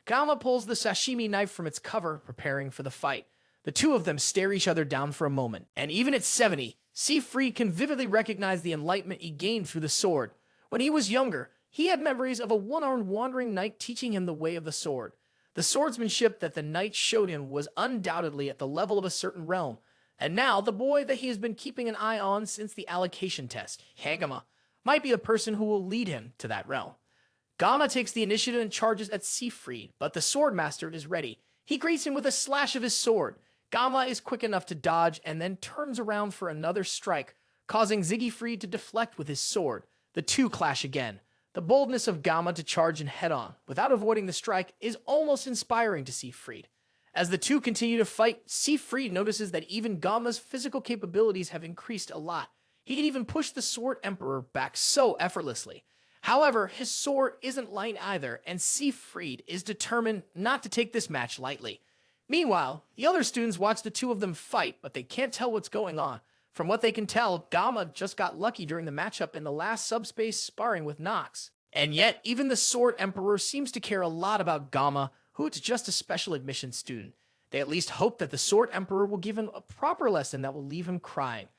Geomma pulls the sashimi knife from its cover, preparing for the fight. The two of them stare each other down for a moment, and even at 70, Siegfried can vividly recognize the enlightenment he gained through the sword. When he was younger, he had memories of a one-armed wandering knight teaching him the way of the sword. The swordsmanship that the knight showed him was undoubtedly at the level of a certain realm, and now the boy that he has been keeping an eye on since the allocation test, Geomma, might be the person who will lead him to that realm. Geomma takes the initiative and charges at Siegfried, but the swordmaster is ready. He greets him with a slash of his sword. Geomma is quick enough to dodge and then turns around for another strike, causing Siegfried to deflect with his sword. The two clash again. The boldness of Geomma to charge in head-on, without avoiding the strike, is almost inspiring to Siegfried. As the two continue to fight, Siegfried notices that even Geomma's physical capabilities have increased a lot. He can even push the Sword Emperor back so effortlessly. However, his sword isn't light either, and Siegfried is determined not to take this match lightly. Meanwhile, the other students watch the two of them fight, but they can't tell what's going on. From what they can tell, Geomma just got lucky during the matchup in the last subspace sparring with Knox. And yet, even the Sword Emperor seems to care a lot about Geomma, who is just a special admission student. They at least hope that the Sword Emperor will give him a proper lesson that will leave him crying.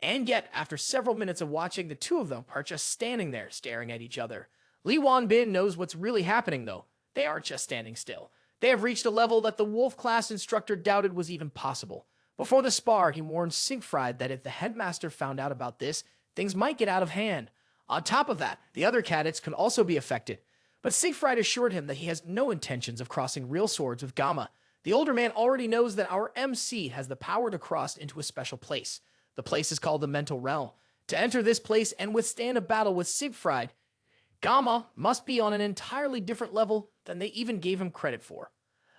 And yet, after several minutes of watching, the two of them are just standing there, staring at each other. Lee Won-bin knows what's really happening, though. They aren't just standing still. They have reached a level that the Wolf-class instructor doubted was even possible. Before the spar, he warned Siegfried that if the headmaster found out about this, things might get out of hand. On top of that, the other cadets can also be affected. But Siegfried assured him that he has no intentions of crossing real swords with Geomma. The older man already knows that our MC has the power to cross into a special place. The place is called the Mental Realm. To enter this place and withstand a battle with Siegfried, Geomma must be on an entirely different level than they even gave him credit for.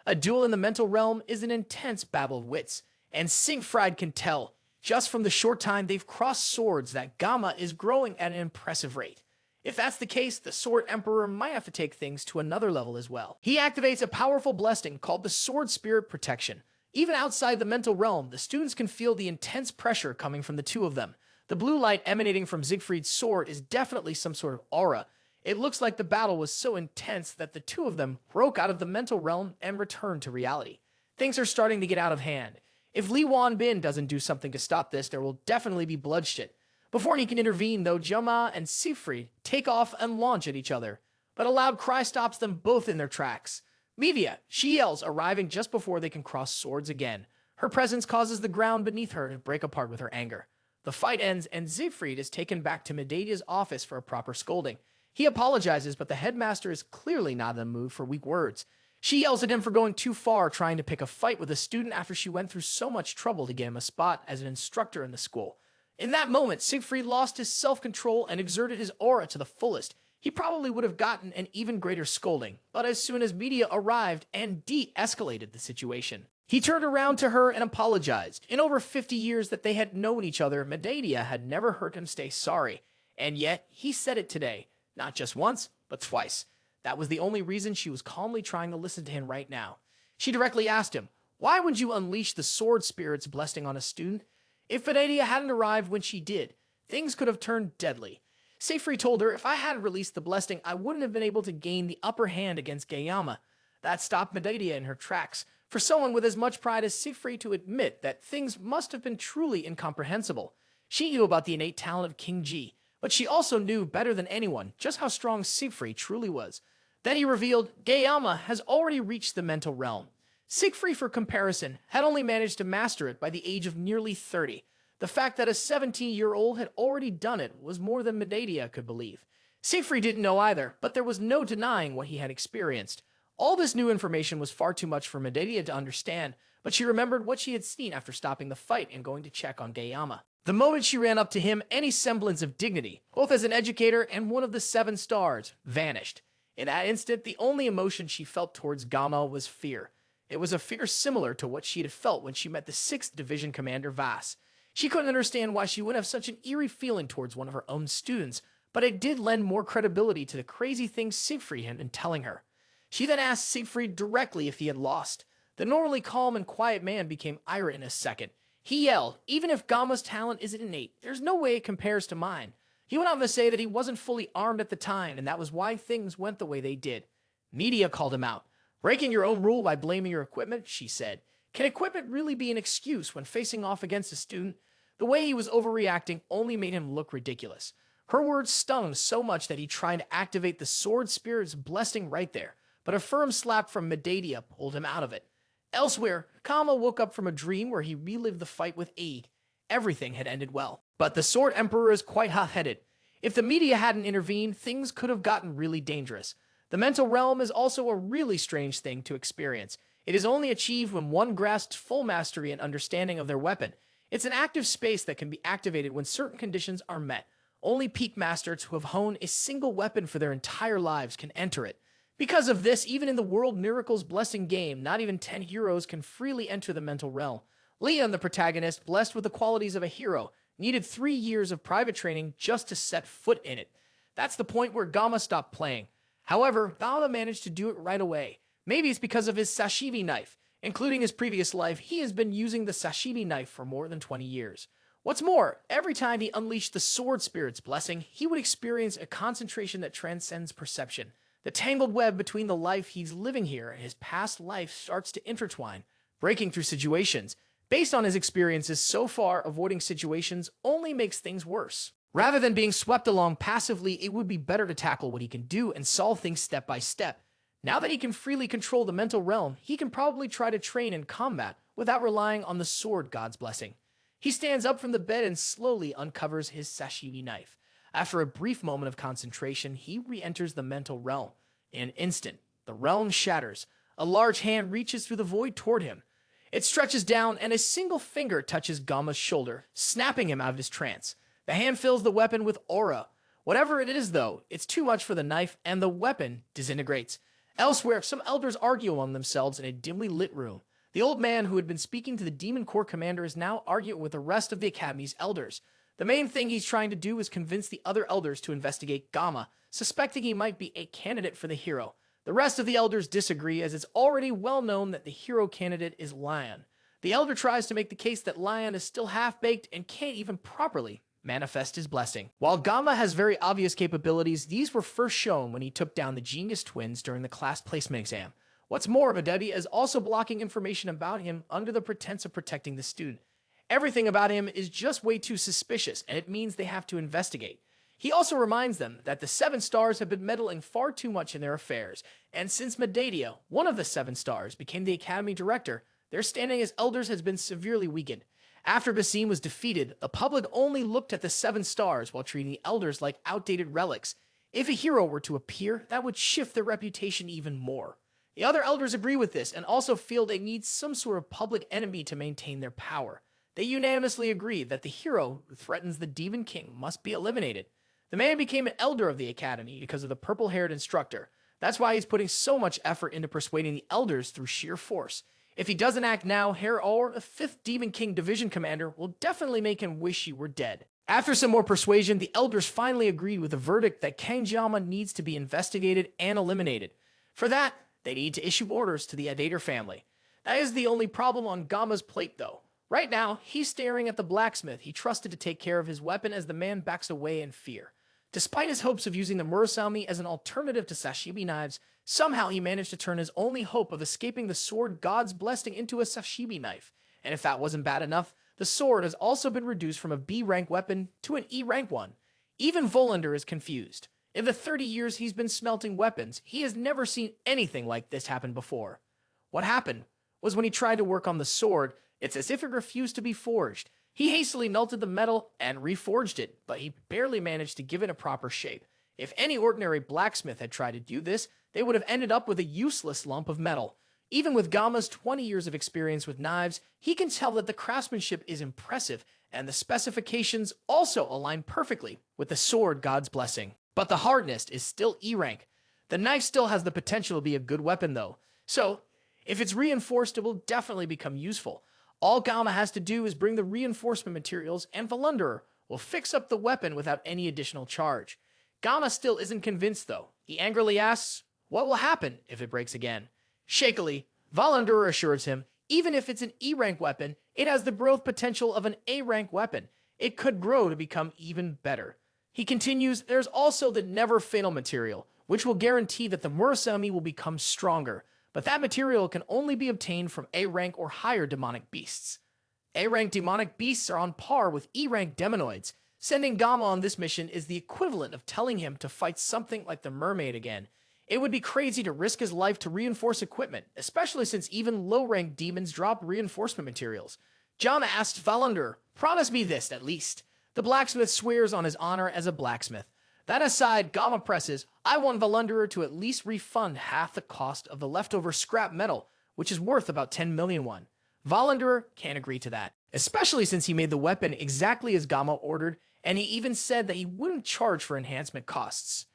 A duel in the Mental Realm is an intense battle of wits, and Siegfried can tell, just from the short time they've crossed swords, that Geomma is growing at an impressive rate. If that's the case, the Sword Emperor might have to take things to another level as well. He activates a powerful blessing called the Sword Spirit Protection. Even outside the Mental Realm, the students can feel the intense pressure coming from the two of them. The blue light emanating from Siegfried's sword is definitely some sort of aura. It looks like the battle was so intense that the two of them broke out of the Mental Realm and returned to reality. Things are starting to get out of hand. If Lee Won-bin doesn't do something to stop this, there will definitely be bloodshed. Before he can intervene, though, Geomma and Siegfried take off and launch at each other. But a loud cry stops them both in their tracks. Media, she yells, arriving just before they can cross swords again. Her presence causes the ground beneath her to break apart with her anger. The fight ends, and Siegfried is taken back to Medeidia's office for a proper scolding. He apologizes, but the headmaster is clearly not in the mood for weak words. She yells at him for going too far, trying to pick a fight with a student after she went through so much trouble to get him a spot as an instructor in the school. In that moment, Siegfried lost his self-control and exerted his aura to the fullest. He probably would have gotten an even greater scolding, but as soon as Media arrived and de-escalated the situation, he turned around to her and apologized. In over 50 years that they had known each other, Medeidia had never heard him say sorry, and yet he said it today, not just once, but twice. That was the only reason she was calmly trying to listen to him right now. She directly asked him, "Why would you unleash the sword spirit's blessing on a student?" If Medeidia hadn't arrived when she did, things could have turned deadly. Siegfried told her, "If I hadn't released the blessing, I wouldn't have been able to gain the upper hand against Geomma." That stopped Medeidia in her tracks. For someone with as much pride as Siegfried to admit that things must have been truly incomprehensible. She knew about the innate talent of King Ji, but she also knew better than anyone just how strong Siegfried truly was. Then he revealed, Geomma has already reached the Mental Realm. Siegfried, for comparison, had only managed to master it by the age of nearly 30. The fact that a 17-year-old had already done it was more than Medeidia could believe. Siegfried didn't know either, but there was no denying what he had experienced. All this new information was far too much for Medeidia to understand, but she remembered what she had seen after stopping the fight and going to check on Geomma. The moment she ran up to him, any semblance of dignity, both as an educator and one of the 7 stars, vanished. In that instant, the only emotion she felt towards Geomma was fear. It was a fear similar to what she had felt when she met the 6th Division Commander Vass. She couldn't understand why she would have such an eerie feeling towards one of her own students, but it did lend more credibility to the crazy things Siegfried had been telling her. She then asked Siegfried directly if he had lost. The normally calm and quiet man became irate in a second. He yelled, "Even if Geomma's talent isn't innate, there's no way it compares to mine." He went on to say that he wasn't fully armed at the time, and that was why things went the way they did. Media called him out. "Breaking your own rule by blaming your equipment," she said. "Can equipment really be an excuse when facing off against a student?" The way he was overreacting only made him look ridiculous. Her words stung so much that he tried to activate the sword spirit's blessing right there, but a firm slap from Medeidia pulled him out of it. Elsewhere, Geomma woke up from a dream where he relived the fight with Aigor. Everything had ended well. But the Sword Emperor is quite hot-headed. If the media hadn't intervened, things could have gotten really dangerous. The Mental Realm is also a really strange thing to experience. It is only achieved when one grasps full mastery and understanding of their weapon. It's an active space that can be activated when certain conditions are met. Only peak masters who have honed a single weapon for their entire lives can enter it. Because of this, even in the World Miracles Blessing game, not even 10 heroes can freely enter the mental realm. Leon, the protagonist, blessed with the qualities of a hero, needed 3 years of private training just to set foot in it. That's the point where Geomma stopped playing. However, Geomma managed to do it right away. Maybe it's because of his sashimi knife. Including his previous life, he has been using the sashimi knife for more than 20 years. What's more, every time he unleashed the sword spirit's blessing, he would experience a concentration that transcends perception. The tangled web between the life he's living here and his past life starts to intertwine, breaking through situations. Based on his experiences so far, avoiding situations only makes things worse. Rather than being swept along passively, it would be better to tackle what he can do and solve things step by step. Now that he can freely control the mental realm, he can probably try to train in combat without relying on the sword god's blessing. He stands up from the bed and slowly uncovers his sashimi knife. After a brief moment of concentration, he re-enters the mental realm. In an instant, the realm shatters. A large hand reaches through the void toward him. It stretches down, and a single finger touches Geomma's shoulder, snapping him out of his trance. The hand fills the weapon with aura. Whatever it is, though, it's too much for the knife, and the weapon disintegrates. Elsewhere, some elders argue among themselves in a dimly lit room. The old man who had been speaking to the Demon Corps commander is now arguing with the rest of the Academy's elders. The main thing he's trying to do is convince the other elders to investigate Geomma, suspecting he might be a candidate for the hero. The rest of the elders disagree, as it's already well known that the hero candidate is Lion. The elder tries to make the case that Lion is still half-baked and can't even properly manifest his blessing. While Geomma has very obvious capabilities, these were first shown when he took down the Genius Twins during the class placement exam. What's more, Adebi is also blocking information about him under the pretense of protecting the student. Everything about him is just way too suspicious, and it means they have to investigate. He also reminds them that the 7 stars have been meddling far too much in their affairs, and since Medadia, one of the 7 stars, became the Academy director, their standing as elders has been severely weakened. After Basim was defeated, the public only looked at the 7 stars while treating the elders like outdated relics. If a hero were to appear, that would shift their reputation even more. The other elders agree with this and also feel they need some sort of public enemy to maintain their power. They unanimously agree that the hero who threatens the Demon King must be eliminated. The man became an elder of the Academy because of the purple-haired instructor. That's why he's putting so much effort into persuading the elders through sheer force. If he doesn't act now, Heroine, the 5th Demon King Division Commander, will definitely make him wish he were dead. After some more persuasion, the elders finally agreed with the verdict that Kang Geomma needs to be investigated and eliminated. For that, they need to issue orders to the Adater family. That is the only problem on Geomma's plate, though. Right now, he's staring at the blacksmith he trusted to take care of his weapon as the man backs away in fear. Despite his hopes of using the Murasame as an alternative to sashimi knives, somehow he managed to turn his only hope of escaping the sword god's blessing into a sashimi knife. And if that wasn't bad enough, the sword has also been reduced from a B-rank weapon to an E-rank one. Even Volander is confused. In the 30 years he's been smelting weapons, he has never seen anything like this happen before. What happened was when he tried to work on the sword, it's as if it refused to be forged. He hastily melted the metal and reforged it, but he barely managed to give it a proper shape. If any ordinary blacksmith had tried to do this, they would have ended up with a useless lump of metal. Even with Geomma's 20 years of experience with knives, he can tell that the craftsmanship is impressive, and the specifications also align perfectly with the sword god's blessing. But the hardness is still E-rank. The knife still has the potential to be a good weapon though, so if it's reinforced, it will definitely become useful. All Geomma has to do is bring the reinforcement materials, and Volunderer will fix up the weapon without any additional charge. Geomma still isn't convinced though. He angrily asks, what will happen if it breaks again? Shakily, Volunderer assures him, even if it's an E-rank weapon, it has the growth potential of an A-rank weapon. It could grow to become even better. He continues, there's also the Never Fatal material, which will guarantee that the Murasame will become stronger. But that material can only be obtained from A-rank or higher demonic beasts. A-rank demonic beasts are on par with E-rank demonoids. Sending Geomma on this mission is the equivalent of telling him to fight something like the mermaid again. It would be crazy to risk his life to reinforce equipment, especially since even low-rank demons drop reinforcement materials. Geomma asks Volunderer, promise me this at least. The blacksmith swears on his honor as a blacksmith. That aside, Geomma presses, I want Volunderer to at least refund half the cost of the leftover scrap metal, which is worth about 10 million won. Volunderer can't agree to that, especially since he made the weapon exactly as Geomma ordered, and he even said that he wouldn't charge for enhancement costs.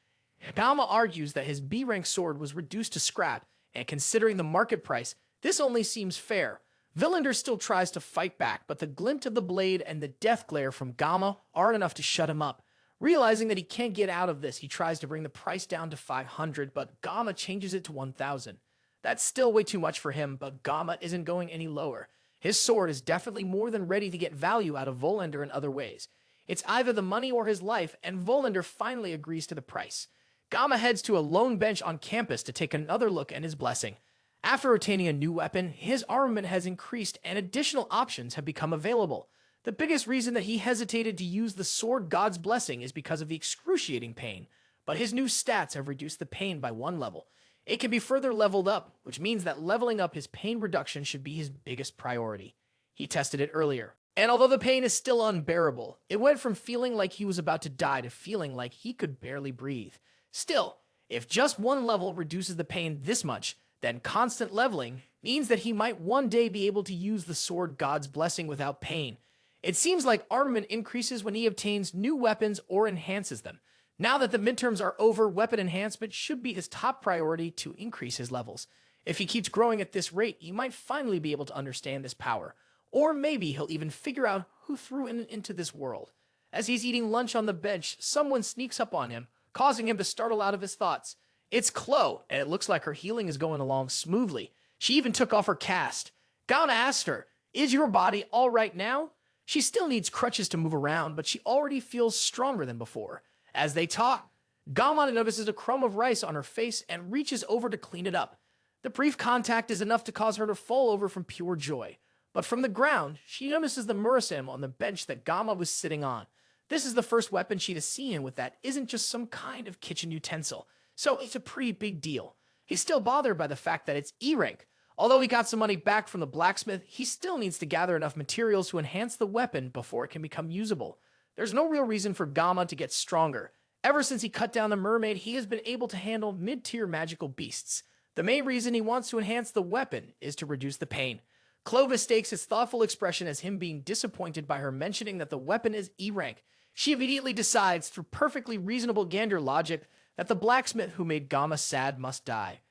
Geomma argues that his B-rank sword was reduced to scrap, and considering the market price, this only seems fair. Villander still tries to fight back, but the glint of the blade and the death glare from Geomma aren't enough to shut him up. Realizing that he can't get out of this, he tries to bring the price down to 500, but Geomma changes it to 1,000. That's still way too much for him, but Geomma isn't going any lower. His sword is definitely more than ready to get value out of Volender in other ways. It's either the money or his life, and Volender finally agrees to the price. Geomma heads to a lone bench on campus to take another look at his blessing. After obtaining a new weapon, his armament has increased and additional options have become available. The biggest reason that he hesitated to use the Sword God's Blessing is because of the excruciating pain, but his new stats have reduced the pain by 1 level. It can be further leveled up, which means that leveling up his pain reduction should be his biggest priority. He tested it earlier, and although the pain is still unbearable, it went from feeling like he was about to die to feeling like he could barely breathe. Still, if just 1 level reduces the pain this much, then constant leveling means that he might one day be able to use the Sword God's Blessing without pain. It seems like armament increases when he obtains new weapons or enhances them. Now that the midterms are over, weapon enhancement should be his top priority to increase his levels. If he keeps growing at this rate, he might finally be able to understand this power. Or maybe he'll even figure out who threw him into this world. As he's eating lunch on the bench, someone sneaks up on him, causing him to startle out of his thoughts. It's Chloe, and it looks like her healing is going along smoothly. She even took off her cast. Geomma asked her, "Is your body all right now?" She still needs crutches to move around, but she already feels stronger than before. As they talk, Geomma notices a crumb of rice on her face and reaches over to clean it up. The brief contact is enough to cause her to fall over from pure joy. But from the ground, she notices the Murasim on the bench that Geomma was sitting on. This is the first weapon she'd seen with that isn't just some kind of kitchen utensil, so it's a pretty big deal. He's still bothered by the fact that it's E-rank. Although he got some money back from the blacksmith, he still needs to gather enough materials to enhance the weapon before it can become usable. There's no real reason for Geomma to get stronger. Ever since he cut down the mermaid, he has been able to handle mid-tier magical beasts. The main reason he wants to enhance the weapon is to reduce the pain. Clovis stakes his thoughtful expression as him being disappointed by her mentioning that the weapon is E-rank. She immediately decides, through perfectly reasonable Gander logic, that the blacksmith who made Geomma sad must die.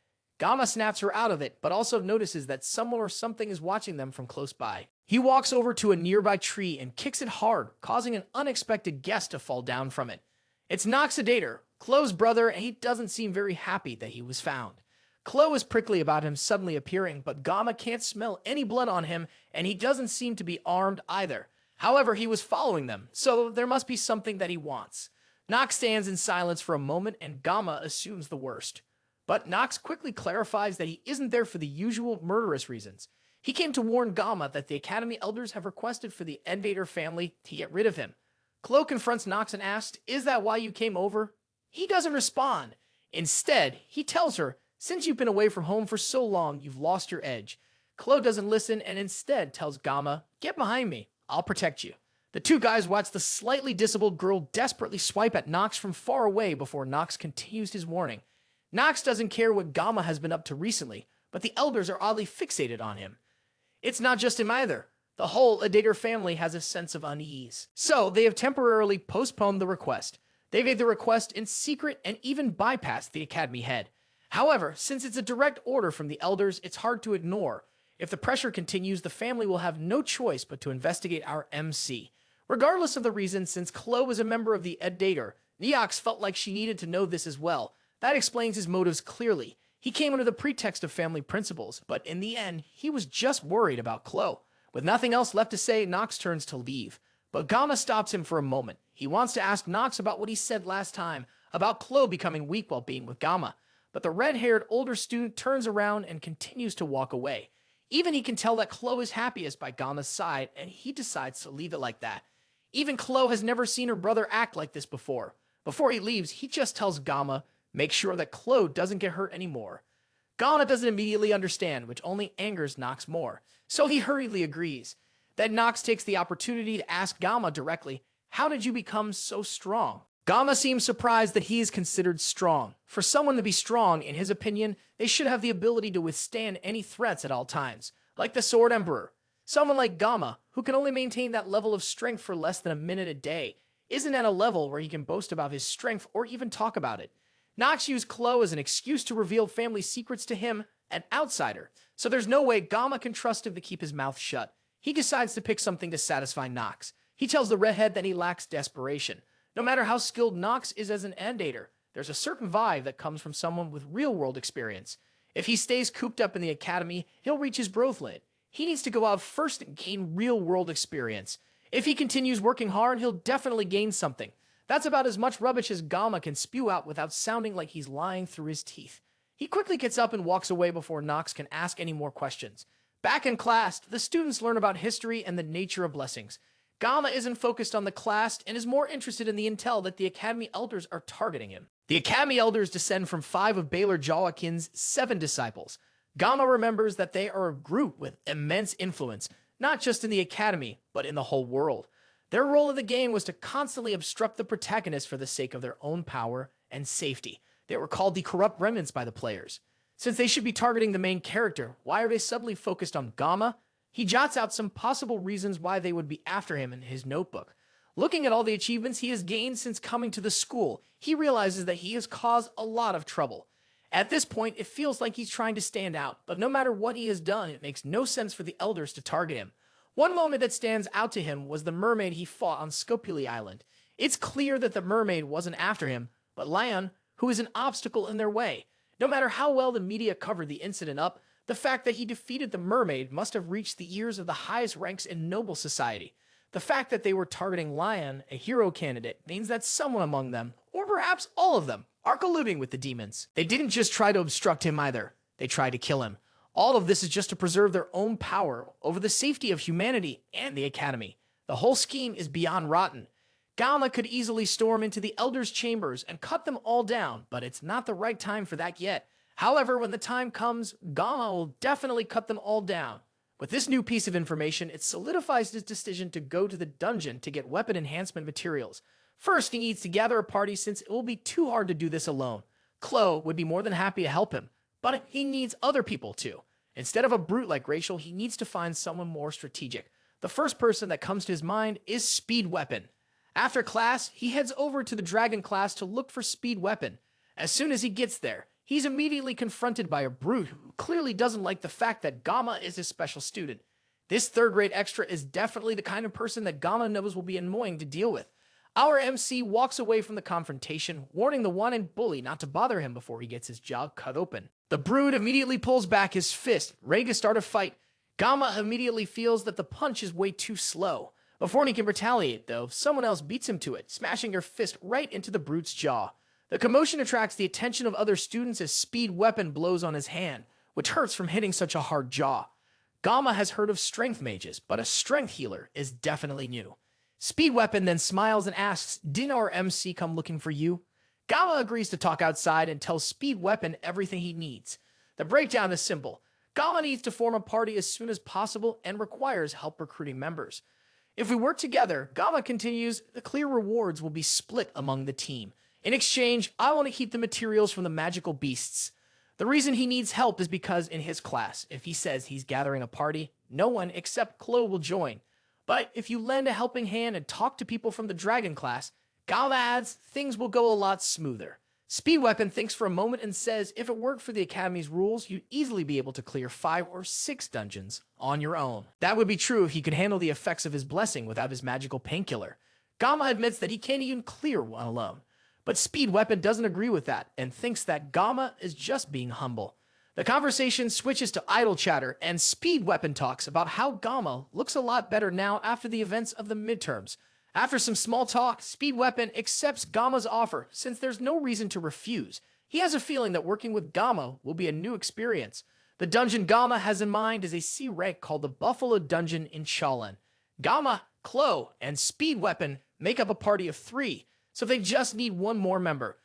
Geomma snaps her out of it, but also notices that someone or something is watching them from close by. He walks over to a nearby tree and kicks it hard, causing an unexpected guest to fall down from it. It's Knox, Chloe's brother, and he doesn't seem very happy that he was found. Chloe is prickly about him suddenly appearing, but Geomma can't smell any blood on him, and he doesn't seem to be armed either. However, he was following them, so there must be something that he wants. Knox stands in silence for a moment, and Geomma assumes the worst. But Knox quickly clarifies that he isn't there for the usual murderous reasons. He came to warn Geomma that the Academy Elders have requested for the Invader family to get rid of him. Chloe confronts Knox and asks, "Is that why you came over?" He doesn't respond. Instead, he tells her, "Since you've been away from home for so long, you've lost your edge." Chloe doesn't listen and instead tells Geomma, "Get behind me. I'll protect you." The two guys watch the slightly disabled girl desperately swipe at Knox from far away before Knox continues his warning. Knox doesn't care what Geomma has been up to recently, but the elders are oddly fixated on him. It's not just him either. The whole Adater family has a sense of unease. So they have temporarily postponed the request. They made the request in secret and even bypassed the Academy head. However, since it's a direct order from the elders, it's hard to ignore. If the pressure continues, the family will have no choice but to investigate our MC. Regardless of the reason, since Chloe was a member of the Adater, Neox felt like she needed to know this as well. That explains his motives clearly. He came under the pretext of family principles, but in the end, he was just worried about Chloe. With nothing else left to say, Knox turns to leave. But Geomma stops him for a moment. He wants to ask Knox about what he said last time, about Chloe becoming weak while being with Geomma. But the red-haired older student turns around and continues to walk away. Even he can tell that Chloe is happiest by Geomma's side, and he decides to leave it like that. Even Chloe has never seen her brother act like this before. Before he leaves, he just tells Geomma, make sure that Chloe doesn't get hurt anymore. Geomma doesn't immediately understand, which only angers Knox more, so he hurriedly agrees. Then Knox takes the opportunity to ask Geomma directly, "How did you become so strong?" Geomma seems surprised that he is considered strong. For someone to be strong, in his opinion, they should have the ability to withstand any threats at all times, like the Sword Emperor. Someone like Geomma, who can only maintain that level of strength for less than a minute a day, isn't at a level where he can boast about his strength or even talk about it. Knox used Chloe as an excuse to reveal family secrets to him, an outsider, so there's no way Geomma can trust him to keep his mouth shut. He decides to pick something to satisfy Knox. He tells the redhead that he lacks desperation. No matter how skilled Knox is as an andator, there's a certain vibe that comes from someone with real-world experience. If he stays cooped up in the academy, he'll reach his growth limit. He needs to go out first and gain real-world experience. If he continues working hard, he'll definitely gain something. That's about as much rubbish as Geomma can spew out without sounding like he's lying through his teeth. He quickly gets up and walks away before Knox can ask any more questions. Back in class, the students learn about history and the nature of blessings. Geomma isn't focused on the class and is more interested in the intel that the Academy Elders are targeting him. The Academy Elders descend from 5 of Baylor Jawakin's 7 disciples. Geomma remembers that they are a group with immense influence, not just in the Academy, but in the whole world. Their role in the game was to constantly obstruct the protagonist for the sake of their own power and safety. They were called the corrupt remnants by the players. Since they should be targeting the main character, why are they suddenly focused on Geomma? He jots out some possible reasons why they would be after him in his notebook. Looking at all the achievements he has gained since coming to the school, he realizes that he has caused a lot of trouble. At this point, it feels like he's trying to stand out, but no matter what he has done, it makes no sense for the elders to target him. One moment that stands out to him was the mermaid he fought on Scopuli Island. It's clear that the mermaid wasn't after him, but Lion, who is an obstacle in their way. No matter how well the media covered the incident up, the fact that he defeated the mermaid must have reached the ears of the highest ranks in noble society. The fact that they were targeting Lion, a hero candidate, means that someone among them, or perhaps all of them, are colluding with the demons. They didn't just try to obstruct him either. They tried to kill him. All of this is just to preserve their own power over the safety of humanity and the Academy. The whole scheme is beyond rotten. Geomma could easily storm into the Elders' chambers and cut them all down, but it's not the right time for that yet. However, when the time comes, Geomma will definitely cut them all down. With this new piece of information, it solidifies his decision to go to the dungeon to get weapon enhancement materials. First, he needs to gather a party since it will be too hard to do this alone. Chloe would be more than happy to help him, but he needs other people too. Instead of a brute like Rachel, he needs to find someone more strategic. The first person that comes to his mind is Speed Weapon. After class, he heads over to the Dragon class to look for Speed Weapon. As soon as he gets there, he's immediately confronted by a brute who clearly doesn't like the fact that Geomma is his special student. This third-rate extra is definitely the kind of person that Geomma knows will be annoying to deal with. Our MC walks away from the confrontation, warning the one-and bully not to bother him before he gets his jaw cut open. The brute immediately pulls back his fist, ready to start a fight. Geomma immediately feels that the punch is way too slow. Before he can retaliate, though, someone else beats him to it, smashing her fist right into the brute's jaw. The commotion attracts the attention of other students as Speed Weapon blows on his hand, which hurts from hitting such a hard jaw. Geomma has heard of strength mages, but a strength healer is definitely new. Speed Weapon then smiles and asks, "Didn't our MC come looking for you?" Geomma agrees to talk outside and tells Speed Weapon everything he needs. The breakdown is simple. Geomma needs to form a party as soon as possible and requires help recruiting members. If we work together, Geomma continues, the clear rewards will be split among the team. In exchange, I want to keep the materials from the magical beasts. The reason he needs help is because in his class, if he says he's gathering a party, no one except Chloe will join. But if you lend a helping hand and talk to people from the Dragon class, Geomma adds, things will go a lot smoother. Speed Weapon thinks for a moment and says if it worked for the Academy's rules, you'd easily be able to clear 5 or 6 dungeons on your own. That would be true if he could handle the effects of his blessing without his magical painkiller. Geomma admits that he can't even clear one alone. But Speed Weapon doesn't agree with that and thinks that Geomma is just being humble. The conversation switches to idle chatter and Speed Weapon talks about how Geomma looks a lot better now after the events of the midterms. After some small talk, Speed Weapon accepts Gamma's offer since there's no reason to refuse. He has a feeling that working with Geomma will be a new experience. The dungeon Geomma has in mind is a C rank called the Buffalo Dungeon in Shaolin. Geomma, Chloe, and Speed Weapon make up a party of 3, so they just need one more member.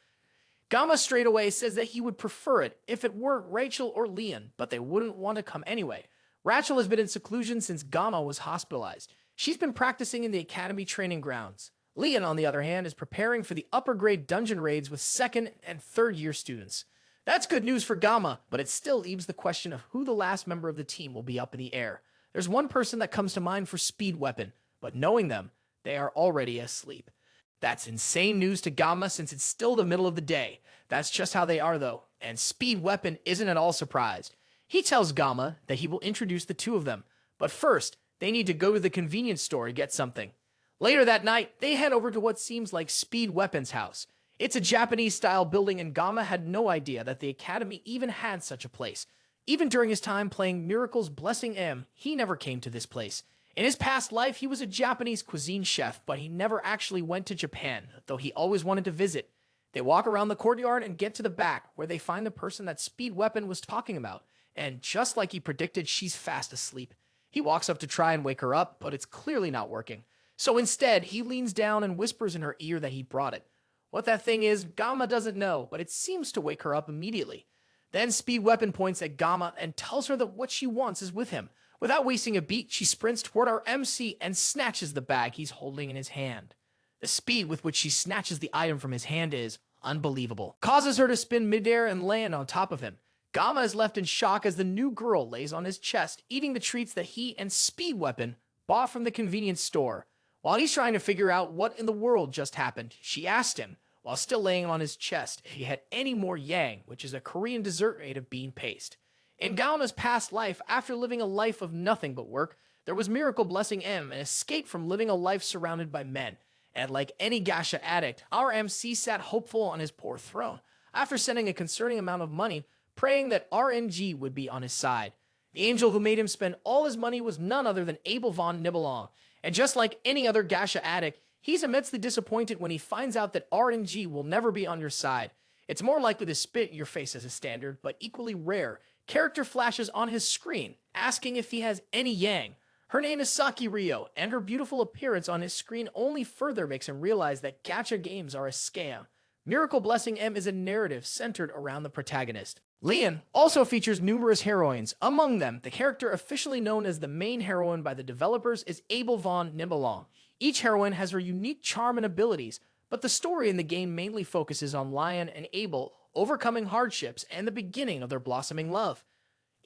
Geomma straightaway says that he would prefer it if it were Rachel or Leon, but they wouldn't want to come anyway. Rachel has been in seclusion since Geomma was hospitalized. She's been practicing in the academy training grounds. Leon, on the other hand, is preparing for the upper grade dungeon raids with second and third year students. That's good news for Geomma, but it still leaves the question of who the last member of the team will be up in the air. There's one person that comes to mind for Speed Weapon, but knowing them, they are already asleep. That's insane news to Geomma since it's still the middle of the day. That's just how they are though, and Speed Weapon isn't at all surprised. He tells Geomma that he will introduce the two of them, but first, they need to go to the convenience store to get something. Later that night, they head over to what seems like Speed Weapon's house. It's a Japanese-style building, and Geomma had no idea that the academy even had such a place. Even during his time playing Miracle's Blessing M, he never came to this place. In his past life, he was a Japanese cuisine chef, but he never actually went to Japan, though he always wanted to visit. They walk around the courtyard and get to the back, where they find the person that Speed Weapon was talking about. And just like he predicted, she's fast asleep. He walks up to try and wake her up, but it's clearly not working. So instead, he leans down and whispers in her ear that he brought it. What that thing is, Geomma doesn't know, but it seems to wake her up immediately. Then Speed Weapon points at Geomma and tells her that what she wants is with him. Without wasting a beat, she sprints toward our MC and snatches the bag he's holding in his hand. The speed with which she snatches the item from his hand is unbelievable. Causes her to spin midair and land on top of him. Geomma is left in shock as the new girl lays on his chest, eating the treats that he and Speed Weapon bought from the convenience store. While he's trying to figure out what in the world just happened, she asked him, while still laying on his chest, if he had any more yang, which is a Korean dessert made of bean paste. In Geomma's past life, after living a life of nothing but work, there was Miracle Blessing M and escaped from living a life surrounded by men. And like any gacha addict, our MC sat hopeful on his poor throne, after sending a concerning amount of money, praying that RNG would be on his side. The angel who made him spend all his money was none other than Abel von Nibelung, and just like any other gacha addict, he's immensely disappointed when he finds out that RNG will never be on your side. It's more likely to spit in your face as a standard, but equally rare. Character flashes on his screen, asking if he has any yang. Her name is Saki Ryo, and her beautiful appearance on his screen only further makes him realize that gacha games are a scam. Miracle Blessing M is a narrative centered around the protagonist. Leon also features numerous heroines. Among them, the character officially known as the main heroine by the developers is Abel von Nibelung. Each heroine has her unique charm and abilities, but the story in the game mainly focuses on Lion and Abel overcoming hardships and the beginning of their blossoming love.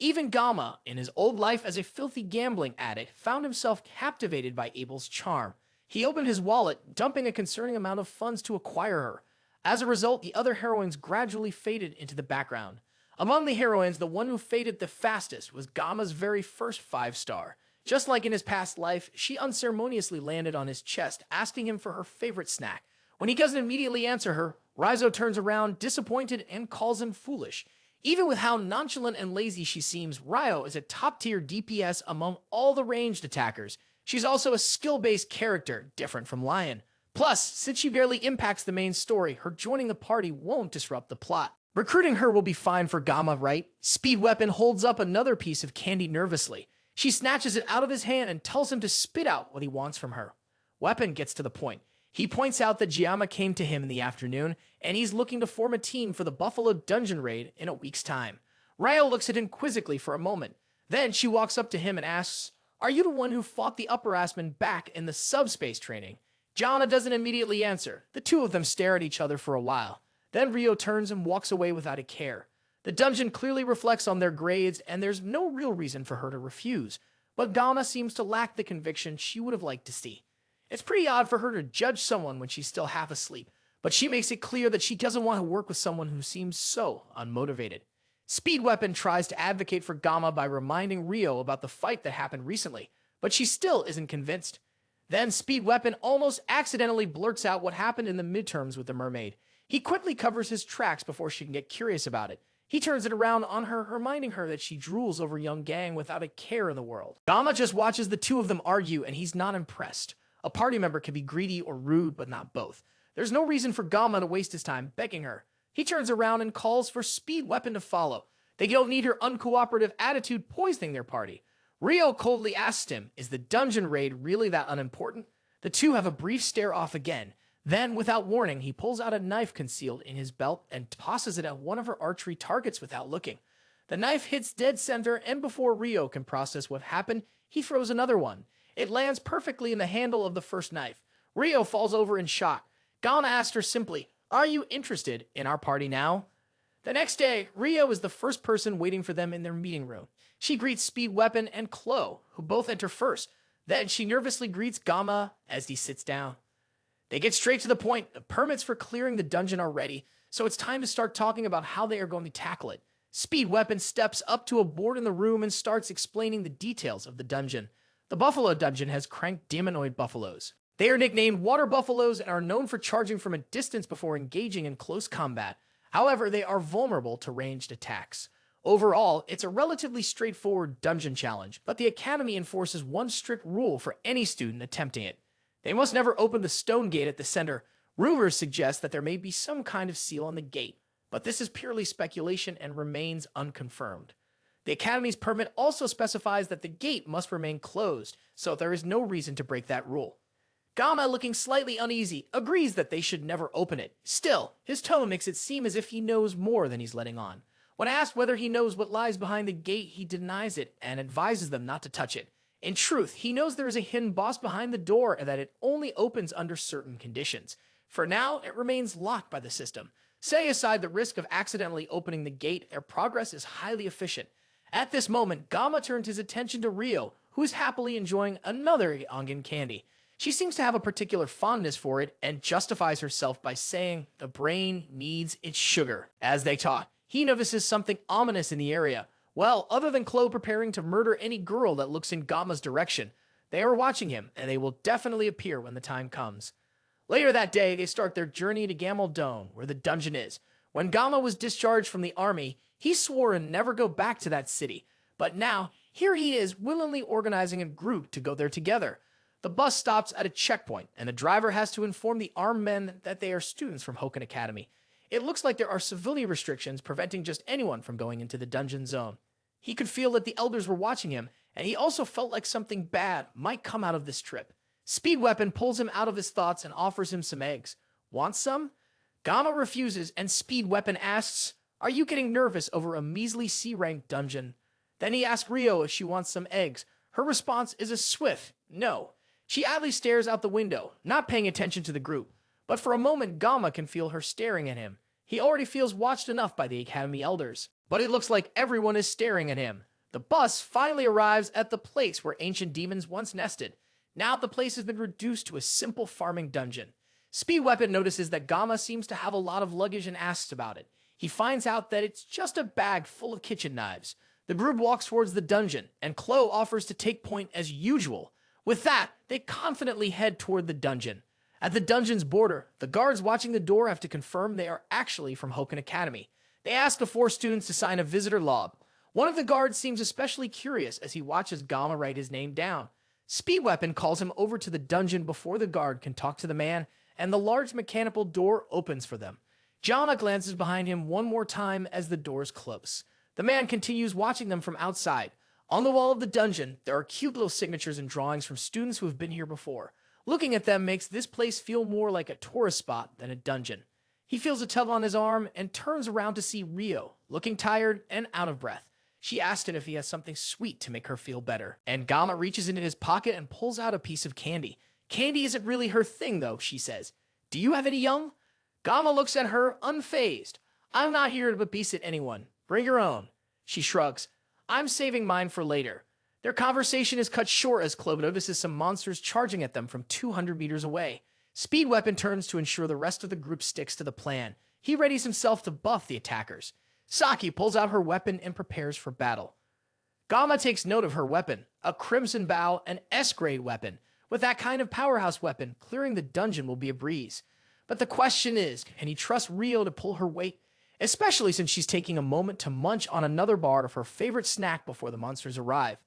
Even Geomma, in his old life as a filthy gambling addict, found himself captivated by Abel's charm. He opened his wallet, dumping a concerning amount of funds to acquire her. As a result, the other heroines gradually faded into the background. Among the heroines, the one who faded the fastest was Geomma's very first 5-star. Just like in his past life, she unceremoniously landed on his chest, asking him for her favorite snack. When he doesn't immediately answer her, Raizo turns around, disappointed, and calls him foolish. Even with how nonchalant and lazy she seems, Ryo is a top-tier DPS among all the ranged attackers. She's also a skill-based character, different from Lion. Plus, since she barely impacts the main story, her joining the party won't disrupt the plot. Recruiting her will be fine for Geomma, right? Speed Weapon holds up another piece of candy nervously. She snatches it out of his hand and tells him to spit out what he wants from her. Weapon gets to the point. He points out that Geomma came to him in the afternoon, and he's looking to form a team for the Buffalo Dungeon Raid in a week's time. Ryo looks at him quizzically for a moment. Then she walks up to him and asks, "Are you the one who fought the upperclassmen back in the subspace training?" Geomma doesn't immediately answer. The two of them stare at each other for a while. Then Ryo turns and walks away without a care. The dungeon clearly reflects on their grades, and there's no real reason for her to refuse. But Geomma seems to lack the conviction she would have liked to see. It's pretty odd for her to judge someone when she's still half asleep, but she makes it clear that she doesn't want to work with someone who seems so unmotivated. Speed Weapon tries to advocate for Geomma by reminding Ryo about the fight that happened recently, but she still isn't convinced. Then Speed Weapon almost accidentally blurts out what happened in the midterms with the mermaid. He quickly covers his tracks before she can get curious about it. He turns it around on her, reminding her that she drools over young Gang without a care in the world. Geomma just watches the two of them argue, and he's not impressed. A party member can be greedy or rude, but not both. There's no reason for Geomma to waste his time begging her. He turns around and calls for Speed Weapon to follow. They don't need her uncooperative attitude poisoning their party. Ryo coldly asks him, is the dungeon raid really that unimportant? The two have a brief stare-off again. Then, without warning, he pulls out a knife concealed in his belt and tosses it at one of her archery targets without looking. The knife hits dead center, and before Ryo can process what happened, he throws another one. It lands perfectly in the handle of the first knife. Rio falls over in shock. Gamma asks her simply, "Are you interested in our party now?" The next day, Rio is the first person waiting for them in their meeting room. She greets Speed Weapon and Chloe, who both enter first. Then she nervously greets Gamma as he sits down. They get straight to the point. The permits for clearing the dungeon are ready, so it's time to start talking about how they are going to tackle it. Speed Weapon steps up to a board in the room and starts explaining the details of the dungeon. The Buffalo Dungeon has cranked demonoid buffaloes. They are nicknamed water buffaloes and are known for charging from a distance before engaging in close combat. However, they are vulnerable to ranged attacks. Overall, it's a relatively straightforward dungeon challenge, but the Academy enforces one strict rule for any student attempting it. They must never open the stone gate at the center. Rumors suggest that there may be some kind of seal on the gate, but this is purely speculation and remains unconfirmed. The Academy's permit also specifies that the gate must remain closed, so there is no reason to break that rule. Gamma, looking slightly uneasy, agrees that they should never open it. Still, his tone makes it seem as if he knows more than he's letting on. When asked whether he knows what lies behind the gate, he denies it and advises them not to touch it. In truth, he knows there is a hidden boss behind the door and that it only opens under certain conditions. For now, it remains locked by the system. Setting aside the risk of accidentally opening the gate, their progress is highly efficient. At this moment, Gamma turns his attention to Rio, who is happily enjoying another Ongen candy. She seems to have a particular fondness for it and justifies herself by saying the brain needs its sugar. As they talk, he notices something ominous in the area. Well, other than Chloe preparing to murder any girl that looks in Gamma's direction, they are watching him, and they will definitely appear when the time comes. Later that day, they start their journey to Gamaldone, where the dungeon is. When Gamma was discharged from the army, he swore to never go back to that city. But now, here he is willingly organizing a group to go there together. The bus stops at a checkpoint, and the driver has to inform the armed men that they are students from Hoken Academy. It looks like there are civilian restrictions preventing just anyone from going into the dungeon zone. He could feel that the elders were watching him, and he also felt like something bad might come out of this trip. Speed Weapon pulls him out of his thoughts and offers him some eggs. Want some? Gamma refuses, and Speed Weapon asks, "Are you getting nervous over a measly C-rank dungeon?" Then he asks Rio if she wants some eggs. Her response is a swift no. She idly stares out the window, not paying attention to the group. But for a moment, Gamma can feel her staring at him. He already feels watched enough by the Academy elders. But it looks like everyone is staring at him. The bus finally arrives at the place where ancient demons once nested. Now the place has been reduced to a simple farming dungeon. Speed Weapon notices that Gamma seems to have a lot of luggage and asks about it. He finds out that it's just a bag full of kitchen knives. The group walks towards the dungeon, and Chloe offers to take point as usual. With that, they confidently head toward the dungeon. At the dungeon's border, the guards watching the door have to confirm they are actually from Hoken Academy. They ask the 4 students to sign a visitor log. One of the guards seems especially curious as he watches Gamma write his name down. Speed Weapon calls him over to the dungeon before the guard can talk to the man, and the large mechanical door opens for them. Geomma glances behind him one more time as the doors close. The man continues watching them from outside. On the wall of the dungeon, there are cute little signatures and drawings from students who have been here before. Looking at them makes this place feel more like a tourist spot than a dungeon. He feels a tug on his arm and turns around to see Rio, looking tired and out of breath. She asks him if he has something sweet to make her feel better, and Gamma reaches into his pocket and pulls out a piece of candy. Candy isn't really her thing, though, she says. "Do you have any young?" Gamma looks at her, unfazed. "I'm not here to babysit anyone. Bring your own." She shrugs. "I'm saving mine for later." Their conversation is cut short as Chloe notices some monsters charging at them from 200 meters away. Speed Weapon turns to ensure the rest of the group sticks to the plan. He readies himself to buff the attackers. Saki pulls out her weapon and prepares for battle. Gamma takes note of her weapon, a Crimson Bow, an S-grade weapon. With that kind of powerhouse weapon, clearing the dungeon will be a breeze. But the question is, can he trust Rio to pull her weight? Especially since she's taking a moment to munch on another bar of her favorite snack before the monsters arrive.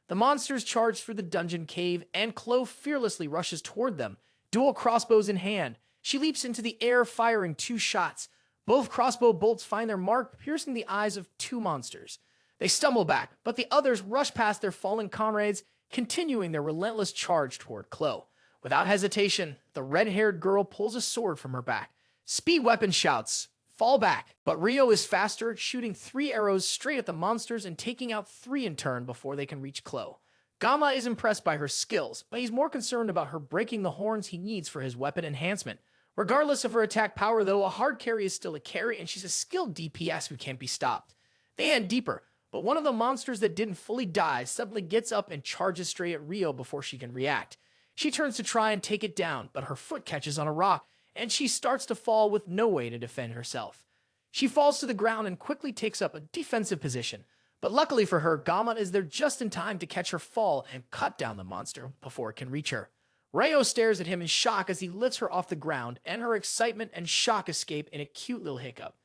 The monsters charge through the dungeon cave, and Chloe fearlessly rushes toward them, dual crossbows in hand. She leaps into the air, firing 2 shots. Both crossbow bolts find their mark, piercing the eyes of 2 monsters. They stumble back, but the others rush past their fallen comrades, continuing their relentless charge toward Chloe. Without hesitation, the red-haired girl pulls a sword from her back. Speed Weapon shouts, "Fall back!" But Rio is faster, shooting 3 arrows straight at the monsters and taking out 3 in turn before they can reach Chloe. Geomma is impressed by her skills, but he's more concerned about her breaking the horns he needs for his weapon enhancement. Regardless of her attack power, though, a hard carry is still a carry, and she's a skilled DPS who can't be stopped. They end deeper, but one of the monsters that didn't fully die suddenly gets up and charges straight at Rio before she can react. She turns to try and take it down, but her foot catches on a rock, and she starts to fall with no way to defend herself. She falls to the ground and quickly takes up a defensive position, but luckily for her, Geomma is there just in time to catch her fall and cut down the monster before it can reach her. Rio stares at him in shock as he lifts her off the ground, and her excitement and shock escape in a cute little hiccup.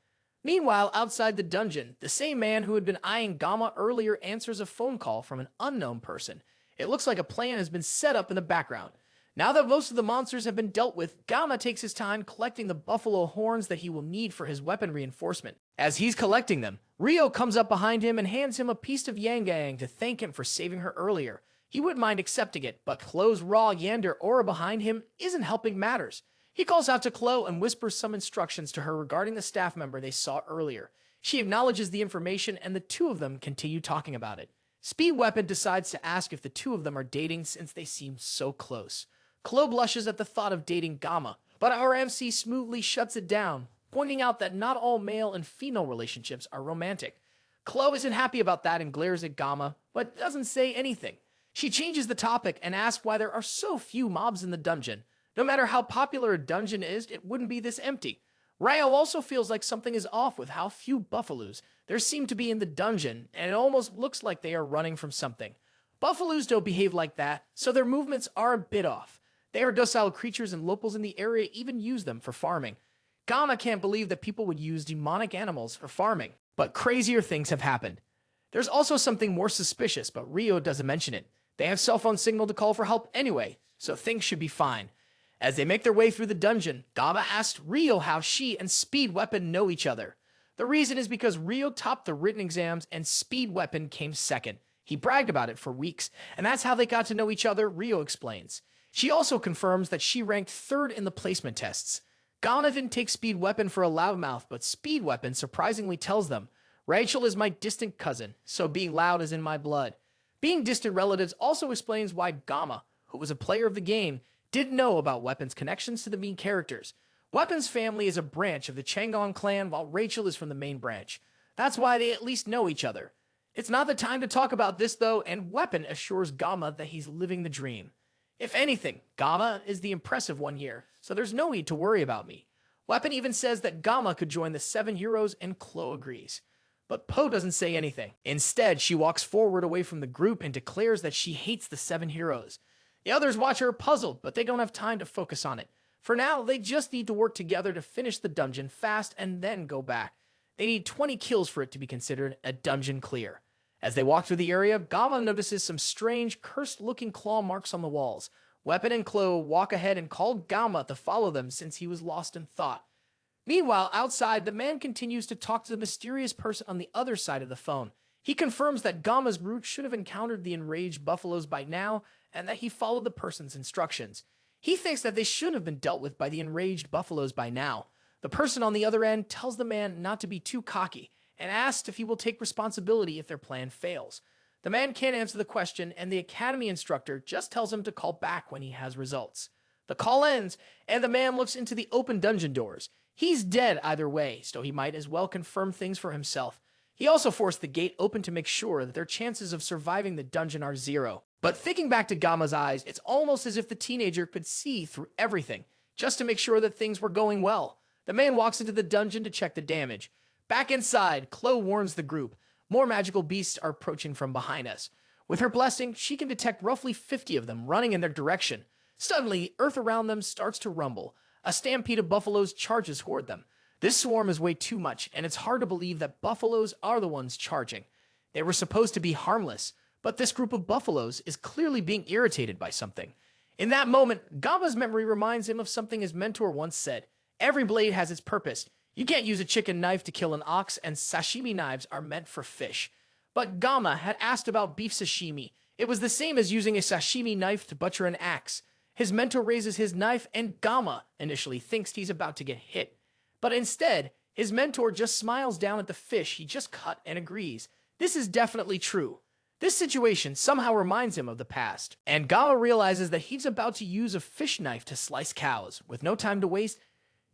Meanwhile, outside the dungeon, the same man who had been eyeing Geomma earlier answers a phone call from an unknown person. It looks like a plan has been set up in the background. Now that most of the monsters have been dealt with, Geomma takes his time collecting the buffalo horns that he will need for his weapon reinforcement. As he's collecting them, Rio comes up behind him and hands him a piece of yandere to thank him for saving her earlier. He wouldn't mind accepting it, but Chloe's raw yandere aura behind him isn't helping matters. He calls out to Chloe and whispers some instructions to her regarding the staff member they saw earlier. She acknowledges the information, and the two of them continue talking about it. Speed Weapon decides to ask if the two of them are dating since they seem so close. Chloe blushes at the thought of dating Geomma, but our MC smoothly shuts it down, pointing out that not all male and female relationships are romantic. Chloe isn't happy about that and glares at Geomma, but doesn't say anything. She changes the topic and asks why there are so few mobs in the dungeon. No matter how popular a dungeon is, it wouldn't be this empty. Ryo also feels like something is off with how few buffaloes there seem to be in the dungeon, and it almost looks like they are running from something. Buffaloes don't behave like that, so their movements are a bit off. They are docile creatures, and locals in the area even use them for farming. Geomma can't believe that people would use demonic animals for farming, but crazier things have happened. There's also something more suspicious, but Rio doesn't mention it. They have cell phone signal to call for help anyway, so things should be fine. As they make their way through the dungeon, Geomma asks Rio how she and Speed Weapon know each other. The reason is because Rio topped the written exams and Speed Weapon came second. He bragged about it for weeks, and that's how they got to know each other, Rio explains. She also confirms that she ranked third in the placement tests. Geomma didn't take Speed Weapon for a loudmouth, but Speed Weapon surprisingly tells them, Rachel is my distant cousin, so being loud is in my blood. Being distant relatives also explains why Geomma, who was a player of the game, didn't know about Weapon's connections to the main characters. Weapon's family is a branch of the Chang'an clan, while Rachel is from the main branch. That's why they at least know each other. It's not the time to talk about this though, and Weapon assures Geomma that he's living the dream. If anything, Geomma is the impressive one here, so there's no need to worry about me. Weapon even says that Geomma could join the 7 heroes, and Chloe agrees. But Poe doesn't say anything. Instead, she walks forward away from the group and declares that she hates the 7 heroes. The others watch her puzzled, but they don't have time to focus on it. For now, they just need to work together to finish the dungeon fast and then go back. They need 20 kills for it to be considered a dungeon clear. As they walk through the area, Geomma notices some strange, cursed-looking claw marks on the walls. Weapon and Chloe walk ahead and call Geomma to follow them since he was lost in thought. Meanwhile, outside, the man continues to talk to the mysterious person on the other side of the phone. He confirms that Geomma's route should have encountered the enraged buffaloes by now, and that he followed the person's instructions. He thinks that they should have been dealt with by the enraged buffaloes by now. The person on the other end tells the man not to be too cocky, and asks if he will take responsibility if their plan fails. The man can't answer the question, and the academy instructor just tells him to call back when he has results. The call ends, and the man looks into the open dungeon doors. He's dead either way, so he might as well confirm things for himself. He also forced the gate open to make sure that their chances of surviving the dungeon are 0. But thinking back to Geomma's eyes, it's almost as if the teenager could see through everything, just to make sure that things were going well. The man walks into the dungeon to check the damage. Back inside, Chloe warns the group. More magical beasts are approaching from behind us. With her blessing, she can detect roughly 50 of them running in their direction. Suddenly, the earth around them starts to rumble. A stampede of buffaloes charges toward them. This swarm is way too much, and it's hard to believe that buffaloes are the ones charging. They were supposed to be harmless, but this group of buffaloes is clearly being irritated by something. In that moment, Geomma's memory reminds him of something his mentor once said. Every blade has its purpose. You can't use a chicken knife to kill an ox, and sashimi knives are meant for fish. But Geomma had asked about beef sashimi. It was the same as using a sashimi knife to butcher an axe. His mentor raises his knife, and Geomma initially thinks he's about to get hit. But instead, his mentor just smiles down at the fish he just cut and agrees. This is definitely true. This situation somehow reminds him of the past, and Gamma realizes that he's about to use a fish knife to slice cows. With no time to waste,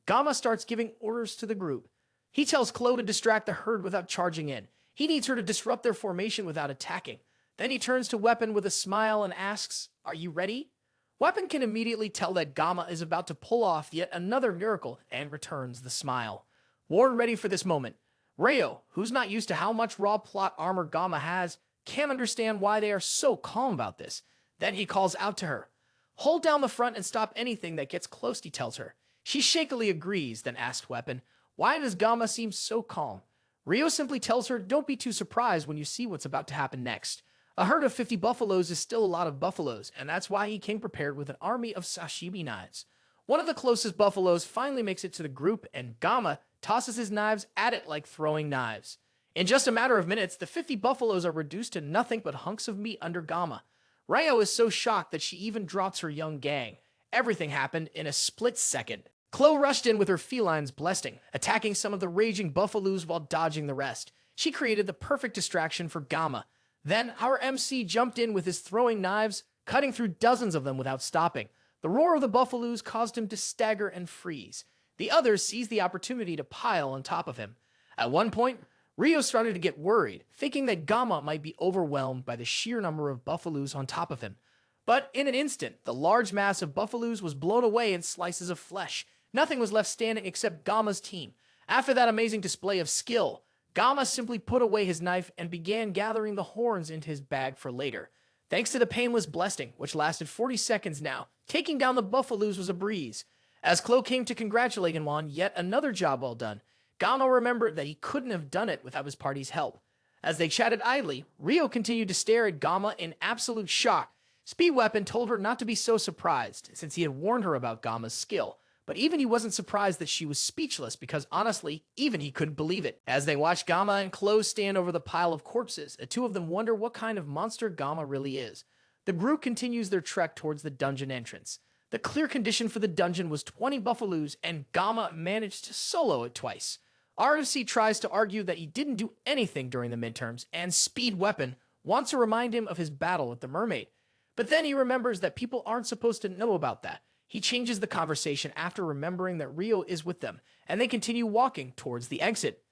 Gamma starts giving orders to the group. He tells Chloe to distract the herd without charging in. He needs her to disrupt their formation without attacking. Then he turns to Weapon with a smile and asks, "Are you ready?" Weapon can immediately tell that Gamma is about to pull off yet another miracle and returns the smile. Warren ready for this moment. Ryo, who's not used to how much raw plot armor Gamma has, can't understand why they are so calm about this. Then he calls out to her. "Hold down the front and stop anything that gets close," he tells her. She shakily agrees, then asks Weapon, "Why does Gamma seem so calm?" Ryo simply tells her, "Don't be too surprised when you see what's about to happen next." A herd of 50 buffaloes is still a lot of buffaloes, and that's why he came prepared with an army of sashimi knives. One of the closest buffaloes finally makes it to the group, and Gamma tosses his knives at it like throwing knives. In just a matter of minutes, the 50 buffaloes are reduced to nothing but hunks of meat under Gamma. Ryo is so shocked that she even drops her young gang. Everything happened in a split second. Chloe rushed in with her felines blessing, attacking some of the raging buffaloes while dodging the rest. She created the perfect distraction for Gamma. Then our MC jumped in with his throwing knives, cutting through dozens of them without stopping. The roar of the buffaloes caused him to stagger and freeze. The others seized the opportunity to pile on top of him. At one point, Ryo started to get worried, thinking that Gamma might be overwhelmed by the sheer number of buffaloes on top of him. But in an instant, the large mass of buffaloes was blown away in slices of flesh. Nothing was left standing except Gamma's team. After that amazing display of skill, Gamma simply put away his knife and began gathering the horns into his bag for later. Thanks to the painless blessing, which lasted 40 seconds now, taking down the buffaloes was a breeze. As Chloe came to congratulate him on yet another job well done, Gamma remembered that he couldn't have done it without his party's help. As they chatted idly, Ryo continued to stare at Gamma in absolute shock. Speed Weapon told her not to be so surprised, since he had warned her about Gamma's skill. But even he wasn't surprised that she was speechless, because honestly, even he couldn't believe it. As they watch Gamma and Chloe stand over the pile of corpses, the two of them wonder what kind of monster Gamma really is. The group continues their trek towards the dungeon entrance. The clear condition for the dungeon was 20 buffaloes, and Gamma managed to solo it twice. RFC tries to argue that he didn't do anything during the midterms, and Speed Weapon wants to remind him of his battle with the mermaid. But then he remembers that people aren't supposed to know about that. He changes the conversation after remembering that Ryo is with them, and they continue walking towards the exit.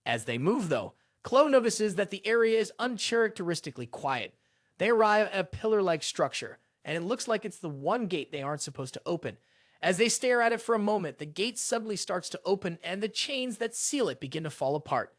As they move, though, Chloe notices that the area is uncharacteristically quiet. They arrive at a pillar-like structure, and it looks like it's the one gate they aren't supposed to open. As they stare at it for a moment, the gate suddenly starts to open, and the chains that seal it begin to fall apart.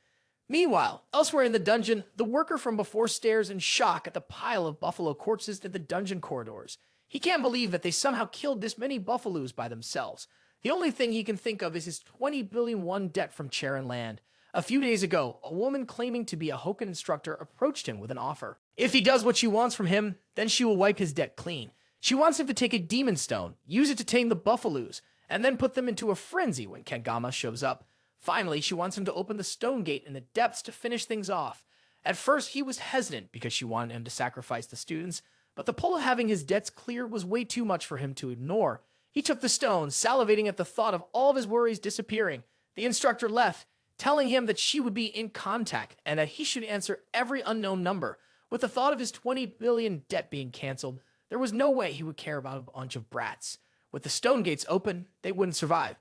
Meanwhile, elsewhere in the dungeon, the worker from before stares in shock at the pile of buffalo corpses in the dungeon corridors. He can't believe that they somehow killed this many buffaloes by themselves. The only thing he can think of is his 20 billion won debt from Charon Land. A few days ago, a woman claiming to be a Hoken instructor approached him with an offer. If he does what she wants from him, then she will wipe his debt clean. She wants him to take a demon stone, use it to tame the buffaloes, and then put them into a frenzy when Kangama shows up. Finally, she wants him to open the stone gate in the depths to finish things off. At first, he was hesitant because she wanted him to sacrifice the students, but the pull of having his debts cleared was way too much for him to ignore. He took the stone, salivating at the thought of all of his worries disappearing. The instructor left, telling him that she would be in contact and that he should answer every unknown number. With the thought of his 20 billion debt being canceled, there was no way he would care about a bunch of brats. With the stone gates open, they wouldn't survive.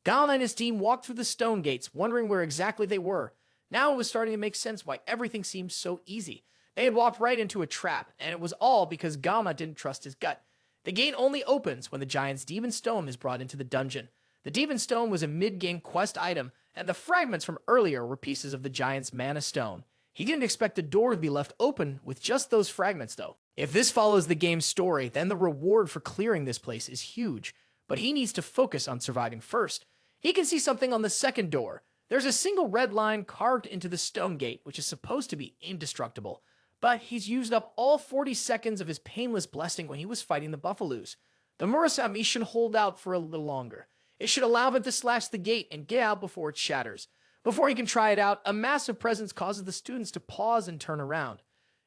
Galen and his team walked through the stone gates, wondering where exactly they were. Now it was starting to make sense why everything seemed so easy. They had walked right into a trap, and it was all because Gamma didn't trust his gut. The gate only opens when the giant's demon stone is brought into the dungeon. The demon stone was a mid-game quest item, and the fragments from earlier were pieces of the giant's mana stone. He didn't expect the door to be left open with just those fragments, though. If this follows the game's story, then the reward for clearing this place is huge, but he needs to focus on surviving first. He can see something on the second door. There's a single red line carved into the stone gate, which is supposed to be indestructible. But he's used up all 40 seconds of his painless blessing when he was fighting the buffaloes. The Murasami should hold out for a little longer. It should allow him to slash the gate and get out before it shatters. Before he can try it out, a massive presence causes the students to pause and turn around.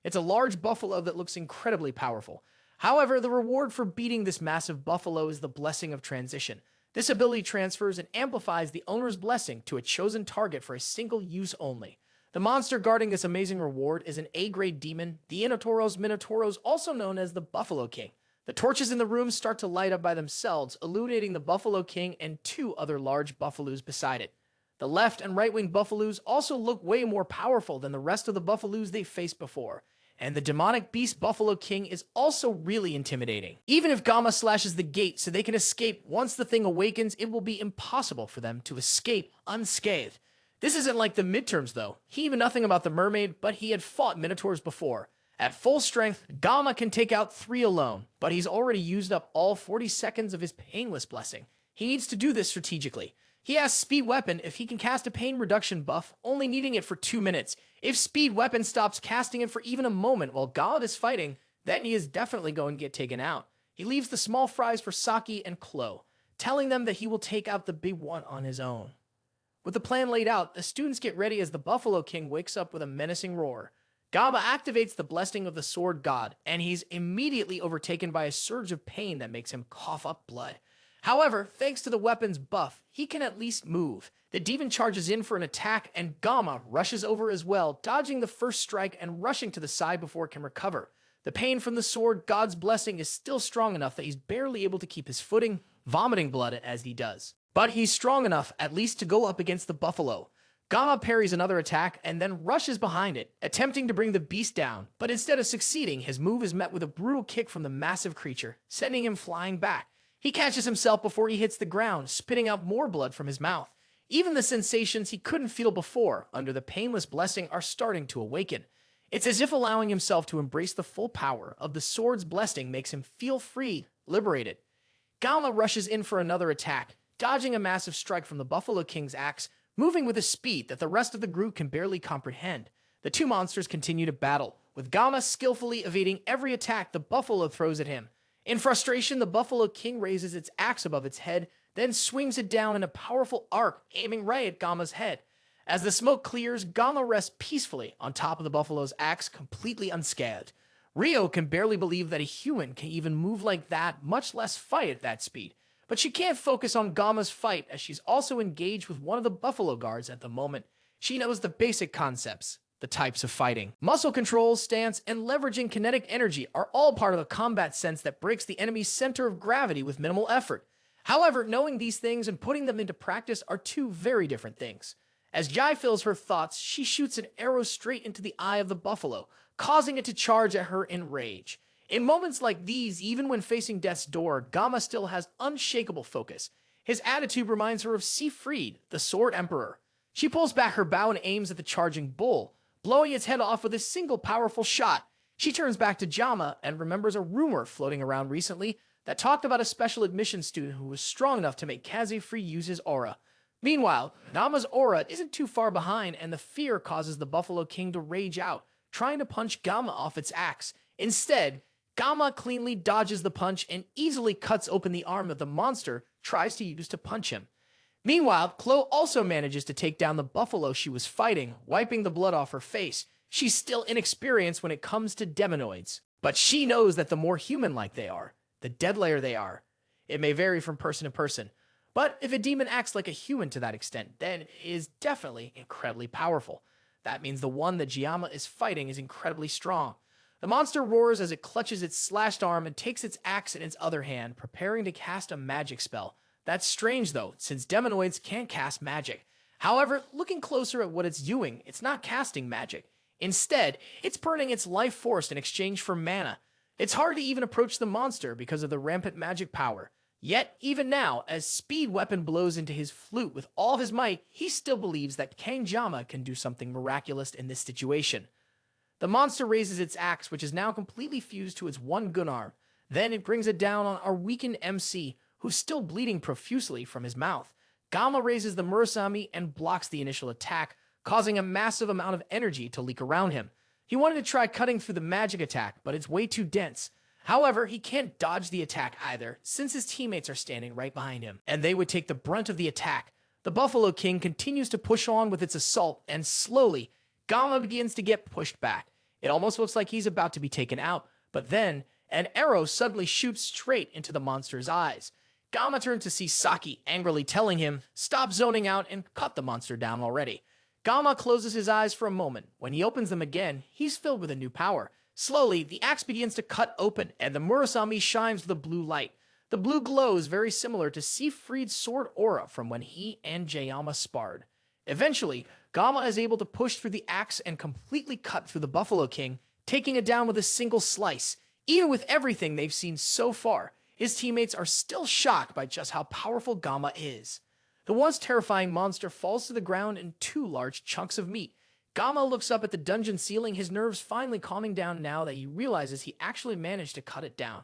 It's a large buffalo that looks incredibly powerful. However, the reward for beating this massive buffalo is the Blessing of Transition. This ability transfers and amplifies the owner's blessing to a chosen target for a single use only. The monster guarding this amazing reward is an A-grade demon, the Minotaurus, also known as the Buffalo King. The torches in the room start to light up by themselves, illuminating the Buffalo King and two other large buffaloes beside it. The left and right-wing buffaloes also look way more powerful than the rest of the buffaloes they faced before, and the demonic beast Buffalo King is also really intimidating. Even if Geomma slashes the gate so they can escape, once the thing awakens, it will be impossible for them to escape unscathed. This isn't like the midterms though. He knew nothing about the mermaid, but he had fought minotaurs before. At full strength, Geomma can take out 3 alone, but he's already used up all 40 seconds of his painless blessing. He needs to do this strategically. He asks Speed Weapon if he can cast a pain reduction buff, only needing it for 2 minutes. If Speed Weapon stops casting it for even a moment while God is fighting, then he is definitely going to get taken out. He leaves the small fries for Saki and Chloe, telling them that he will take out the big one on his own. With the plan laid out, the students get ready as the Buffalo King wakes up with a menacing roar. Geomma activates the blessing of the sword god, and he's immediately overtaken by a surge of pain that makes him cough up blood. However, thanks to the weapon's buff, he can at least move. The demon charges in for an attack, and Geomma rushes over as well, dodging the first strike and rushing to the side before it can recover. The pain from the sword god's blessing is still strong enough that he's barely able to keep his footing, vomiting blood as he does. But he's strong enough at least to go up against the buffalo. Geomma parries another attack and then rushes behind it, attempting to bring the beast down, but instead of succeeding, his move is met with a brutal kick from the massive creature, sending him flying back. He catches himself before he hits the ground, spitting out more blood from his mouth. Even the sensations he couldn't feel before, under the painless blessing, are starting to awaken. It's as if allowing himself to embrace the full power of the sword's blessing makes him feel free, liberated. Geomma rushes in for another attack, dodging a massive strike from the Buffalo King's axe, moving with a speed that the rest of the group can barely comprehend. The two monsters continue to battle, with Geomma skillfully evading every attack the buffalo throws at him. In frustration, the Buffalo King raises its axe above its head, then swings it down in a powerful arc, aiming right at Geomma's head. As the smoke clears, Geomma rests peacefully on top of the buffalo's axe, completely unscathed. Rio can barely believe that a human can even move like that, much less fight at that speed. But she can't focus on Geomma's fight as she's also engaged with one of the buffalo guards at the moment. She knows the basic concepts, the types of fighting. Muscle control, stance, and leveraging kinetic energy are all part of a combat sense that breaks the enemy's center of gravity with minimal effort. However, knowing these things and putting them into practice are two very different things. As Jai fills her thoughts, she shoots an arrow straight into the eye of the buffalo, causing it to charge at her in rage. In moments like these, even when facing death's door, Geomma still has unshakable focus. His attitude reminds her of Siegfried, the Sword Emperor. She pulls back her bow and aims at the charging bull, blowing its head off with a single powerful shot. She turns back to Geomma and remembers a rumor floating around recently that talked about a special admission student who was strong enough to make Kaze-free use his aura. Meanwhile, Geomma's aura isn't too far behind, and the fear causes the Buffalo King to rage out, trying to punch Geomma off its axe. Instead, Geomma cleanly dodges the punch and easily cuts open the arm that the monster tries to use to punch him. Meanwhile, Chloe also manages to take down the buffalo she was fighting, wiping the blood off her face. She's still inexperienced when it comes to demonoids, but she knows that the more human-like they are, the deadlier they are. It may vary from person to person, but if a demon acts like a human to that extent, then it is definitely incredibly powerful. That means the one that Geomma is fighting is incredibly strong. The monster roars as it clutches its slashed arm and takes its axe in its other hand, preparing to cast a magic spell. That's strange though, since demonoids can't cast magic. However, looking closer at what it's doing, it's not casting magic. Instead, it's burning its life force in exchange for mana. It's hard to even approach the monster because of the rampant magic power. Yet, even now, as Speed Weapon blows into his flute with all his might, he still believes that Kang Geomma can do something miraculous in this situation. The monster raises its axe, which is now completely fused to its one good arm. Then it brings it down on our weakened MC, who's still bleeding profusely from his mouth. Geomma raises the Murasame and blocks the initial attack, causing a massive amount of energy to leak around him. He wanted to try cutting through the magic attack, but it's way too dense. However, he can't dodge the attack either, since his teammates are standing right behind him, and they would take the brunt of the attack. The Buffalo King continues to push on with its assault, and slowly, Geomma begins to get pushed back. It almost looks like he's about to be taken out, but then an arrow suddenly shoots straight into the monster's eyes. Geomma turns to see Saki angrily telling him, "Stop zoning out and cut the monster down already." Gamma closes his eyes for a moment. When he opens them again, he's filled with a new power. Slowly, the axe begins to cut open, and the Murasame shines with a blue light. The blue glow is very similar to Siegfried's sword aura from when he and Geomma sparred. Eventually, Gamma is able to push through the axe and completely cut through the Buffalo King, taking it down with a single slice. Even with everything they've seen so far, his teammates are still shocked by just how powerful Gamma is. The once terrifying monster falls to the ground in two large chunks of meat. Gamma looks up at the dungeon ceiling, his nerves finally calming down now that he realizes he actually managed to cut it down.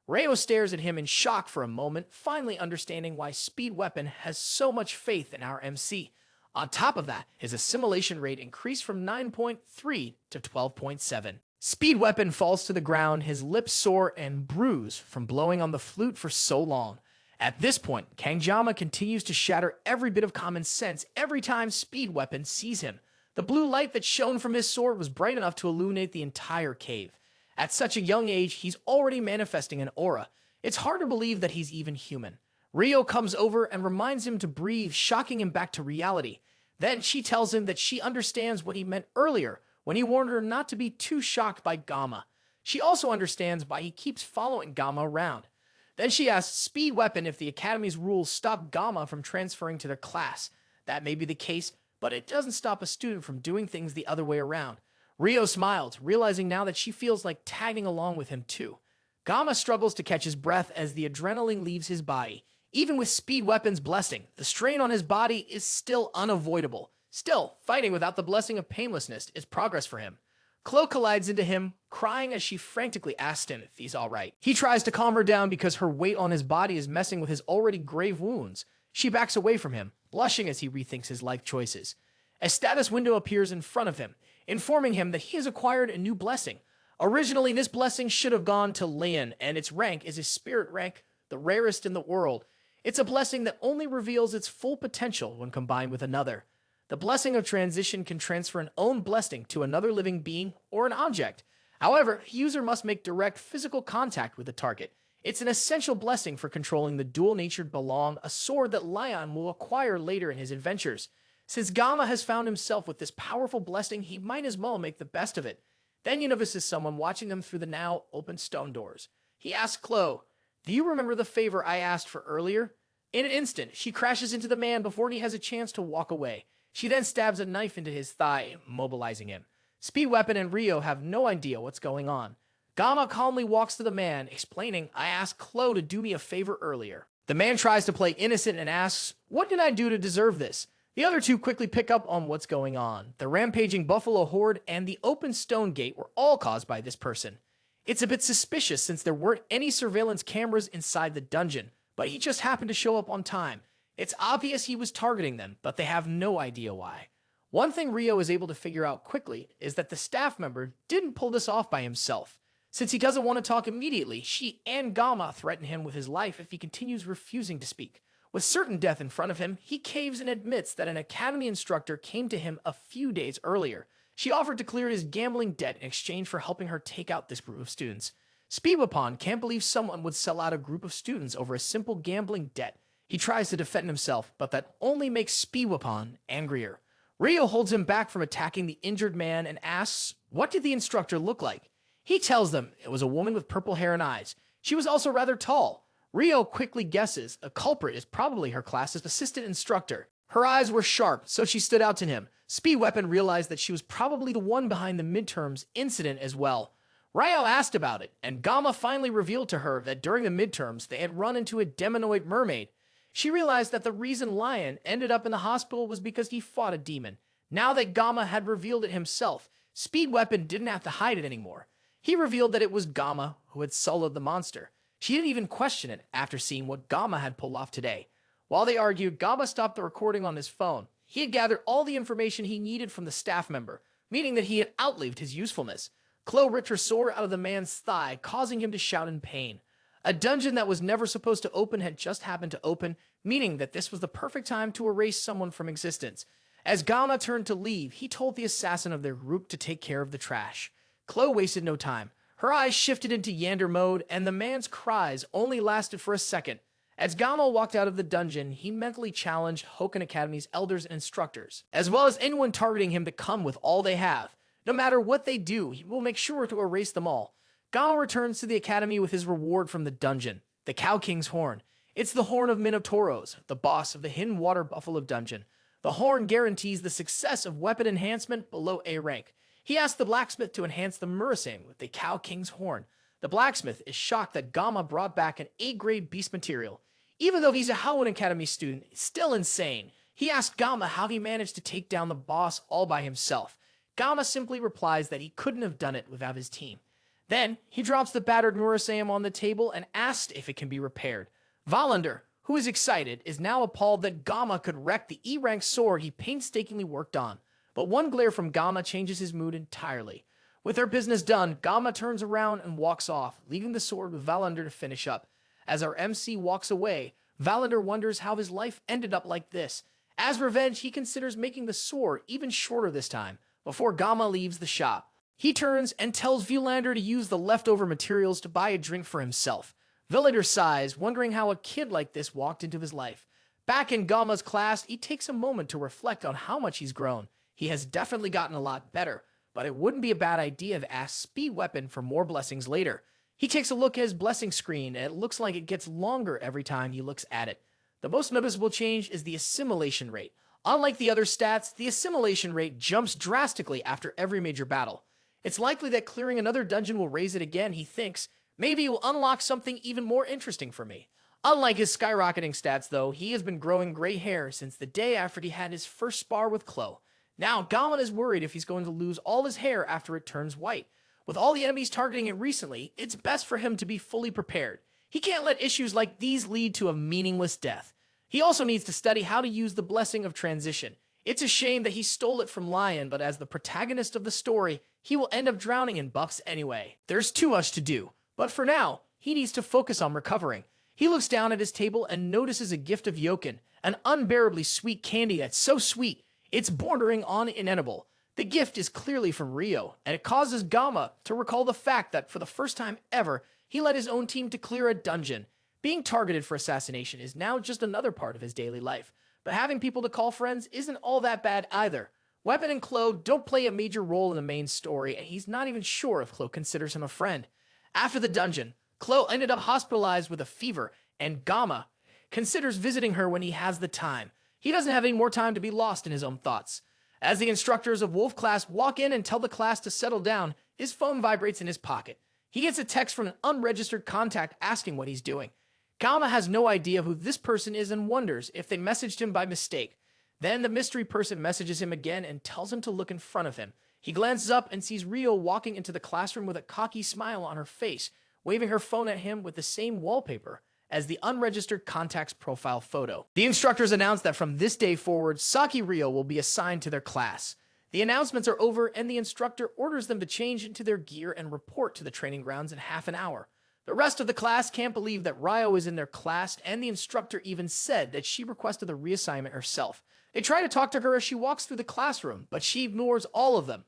Ryo stares at him in shock for a moment, finally understanding why Speed Weapon has so much faith in our MC. On top of that, his assimilation rate increased from 9.3 to 12.7. Speed Weapon falls to the ground, his lips sore and bruised from blowing on the flute for so long. At this point, Kangjama continues to shatter every bit of common sense every time Speed Weapon sees him. The blue light that shone from his sword was bright enough to illuminate the entire cave. At such a young age, he's already manifesting an aura. It's hard to believe that he's even human. Ryo comes over and reminds him to breathe, shocking him back to reality. Then she tells him that she understands what he meant earlier when he warned her not to be too shocked by Gamma. She also understands why he keeps following Gamma around. Then she asks Speed Weapon if the Academy's rules stop Gamma from transferring to their class. That may be the case, but it doesn't stop a student from doing things the other way around. Ryo smiles, realizing now that she feels like tagging along with him too. Gamma struggles to catch his breath as the adrenaline leaves his body. Even with Speed Weapon's blessing, the strain on his body is still unavoidable. Still, fighting without the blessing of painlessness is progress for him. Chloe collides into him, crying as she frantically asks him if he's alright. He tries to calm her down because her weight on his body is messing with his already grave wounds. She backs away from him, blushing as he rethinks his life choices. A status window appears in front of him, informing him that he has acquired a new blessing. Originally, this blessing should have gone to Leon, and its rank is his spirit rank, the rarest in the world. It's a blessing that only reveals its full potential when combined with another. The blessing of transition can transfer an own blessing to another living being or an object. However, the user must make direct physical contact with the target. It's an essential blessing for controlling the dual-natured Belong, a sword that Lion will acquire later in his adventures. Since Gamma has found himself with this powerful blessing, he might as well make the best of it. Then he notices someone watching them through the now open stone doors. He asks Chloe, "Do you remember the favor I asked for earlier?" In an instant, she crashes into the man before he has a chance to walk away. She then stabs a knife into his thigh, mobilizing him. Speed Weapon and Ryo have no idea what's going on. Gamma calmly walks to the man, explaining, "I asked Chloe to do me a favor earlier." The man tries to play innocent and asks, "What did I do to deserve this?" The other two quickly pick up on what's going on. The rampaging buffalo horde and the open stone gate were all caused by this person. It's a bit suspicious since there weren't any surveillance cameras inside the dungeon, but he just happened to show up on time. It's obvious he was targeting them, but they have no idea why. One thing Ryo is able to figure out quickly is that the staff member didn't pull this off by himself. Since he doesn't want to talk immediately, she and Gamma threaten him with his life if he continues refusing to speak. With certain death in front of him, he caves and admits that an academy instructor came to him a few days earlier. She offered to clear his gambling debt in exchange for helping her take out this group of students. Speedwapon can't believe someone would sell out a group of students over a simple gambling debt. He tries to defend himself, but that only makes Speedwapon angrier. Ryo holds him back from attacking the injured man and asks, what did the instructor look like? He tells them it was a woman with purple hair and eyes. She was also rather tall. Ryo quickly guesses a culprit is probably her class's assistant instructor. Her eyes were sharp, so she stood out to him. Speedweapon realized that she was probably the one behind the midterms incident as well. Ryo asked about it, and Gamma finally revealed to her that during the midterms they had run into a demonoid mermaid. She realized that the reason Lion ended up in the hospital was because he fought a demon. Now that Gamma had revealed it himself, Speedweapon didn't have to hide it anymore. He revealed that it was Gamma who had soloed the monster. She didn't even question it after seeing what Gamma had pulled off today. While they argued, Gamma stopped the recording on his phone. He had gathered all the information he needed from the staff member, meaning that he had outlived his usefulness. Chloe ripped her sword out of the man's thigh, causing him to shout in pain. A dungeon that was never supposed to open had just happened to open, meaning that this was the perfect time to erase someone from existence. As Gamma turned to leave, he told the assassin of their group to take care of the trash. Chloe wasted no time. Her eyes shifted into yandere mode, and the man's cries only lasted for a second. As Gamo walked out of the dungeon, he mentally challenged Hoken Academy's elders and instructors, as well as anyone targeting him to come with all they have. No matter what they do, he will make sure to erase them all. Gamo returns to the academy with his reward from the dungeon, the Cow King's horn. It's the horn of Minotauros, the boss of the hidden water buffalo dungeon. The horn guarantees the success of weapon enhancement below A rank. He asks the blacksmith to enhance the Murasame with the Cow King's horn. The blacksmith is shocked that Gama brought back an A-grade beast material. Even though he's a Hoenn Academy student, it's still insane. He asks Gama how he managed to take down the boss all by himself. Gama simply replies that he couldn't have done it without his team. Then, he drops the battered Murasame on the table and asks if it can be repaired. Valander, who is excited, is now appalled that Gama could wreck the E-rank sword he painstakingly worked on. But one glare from Gama changes his mood entirely. With her business done, Gama turns around and walks off, leaving the sword with Valander to finish up. As our MC walks away, Valander wonders how his life ended up like this. As revenge, he considers making the sword even shorter this time, before Gama leaves the shop. He turns and tells Valander to use the leftover materials to buy a drink for himself. Valander sighs, wondering how a kid like this walked into his life. Back in Gama's class, he takes a moment to reflect on how much he's grown. He has definitely gotten a lot better, but it wouldn't be a bad idea to ask Speed Weapon for more blessings later. He takes a look at his blessing screen, and it looks like it gets longer every time he looks at it. The most noticeable change is the assimilation rate. Unlike the other stats, the assimilation rate jumps drastically after every major battle. It's likely that clearing another dungeon will raise it again, he thinks. Maybe it will unlock something even more interesting for me. Unlike his skyrocketing stats, though, he has been growing gray hair since the day after he had his first spar with Chloe. Now, Gaman is worried if he's going to lose all his hair after it turns white. With all the enemies targeting it recently, it's best for him to be fully prepared. He can't let issues like these lead to a meaningless death. He also needs to study how to use the blessing of transition. It's a shame that he stole it from Lion, but as the protagonist of the story, he will end up drowning in buffs anyway. There's too much to do, but for now, he needs to focus on recovering. He looks down at his table and notices a gift of Yoken, an unbearably sweet candy that's so sweet, it's bordering on inedible. The gift is clearly from Rio, and it causes Gama to recall the fact that for the first time ever, he led his own team to clear a dungeon. Being targeted for assassination is now just another part of his daily life, but having people to call friends isn't all that bad either. Weapon and Chloe don't play a major role in the main story, and he's not even sure if Chloe considers him a friend. After the dungeon, Chloe ended up hospitalized with a fever, and Gama considers visiting her when he has the time. He doesn't have any more time to be lost in his own thoughts. As the instructors of Wolf class walk in and tell the class to settle down, his phone vibrates in his pocket. He gets a text from an unregistered contact asking what he's doing. Gama has no idea who this person is and wonders if they messaged him by mistake. Then the mystery person messages him again and tells him to look in front of him. He glances up and sees Rio walking into the classroom with a cocky smile on her face, waving her phone at him with the same wallpaper as the unregistered contact's profile photo. The instructors announce that from this day forward, Saki Rio will be assigned to their class. The announcements are over, and the instructor orders them to change into their gear and report to the training grounds in half an hour. The rest of the class can't believe that Rio is in their class, and the instructor even said that she requested the reassignment herself. They try to talk to her as she walks through the classroom, but she ignores all of them.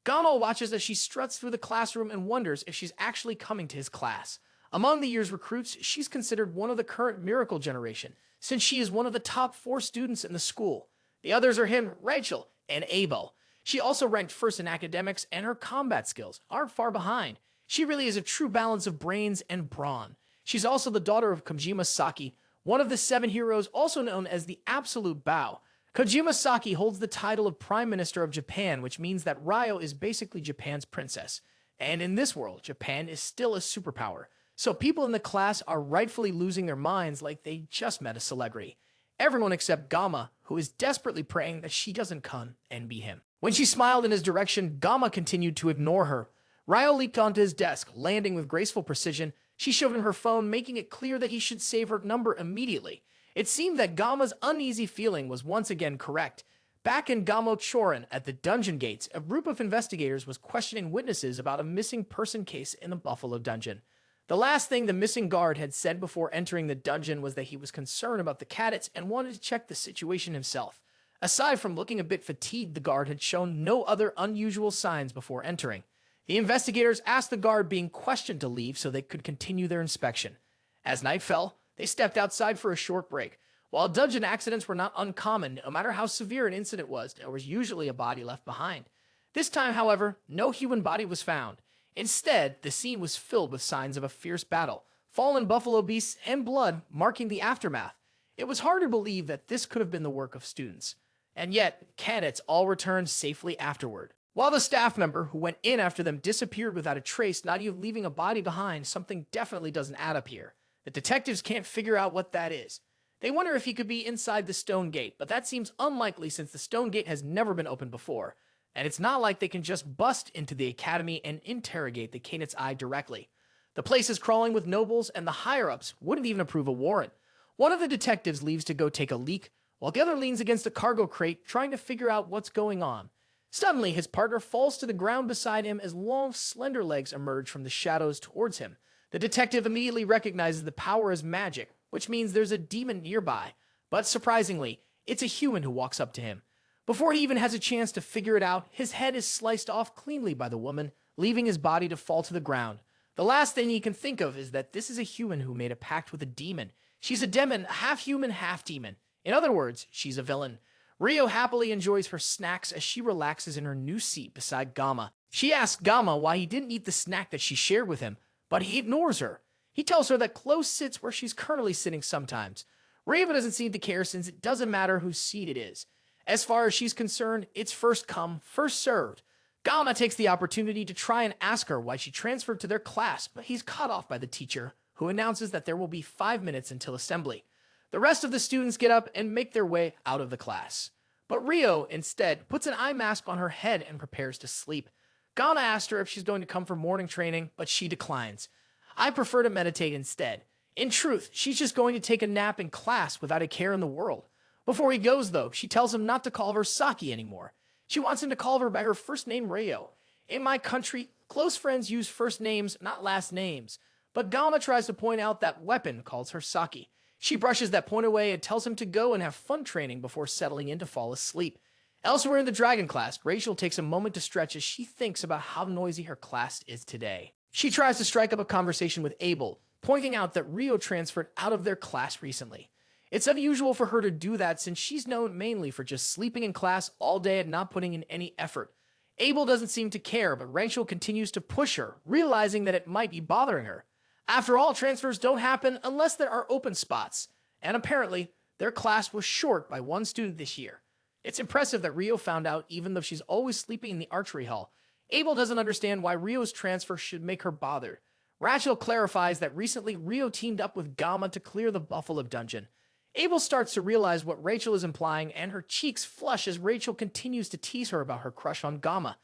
Gano watches as she struts through the classroom and wonders if she's actually coming to his class. Among the year's recruits, she's considered one of the current miracle generation, since she is one of the top 4 students in the school. The others are him, Rachel, and Abel. She also ranked first in academics, and her combat skills aren't far behind. She really is a true balance of brains and brawn. She's also the daughter of Kojima Saki, one of the 7 heroes also known as the Absolute Bow. Kojima Saki holds the title of Prime Minister of Japan, which means that Ryo is basically Japan's princess. And in this world, Japan is still a superpower. So people in the class are rightfully losing their minds like they just met a celebrity. Everyone except Gama, who is desperately praying that she doesn't come and be him. When she smiled in his direction, Gama continued to ignore her. Ryo leaped onto his desk, landing with graceful precision. She showed him her phone, making it clear that he should save her number immediately. It seemed that Gama's uneasy feeling was once again correct. Back in Gamo Chorin at the dungeon gates, a group of investigators was questioning witnesses about a missing person case in the Buffalo dungeon. The last thing the missing guard had said before entering the dungeon was that he was concerned about the cadets and wanted to check the situation himself. Aside from looking a bit fatigued, the guard had shown no other unusual signs before entering. The investigators asked the guard being questioned to leave so they could continue their inspection. As night fell, They stepped outside for a short break. While dungeon accidents were not uncommon, no matter how severe an incident was, there was usually a body left behind. This time, however, no human body was found. Instead, the scene was filled with signs of a fierce battle, fallen buffalo beasts, and blood marking the aftermath. It was hard to believe that this could have been the work of students. And yet, candidates all returned safely afterward. While the staff member who went in after them disappeared without a trace, not even leaving a body behind, something definitely doesn't add up here. The detectives can't figure out what that is. They wonder if he could be inside the stone gate, but that seems unlikely since the stone gate has never been opened before. And it's not like they can just bust into the academy and interrogate the Canaan's Eye directly. The place is crawling with nobles, and the higher-ups wouldn't even approve a warrant. One of the detectives leaves to go take a leak, while the other leans against a cargo crate trying to figure out what's going on. Suddenly, his partner falls to the ground beside him as long, slender legs emerge from the shadows towards him. The detective immediately recognizes the power as magic, which means there's a demon nearby. But surprisingly, it's a human who walks up to him. Before he even has a chance to figure it out, his head is sliced off cleanly by the woman, leaving his body to fall to the ground. The last thing he can think of is that this is a human who made a pact with a demon. She's a demon, half human, half demon. In other words, she's a villain. Rio happily enjoys her snacks as she relaxes in her new seat beside Geomma. She asks Geomma why he didn't eat the snack that she shared with him, but he ignores her. He tells her that close sits where she's currently sitting sometimes. Rio doesn't seem to care since it doesn't matter whose seat it is. As far as she's concerned, it's first come, first served. Geomma takes the opportunity to try and ask her why she transferred to their class, but he's cut off by the teacher, who announces that there will be 5 minutes until assembly. The rest of the students get up and make their way out of the class. But Rio, instead, puts an eye mask on her head and prepares to sleep. Geomma asks her if she's going to come for morning training, but she declines. I prefer to meditate instead. In truth, she's just going to take a nap in class without a care in the world. Before he goes, though, she tells him not to call her Saki anymore. She wants him to call her by her first name, Rio. In my country, close friends use first names, not last names. But Geomma tries to point out that Weapon calls her Saki. She brushes that point away and tells him to go and have fun training before settling in to fall asleep. Elsewhere in the dragon class, Rachel takes a moment to stretch as she thinks about how noisy her class is today. She tries to strike up a conversation with Abel, pointing out that Rio transferred out of their class recently. It's unusual for her to do that since she's known mainly for just sleeping in class all day and not putting in any effort. Abel doesn't seem to care, but Rachel continues to push her, realizing that it might be bothering her. After all, transfers don't happen unless there are open spots, and apparently, their class was short by one student this year. It's impressive that Rio found out even though she's always sleeping in the archery hall. Abel doesn't understand why Rio's transfer should make her bothered. Rachel clarifies that recently Rio teamed up with Geomma to clear the Buffalo dungeon. Abel starts to realize what Rachel is implying, and her cheeks flush as Rachel continues to tease her about her crush on Geomma.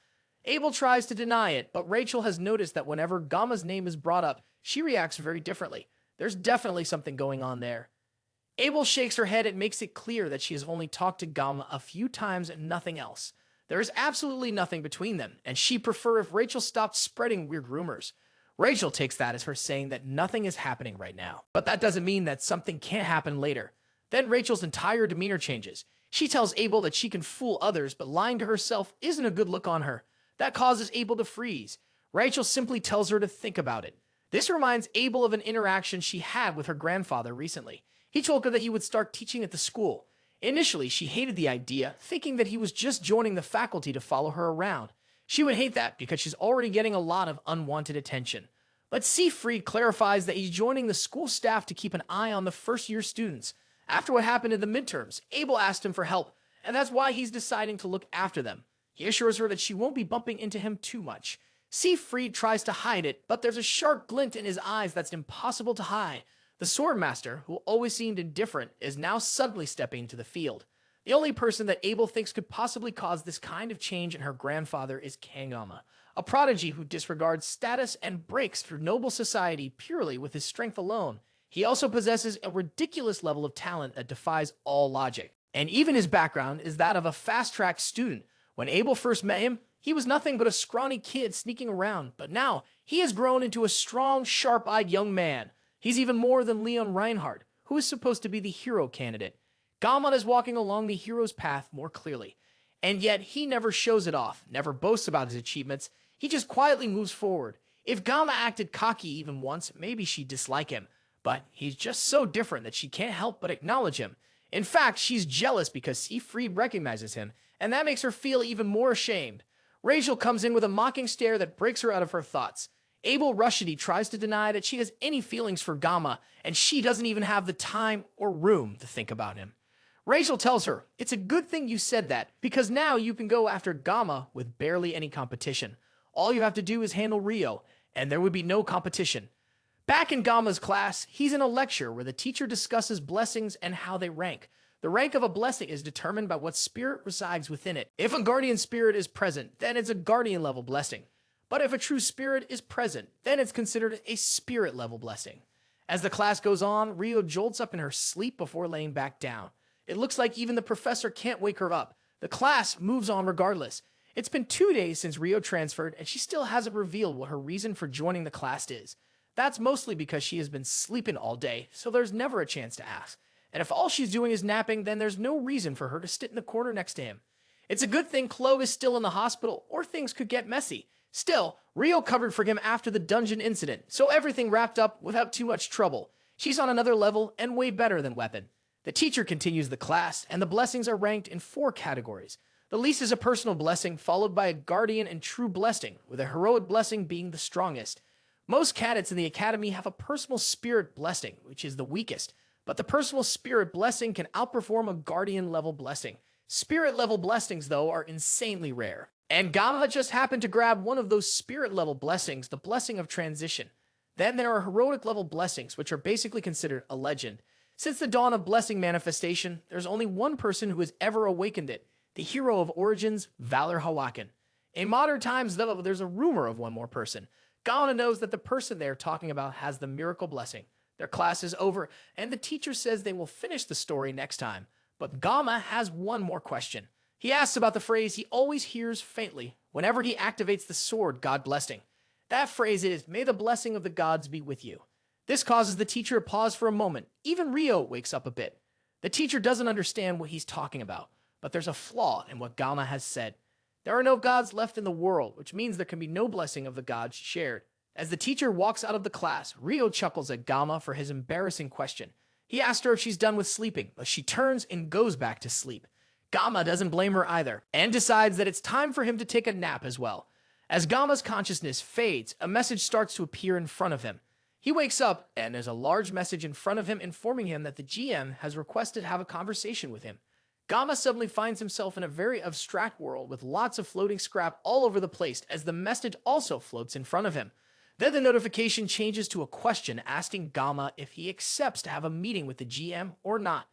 Abel tries to deny it, but Rachel has noticed that whenever Gamma's name is brought up, she reacts very differently. There's definitely something going on there. Abel shakes her head and makes it clear that she has only talked to Geomma a few times and nothing else. There is absolutely nothing between them, and she'd prefer if Rachel stopped spreading weird rumors. Rachel takes that as her saying that nothing is happening right now. But that doesn't mean that something can't happen later. Then Rachel's entire demeanor changes. She tells Abel that she can fool others, but lying to herself isn't a good look on her. That causes Abel to freeze. Rachel simply tells her to think about it. This reminds Abel of an interaction she had with her grandfather recently. He told her that he would start teaching at the school. Initially, she hated the idea, thinking that he was just joining the faculty to follow her around. She would hate that because she's already getting a lot of unwanted attention. But Siegfried clarifies that he's joining the school staff to keep an eye on the first-year students. After what happened in the midterms, Abel asked him for help, and that's why he's deciding to look after them. He assures her that she won't be bumping into him too much. Siegfried tries to hide it, but there's a sharp glint in his eyes that's impossible to hide. The swordmaster, who always seemed indifferent, is now suddenly stepping into the field. The only person that Abel thinks could possibly cause this kind of change in her grandfather is Geomma, a prodigy who disregards status and breaks through noble society purely with his strength alone. He also possesses a ridiculous level of talent that defies all logic. And even his background is that of a fast-track student. When Abel first met him, he was nothing but a scrawny kid sneaking around, but now he has grown into a strong, sharp-eyed young man. He's even more than Leon Reinhardt, who is supposed to be the hero candidate. Geomma is walking along the hero's path more clearly, and yet he never shows it off, never boasts about his achievements. He just quietly moves forward. If Geomma acted cocky even once, maybe she'd dislike him. but he's just so different that she can't help but acknowledge him. In fact, she's jealous because Seafried recognizes him, and that makes her feel even more ashamed. Rachel comes in with a mocking stare that breaks her out of her thoughts. Abel Rushidi tries to deny that she has any feelings for Geomma, and she doesn't even have the time or room to think about him. Rachel tells her, "It's a good thing you said that, because now you can go after Geomma with barely any competition. All you have to do is handle Rio, and there would be no competition." Back in Geomma's class, he's in a lecture where the teacher discusses blessings and how they rank. The rank of a blessing is determined by what spirit resides within it. If a guardian spirit is present, then it's a guardian level blessing. But if a true spirit is present, then it's considered a spirit level blessing. As the class goes on, Rio jolts up in her sleep before laying back down. It looks like even the professor can't wake her up. The class moves on regardless. It's been 2 days since Rio transferred, and she still hasn't revealed what her reason for joining the class is. That's mostly because she has been sleeping all day, so there's never a chance to ask. And if all she's doing is napping, then there's no reason for her to sit in the corner next to him. It's a good thing Chloe is still in the hospital, or things could get messy. Still, Rio covered for him after the dungeon incident, so everything wrapped up without too much trouble. She's on another level and way better than Weapon. The teacher continues the class, and the blessings are ranked in 4 categories. The least is a personal blessing, followed by a guardian and true blessing, with a heroic blessing being the strongest. Most cadets in the academy have a personal spirit blessing, which is the weakest, but the personal spirit blessing can outperform a guardian level blessing. Spirit level blessings, though, are insanely rare. And Geomma just happened to grab one of those spirit level blessings, the blessing of transition. Then there are heroic level blessings, which are basically considered a legend. Since the dawn of blessing manifestation, there's only one person who has ever awakened it, the hero of origins, Valor Hawakan. In modern times, though, there's a rumor of one more person. Geomma knows that the person they're talking about has the miracle blessing. Their class is over, and the teacher says they will finish the story next time. But Geomma has one more question. He asks about the phrase he always hears faintly whenever he activates the sword God blessing. That phrase is, "May the blessing of the gods be with you." This causes the teacher to pause for a moment. Even Rio wakes up a bit. The teacher doesn't understand what he's talking about, but there's a flaw in what Geomma has said. There are no gods left in the world, which means there can be no blessing of the gods shared. As the teacher walks out of the class, Rio chuckles at Geomma for his embarrassing question. He asked her if she's done with sleeping, but she turns and goes back to sleep. Geomma doesn't blame her either, and decides that it's time for him to take a nap as well. As Gamma's consciousness fades, a message starts to appear in front of him. He wakes up, and there's a large message in front of him informing him that the GM has requested to have a conversation with him. Geomma suddenly finds himself in a very abstract world with lots of floating scrap all over the place as the message also floats in front of him. Then the notification changes to a question asking Geomma if he accepts to have a meeting with the GM or not.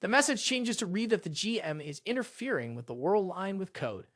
The message changes to read that the GM is interfering with the world line with code.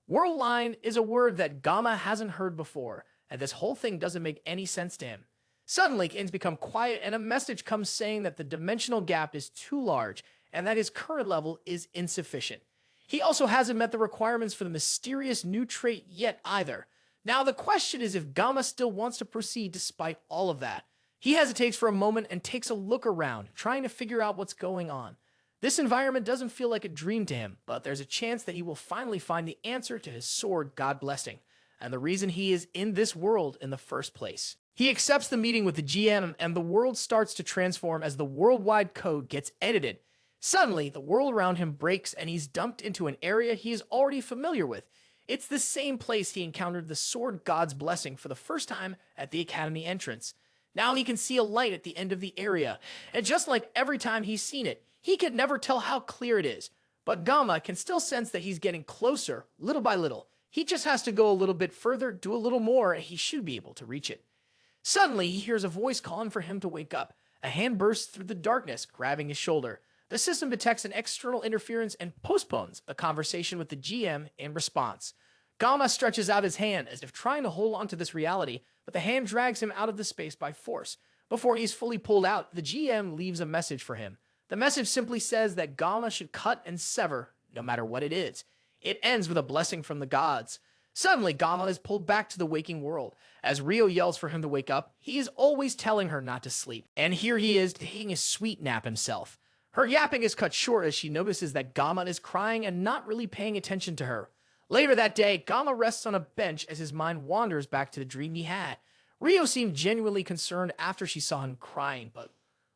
World line is a word that Geomma hasn't heard before, and this whole thing doesn't make any sense to him. Suddenly, things become quiet, and a message comes saying that the dimensional gap is too large and that his current level is insufficient. He also hasn't met the requirements for the mysterious new trait yet either. Now, the question is if Geomma still wants to proceed despite all of that. He hesitates for a moment and takes a look around, trying to figure out what's going on. This environment doesn't feel like a dream to him, but there's a chance that he will finally find the answer to his sword God blessing, and the reason he is in this world in the first place. He accepts the meeting with the GM, and the world starts to transform as the worldwide code gets edited. Suddenly, the world around him breaks, and he's dumped into an area he is already familiar with. It's the same place he encountered the sword God's blessing for the first time at the academy entrance. Now he can see a light at the end of the area, and just like every time he's seen it, he could never tell how clear it is. But Geomma can still sense that he's getting closer, little by little. He just has to go a little bit further, do a little more, and he should be able to reach it. Suddenly, he hears a voice calling for him to wake up. A hand bursts through the darkness, grabbing his shoulder. The system detects an external interference and postpones a conversation with the GM in response. Geomma stretches out his hand as if trying to hold on to this reality, but the hand drags him out of the space by force. Before he's fully pulled out, the GM leaves a message for him. The message simply says that Geomma should cut and sever, no matter what it is. It ends with a blessing from the gods. Suddenly, Geomma is pulled back to the waking world. As Rio yells for him to wake up, he is always telling her not to sleep. And here he is taking a sweet nap himself. Her yapping is cut short as she notices that Geomma is crying and not really paying attention to her. Later that day, Geomma rests on a bench as his mind wanders back to the dream he had. Rio seemed genuinely concerned after she saw him crying, but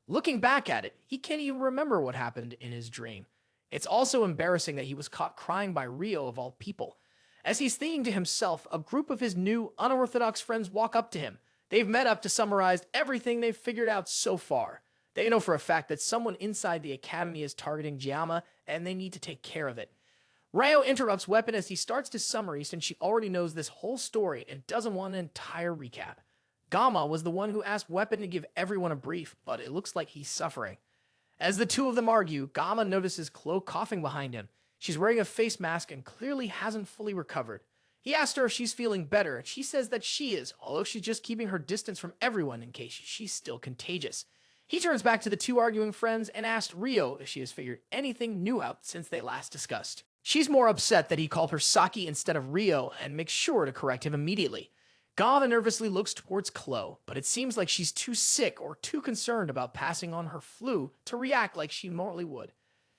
Looking back at it, he can't even remember what happened in his dream. It's also embarrassing that he was caught crying by Rio of all people. As he's thinking to himself, a group of his new, unorthodox friends walk up to him. They've met up to summarize everything they've figured out so far. They know for a fact that someone inside the academy is targeting Geomma, and they need to take care of it. Ryo interrupts Weapon as he starts his summary since she already knows this whole story and doesn't want an entire recap. Geomma was the one who asked Weapon to give everyone a brief, but it looks like he's suffering. As the two of them argue, Geomma notices Chloe coughing behind him. She's wearing a face mask and clearly hasn't fully recovered. He asks her if she's feeling better, and she says that she is, although she's just keeping her distance from everyone in case she's still contagious. He turns back to the two arguing friends and asks Rio if she has figured anything new out since they last discussed. She's more upset that he called her Saki instead of Rio and makes sure to correct him immediately. Geomma nervously looks towards Chloe, but it seems like she's too sick or too concerned about passing on her flu to react like she normally would.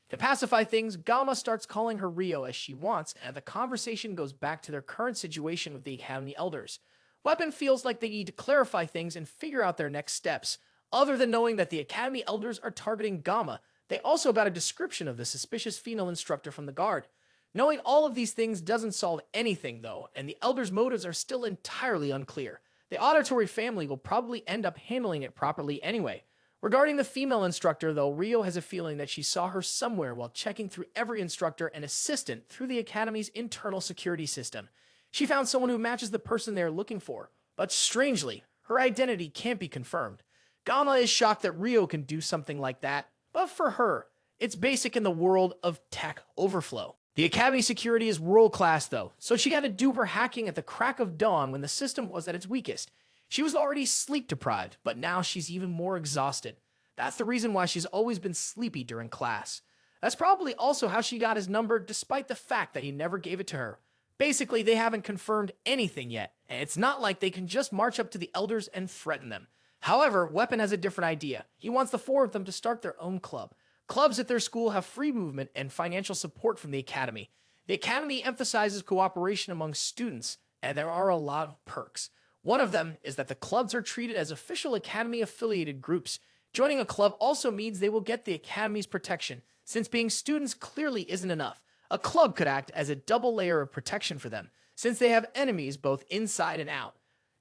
To pacify things, Geomma starts calling her Rio as she wants, and the conversation goes back to their current situation with the Academy Elders. Weapon feels like they need to clarify things and figure out their next steps. Other than knowing that the Academy Elders are targeting Geomma, they also got a description of the suspicious female instructor from the guard. Knowing all of these things doesn't solve anything, though, and the Elders' motives are still entirely unclear. The auditory family will probably end up handling it properly anyway. Regarding the female instructor, though, Rio has a feeling that she saw her somewhere while checking through every instructor and assistant through the Academy's internal security system. She found someone who matches the person they are looking for, but strangely, her identity can't be confirmed. Geomma is shocked that Rio can do something like that, but for her, it's basic in the world of tech overflow. The Academy security is world-class, though, so she got to do her hacking at the crack of dawn when the system was at its weakest. She was already sleep-deprived, but now she's even more exhausted. That's the reason why she's always been sleepy during class. That's probably also how she got his number, despite the fact that he never gave it to her. Basically, they haven't confirmed anything yet, and it's not like they can just march up to the Elders and threaten them. However, Weapon has a different idea. He wants the four of them to start their own club. Clubs at their school have free movement and financial support from the Academy. The Academy emphasizes cooperation among students, and there are a lot of perks. One of them is that the clubs are treated as official Academy-affiliated groups. Joining a club also means they will get the Academy's protection, since being students clearly isn't enough. A club could act as a double layer of protection for them, since they have enemies both inside and out.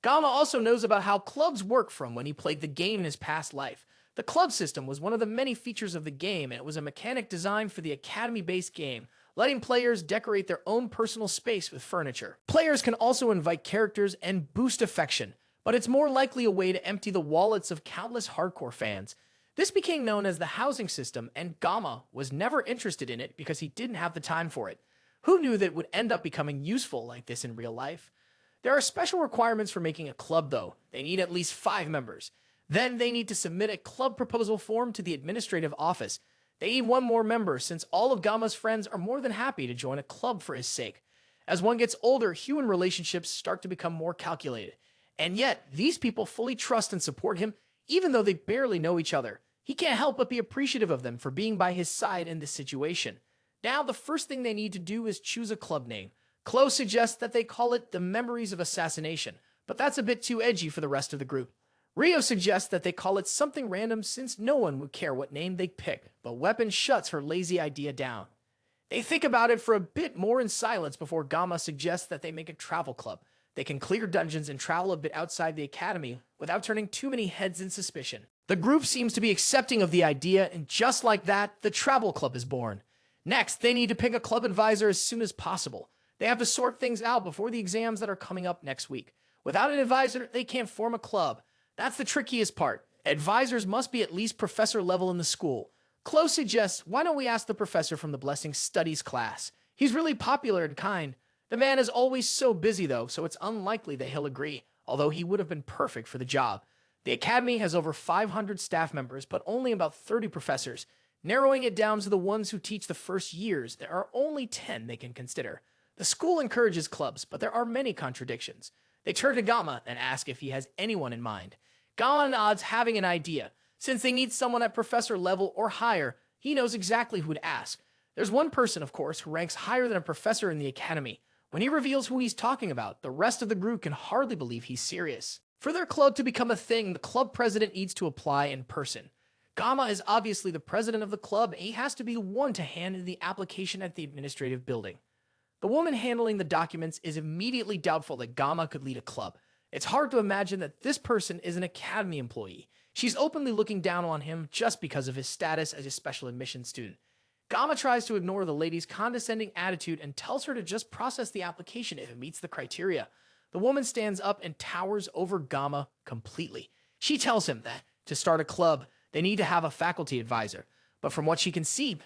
Geomma also knows about how clubs work from when he played the game in his past life. The club system was one of the many features of the game, and it was a mechanic designed for the Academy-based game, letting players decorate their own personal space with furniture. Players can also invite characters and boost affection, but it's more likely a way to empty the wallets of countless hardcore fans. This became known as the housing system, and Geomma was never interested in it because he didn't have the time for it. Who knew that it would end up becoming useful like this in real life? There are special requirements for making a club, though. They need at least 5 members. Then they need to submit a club proposal form to the administrative office. They need 1 more member, since all of Gamma's friends are more than happy to join a club for his sake. As one gets older, human relationships start to become more calculated. And yet, these people fully trust and support him, even though they barely know each other. He can't help but be appreciative of them for being by his side in this situation. Now, the first thing they need to do is choose a club name. Chloe suggests that they call it the Memories of Assassination, but that's a bit too edgy for the rest of the group. Rio suggests that they call it something random since no one would care what name they pick, but Weapon shuts her lazy idea down. They think about it for a bit more in silence before Geomma suggests that they make a travel club. They can clear dungeons and travel a bit outside the Academy without turning too many heads in suspicion. The group seems to be accepting of the idea, and just like that, the travel club is born. Next, they need to pick a club advisor as soon as possible. They have to sort things out before the exams that are coming up next week. Without an advisor, they can't form a club. That's the trickiest part. Advisors must be at least professor level in the school. Chloe suggests, why don't we ask the professor from the Blessing Studies class? He's really popular and kind. The man is always so busy though, so it's unlikely that he'll agree, although he would have been perfect for the job. The Academy has over 500 staff members, but only about 30 professors. Narrowing it down to the ones who teach the first years, there are only 10 they can consider. The school encourages clubs, but there are many contradictions. They turn to Geomma and ask if he has anyone in mind. Geomma nods, having an idea. Since they need someone at professor level or higher, he knows exactly who to ask. There's one person, of course, who ranks higher than a professor in the Academy. When he reveals who he's talking about, the rest of the group can hardly believe he's serious. For their club to become a thing, the club president needs to apply in person. Geomma is obviously the president of the club, and he has to be the one to hand in the application at the administrative building. The woman handling the documents is immediately doubtful that Geomma could lead a club. It's hard to imagine that this person is an academy employee. She's openly looking down on him just because of his status as a special admissions student. Geomma tries to ignore the lady's condescending attitude and tells her to just process the application if it meets the criteria. The woman stands up and towers over Geomma completely. She tells him that to start a club, they need to have a faculty advisor. But from what she can see,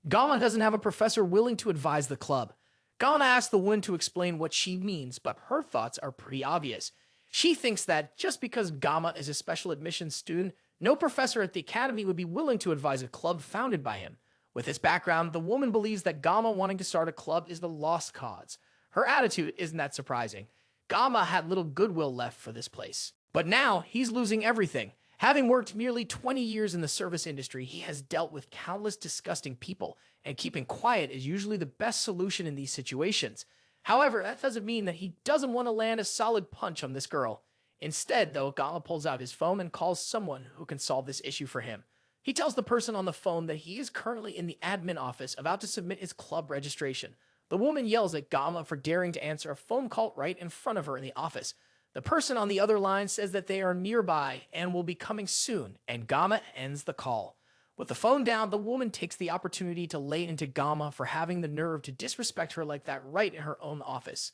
Geomma doesn't have a professor willing to advise the club. Geomma asks the woman to explain what she means, but her thoughts are pretty obvious. She thinks that just because Geomma is a special admissions student, no professor at the academy would be willing to advise a club founded by him. With this background, the woman believes that Geomma wanting to start a club is the lost cause. Her attitude isn't that surprising. Geomma had little goodwill left for this place. But now, he's losing everything. Having worked nearly 20 years in the service industry, he has dealt with countless disgusting people, and keeping quiet is usually the best solution in these situations. However, that doesn't mean that he doesn't want to land a solid punch on this girl. Instead, though, Geomma pulls out his phone and calls someone who can solve this issue for him. He tells the person on the phone that he is currently in the admin office about to submit his club registration. The woman yells at Geomma for daring to answer a phone call right in front of her in the office. The person on the other line says that they are nearby and will be coming soon, and Geomma ends the call. With the phone down, the woman takes the opportunity to lay into Geomma for having the nerve to disrespect her like that right in her own office.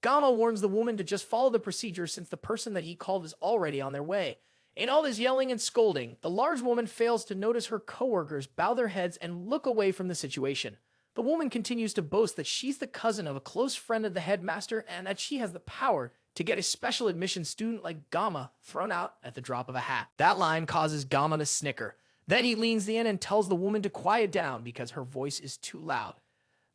Geomma warns the woman to just follow the procedure since the person that he called is already on their way. In all this yelling and scolding, the large woman fails to notice her coworkers bow their heads and look away from the situation. The woman continues to boast that she's the cousin of a close friend of the headmaster and that she has the power to get a special admission student like Geomma thrown out at the drop of a hat. That line causes Geomma to snicker. Then he leans in and tells the woman to quiet down because her voice is too loud.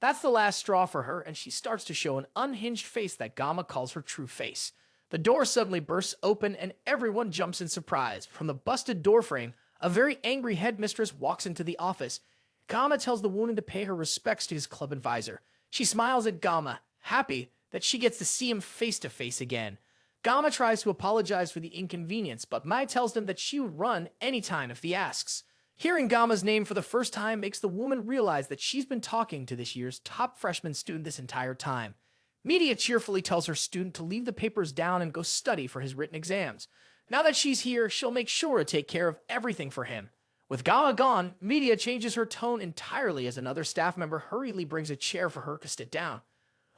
That's the last straw for her, and she starts to show an unhinged face that Geomma calls her true face. The door suddenly bursts open and everyone jumps in surprise. From the busted doorframe, a very angry headmistress walks into the office. Geomma tells the woman to pay her respects to his club advisor. She smiles at Geomma, happy that she gets to see him face to face again. Geomma tries to apologize for the inconvenience, but Mai tells him that she would run anytime if he asks. Hearing Gamma's name for the first time makes the woman realize that she's been talking to this year's top freshman student this entire time. Media cheerfully tells her student to leave the papers down and go study for his written exams. Now that she's here, she'll make sure to take care of everything for him. With Geomma gone, Media changes her tone entirely as another staff member hurriedly brings a chair for her to sit down.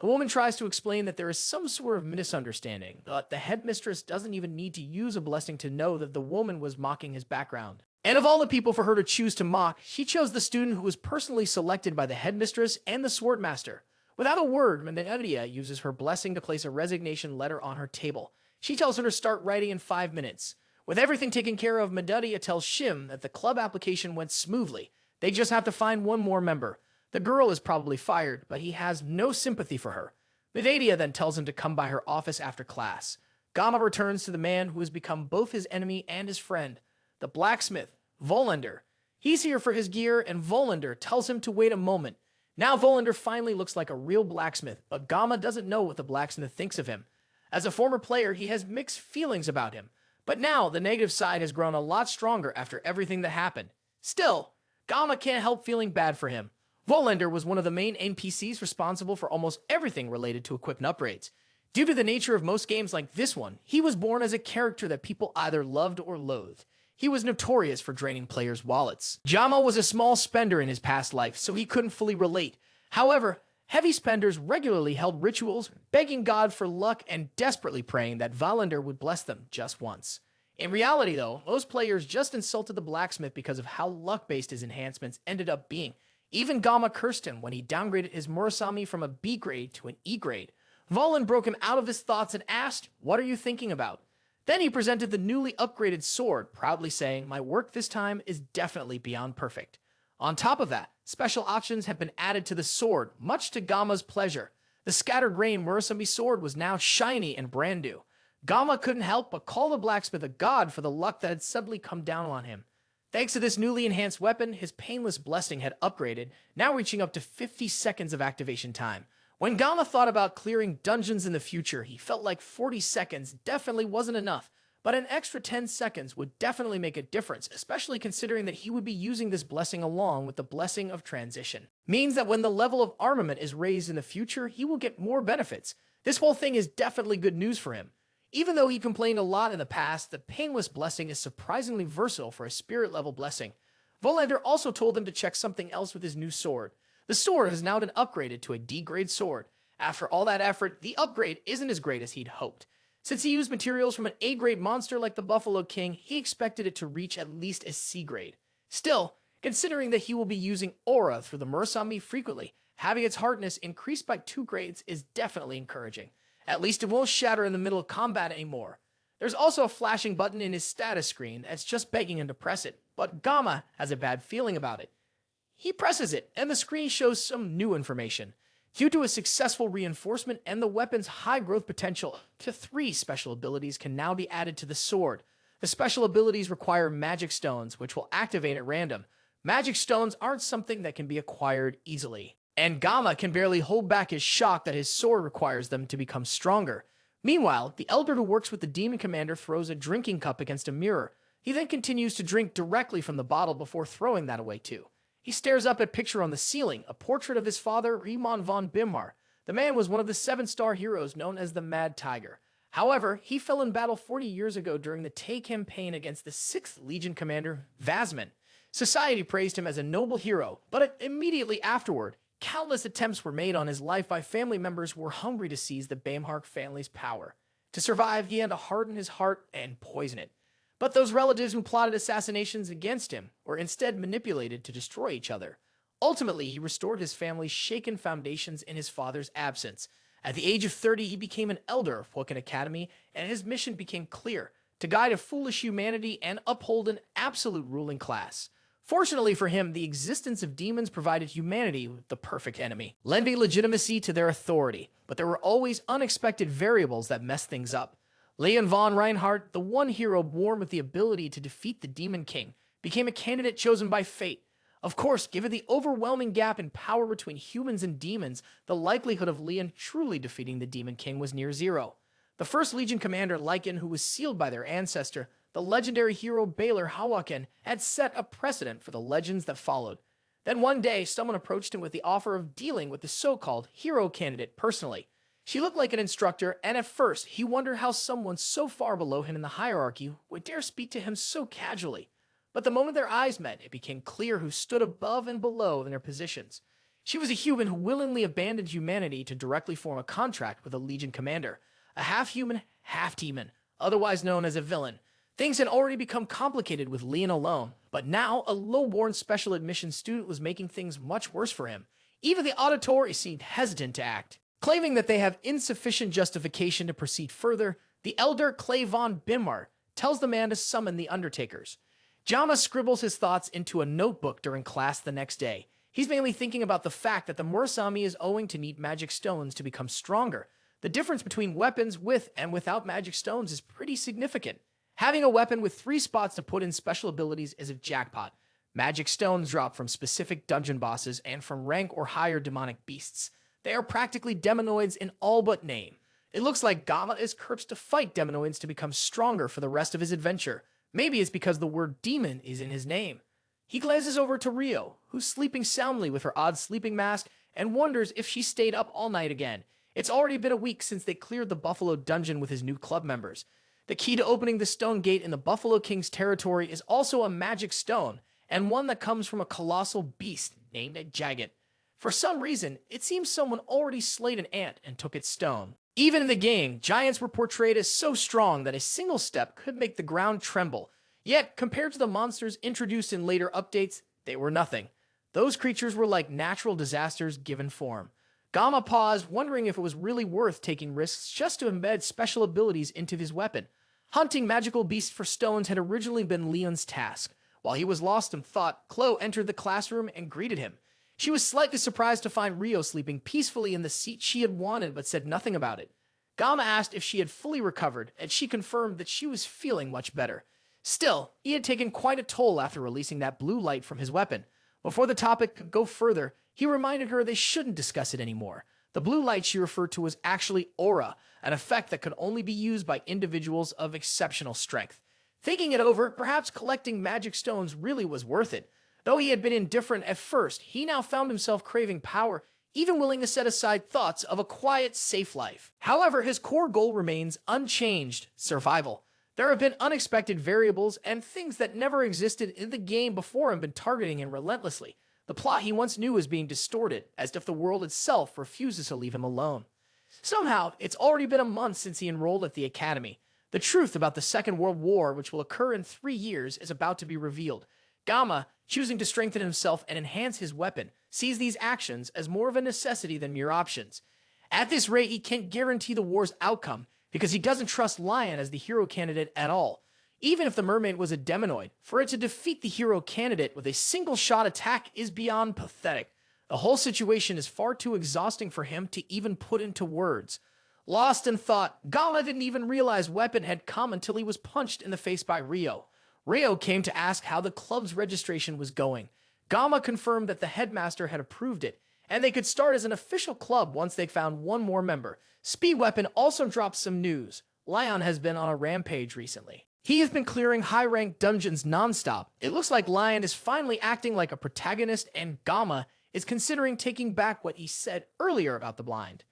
The woman tries to explain that there is some sort of misunderstanding, but the headmistress doesn't even need to use a blessing to know that the woman was mocking his background. And of all the people for her to choose to mock, she chose the student who was personally selected by the headmistress and the swordmaster. Without a word, Media uses her blessing to place a resignation letter on her table. She tells her to start writing in 5 minutes. With everything taken care of, Media tells Shim that the club application went smoothly. They just have to find one more member. The girl is probably fired, but he has no sympathy for her. Media then tells him to come by her office after class. Geomma returns to the man who has become both his enemy and his friend, the blacksmith, Volander. He's here for his gear, and Volander tells him to wait a moment. Now Volander finally looks like a real blacksmith, but Geomma doesn't know what the blacksmith thinks of him. As a former player, he has mixed feelings about him, but now the negative side has grown a lot stronger after everything that happened. Still, Geomma can't help feeling bad for him. Volander was one of the main NPCs responsible for almost everything related to equipment upgrades. Due to the nature of most games like this one, he was born as a character that people either loved or loathed. He was notorious for draining players' wallets. Geomma was a small spender in his past life, so he couldn't fully relate. However, heavy spenders regularly held rituals, begging God for luck and desperately praying that Volander would bless them just once. In reality, though, most players just insulted the blacksmith because of how luck-based his enhancements ended up being. Even Geomma cursed him when he downgraded his Murasami from a B grade to an E grade. Volander broke him out of his thoughts and asked, "What are you thinking about?" Then he presented the newly upgraded sword, proudly saying, "My work this time is definitely beyond perfect." On top of that, special options have been added to the sword, much to Geomma's pleasure. The Scattered Rain Murasami sword was now shiny and brand new. Geomma couldn't help but call the blacksmith a god for the luck that had suddenly come down on him. Thanks to this newly enhanced weapon, his Painless Blessing had upgraded, now reaching up to 50 seconds of activation time. When Geomma thought about clearing dungeons in the future, he felt like 40 seconds definitely wasn't enough, but an extra 10 seconds would definitely make a difference, especially considering that he would be using this blessing along with the blessing of transition. Means that when the level of armament is raised in the future, he will get more benefits. This whole thing is definitely good news for him. Even though he complained a lot in the past, the Painless blessing is surprisingly versatile for a spirit-level blessing. Volander also told him to check something else with his new sword. The sword has now been upgraded to a D-grade sword. After all that effort, the upgrade isn't as great as he'd hoped. Since he used materials from an A-grade monster like the Buffalo King, he expected it to reach at least a C-grade. Still, considering that he will be using Aura through the Mursami frequently, having its hardness increased by 2 grades is definitely encouraging. At least it won't shatter in the middle of combat anymore. There's also a flashing button in his status screen that's just begging him to press it, but Geomma has a bad feeling about it. He presses it, and the screen shows some new information. Due to a successful reinforcement and the weapon's high growth potential, 3 special abilities can now be added to the sword. The special abilities require magic stones, which will activate at random. Magic stones aren't something that can be acquired easily, and Geomma can barely hold back his shock that his sword requires them to become stronger. Meanwhile, the elder who works with the demon commander throws a drinking cup against a mirror. He then continues to drink directly from the bottle before throwing that away too. He stares up at a picture on the ceiling, a portrait of his father, Riemann von Bimar. The man was one of the 7-star heroes known as the Mad Tiger. However, he fell in battle 40 years ago during the Tay campaign against the 6th Legion commander, Vasman. Society praised him as a noble hero, but immediately afterward, countless attempts were made on his life by family members who were hungry to seize the Bamhark family's power. To survive, he had to harden his heart and poison it. But those relatives who plotted assassinations against him were instead manipulated to destroy each other. Ultimately, he restored his family's shaken foundations in his father's absence. At the age of 30, he became an elder of Woken Academy, and his mission became clear: to guide a foolish humanity and uphold an absolute ruling class. Fortunately for him, the existence of demons provided humanity with the perfect enemy, lending legitimacy to their authority, but there were always unexpected variables that messed things up. Leon von Reinhardt, the one hero born with the ability to defeat the Demon King, became a candidate chosen by fate. Of course, given the overwhelming gap in power between humans and demons, the likelihood of Leon truly defeating the Demon King was near zero. The first Legion commander, Lycan, who was sealed by their ancestor, the legendary hero Baylor Hawaken, had set a precedent for the legends that followed. Then one day, someone approached him with the offer of dealing with the so-called hero candidate personally. She looked like an instructor, and at first, he wondered how someone so far below him in the hierarchy would dare speak to him so casually. But the moment their eyes met, it became clear who stood above and below in their positions. She was a human who willingly abandoned humanity to directly form a contract with a Legion commander, a half-human, half-demon, otherwise known as a villain. Things had already become complicated with Leon alone, but now a low-born special admission student was making things much worse for him. Even the auditory seemed hesitant to act. Claiming that they have insufficient justification to proceed further, the elder Clay von Bimar tells the man to summon the Undertakers. Geomma scribbles his thoughts into a notebook during class the next day. He's mainly thinking about the fact that the Mursami is owing to need magic stones to become stronger. The difference between weapons with and without magic stones is pretty significant. Having a weapon with 3 spots to put in special abilities is a jackpot. Magic stones drop from specific dungeon bosses and from rank or higher demonic beasts. They are practically demonoids in all but name. It looks like Geomma is cursed to fight demonoids to become stronger for the rest of his adventure. Maybe it's because the word demon is in his name. He glances over to Rio, who's sleeping soundly with her odd sleeping mask, and wonders if she stayed up all night again. It's already been a week since they cleared the Buffalo Dungeon with his new club members. The key to opening the stone gate in the Buffalo King's territory is also a magic stone, and one that comes from a colossal beast named a Jagat. For some reason, it seems someone already slayed an ant and took its stone. Even in the game, giants were portrayed as so strong that a single step could make the ground tremble. Yet, compared to the monsters introduced in later updates, they were nothing. Those creatures were like natural disasters given form. Geomma paused, wondering if it was really worth taking risks just to embed special abilities into his weapon. Hunting magical beasts for stones had originally been Leon's task. While he was lost in thought, Chloe entered the classroom and greeted him. She was slightly surprised to find Rio sleeping peacefully in the seat she had wanted but said nothing about it. Geomma asked if she had fully recovered, and she confirmed that she was feeling much better. Still, he had taken quite a toll after releasing that blue light from his weapon. Before the topic could go further, he reminded her they shouldn't discuss it anymore. The blue light she referred to was actually aura, an effect that could only be used by individuals of exceptional strength. Thinking it over, perhaps collecting magic stones really was worth it. Though he had been indifferent at first, he now found himself craving power, even willing to set aside thoughts of a quiet, safe life. However, his core goal remains unchanged: survival. There have been unexpected variables and things that never existed in the game before and been targeting him relentlessly. The plot he once knew was being distorted, as if the world itself refuses to leave him alone. Somehow, it's already been a month since he enrolled at the academy. The truth about the Second World War, which will occur in 3 years, is about to be revealed. Geomma, choosing to strengthen himself and enhance his weapon, sees these actions as more of a necessity than mere options. At this rate, he can't guarantee the war's outcome, because he doesn't trust Lion as the hero candidate at all. Even if the mermaid was a demonoid, for it to defeat the hero candidate with a single-shot attack is beyond pathetic. The whole situation is far too exhausting for him to even put into words. Lost in thought, Geomma didn't even realize Weapon had come until he was punched in the face by Ryo. Ryo came to ask how the club's registration was going. Geomma confirmed that the headmaster had approved it, and they could start as an official club once they found one more member. Speed Weapon also dropped some news. Lion has been on a rampage recently. He has been clearing high-ranked dungeons non-stop. It looks like Lion is finally acting like a protagonist, and Geomma is considering taking back what he said earlier about the blind.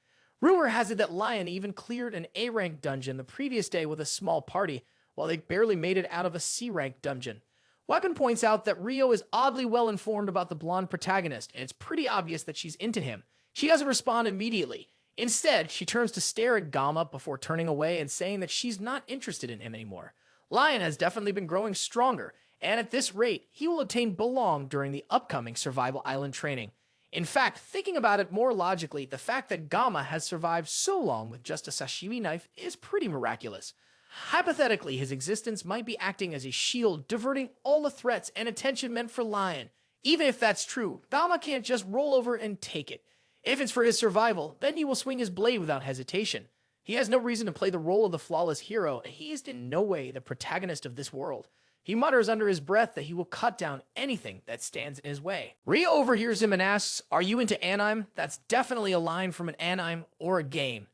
Rumor has it that Lion even cleared an A-rank dungeon the previous day with a small party, while they barely made it out of a C-rank dungeon. Weapon points out that Ryo is oddly well informed about the blonde protagonist, and it's pretty obvious that she's into him. She doesn't respond immediately. Instead, she turns to stare at Geomma before turning away and saying that she's not interested in him anymore. Lion has definitely been growing stronger, and at this rate, he will attain Belong during the upcoming Survival Island training. In fact, thinking about it more logically, the fact that Geomma has survived so long with just a sashimi knife is pretty miraculous. Hypothetically, his existence might be acting as a shield, diverting all the threats and attention meant for Lion. Even if that's true, Geomma can't just roll over and take it. If it's for his survival, then he will swing his blade without hesitation. He has no reason to play the role of the flawless hero, and he is in no way the protagonist of this world. He mutters under his breath that he will cut down anything that stands in his way. Ryo overhears him and asks, "Are you into anime?" That's definitely a line from an anime or a game.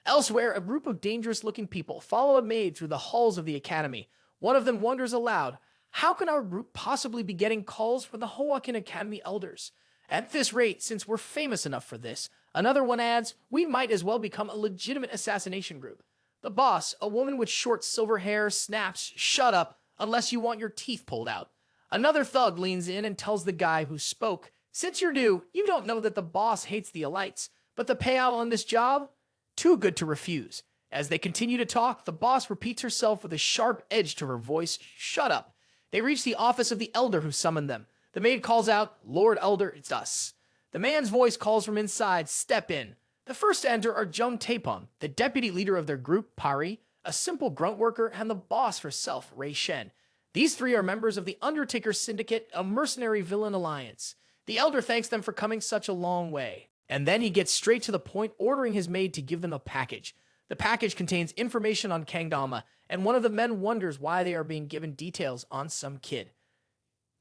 Elsewhere, a group of dangerous-looking people follow a maid through the halls of the academy. One of them wonders aloud, "How can our group possibly be getting calls from the Hoakin Academy elders? At this rate, since we're famous enough for this," another one adds, "we might as well become a legitimate assassination group." The boss, a woman with short silver hair, snaps, "Shut up, unless you want your teeth pulled out." Another thug leans in and tells the guy who spoke, "Since you're new, you don't know that the boss hates the elites, but the payout on this job? Too good to refuse." As they continue to talk, the boss repeats herself with a sharp edge to her voice, "Shut up." They reach the office of the elder who summoned them. The maid calls out, "Lord Elder, it's us." The man's voice calls from inside, "Step in." The first to enter are Jung Taepon, the deputy leader of their group, Pari, a simple grunt worker, and the boss herself, Rei Shen. These three are members of the Undertaker Syndicate, a mercenary villain alliance. The elder thanks them for coming such a long way. And then he gets straight to the point, ordering his maid to give them a package. The package contains information on Geomma, and one of the men wonders why they are being given details on some kid.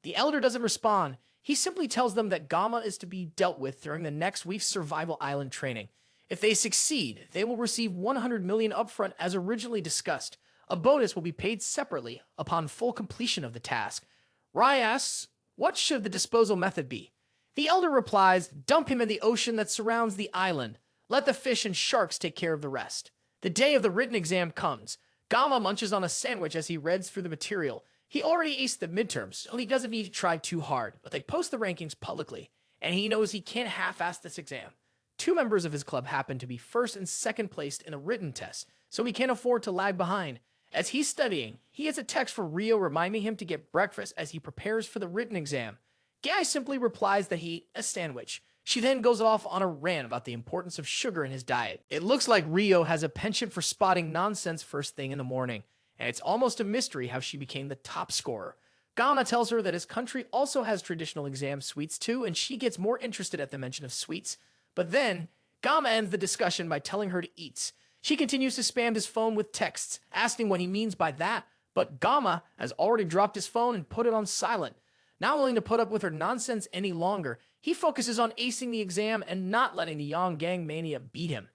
The elder doesn't respond. He simply tells them that Geomma is to be dealt with during the next week's Survival Island training. If they succeed, they will receive 100 million upfront as originally discussed. A bonus will be paid separately upon full completion of the task. Rai asks, "What should the disposal method be?" The elder replies, "Dump him in the ocean that surrounds the island. Let the fish and sharks take care of the rest." The day of the written exam comes. Geomma munches on a sandwich as he reads through the material. He already aced the midterms, so he doesn't need to try too hard, but they post the rankings publicly, and he knows he can't half-ass this exam. 2 members of his club happen to be first and second placed in the written test, so he can't afford to lag behind. As he's studying, he gets a text from Ryo reminding him to get breakfast as he prepares for the written exam. Guy simply replies that he a sandwich. She then goes off on a rant about the importance of sugar in his diet. It looks like Ryo has a penchant for spotting nonsense first thing in the morning, and it's almost a mystery how she became the top scorer. Geomma tells her that his country also has traditional exam sweets too, and she gets more interested at the mention of sweets. But then, Geomma ends the discussion by telling her to eat. She continues to spam his phone with texts, asking what he means by that, but Geomma has already dropped his phone and put it on silent. Not willing to put up with her nonsense any longer, He focuses on acing the exam and not letting the Yang Gang Mania beat him.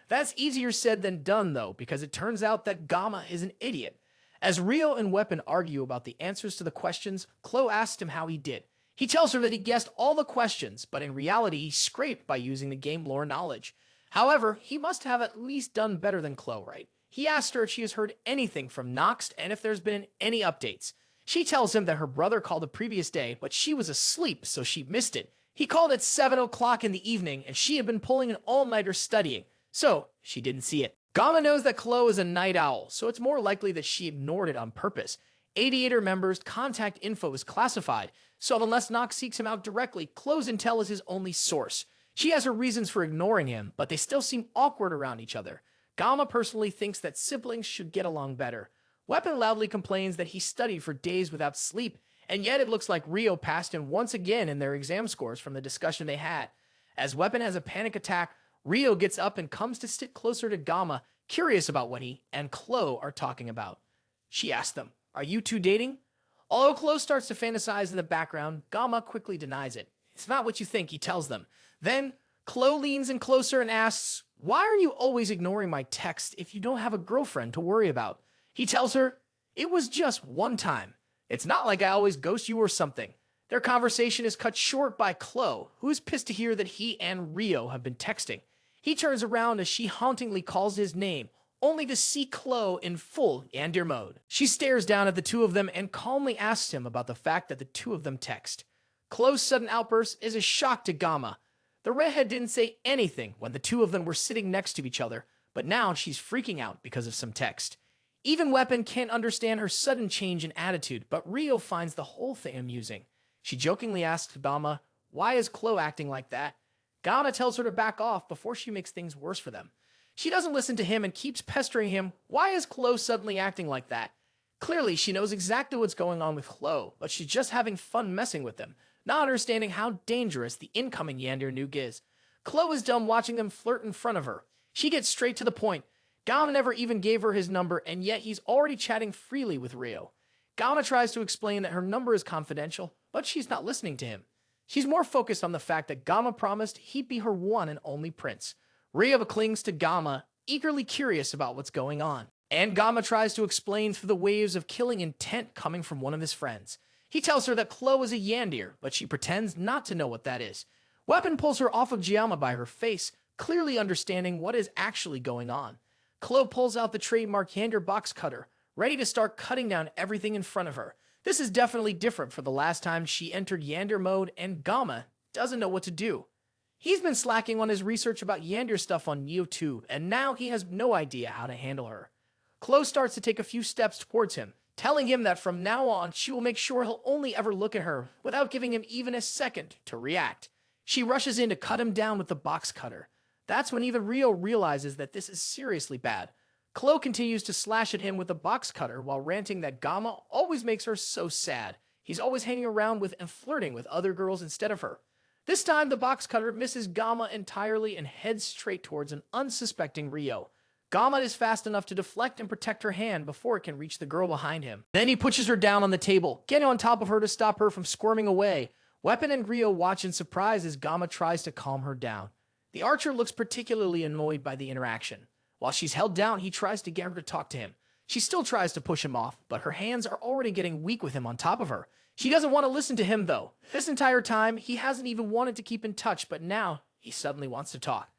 That's easier said than done, though, because it turns out that Geomma is an idiot. As Rio and Weapon argue about the answers to the questions, Chloe asks him how he did. He tells her that he guessed all the questions, but in reality he scraped by using the game lore knowledge. However, he must have at least done better than Chloe, right? He asked her if she has heard anything from Knox and if there's been any updates. She tells him that her brother called the previous day, but she was asleep, so she missed it. He called at 7 o'clock in the evening, and she had been pulling an all-nighter studying, so she didn't see it. Geomma knows that Chloe is a night owl, so it's more likely that she ignored it on purpose. Aviator members' contact info is classified, so unless Knox seeks him out directly, Chloe's intel is his only source. She has her reasons for ignoring him, but they still seem awkward around each other. Geomma personally thinks that siblings should get along better. Weapon loudly complains that he studied for days without sleep, and yet it looks like Rio passed him once again in their exam scores from the discussion they had. As Weapon has a panic attack, Rio gets up and comes to sit closer to Geomma, curious about what he and Chloe are talking about. She asks them, "Are you two dating?" Although Chloe starts to fantasize in the background, Geomma quickly denies it. "It's not what you think," he tells them. Then, Chloe leans in closer and asks, "Why are you always ignoring my text if you don't have a girlfriend to worry about?" He tells her, "It was just one time. It's not like I always ghost you or something." Their conversation is cut short by Chloe, who is pissed to hear that he and Rio have been texting. He turns around as she hauntingly calls his name, only to see Chloe in full yandere mode. She stares down at the two of them and calmly asks him about the fact that the two of them text. Chloe's sudden outburst is a shock to Geomma. The redhead didn't say anything when the two of them were sitting next to each other, but now she's freaking out because of some text. Even Weapon can't understand her sudden change in attitude, but Rio finds the whole thing amusing. She jokingly asks Geomma, "Why is Chloe acting like that?" Geomma tells her to back off before she makes things worse for them. She doesn't listen to him and keeps pestering him. Why is Chloe suddenly acting like that? Clearly, she knows exactly what's going on with Chloe, but she's just having fun messing with them, not understanding how dangerous the incoming yandere nuke is. Chloe is done watching them flirt in front of her. She gets straight to the point. Geomma never even gave her his number, and yet he's already chatting freely with Rio. Geomma tries to explain that her number is confidential, but she's not listening to him. She's more focused on the fact that Geomma promised he'd be her one and only prince. Rio clings to Geomma, eagerly curious about what's going on. And Geomma tries to explain through the waves of killing intent coming from one of his friends. He tells her that Chloe is a yandere, but she pretends not to know what that is. Weapon pulls her off of Geomma by her face, clearly understanding what is actually going on. Chloe pulls out the trademark yandere box cutter, ready to start cutting down everything in front of her. This is definitely different from the last time she entered yandere mode, and Geomma doesn't know what to do. He's been slacking on his research about yandere stuff on YouTube, and now he has no idea how to handle her. Chloe starts to take a few steps towards him, telling him that from now on she will make sure he'll only ever look at her without giving him even a second to react. She rushes in to cut him down with the box cutter. That's when even Rio realizes that this is seriously bad. Chloe continues to slash at him with the box cutter while ranting that Geomma always makes her so sad. He's always hanging around with and flirting with other girls instead of her. This time, the box cutter misses Geomma entirely and heads straight towards an unsuspecting Rio. Geomma is fast enough to deflect and protect her hand before it can reach the girl behind him. Then he pushes her down on the table, getting on top of her to stop her from squirming away. Weapon and Rio watch in surprise as Geomma tries to calm her down. The archer looks particularly annoyed by the interaction. While she's held down, he tries to get her to talk to him. She still tries to push him off, but her hands are already getting weak with him on top of her. She doesn't want to listen to him, though. This entire time, he hasn't even wanted to keep in touch, but now he suddenly wants to talk.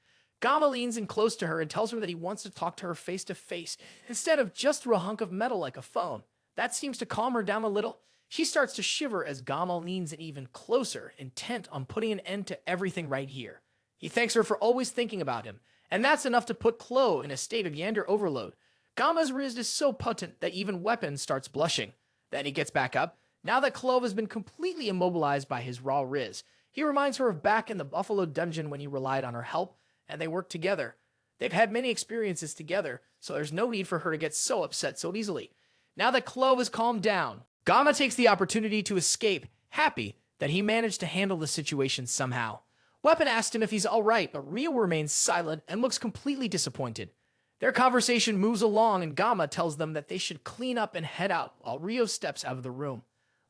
Geomma leans in close to her and tells her that he wants to talk to her face to face, instead of just through a hunk of metal like a phone. That seems to calm her down a little. She starts to shiver as Geomma leans in even closer, intent on putting an end to everything right here. He thanks her for always thinking about him, and that's enough to put Chloe in a state of yandere overload. Geomma's riz is so potent that even Weapon starts blushing. Then he gets back up. Now that Chloe has been completely immobilized by his raw riz, he reminds her of back in the Buffalo Dungeon when he relied on her help, and they worked together. They've had many experiences together, so there's no need for her to get so upset so easily. Now that Chloe is calmed down, Geomma takes the opportunity to escape, happy that he managed to handle the situation somehow. Weapon asks him if he's alright, but Rio remains silent and looks completely disappointed. Their conversation moves along and Geomma tells them that they should clean up and head out while Rio steps out of the room.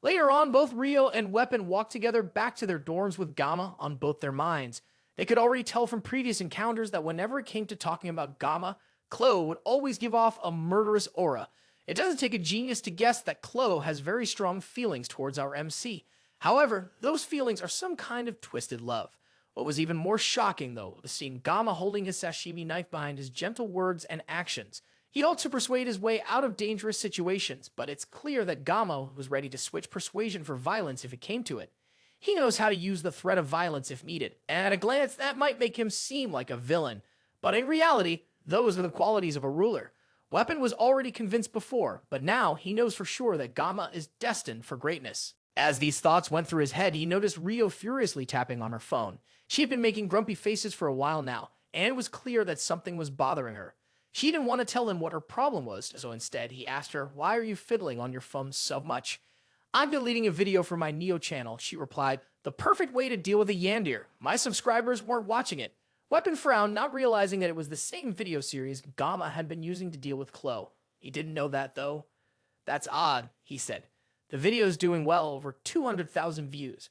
Later on, both Rio and Weapon walked together back to their dorms with Geomma on both their minds. They could already tell from previous encounters that whenever it came to talking about Geomma, Chloe would always give off a murderous aura. It doesn't take a genius to guess that Chloe has very strong feelings towards our MC. However, those feelings are some kind of twisted love. What was even more shocking, though, was seeing Geomma holding his sashimi knife behind his gentle words and actions. He hoped to persuade his way out of dangerous situations, but it's clear that Geomma was ready to switch persuasion for violence if it came to it. He knows how to use the threat of violence if needed, and at a glance that might make him seem like a villain. But in reality, those are the qualities of a ruler. Weapon was already convinced before, but now he knows for sure that Geomma is destined for greatness. As these thoughts went through his head, he noticed Rio furiously tapping on her phone. She had been making grumpy faces for a while now, and it was clear that something was bothering her. She didn't want to tell him what her problem was, so instead he asked her, "Why are you fiddling on your phone so much?" "I'm deleting a video for my Neo channel," she replied. "The perfect way to deal with a yandere. My subscribers weren't watching it." Weapon frowned, not realizing that it was the same video series Geomma had been using to deal with Chloe. He didn't know that, though. "That's odd," he said. "The video's doing well, over 200,000 views."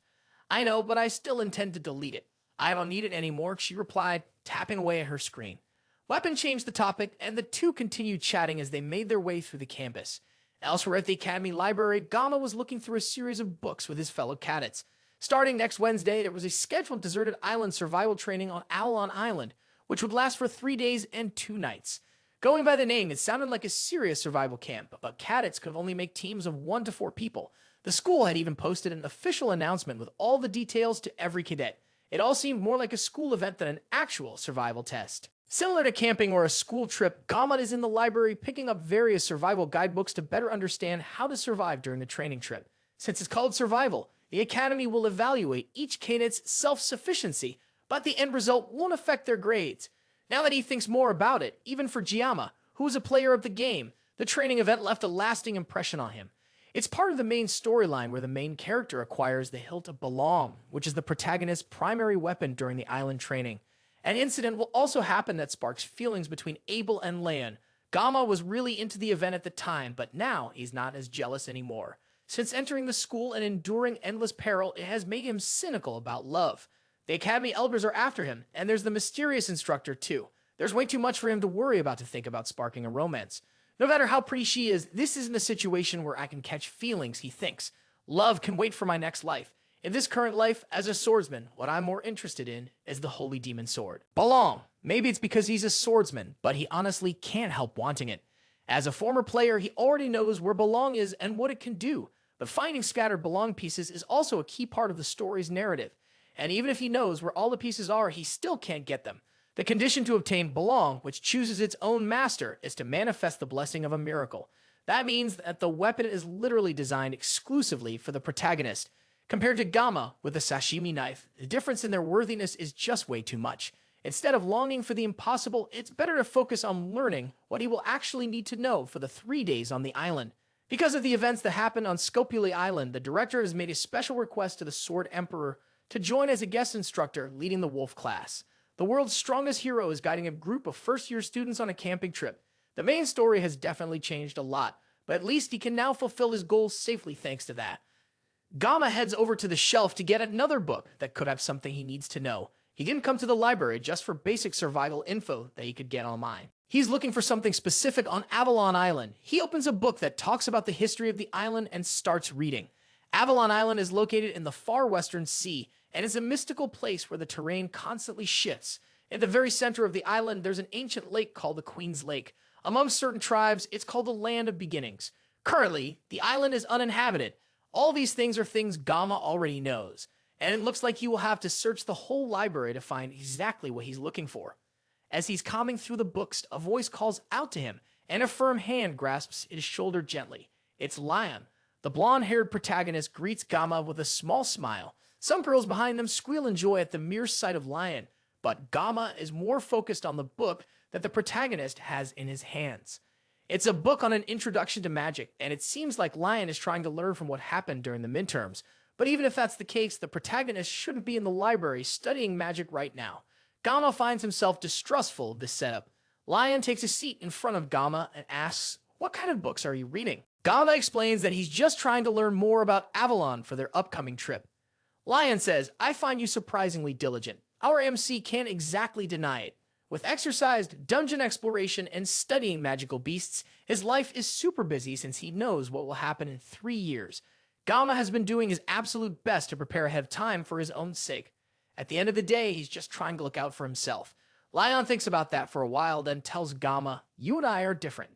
"I know, but I still intend to delete it." "I don't need it anymore," she replied, tapping away at her screen. Weapon changed the topic, and the two continued chatting as they made their way through the campus. Elsewhere at the Academy Library, Geomma was looking through a series of books with his fellow cadets. Starting next Wednesday, there was a scheduled deserted island survival training on Avalon Island, which would last for 3 days and 2 nights. Going by the name, it sounded like a serious survival camp, but cadets could only make teams of 1 to 4 people. The school had even posted an official announcement with all the details to every cadet. It all seemed more like a school event than an actual survival test. Similar to camping or a school trip, Geomma is in the library picking up various survival guidebooks to better understand how to survive during the training trip. Since it's called survival, the Academy will evaluate each cadet's self-sufficiency, but the end result won't affect their grades. Now that he thinks more about it, even for Geomma, who is a player of the game, the training event left a lasting impression on him. It's part of the main storyline where the main character acquires the hilt of Belong, which is the protagonist's primary weapon during the island training. An incident will also happen that sparks feelings between Abel and Leon. Geomma was really into the event at the time, but now he's not as jealous anymore. Since entering the school and enduring endless peril, it has made him cynical about love. The Academy elders are after him, and there's the mysterious instructor too. There's way too much for him to worry about to think about sparking a romance. No matter how pretty she is, this isn't a situation where I can catch feelings, he thinks. Love can wait for my next life. In this current life, as a swordsman, what I'm more interested in is the Holy Demon Sword. Belong. Maybe it's because he's a swordsman, but he honestly can't help wanting it. As a former player, he already knows where Belong is and what it can do, but finding scattered Belong pieces is also a key part of the story's narrative. And even if he knows where all the pieces are, he still can't get them. The condition to obtain Belong, which chooses its own master, is to manifest the blessing of a miracle. That means that the weapon is literally designed exclusively for the protagonist. Compared to Geomma with the sashimi knife, the difference in their worthiness is just way too much. Instead of longing for the impossible, it's better to focus on learning what he will actually need to know for the 3 days on the island. Because of the events that happened on Scopuli Island, the director has made a special request to the Sword Emperor to join as a guest instructor leading the Wolf class. The world's strongest hero is guiding a group of first-year students on a camping trip. The main story has definitely changed a lot, but at least he can now fulfill his goals safely thanks to that. Geomma heads over to the shelf to get another book that could have something he needs to know. He didn't come to the library just for basic survival info that he could get online. He's looking for something specific on Avalon Island. He opens a book that talks about the history of the island and starts reading. Avalon Island is located in the far western sea and is a mystical place where the terrain constantly shifts. In the very center of the island, there's an ancient lake called the Queen's Lake. Among certain tribes, it's called the Land of Beginnings. Currently, the island is uninhabited. All these things are things Geomma already knows, and it looks like he will have to search the whole library to find exactly what he's looking for. As he's combing through the books, a voice calls out to him, and a firm hand grasps his shoulder gently. It's Lion. The blonde-haired protagonist greets Geomma with a small smile. Some girls behind them squeal in joy at the mere sight of Lion, but Geomma is more focused on the book that the protagonist has in his hands. It's a book on an introduction to magic, and it seems like Lion is trying to learn from what happened during the midterms. But even if that's the case, the protagonist shouldn't be in the library studying magic right now. Geomma finds himself distrustful of this setup. Lion takes a seat in front of Geomma and asks, "What kind of books are you reading?" Gamma explains that he's just trying to learn more about Avalon for their upcoming trip. Lion says, I find you surprisingly diligent. Our MC can't exactly deny it. With exercise, dungeon exploration, and studying magical beasts, his life is super busy since he knows what will happen in 3 years. Gamma has been doing his absolute best to prepare ahead of time for his own sake. At the end of the day, he's just trying to look out for himself. Lion thinks about that for a while, then tells Gamma, you and I are different.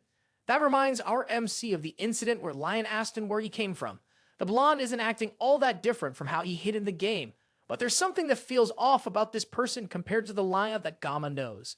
That reminds our MC of the incident where Lion asked him where he came from. The blonde isn't acting all that different from how he hid in the game, but there's something that feels off about this person compared to the Lion that Gamma knows.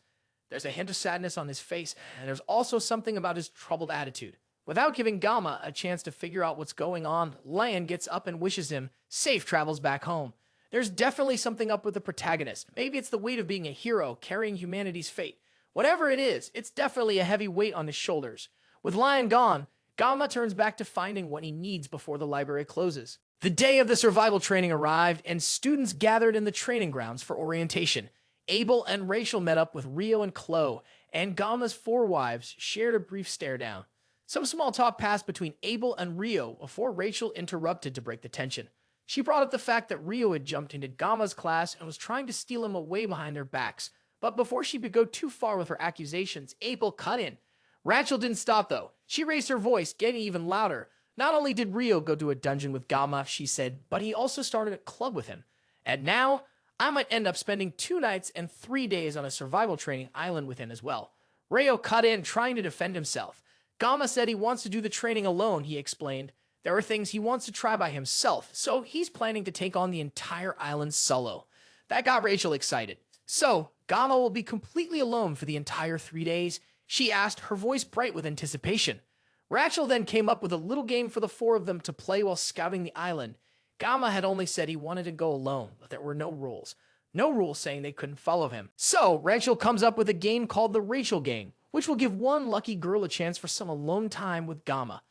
There's a hint of sadness on his face, and there's also something about his troubled attitude. Without giving Gamma a chance to figure out what's going on, Lion gets up and wishes him safe travels back home. There's definitely something up with the protagonist. Maybe it's the weight of being a hero, carrying humanity's fate. Whatever it is, it's definitely a heavy weight on his shoulders. With Lion gone, Gamma turns back to finding what he needs before the library closes. The day of the survival training arrived, and students gathered in the training grounds for orientation. Abel and Rachel met up with Rio and Chloe, and Gamma's 4 wives shared a brief stare-down. Some small talk passed between Abel and Rio before Rachel interrupted to break the tension. She brought up the fact that Rio had jumped into Gamma's class and was trying to steal him away behind their backs. But before she could go too far with her accusations, Abel cut in. Rachel didn't stop though. She raised her voice, getting even louder. Not only did Rio go to a dungeon with Gamma, she said, but he also started a club with him. And now, I might end up spending 2 nights and 3 days on a survival training island with him as well. Rio cut in, trying to defend himself. Gamma said he wants to do the training alone, he explained. There are things he wants to try by himself, so he's planning to take on the entire island solo. That got Rachel excited. So, Gamma will be completely alone for the entire 3 days, she asked, her voice bright with anticipation. Rachel then came up with a little game for the 4 of them to play while scouting the island. Gamma had only said he wanted to go alone, but there were no rules. No rules saying they couldn't follow him. So, Rachel comes up with a game called the Rachel Game, which will give one lucky girl a chance for some alone time with Gamma.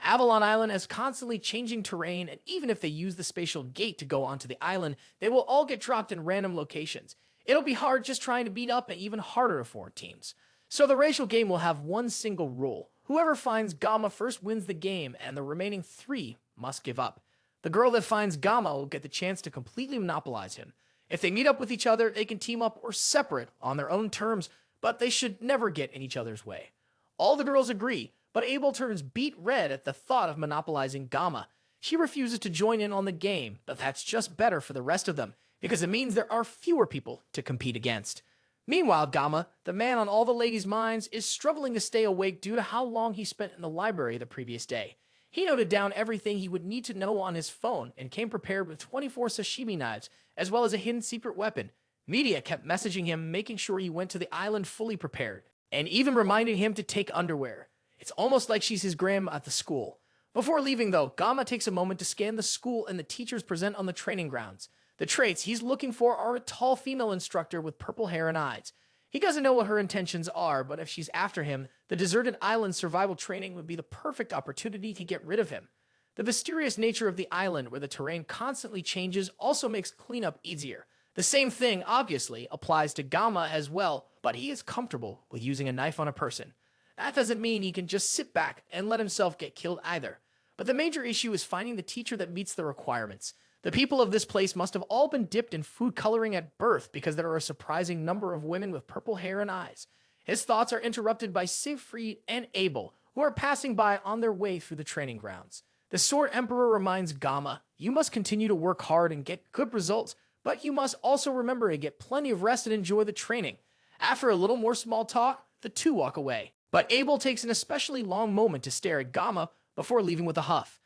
Avalon Island has constantly changing terrain, and even if they use the spatial gate to go onto the island, they will all get dropped in random locations. It'll be hard just trying to beat up and even harder to form teams. So the Rachel Game will have one single rule. Whoever finds Gamma first wins the game, and the remaining 3 must give up. The girl that finds Gamma will get the chance to completely monopolize him. If they meet up with each other, they can team up or separate on their own terms, but they should never get in each other's way. All the girls agree, but Abel turns beet red at the thought of monopolizing Gamma. She refuses to join in on the game, but that's just better for the rest of them, because it means there are fewer people to compete against. Meanwhile, Gamma, the man on all the ladies' minds, is struggling to stay awake due to how long he spent in the library the previous day. He noted down everything he would need to know on his phone and came prepared with 24 sashimi knives, as well as a hidden secret weapon. Media kept messaging him, making sure he went to the island fully prepared, and even reminding him to take underwear. It's almost like she's his grandma at the school. Before leaving, though, Gamma takes a moment to scan the school and the teachers present on the training grounds. The traits he's looking for are a tall female instructor with purple hair and eyes. He doesn't know what her intentions are, but if she's after him, the deserted island survival training would be the perfect opportunity to get rid of him. The mysterious nature of the island, where the terrain constantly changes, also makes cleanup easier. The same thing, obviously, applies to Gamma as well, but he is comfortable with using a knife on a person. That doesn't mean he can just sit back and let himself get killed either. But the major issue is finding the teacher that meets the requirements. The people of this place must have all been dipped in food coloring at birth because there are a surprising number of women with purple hair and eyes. His thoughts are interrupted by Siegfried and Abel, who are passing by on their way through the training grounds. The Sword Emperor reminds Gamma, you must continue to work hard and get good results, but you must also remember to get plenty of rest and enjoy the training. After a little more small talk, the 2 walk away. But Abel takes an especially long moment to stare at Gamma before leaving with a huff.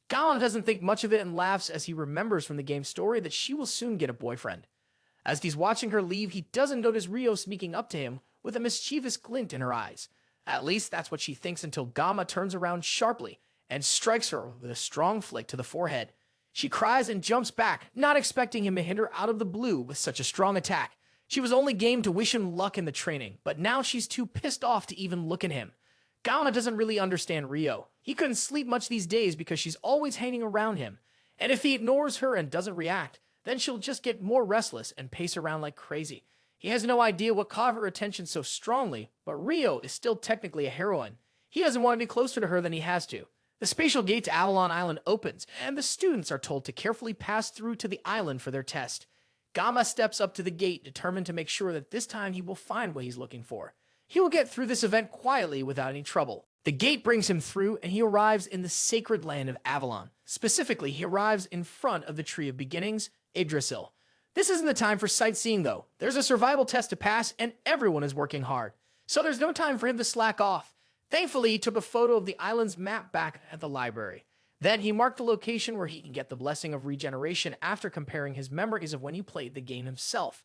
Gamma doesn't think much of it and laughs as he remembers from the game's story that she will soon get a boyfriend. As he's watching her leave, he doesn't notice Rio sneaking up to him with a mischievous glint in her eyes. At least that's what she thinks until Gamma turns around sharply and strikes her with a strong flick to the forehead. She cries and jumps back, not expecting him to hit her out of the blue with such a strong attack. She was only game to wish him luck in the training, but now she's too pissed off to even look at him. Gamma doesn't really understand Rio. He couldn't sleep much these days because she's always hanging around him. And if he ignores her and doesn't react, then she'll just get more restless and pace around like crazy. He has no idea what caught her attention so strongly, but Rio is still technically a heroine. He doesn't want any closer to her than he has to. The spatial gate to Avalon Island opens, and the students are told to carefully pass through to the island for their test. Geomma steps up to the gate, determined to make sure that this time he will find what he's looking for. He will get through this event quietly without any trouble. The gate brings him through, and he arrives in the sacred land of Avalon. Specifically, he arrives in front of the Tree of Beginnings, Yggdrasil. This isn't the time for sightseeing, though. There's a survival test to pass, and everyone is working hard. So there's no time for him to slack off. Thankfully, he took a photo of the island's map back at the library. Then he marked the location where he can get the blessing of regeneration after comparing his memories of when he played the game himself.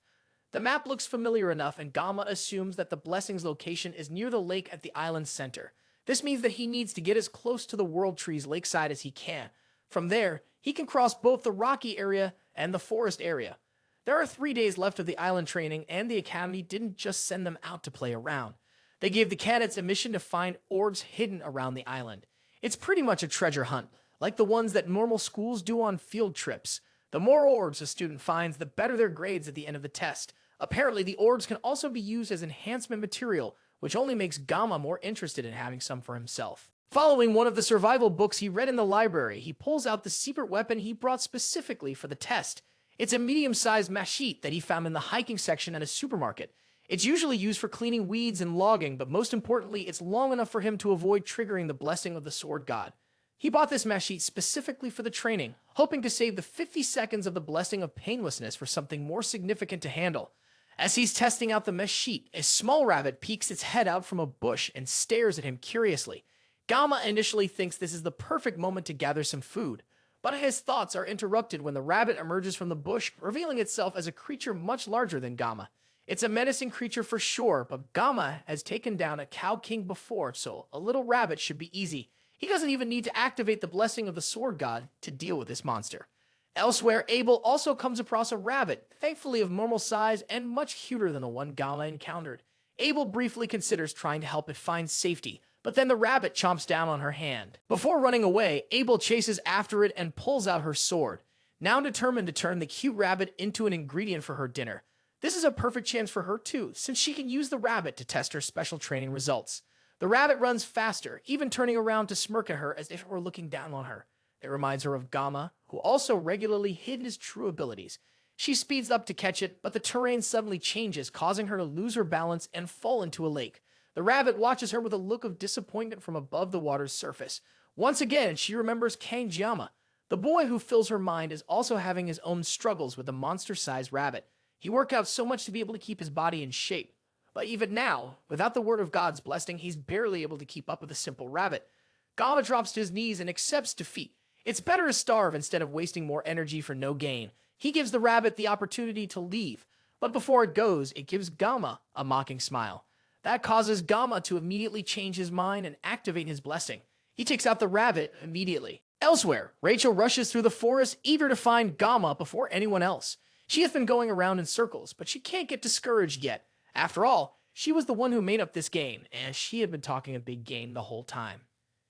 The map looks familiar enough, and Geomma assumes that the blessing's location is near the lake at the island's center. This means that he needs to get as close to the World Tree's lakeside as he can. From there, he can cross both the rocky area and the forest area. There are 3 days left of the island training, and the Academy didn't just send them out to play around. They gave the cadets a mission to find orbs hidden around the island. It's pretty much a treasure hunt, like the ones that normal schools do on field trips. The more orbs a student finds, the better their grades at the end of the test. Apparently, the orbs can also be used as enhancement material, which only makes Geomma more interested in having some for himself. Following one of the survival books he read in the library, he pulls out the secret weapon he brought specifically for the test. It's a medium-sized machete that he found in the hiking section at a supermarket. It's usually used for cleaning weeds and logging, but most importantly, it's long enough for him to avoid triggering the blessing of the sword god. He bought this machete specifically for the training, hoping to save the 50 seconds of the blessing of painlessness for something more significant to handle. As he's testing out the machete, a small rabbit peeks its head out from a bush and stares at him curiously. Geomma initially thinks this is the perfect moment to gather some food, but his thoughts are interrupted when the rabbit emerges from the bush, revealing itself as a creature much larger than Geomma. It's a menacing creature for sure, but Geomma has taken down a cow king before, so a little rabbit should be easy. He doesn't even need to activate the blessing of the sword god to deal with this monster. Elsewhere, Abel also comes across a rabbit, thankfully of normal size and much cuter than the one Geomma encountered. Abel briefly considers trying to help it find safety, but then the rabbit chomps down on her hand. Before running away, Abel chases after it and pulls out her sword, now determined to turn the cute rabbit into an ingredient for her dinner. This is a perfect chance for her too, since she can use the rabbit to test her special training results. The rabbit runs faster, even turning around to smirk at her as if it were looking down on her. It reminds her of Geomma, who also regularly hid his true abilities. She speeds up to catch it, but the terrain suddenly changes, causing her to lose her balance and fall into a lake. The rabbit watches her with a look of disappointment from above the water's surface. Once again, she remembers Kang Geomma. The boy who fills her mind is also having his own struggles with the monster-sized rabbit. He worked out so much to be able to keep his body in shape. But even now, without the word of God's blessing, he's barely able to keep up with a simple rabbit. Geomma drops to his knees and accepts defeat. It's better to starve instead of wasting more energy for no gain. He gives the rabbit the opportunity to leave, but before it goes, it gives Geomma a mocking smile. That causes Geomma to immediately change his mind and activate his blessing. He takes out the rabbit immediately. Elsewhere, Rachel rushes through the forest, eager to find Geomma before anyone else. She has been going around in circles, but she can't get discouraged yet. After all, she was the one who made up this game, and she had been talking a big game the whole time.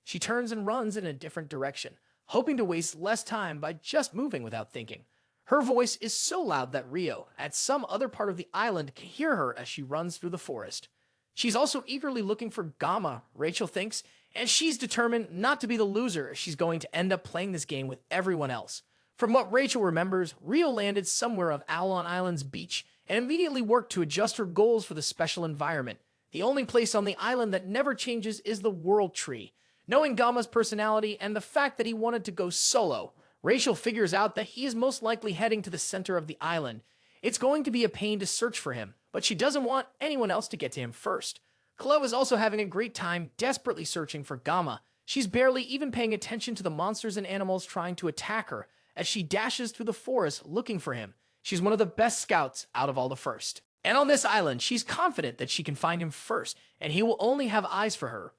She turns and runs in a different direction, hoping to waste less time by just moving without thinking. Her voice is so loud that Rio, at some other part of the island, can hear her as she runs through the forest. She's also eagerly looking for Geomma, Rachel thinks, and she's determined not to be the loser if she's going to end up playing this game with everyone else. From what Rachel remembers, Rio landed somewhere on Avalon Island's beach and immediately worked to adjust her goals for the special environment. The only place on the island that never changes is the World Tree. Knowing Geomma's personality and the fact that he wanted to go solo, Rachel figures out that he is most likely heading to the center of the island. It's going to be a pain to search for him, but she doesn't want anyone else to get to him first. Chloe is also having a great time desperately searching for Geomma. She's barely even paying attention to the monsters and animals trying to attack her as she dashes through the forest looking for him. She's one of the best scouts out of all the first. And on this island, she's confident that she can find him first, and he will only have eyes for her.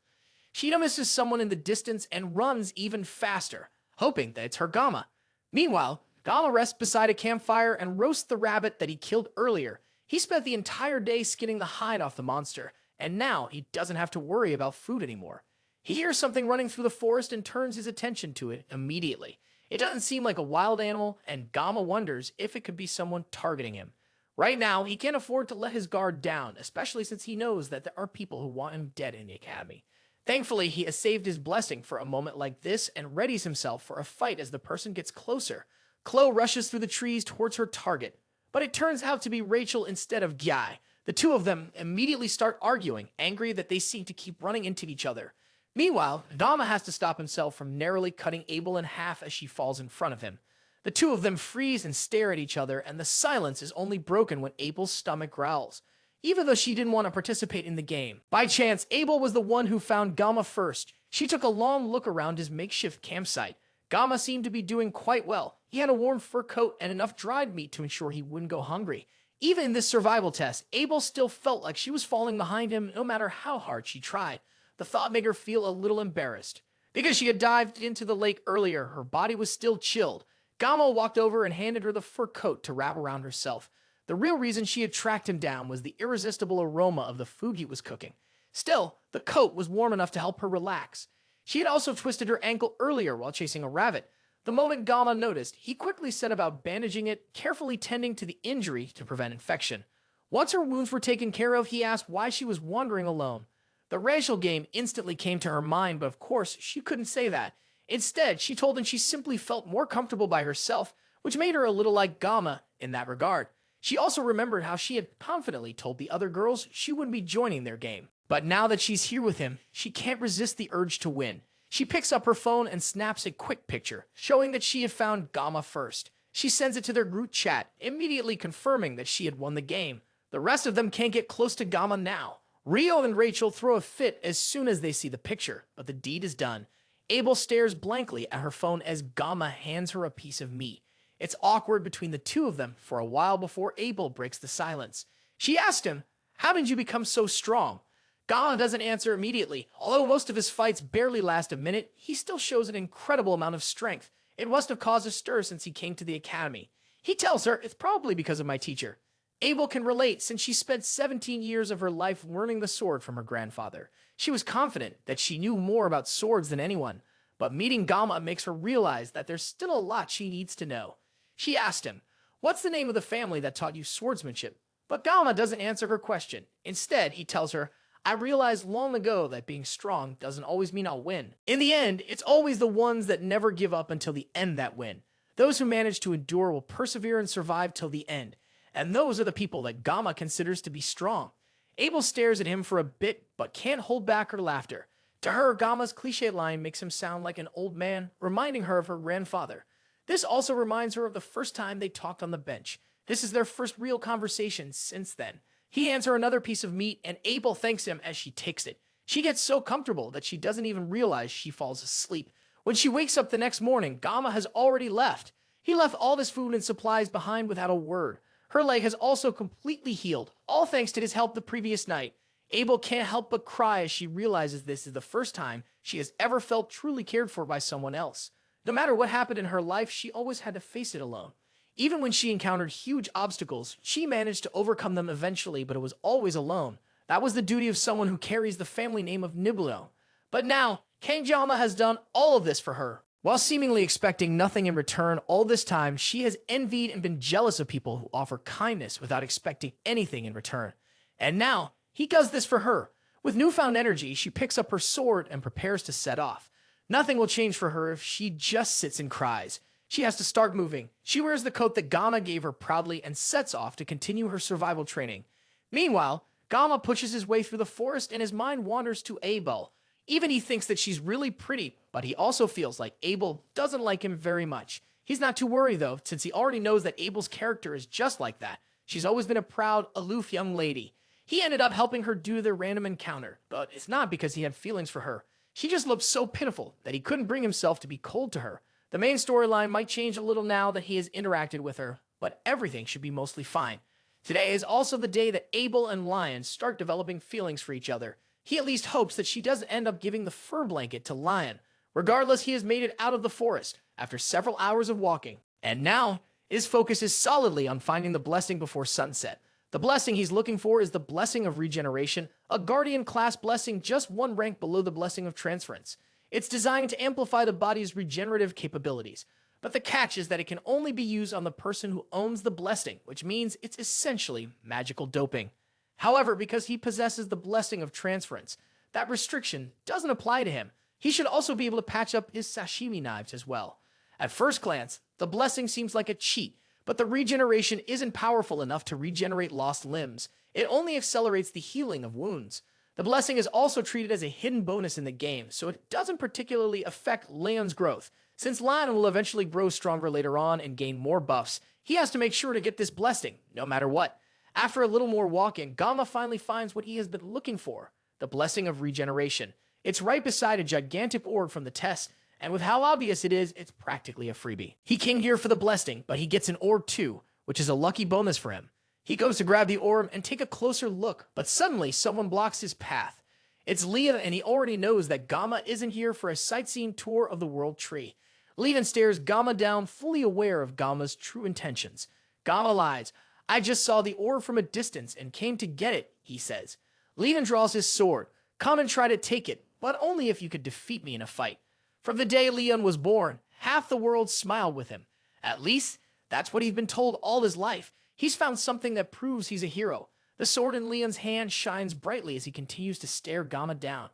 She notices someone in the distance and runs even faster, hoping that it's her Geomma. Meanwhile, Geomma rests beside a campfire and roasts the rabbit that he killed earlier. He spent the entire day skinning the hide off the monster, and now he doesn't have to worry about food anymore. He hears something running through the forest and turns his attention to it immediately. It doesn't seem like a wild animal, and Geomma wonders if it could be someone targeting him. Right now, he can't afford to let his guard down, especially since he knows that there are people who want him dead in the academy. Thankfully, he has saved his blessing for a moment like this and readies himself for a fight as the person gets closer. Chloe rushes through the trees towards her target, but it turns out to be Rachel instead of Guy. The two of them immediately start arguing, angry that they seem to keep running into each other. Meanwhile, Dama has to stop himself from narrowly cutting Abel in half as she falls in front of him. The two of them freeze and stare at each other, and the silence is only broken when Abel's stomach growls. Even though she didn't want to participate in the game. By chance, Abel was the one who found Geomma first. She took a long look around his makeshift campsite. Geomma seemed to be doing quite well. He had a warm fur coat and enough dried meat to ensure he wouldn't go hungry. Even in this survival test, Abel still felt like she was falling behind him no matter how hard she tried. The thought made her feel a little embarrassed. Because she had dived into the lake earlier, her body was still chilled. Geomma walked over and handed her the fur coat to wrap around herself. The real reason she had tracked him down was the irresistible aroma of the food he was cooking. Still, the coat was warm enough to help her relax. She had also twisted her ankle earlier while chasing a rabbit. The moment Geomma noticed, he quickly set about bandaging it, carefully tending to the injury to prevent infection. Once her wounds were taken care of, he asked why she was wandering alone. The racial game instantly came to her mind, but of course, she couldn't say that. Instead, she told him she simply felt more comfortable by herself, which made her a little like Geomma in that regard. She also remembered how she had confidently told the other girls she wouldn't be joining their game. But now that she's here with him, she can't resist the urge to win. She picks up her phone and snaps a quick picture, showing that she had found Geomma first. She sends it to their group chat, immediately confirming that she had won the game. The rest of them can't get close to Geomma now. Rio and Rachel throw a fit as soon as they see the picture, but the deed is done. Abel stares blankly at her phone as Geomma hands her a piece of meat. It's awkward between the two of them for a while before Abel breaks the silence. She asked him, "How did you become so strong?" Geomma doesn't answer immediately. Although most of his fights barely last a minute, he still shows an incredible amount of strength. It must have caused a stir since he came to the academy. He tells her it's probably because of my teacher. Abel can relate since she spent 17 years of her life learning the sword from her grandfather. She was confident that she knew more about swords than anyone, but meeting Geomma makes her realize that there's still a lot she needs to know. She asked him, "What's the name of the family that taught you swordsmanship?" But Geomma doesn't answer her question. Instead, he tells her, "I realized long ago that being strong doesn't always mean I'll win. In the end, it's always the ones that never give up until the end that win. Those who manage to endure will persevere and survive till the end. And those are the people that Geomma considers to be strong." Abel stares at him for a bit, but can't hold back her laughter. To her, Gamma's cliche line makes him sound like an old man, reminding her of her grandfather. This also reminds her of the first time they talked on the bench. This is their first real conversation since then. He hands her another piece of meat, and Abel thanks him as she takes it. She gets so comfortable that she doesn't even realize she falls asleep. When she wakes up the next morning, Geomma has already left. He left all this food and supplies behind without a word. Her leg has also completely healed, all thanks to his help the previous night. Abel can't help but cry as she realizes this is the first time she has ever felt truly cared for by someone else. No matter what happened in her life, she always had to face it alone. Even when she encountered huge obstacles, she managed to overcome them eventually, but it was always alone. That was the duty of someone who carries the family name of Nibulo. But now, Kang Geomma has done all of this for her. While seemingly expecting nothing in return all this time, she has envied and been jealous of people who offer kindness without expecting anything in return. And now, he does this for her. With newfound energy, she picks up her sword and prepares to set off. Nothing will change for her if she just sits and cries. She has to start moving. She wears the coat that Geomma gave her proudly and sets off to continue her survival training. Meanwhile, Geomma pushes his way through the forest and his mind wanders to Abel. Even he thinks that she's really pretty, but he also feels like Abel doesn't like him very much. He's not too worried though, since he already knows that Abel's character is just like that. She's always been a proud, aloof young lady. He ended up helping her do their random encounter, but it's not because he had feelings for her. She just looked so pitiful that he couldn't bring himself to be cold to her. The main storyline might change a little now that he has interacted with her, but everything should be mostly fine. Today is also the day that Abel and Lion start developing feelings for each other. He at least hopes that she doesn't end up giving the fur blanket to Lion. Regardless, he has made it out of the forest after several hours of walking. And now, his focus is solidly on finding the blessing before sunset. The blessing he's looking for is the blessing of regeneration, a guardian class blessing just one rank below the blessing of transference. It's designed to amplify the body's regenerative capabilities, but the catch is that it can only be used on the person who owns the blessing, which means it's essentially magical doping. However, because he possesses the blessing of transference, that restriction doesn't apply to him. He should also be able to patch up his sashimi knives as well. At first glance, the blessing seems like a cheat, but the regeneration isn't powerful enough to regenerate lost limbs. It only accelerates the healing of wounds. The blessing is also treated as a hidden bonus in the game, so it doesn't particularly affect Leon's growth. Since Lion will eventually grow stronger later on and gain more buffs, he has to make sure to get this blessing, no matter what. After a little more walking, Geomma finally finds what he has been looking for, the blessing of regeneration. It's right beside a gigantic orb from the test, and with how obvious it is, it's practically a freebie. He came here for the blessing, but he gets an orb too, which is a lucky bonus for him. He goes to grab the orb and take a closer look, but suddenly someone blocks his path. It's Leon, and he already knows that Geomma isn't here for a sightseeing tour of the world tree. Leon stares Geomma down, fully aware of Geomma's true intentions. Geomma lies. I just saw the orb from a distance and came to get it, he says. Leon draws his sword. Come and try to take it, but only if you could defeat me in a fight. From the day Leon was born, half the world smiled with him. At least, that's what he's been told all his life. He's found something that proves he's a hero. The sword in Leon's hand shines brightly as he continues to stare Geomma down.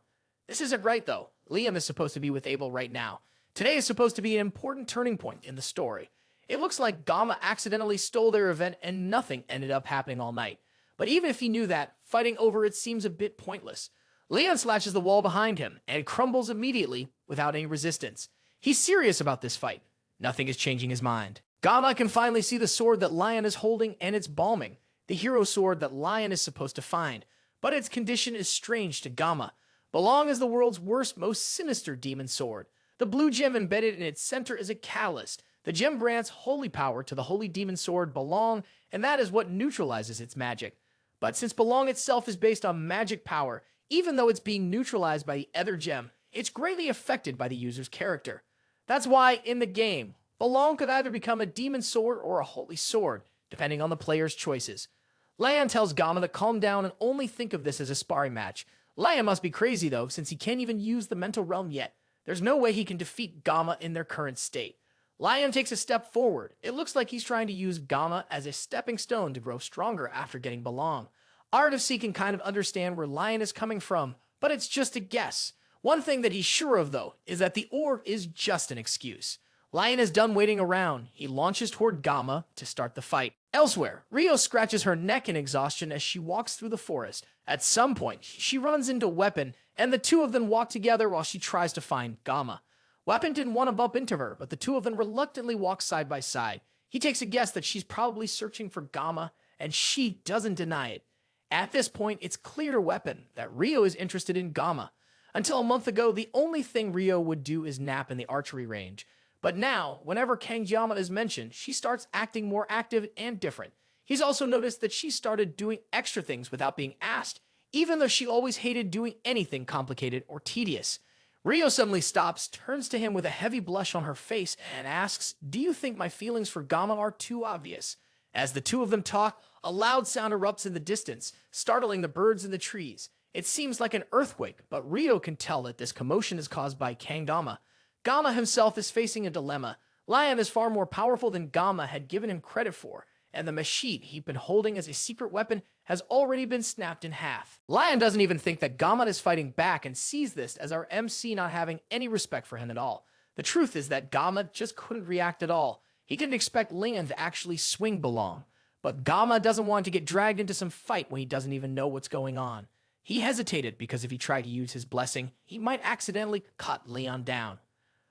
This isn't right, though. Liam is supposed to be with Abel right now. Today is supposed to be an important turning point in the story. It looks like Geomma accidentally stole their event and nothing ended up happening all night. But even if he knew that, fighting over it seems a bit pointless. Leon slashes the wall behind him, and it crumbles immediately without any resistance. He's serious about this fight. Nothing is changing his mind. Geomma can finally see the sword that Lion is holding, and it's balming, the hero sword that Lion is supposed to find. But its condition is strange to Geomma. Belong is the world's worst, most sinister demon sword. The blue gem embedded in its center is a catalyst. The gem grants holy power to the holy demon sword Belong, and that is what neutralizes its magic. But since Belong itself is based on magic power, even though it's being neutralized by the other gem, it's greatly affected by the user's character. That's why, in the game, Belong could either become a demon sword or a holy sword, depending on the player's choices. Lion tells Geomma to calm down and only think of this as a sparring match. Lion must be crazy though, since he can't even use the mental realm yet. There's no way he can defeat Geomma in their current state. Lion takes a step forward. It looks like he's trying to use Geomma as a stepping stone to grow stronger after getting Belong. Art of C can kind of understand where Lion is coming from, but it's just a guess. One thing that he's sure of though, is that the orb is just an excuse. Lion is done waiting around. He launches toward Geomma to start the fight. Elsewhere, Rio scratches her neck in exhaustion as she walks through the forest. At some point, she runs into Weapon, and the two of them walk together while she tries to find Geomma. Weapon didn't want to bump into her, but the two of them reluctantly walk side by side. He takes a guess that she's probably searching for Geomma, and she doesn't deny it. At this point, it's clear to Weapon that Rio is interested in Geomma. Until a month ago, the only thing Rio would do is nap in the archery range. But now, whenever Kang Geomma is mentioned, she starts acting more active and different. He's also noticed that she started doing extra things without being asked, even though she always hated doing anything complicated or tedious. Rio suddenly stops, turns to him with a heavy blush on her face, and asks, "Do you think my feelings for Geomma are too obvious?" As the two of them talk, a loud sound erupts in the distance, startling the birds in the trees. It seems like an earthquake, but Rio can tell that this commotion is caused by Kang Geomma. Geomma himself is facing a dilemma. Lion is far more powerful than Geomma had given him credit for, and the machete he'd been holding as a secret weapon has already been snapped in half. Lion doesn't even think that Geomma is fighting back and sees this as our MC not having any respect for him at all. The truth is that Geomma just couldn't react at all. He didn't expect Lion to actually swing Belong. But Geomma doesn't want to get dragged into some fight when he doesn't even know what's going on. He hesitated because if he tried to use his blessing, he might accidentally cut Leon down.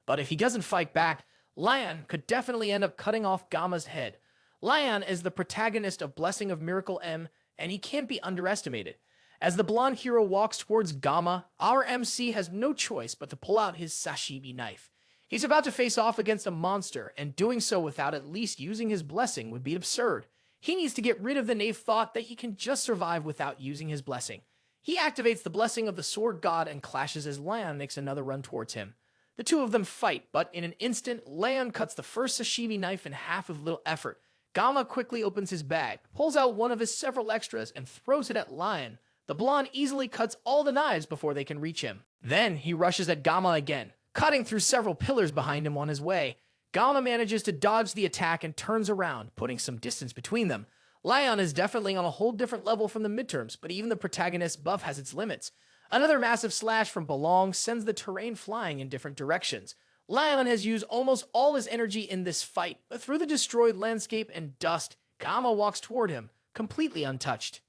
But if he doesn't fight back, Lion could definitely end up cutting off Geomma's head. Lion is the protagonist of Blessing of Miracle M, and he can't be underestimated. As the blonde hero walks towards Geomma, our MC has no choice but to pull out his sashimi knife. He's about to face off against a monster, and doing so without at least using his blessing would be absurd. He needs to get rid of the naive thought that he can just survive without using his blessing. He activates the blessing of the sword god and clashes as Lion makes another run towards him. The two of them fight, but in an instant, Lion cuts the first sashimi knife in half with little effort. Geomma quickly opens his bag, pulls out one of his several extras, and throws it at Lion. The blonde easily cuts all the knives before they can reach him. Then he rushes at Geomma again, cutting through several pillars behind him on his way. Geomma manages to dodge the attack and turns around, putting some distance between them. Lion is definitely on a whole different level from the midterms, but even the protagonist's buff has its limits. Another massive slash from Belong sends the terrain flying in different directions. Lion has used almost all his energy in this fight, but through the destroyed landscape and dust, Geomma walks toward him, completely untouched.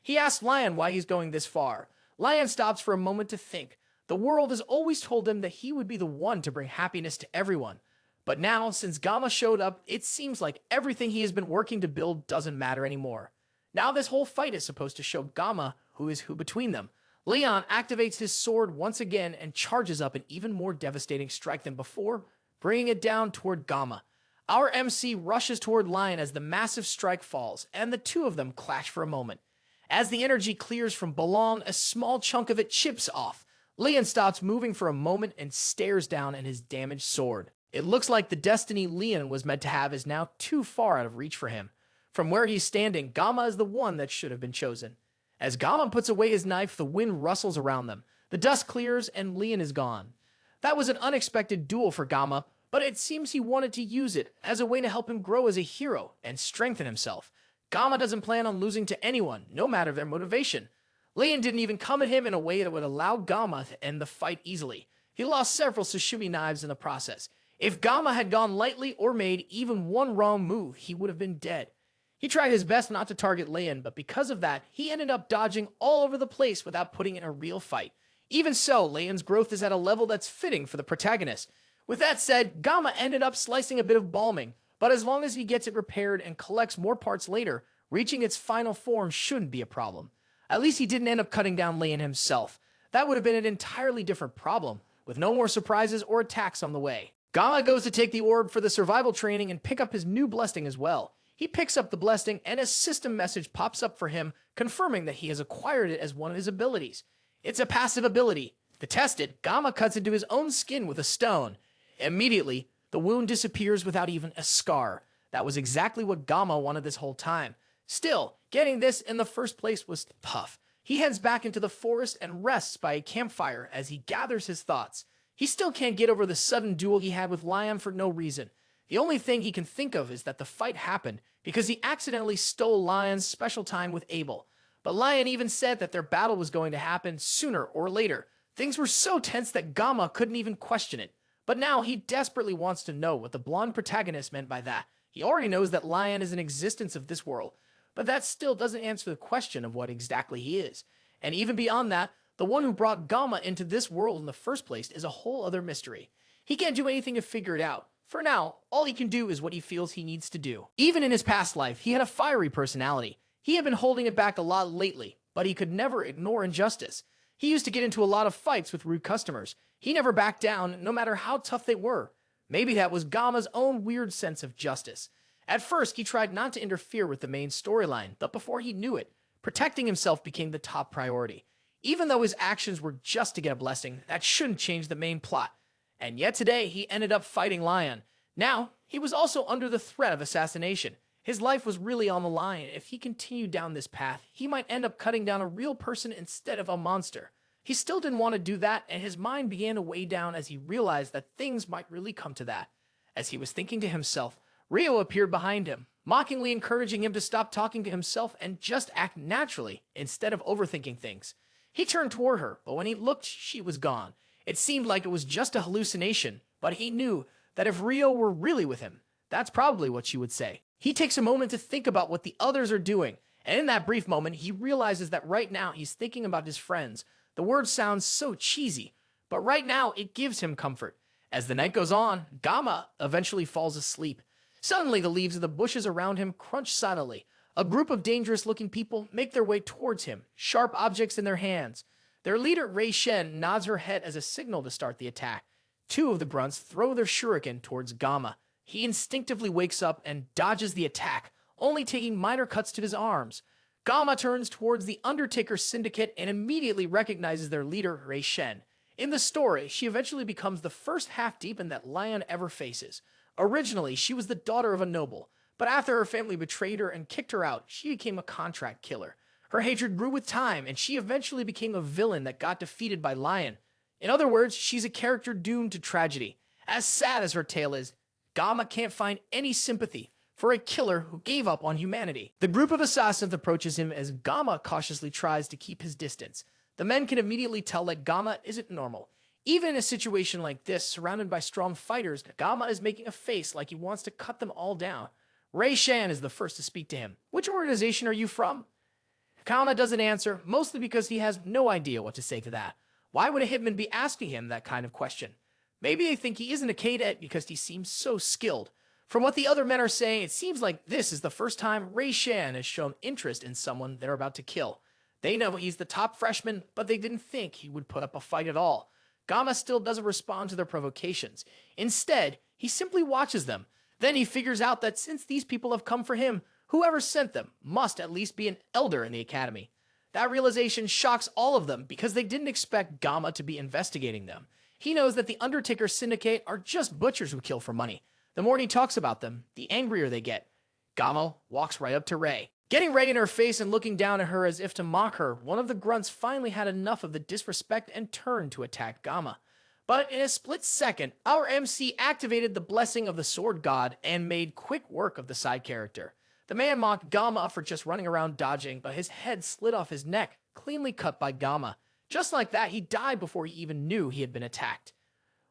He asks Lion why he's going this far. Lion stops for a moment to think. The world has always told him that he would be the one to bring happiness to everyone. But now, since Geomma showed up, it seems like everything he has been working to build doesn't matter anymore. Now this whole fight is supposed to show Geomma who is who between them. Leon activates his sword once again and charges up an even more devastating strike than before, bringing it down toward Geomma. Our MC rushes toward Lion as the massive strike falls, and the two of them clash for a moment. As the energy clears from Belong, a small chunk of it chips off. Leon stops moving for a moment and stares down at his damaged sword. It looks like the destiny Leon was meant to have is now too far out of reach for him. From where he's standing, Geomma is the one that should have been chosen. As Geomma puts away his knife, the wind rustles around them. The dust clears and Leon is gone. That was an unexpected duel for Geomma, but it seems he wanted to use it as a way to help him grow as a hero and strengthen himself. Geomma doesn't plan on losing to anyone, no matter their motivation. Leon didn't even come at him in a way that would allow Geomma to end the fight easily. He lost several Sashimi knives in the process. If Geomma had gone lightly or made even one wrong move, he would have been dead. He tried his best not to target Leon, but because of that, he ended up dodging all over the place without putting in a real fight. Even so, Leon's growth is at a level that's fitting for the protagonist. With that said, Geomma ended up slicing a bit of balming, but as long as he gets it repaired and collects more parts later, reaching its final form shouldn't be a problem. At least he didn't end up cutting down Leon himself. That would have been an entirely different problem, with no more surprises or attacks on the way. Geomma goes to take the orb for the survival training and pick up his new blessing as well. He picks up the blessing and a system message pops up for him, confirming that he has acquired it as one of his abilities. It's a passive ability. To test it, Geomma cuts into his own skin with a stone. Immediately, the wound disappears without even a scar. That was exactly what Geomma wanted this whole time. Still, getting this in the first place was tough. He heads back into the forest and rests by a campfire as he gathers his thoughts. He still can't get over the sudden duel he had with Lion for no reason. The only thing he can think of is that the fight happened because he accidentally stole Lion's special time with Abel. But Lion even said that their battle was going to happen sooner or later. Things were so tense that Geomma couldn't even question it. But now he desperately wants to know what the blonde protagonist meant by that. He already knows that Lion is an existence of this world, but that still doesn't answer the question of what exactly he is. And even beyond that, the one who brought Geomma into this world in the first place is a whole other mystery. He can't do anything to figure it out. For now, all he can do is what he feels he needs to do. Even in his past life, he had a fiery personality. He had been holding it back a lot lately, but he could never ignore injustice. He used to get into a lot of fights with rude customers. He never backed down, no matter how tough they were. Maybe that was Geomma's own weird sense of justice. At first, he tried not to interfere with the main storyline, but before he knew it, protecting himself became the top priority. Even though his actions were just to get a blessing, that shouldn't change the main plot. And yet today, he ended up fighting Lion. Now, he was also under the threat of assassination. His life was really on the line. If he continued down this path, he might end up cutting down a real person instead of a monster. He still didn't want to do that, and his mind began to weigh down as he realized that things might really come to that. As he was thinking to himself, Rio appeared behind him, mockingly encouraging him to stop talking to himself and just act naturally instead of overthinking things. He turned toward her, but when he looked, she was gone. It seemed like it was just a hallucination, but he knew that if Rio were really with him, that's probably what she would say. He takes a moment to think about what the others are doing, and in that brief moment, he realizes that right now he's thinking about his friends. The word sounds so cheesy, but right now it gives him comfort. As the night goes on, Geomma eventually falls asleep. Suddenly, the leaves of the bushes around him crunch silently. A group of dangerous-looking people make their way towards him, sharp objects in their hands. Their leader, Rei Shen, nods her head as a signal to start the attack. Two of the grunts throw their shuriken towards Geomma. He instinctively wakes up and dodges the attack, only taking minor cuts to his arms. Geomma turns towards the Undertaker Syndicate and immediately recognizes their leader, Rei Shen. In the story, she eventually becomes the first half-demon that Lion ever faces. Originally, she was the daughter of a noble, but after her family betrayed her and kicked her out, she became a contract killer. Her hatred grew with time, and she eventually became a villain that got defeated by Lion. In other words, she's a character doomed to tragedy. As sad as her tale is, Geomma can't find any sympathy for a killer who gave up on humanity. The group of assassins approaches him as Geomma cautiously tries to keep his distance. The men can immediately tell that Geomma isn't normal. Even in a situation like this, surrounded by strong fighters, Geomma is making a face like he wants to cut them all down. Ray Shan is the first to speak to him. Which organization are you from? Geomma doesn't answer, mostly because he has no idea what to say to that. Why would a hitman be asking him that kind of question? Maybe they think he isn't a cadet because he seems so skilled. From what the other men are saying, it seems like this is the first time Ray Shan has shown interest in someone they're about to kill. They know he's the top freshman, but they didn't think he would put up a fight at all. Geomma still doesn't respond to their provocations. Instead, he simply watches them. Then he figures out that since these people have come for him, whoever sent them must at least be an elder in the academy. That realization shocks all of them because they didn't expect Geomma to be investigating them. He knows that the Undertaker Syndicate are just butchers who kill for money. The more he talks about them, the angrier they get. Geomma walks right up to Ray. Getting right in her face and looking down at her as if to mock her, one of the grunts finally had enough of the disrespect and turned to attack Geomma. But in a split second, our MC activated the blessing of the sword god and made quick work of the side character. The man mocked Geomma for just running around dodging, but his head slid off his neck, cleanly cut by Geomma. Just like that, he died before he even knew he had been attacked.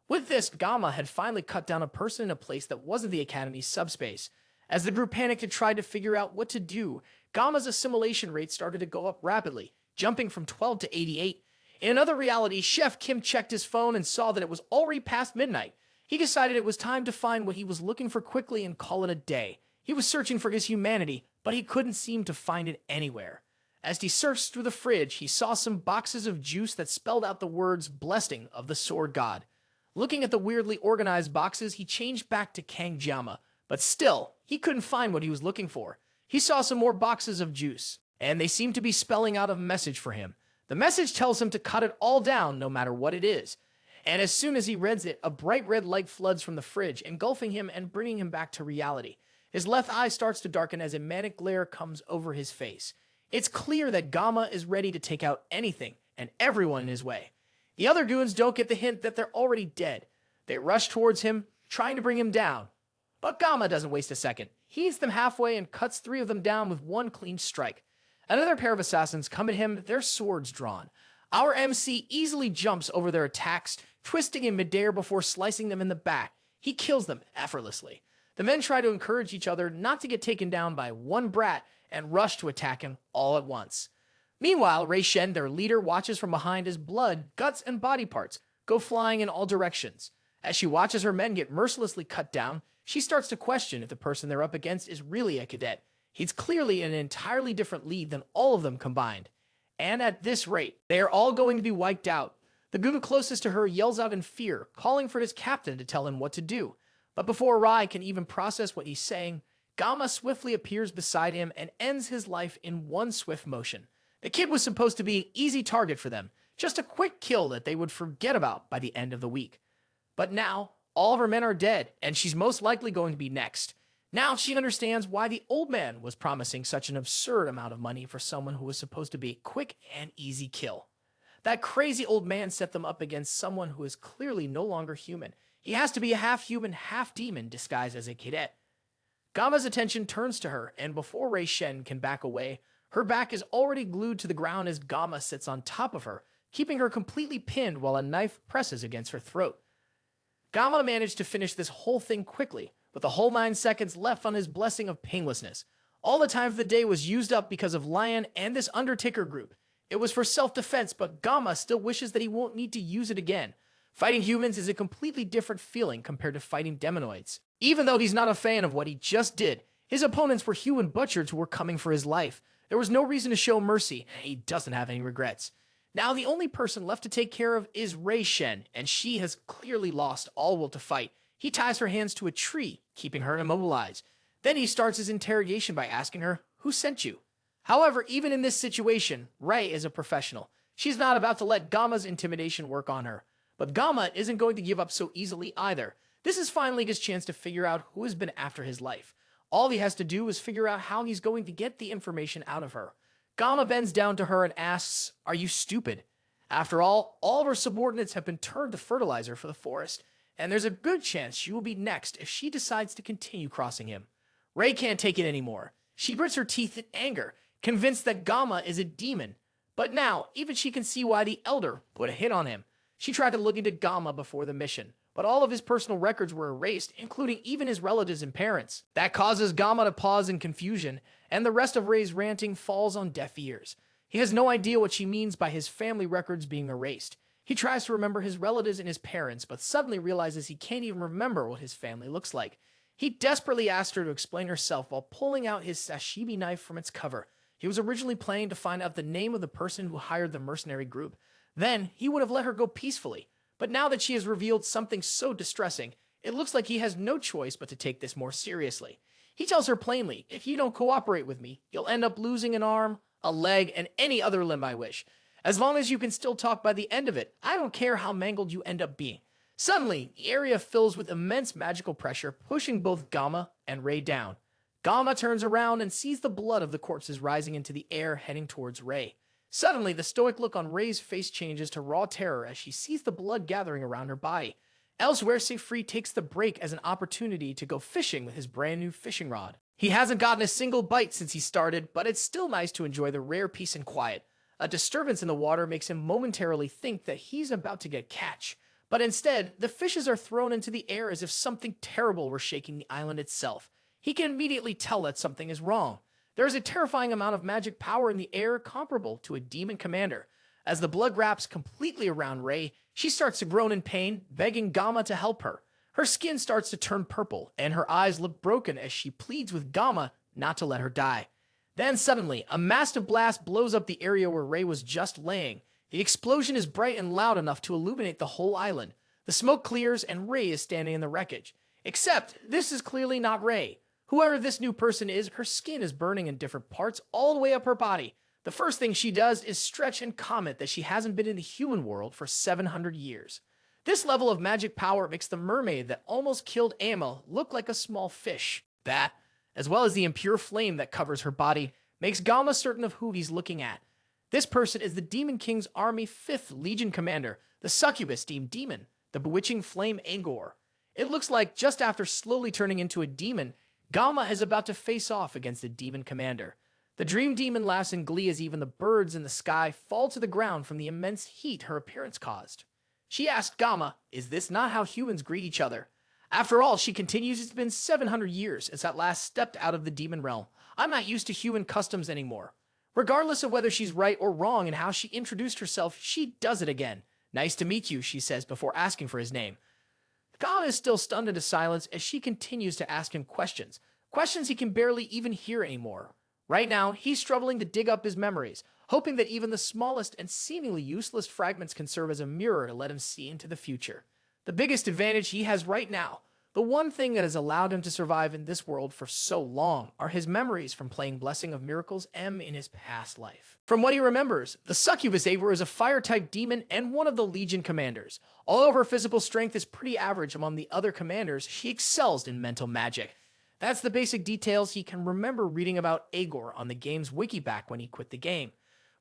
With this, Geomma had finally cut down a person in a place that wasn't the Academy's subspace. As the group panicked and tried to figure out what to do, Geomma's assimilation rate started to go up rapidly, jumping from 12 to 88. In another reality, Chef Kim checked his phone and saw that it was already past midnight. He decided it was time to find what he was looking for quickly and call it a day. He was searching for his humanity, but he couldn't seem to find it anywhere. As he searched through the fridge, he saw some boxes of juice that spelled out the words blessing of the sword god. Looking at the weirdly organized boxes, he changed back to Kang Geomma, but still, he couldn't find what he was looking for. He saw some more boxes of juice, and they seemed to be spelling out a message for him. The message tells him to cut it all down no matter what it is. And as soon as he reads it, a bright red light floods from the fridge, engulfing him and bringing him back to reality. His left eye starts to darken as a manic glare comes over his face. It's clear that Geomma is ready to take out anything and everyone in his way. The other goons don't get the hint that they're already dead. They rush towards him, trying to bring him down. But Geomma doesn't waste a second. He hits them halfway and cuts 3 of them down with one clean strike. Another pair of assassins come at him, their swords drawn. Our MC easily jumps over their attacks, twisting in midair before slicing them in the back. He kills them effortlessly. The men try to encourage each other not to get taken down by one brat and rush to attack him all at once. Meanwhile, Ray Shen, their leader, watches from behind as blood, guts, and body parts go flying in all directions. As she watches her men get mercilessly cut down, she starts to question if the person they're up against is really a cadet. He's clearly in an entirely different league than all of them combined. And at this rate, they are all going to be wiped out. The goon closest to her yells out in fear, calling for his captain to tell him what to do. But before Rai can even process what he's saying, Geomma swiftly appears beside him and ends his life in one swift motion. The kid was supposed to be an easy target for them, just a quick kill that they would forget about by the end of the week. But now, all of her men are dead, and she's most likely going to be next. Now she understands why the old man was promising such an absurd amount of money for someone who was supposed to be a quick and easy kill. That crazy old man set them up against someone who is clearly no longer human. He has to be a half-human, half-demon disguised as a cadet. Geomma's attention turns to her, and before Ray Shen can back away, her back is already glued to the ground as Geomma sits on top of her, keeping her completely pinned while a knife presses against her throat. Geomma managed to finish this whole thing quickly, with the whole 9 seconds left on his blessing of painlessness. All the time of the day was used up because of Lion and this Undertaker group. It was for self-defense, but Geomma still wishes that he won't need to use it again. Fighting humans is a completely different feeling compared to fighting demonoids. Even though he's not a fan of what he just did, his opponents were human butchers who were coming for his life. There was no reason to show mercy, and he doesn't have any regrets. Now the only person left to take care of is Ray Shen, and she has clearly lost all will to fight. He ties her hands to a tree, keeping her immobilized. Then he starts his interrogation by asking her, "Who sent you?" However, even in this situation, Ray is a professional. She's not about to let Geomma's intimidation work on her. But Geomma isn't going to give up so easily either. This is finally his chance to figure out who has been after his life. All he has to do is figure out how he's going to get the information out of her. Geomma bends down to her and asks, "Are you stupid?" After all of her subordinates have been turned to fertilizer for the forest, and there's a good chance she will be next if she decides to continue crossing him. Ray can't take it anymore. She grits her teeth in anger, convinced that Geomma is a demon. But now, even she can see why the Elder put a hit on him. She tried to look into Geomma before the mission, but all of his personal records were erased, including even his relatives and parents. That causes Geomma to pause in confusion, and the rest of Rei's ranting falls on deaf ears. He has no idea what she means by his family records being erased. He tries to remember his relatives and his parents, but suddenly realizes he can't even remember what his family looks like. He desperately asked her to explain herself while pulling out his sashimi knife from its cover. He was originally planning to find out the name of the person who hired the mercenary group. Then, he would have let her go peacefully. But now that she has revealed something so distressing, it looks like he has no choice but to take this more seriously. He tells her plainly, if you don't cooperate with me, you'll end up losing an arm, a leg, and any other limb I wish. As long as you can still talk by the end of it, I don't care how mangled you end up being. Suddenly, the area fills with immense magical pressure, pushing both Geomma and Rei down. Geomma turns around and sees the blood of the corpses rising into the air, heading towards Rei. Suddenly, the stoic look on Rei's face changes to raw terror as she sees the blood gathering around her body. Elsewhere, Siegfried takes the break as an opportunity to go fishing with his brand new fishing rod. He hasn't gotten a single bite since he started, but it's still nice to enjoy the rare peace and quiet. A disturbance in the water makes him momentarily think that he's about to get catch. But instead, the fishes are thrown into the air as if something terrible were shaking the island itself. He can immediately tell that something is wrong. There is a terrifying amount of magic power in the air comparable to a demon commander. As the blood wraps completely around Rei, she starts to groan in pain, begging Geomma to help her. Her skin starts to turn purple, and her eyes look broken as she pleads with Geomma not to let her die. Then suddenly, a massive blast blows up the area where Rei was just laying. The explosion is bright and loud enough to illuminate the whole island. The smoke clears and Rei is standing in the wreckage. Except, this is clearly not Rei. Whoever this new person is, her skin is burning in different parts all the way up her body. The first thing she does is stretch and comment that she hasn't been in the human world for 700 years. This level of magic power makes the mermaid that almost killed Abel look like a small fish. That, as well as the impure flame that covers her body, makes Geomma certain of who he's looking at. This person is the Demon King's Army 5th Legion Commander, the succubus deemed demon, the bewitching flame Aigor. It looks like just after slowly turning into a demon, Geomma is about to face off against the demon commander. The dream demon laughs in glee as even the birds in the sky fall to the ground from the immense heat her appearance caused. She asked Geomma, is this not how humans greet each other? After all, she continues, it's been 700 years since I last stepped out of the demon realm. I'm not used to human customs anymore. Regardless of whether she's right or wrong in how she introduced herself, she does it again. Nice to meet you, she says before asking for his name. Geomma is still stunned into silence as she continues to ask him questions. Questions he can barely even hear anymore. Right now, he's struggling to dig up his memories, hoping that even the smallest and seemingly useless fragments can serve as a mirror to let him see into the future. The biggest advantage he has right now, the one thing that has allowed him to survive in this world for so long, are his memories from playing Blessing of Miracles M in his past life. From what he remembers, the succubus Aigor is a fire-type demon and one of the Legion commanders. Although her physical strength is pretty average among the other commanders, she excels in mental magic. That's the basic details he can remember reading about Aigor on the game's wiki back when he quit the game.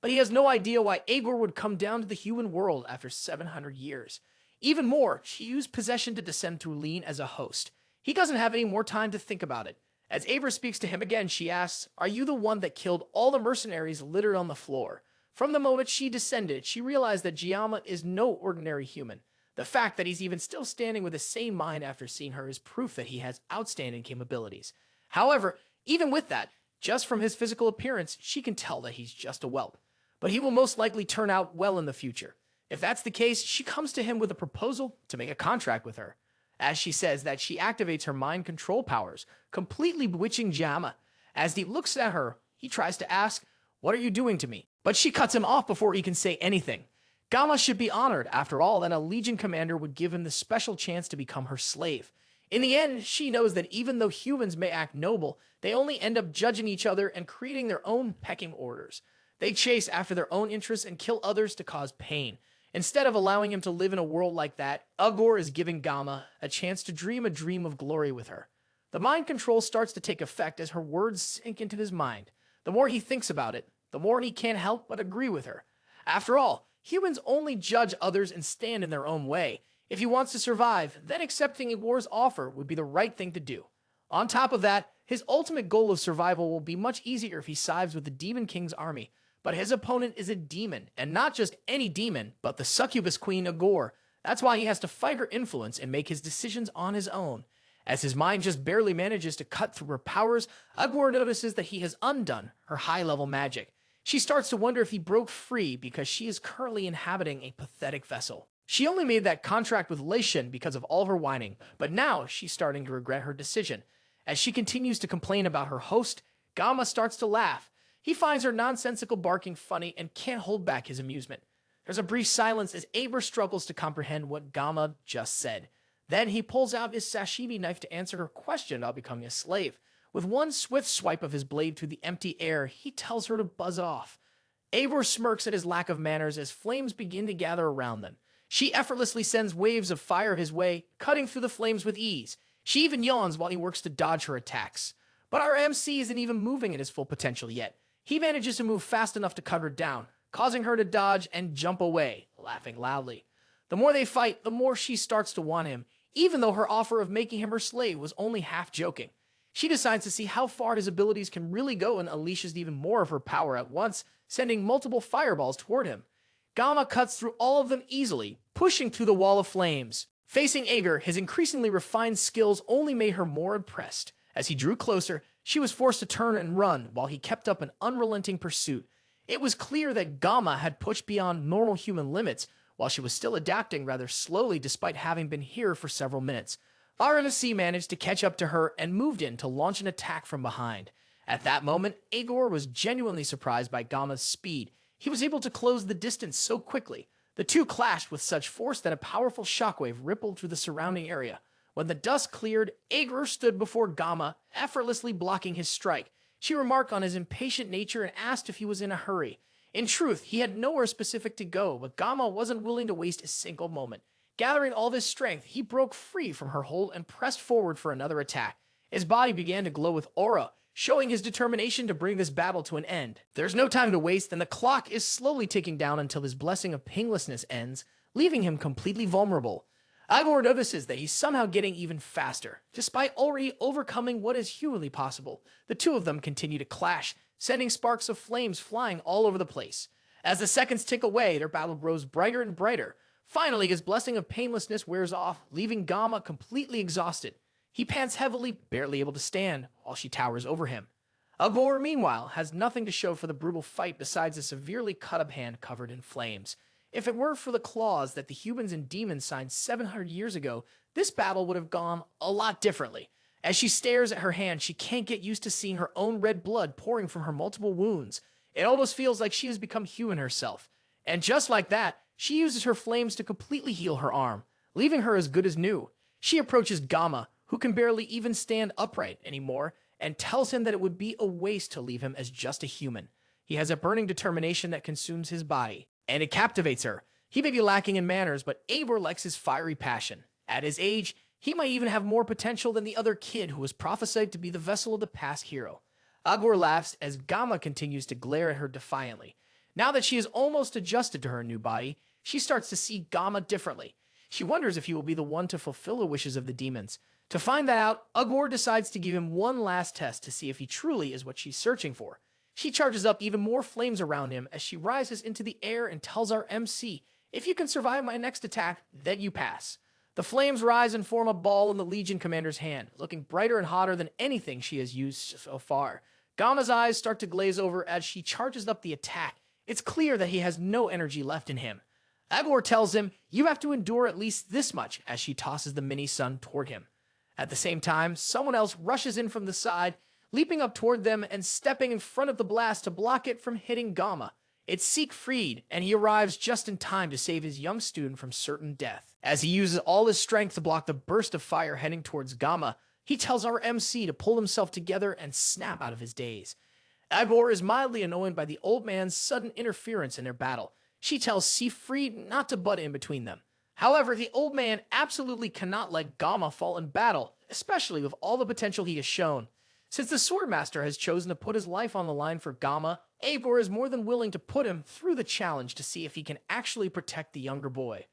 But he has no idea why Aigor would come down to the human world after 700 years. Even more, she used possession to descend through Lean as a host. He doesn't have any more time to think about it. As Aigor speaks to him again, she asks, are you the one that killed all the mercenaries littered on the floor? From the moment she descended, she realized that Geomma is no ordinary human. The fact that he's even still standing with the same mind after seeing her is proof that he has outstanding capabilities. However, even with that, just from his physical appearance, she can tell that he's just a whelp. But he will most likely turn out well in the future. If that's the case, she comes to him with a proposal to make a contract with her. As she says that she activates her mind control powers, completely bewitching Geomma. As he looks at her, he tries to ask, what are you doing to me? But she cuts him off before he can say anything. Geomma should be honored, after all, that a Legion commander would give him the special chance to become her slave. In the end, she knows that even though humans may act noble, they only end up judging each other and creating their own pecking orders. They chase after their own interests and kill others to cause pain. Instead of allowing him to live in a world like that, Aigor is giving Geomma a chance to dream a dream of glory with her. The mind control starts to take effect as her words sink into his mind. The more he thinks about it, the more he can't help but agree with her. After all, humans only judge others and stand in their own way. If he wants to survive, then accepting Aigor's offer would be the right thing to do. On top of that, his ultimate goal of survival will be much easier if he sides with the Demon King's army. But his opponent is a demon, and not just any demon, but the succubus queen Aigor. That's why he has to fight her influence and make his decisions on his own. As his mind just barely manages to cut through her powers, Aigor notices that he has undone her high-level magic. She starts to wonder if he broke free because she is currently inhabiting a pathetic vessel. She only made that contract with Leishan because of all her whining, but now she's starting to regret her decision. As she continues to complain about her host, Geomma starts to laugh. He finds her nonsensical barking funny and can't hold back his amusement. There's a brief silence as Abel struggles to comprehend what Geomma just said. Then he pulls out his sashimi knife to answer her question about becoming a slave. With one swift swipe of his blade through the empty air, he tells her to buzz off. Aigor smirks at his lack of manners as flames begin to gather around them. She effortlessly sends waves of fire his way, cutting through the flames with ease. She even yawns while he works to dodge her attacks. But our MC isn't even moving at his full potential yet. He manages to move fast enough to cut her down, causing her to dodge and jump away, laughing loudly. The more they fight, the more she starts to want him, even though her offer of making him her slave was only half joking. She decides to see how far his abilities can really go and unleashes even more of her power at once, sending multiple fireballs toward him. Geomma cuts through all of them easily, pushing through the wall of flames. Facing Aigor, his increasingly refined skills only made her more impressed. As he drew closer, she was forced to turn and run while he kept up an unrelenting pursuit. It was clear that Geomma had pushed beyond normal human limits, while she was still adapting rather slowly despite having been here for several minutes. RMC managed to catch up to her and moved in to launch an attack from behind. At that moment, Aigor was genuinely surprised by Geomma's speed. He was able to close the distance so quickly. The two clashed with such force that a powerful shockwave rippled through the surrounding area. When the dust cleared, Aigor stood before Geomma, effortlessly blocking his strike. She remarked on his impatient nature and asked if he was in a hurry. In truth, he had nowhere specific to go, but Geomma wasn't willing to waste a single moment. Gathering all of his strength, he broke free from her hold and pressed forward for another attack. His body began to glow with aura, showing his determination to bring this battle to an end. There's no time to waste, and the clock is slowly ticking down until his blessing of pinglessness ends, leaving him completely vulnerable. Aigor notices that he's somehow getting even faster. Despite already overcoming what is humanly possible, the two of them continue to clash, sending sparks of flames flying all over the place. As the seconds tick away, their battle grows brighter and brighter. Finally, his blessing of painlessness wears off, leaving Geomma completely exhausted. He pants heavily, barely able to stand, while she towers over him. Aigor, meanwhile, has nothing to show for the brutal fight besides a severely cut-up hand covered in flames. If it were for the clause that the humans and demons signed 700 years ago, this battle would have gone a lot differently. As she stares at her hand, she can't get used to seeing her own red blood pouring from her multiple wounds. It almost feels like she has become human herself. And just like that, she uses her flames to completely heal her arm, leaving her as good as new. She approaches Geomma, who can barely even stand upright anymore, and tells him that it would be a waste to leave him as just a human. He has a burning determination that consumes his body, and it captivates her. He may be lacking in manners, but Abel likes his fiery passion. At his age, he might even have more potential than the other kid who was prophesied to be the vessel of the past hero. Aigor laughs as Geomma continues to glare at her defiantly. Now that she is almost adjusted to her new body, she starts to see Geomma differently. She wonders if he will be the one to fulfill the wishes of the demons. To find that out, Aigor decides to give him one last test to see if he truly is what she's searching for. She charges up even more flames around him as she rises into the air and tells our MC, "If you can survive my next attack, then you pass." The flames rise and form a ball in the Legion commander's hand, looking brighter and hotter than anything she has used so far. Geomma's eyes start to glaze over as she charges up the attack. It's clear that he has no energy left in him. Aigor tells him, "You have to endure at least this much," as she tosses the mini-sun toward him. At the same time, someone else rushes in from the side, leaping up toward them and stepping in front of the blast to block it from hitting Geomma. It's Siegfried, and he arrives just in time to save his young student from certain death. As he uses all his strength to block the burst of fire heading towards Geomma, he tells our MC to pull himself together and snap out of his daze. Aigor is mildly annoyed by the old man's sudden interference in their battle. She tells Siegfried not to butt in between them. However, the old man absolutely cannot let Geomma fall in battle, especially with all the potential he has shown. Since the Swordmaster has chosen to put his life on the line for Geomma, Aigor is more than willing to put him through the challenge to see if he can actually protect the younger boy.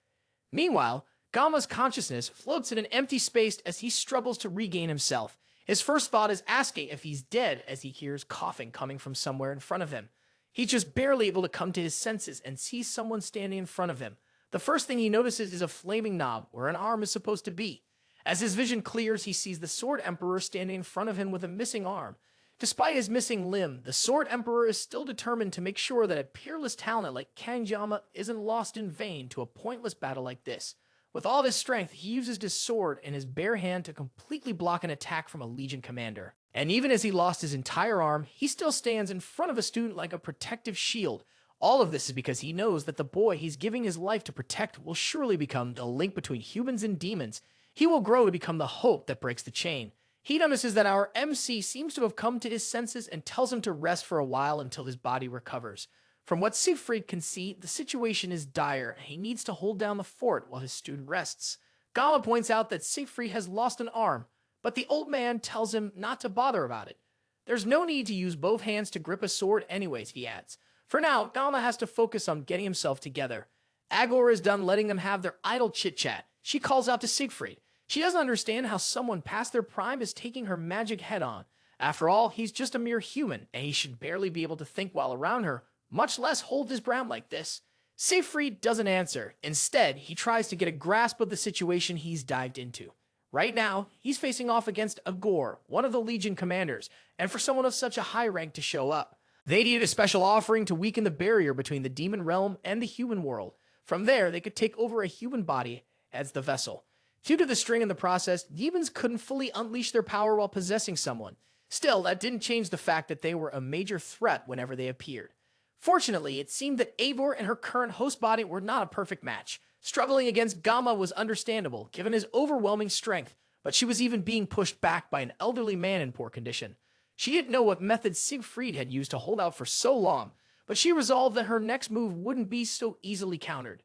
Meanwhile, Geomma's consciousness floats in an empty space as he struggles to regain himself. His first thought is asking if he's dead as he hears coughing coming from somewhere in front of him. He's just barely able to come to his senses and sees someone standing in front of him. The first thing he notices is a flaming knob where an arm is supposed to be. As his vision clears, he sees the Sword Emperor standing in front of him with a missing arm. Despite his missing limb, the Sword Emperor is still determined to make sure that a peerless talent like Geomma isn't lost in vain to a pointless battle like this. With all his strength, he uses his sword in his bare hand to completely block an attack from a Legion commander. And even as he lost his entire arm, he still stands in front of a student like a protective shield. All of this is because he knows that the boy he's giving his life to protect will surely become the link between humans and demons. He will grow to become the hope that breaks the chain. He notices that our MC seems to have come to his senses and tells him to rest for a while until his body recovers. From what Siegfried can see, the situation is dire, and he needs to hold down the fort while his student rests. Geomma points out that Siegfried has lost an arm, but the old man tells him not to bother about it. There's no need to use both hands to grip a sword anyways, he adds. For now, Geomma has to focus on getting himself together. Aigor is done letting them have their idle chit-chat. She calls out to Siegfried. She doesn't understand how someone past their prime is taking her magic head on. After all, he's just a mere human, and he should barely be able to think while around her, much less hold his ground like this. Siegfried doesn't answer. Instead, he tries to get a grasp of the situation he's dived into. Right now, he's facing off against Aigor, one of the Legion commanders, and for someone of such a high rank to show up, they needed a special offering to weaken the barrier between the demon realm and the human world. From there, they could take over a human body as the vessel. Due to the string in the process, demons couldn't fully unleash their power while possessing someone. Still, that didn't change the fact that they were a major threat whenever they appeared. Fortunately, it seemed that Abel and her current host body were not a perfect match. Struggling against Geomma was understandable, given his overwhelming strength, but she was even being pushed back by an elderly man in poor condition. She didn't know what methods Siegfried had used to hold out for so long, but she resolved that her next move wouldn't be so easily countered.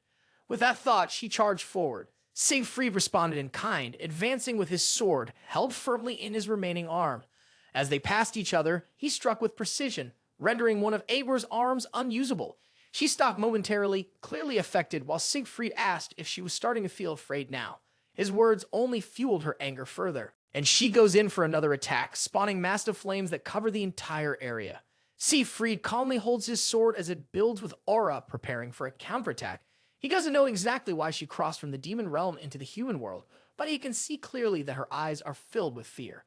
With that thought, she charged forward. Siegfried responded in kind, advancing with his sword, held firmly in his remaining arm. As they passed each other, he struck with precision, rendering one of Aigor's arms unusable. She stopped momentarily, clearly affected, while Siegfried asked if she was starting to feel afraid now. His words only fueled her anger further, and she goes in for another attack, spawning massive flames that cover the entire area. Siegfried calmly holds his sword as it builds with aura, preparing for a counterattack. He doesn't know exactly why she crossed from the demon realm into the human world, but he can see clearly that her eyes are filled with fear.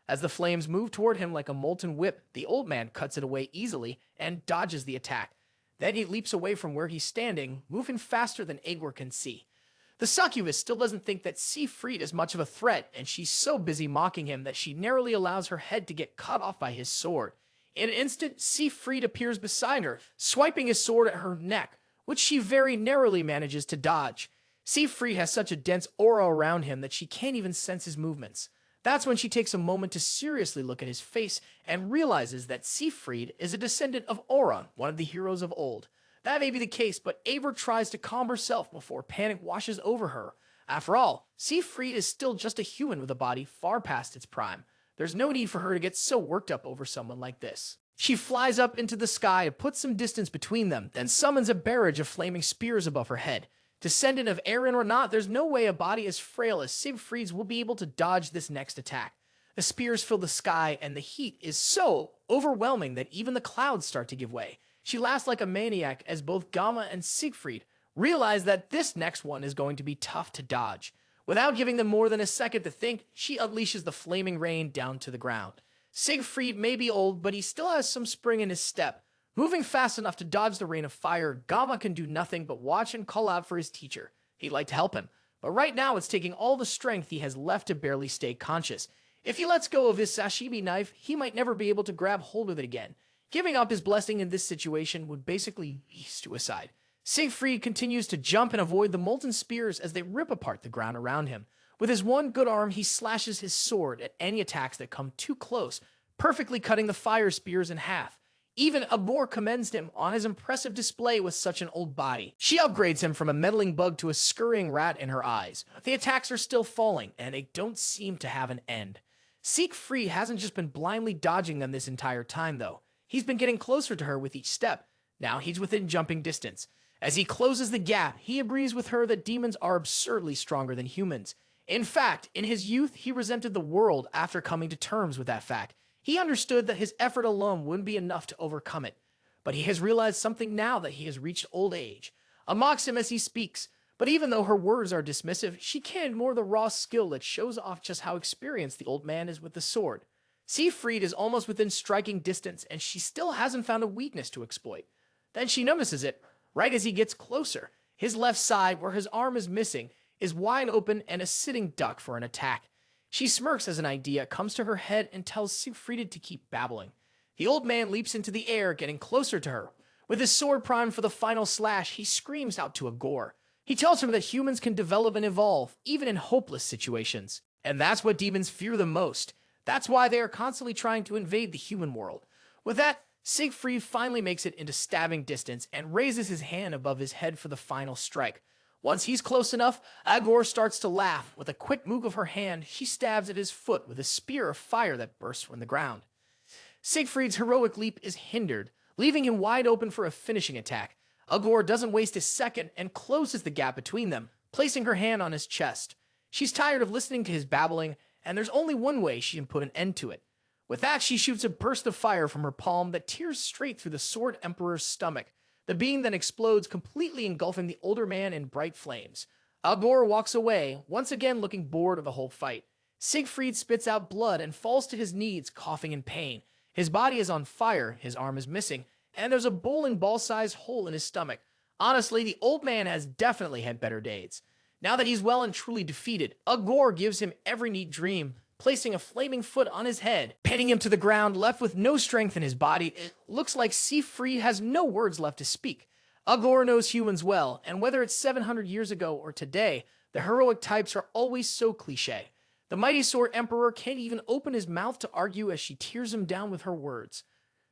As the flames move toward him like a molten whip, the old man cuts it away easily and dodges the attack. Then he leaps away from where he's standing, moving faster than Aigor can see. The succubus still doesn't think that Siegfried is much of a threat, and she's so busy mocking him that she narrowly allows her head to get cut off by his sword. In an instant, Siegfried appears beside her, swiping his sword at her neck, which she very narrowly manages to dodge. Siegfried has such a dense aura around him that she can't even sense his movements. That's when she takes a moment to seriously look at his face and realizes that Siegfried is a descendant of Aura, one of the heroes of old. That may be the case, but Abel tries to calm herself before panic washes over her. After all, Siegfried is still just a human with a body far past its prime. There's no need for her to get so worked up over someone like this. She flies up into the sky to put some distance between them, then summons a barrage of flaming spears above her head. Descendant of Aaron or not, there's no way a body as frail as Siegfried's will be able to dodge this next attack. The spears fill the sky, and the heat is so overwhelming that even the clouds start to give way. She laughs like a maniac as both Geomma and Siegfried realize that this next one is going to be tough to dodge. Without giving them more than a second to think, she unleashes the flaming rain down to the ground. Siegfried may be old, but he still has some spring in his step. Moving fast enough to dodge the rain of fire, Geomma can do nothing but watch and call out for his teacher. He'd like to help him, but right now it's taking all the strength he has left to barely stay conscious. If he lets go of his sashimi knife, he might never be able to grab hold of it again. Giving up his blessing in this situation would basically be suicide. Siegfried continues to jump and avoid the molten spears as they rip apart the ground around him. With his one good arm, he slashes his sword at any attacks that come too close, perfectly cutting the fire spears in half. Even Abel commends him on his impressive display with such an old body. She upgrades him from a meddling bug to a scurrying rat in her eyes. The attacks are still falling, and they don't seem to have an end. Siegfried hasn't just been blindly dodging them this entire time, though. He's been getting closer to her with each step. Now he's within jumping distance. As he closes the gap, he agrees with her that demons are absurdly stronger than humans. In fact, in his youth, he resented the world after coming to terms with that fact. He understood that his effort alone wouldn't be enough to overcome it. but he has realized something now that he has reached old age. Mocks him as he speaks, but even though her words are dismissive, she can't ignore the raw skill that shows off just how experienced the old man is with the sword. Siegfried is almost within striking distance, and she still hasn't found a weakness to exploit. Then she notices it, right as he gets closer. His left side, where his arm is missing, is wide open and a sitting duck for an attack. She smirks as an idea comes to her head and tells Siegfried to keep babbling. The old man leaps into the air, getting closer to her. With his sword primed for the final slash, he screams out to Aigor. He tells him that humans can develop and evolve, even in hopeless situations. And that's what demons fear the most. That's why they are constantly trying to invade the human world. With that, Siegfried finally makes it into stabbing distance and raises his hand above his head for the final strike. Once he's close enough, Aigor starts to laugh. With a quick move of her hand, she stabs at his foot with a spear of fire that bursts from the ground. Siegfried's heroic leap is hindered, leaving him wide open for a finishing attack. Aigor doesn't waste a second and closes the gap between them, placing her hand on his chest. She's tired of listening to his babbling, and there's only one way she can put an end to it. With that, she shoots a burst of fire from her palm that tears straight through the Sword Emperor's stomach. The beam then explodes, completely engulfing the older man in bright flames. Aigor walks away, once again looking bored of the whole fight. Siegfried spits out blood and falls to his knees, coughing in pain. His body is on fire, his arm is missing, and there's a bowling ball-sized hole in his stomach. Honestly, the old man has definitely had better days. Now that he's well and truly defeated, Aigor gives him every neat dream, placing a flaming foot on his head, pinning him to the ground, left with no strength in his body. It looks like Siegfried has no words left to speak. Aigor knows humans well, and whether it's 700 years ago or today, the heroic types are always so cliché. The mighty Sword Emperor can't even open his mouth to argue as she tears him down with her words.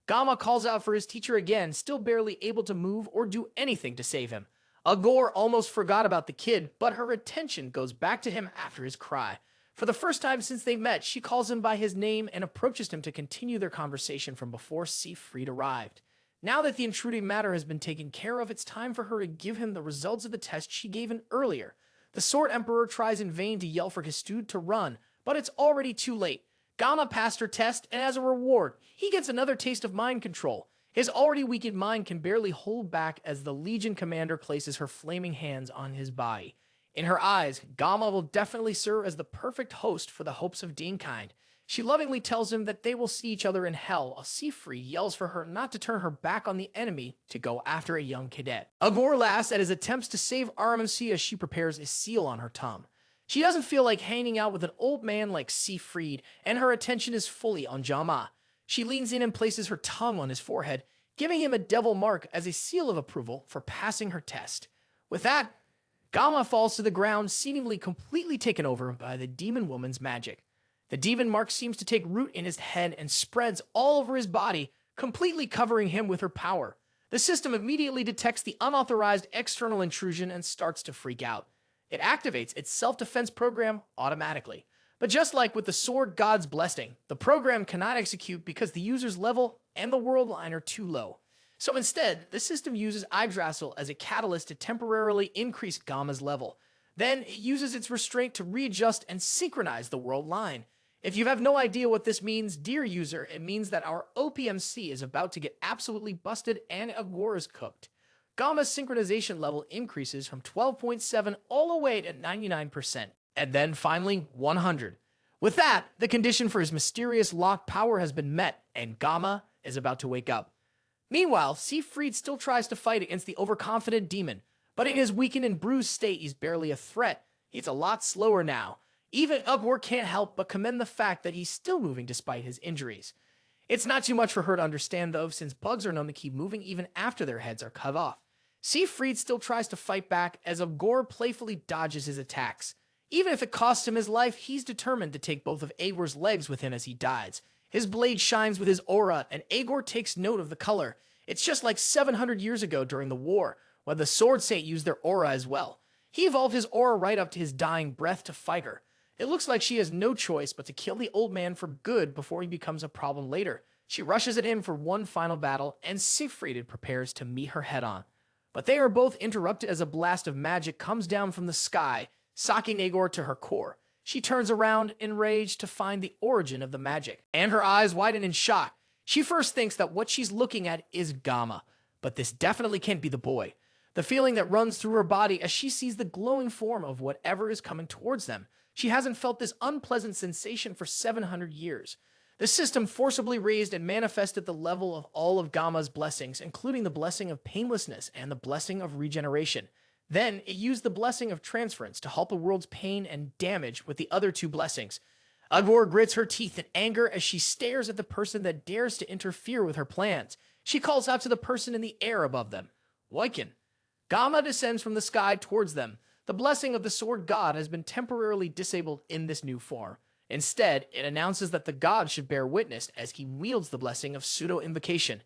Geomma calls out for his teacher again, still barely able to move or do anything to save him. Aigor almost forgot about the kid, but her attention goes back to him after his cry. For the first time since they met, she calls him by his name and approaches him to continue their conversation from before Siegfried arrived. Now that the intruding matter has been taken care of, it's time for her to give him the results of the test she gave him earlier. The Sword Emperor tries in vain to yell for his student to run, but it's already too late. Geomma passed her test, and as a reward, he gets another taste of mind control. His already weakened mind can barely hold back as the Legion commander places her flaming hands on his body. In her eyes, Geomma will definitely serve as the perfect host for the hopes of Deankind. She lovingly tells him that they will see each other in hell, while Siegfried yells for her not to turn her back on the enemy to go after a young cadet. Aigor laughs at his attempts to save RMC as she prepares a seal on her tongue. She doesn't feel like hanging out with an old man like Siegfried, and her attention is fully on Geomma. She leans in and places her tongue on his forehead, giving him a devil mark as a seal of approval for passing her test. With that, Geomma falls to the ground, seemingly completely taken over by the demon woman's magic. The demon mark seems to take root in his head and spreads all over his body, completely covering him with her power. The system immediately detects the unauthorized external intrusion and starts to freak out. It activates its self-defense program automatically. But just like with the Sword God's Blessing, the program cannot execute because the user's level and the world line are too low. So instead, the system uses Yggdrasil as a catalyst to temporarily increase Geomma's level. Then it uses its restraint to readjust and synchronize the world line. If you have no idea what this means, dear user, it means that our OPMC is about to get absolutely busted and Aigor is cooked. Geomma's synchronization level increases from 12.7 all the way to 99%, and then finally 100. With that, the condition for his mysterious locked power has been met, and Geomma is about to wake up. Meanwhile, Siegfried still tries to fight against the overconfident demon, but in his weakened and bruised state, he's barely a threat. He's a lot slower now. Even Aigor can't help but commend the fact that he's still moving despite his injuries. It's not too much for her to understand though, since bugs are known to keep moving even after their heads are cut off. Siegfried still tries to fight back as Aigor playfully dodges his attacks. Even if it costs him his life, he's determined to take both of Aigor's legs with him as he dies. His blade shines with his aura, and Aigor takes note of the color. It's just like 700 years ago during the war, when the Sword Saint used their aura as well. He evolved his aura right up to his dying breath to fight her. It looks like she has no choice but to kill the old man for good before he becomes a problem later. She rushes at him for one final battle, and Siegfried prepares to meet her head-on. But they are both interrupted as a blast of magic comes down from the sky, socking Aigor to her core. She turns around, enraged, to find the origin of the magic, and her eyes widen in shock. She first thinks that what she's looking at is Geomma, but this definitely can't be the boy. The feeling that runs through her body as she sees the glowing form of whatever is coming towards them. She hasn't felt this unpleasant sensation for 700 years. The system forcibly raised and manifested the level of all of Geomma's blessings, including the blessing of painlessness and the blessing of regeneration. Then, it used the blessing of transference to help a world's pain and damage with the other two blessings. Aigor grits her teeth in anger as she stares at the person that dares to interfere with her plans. She calls out to the person in the air above them. Woiken. Geomma descends from the sky towards them. The blessing of the sword god has been temporarily disabled in this new form. Instead, it announces that the god should bear witness as he wields the blessing of pseudo-invocation.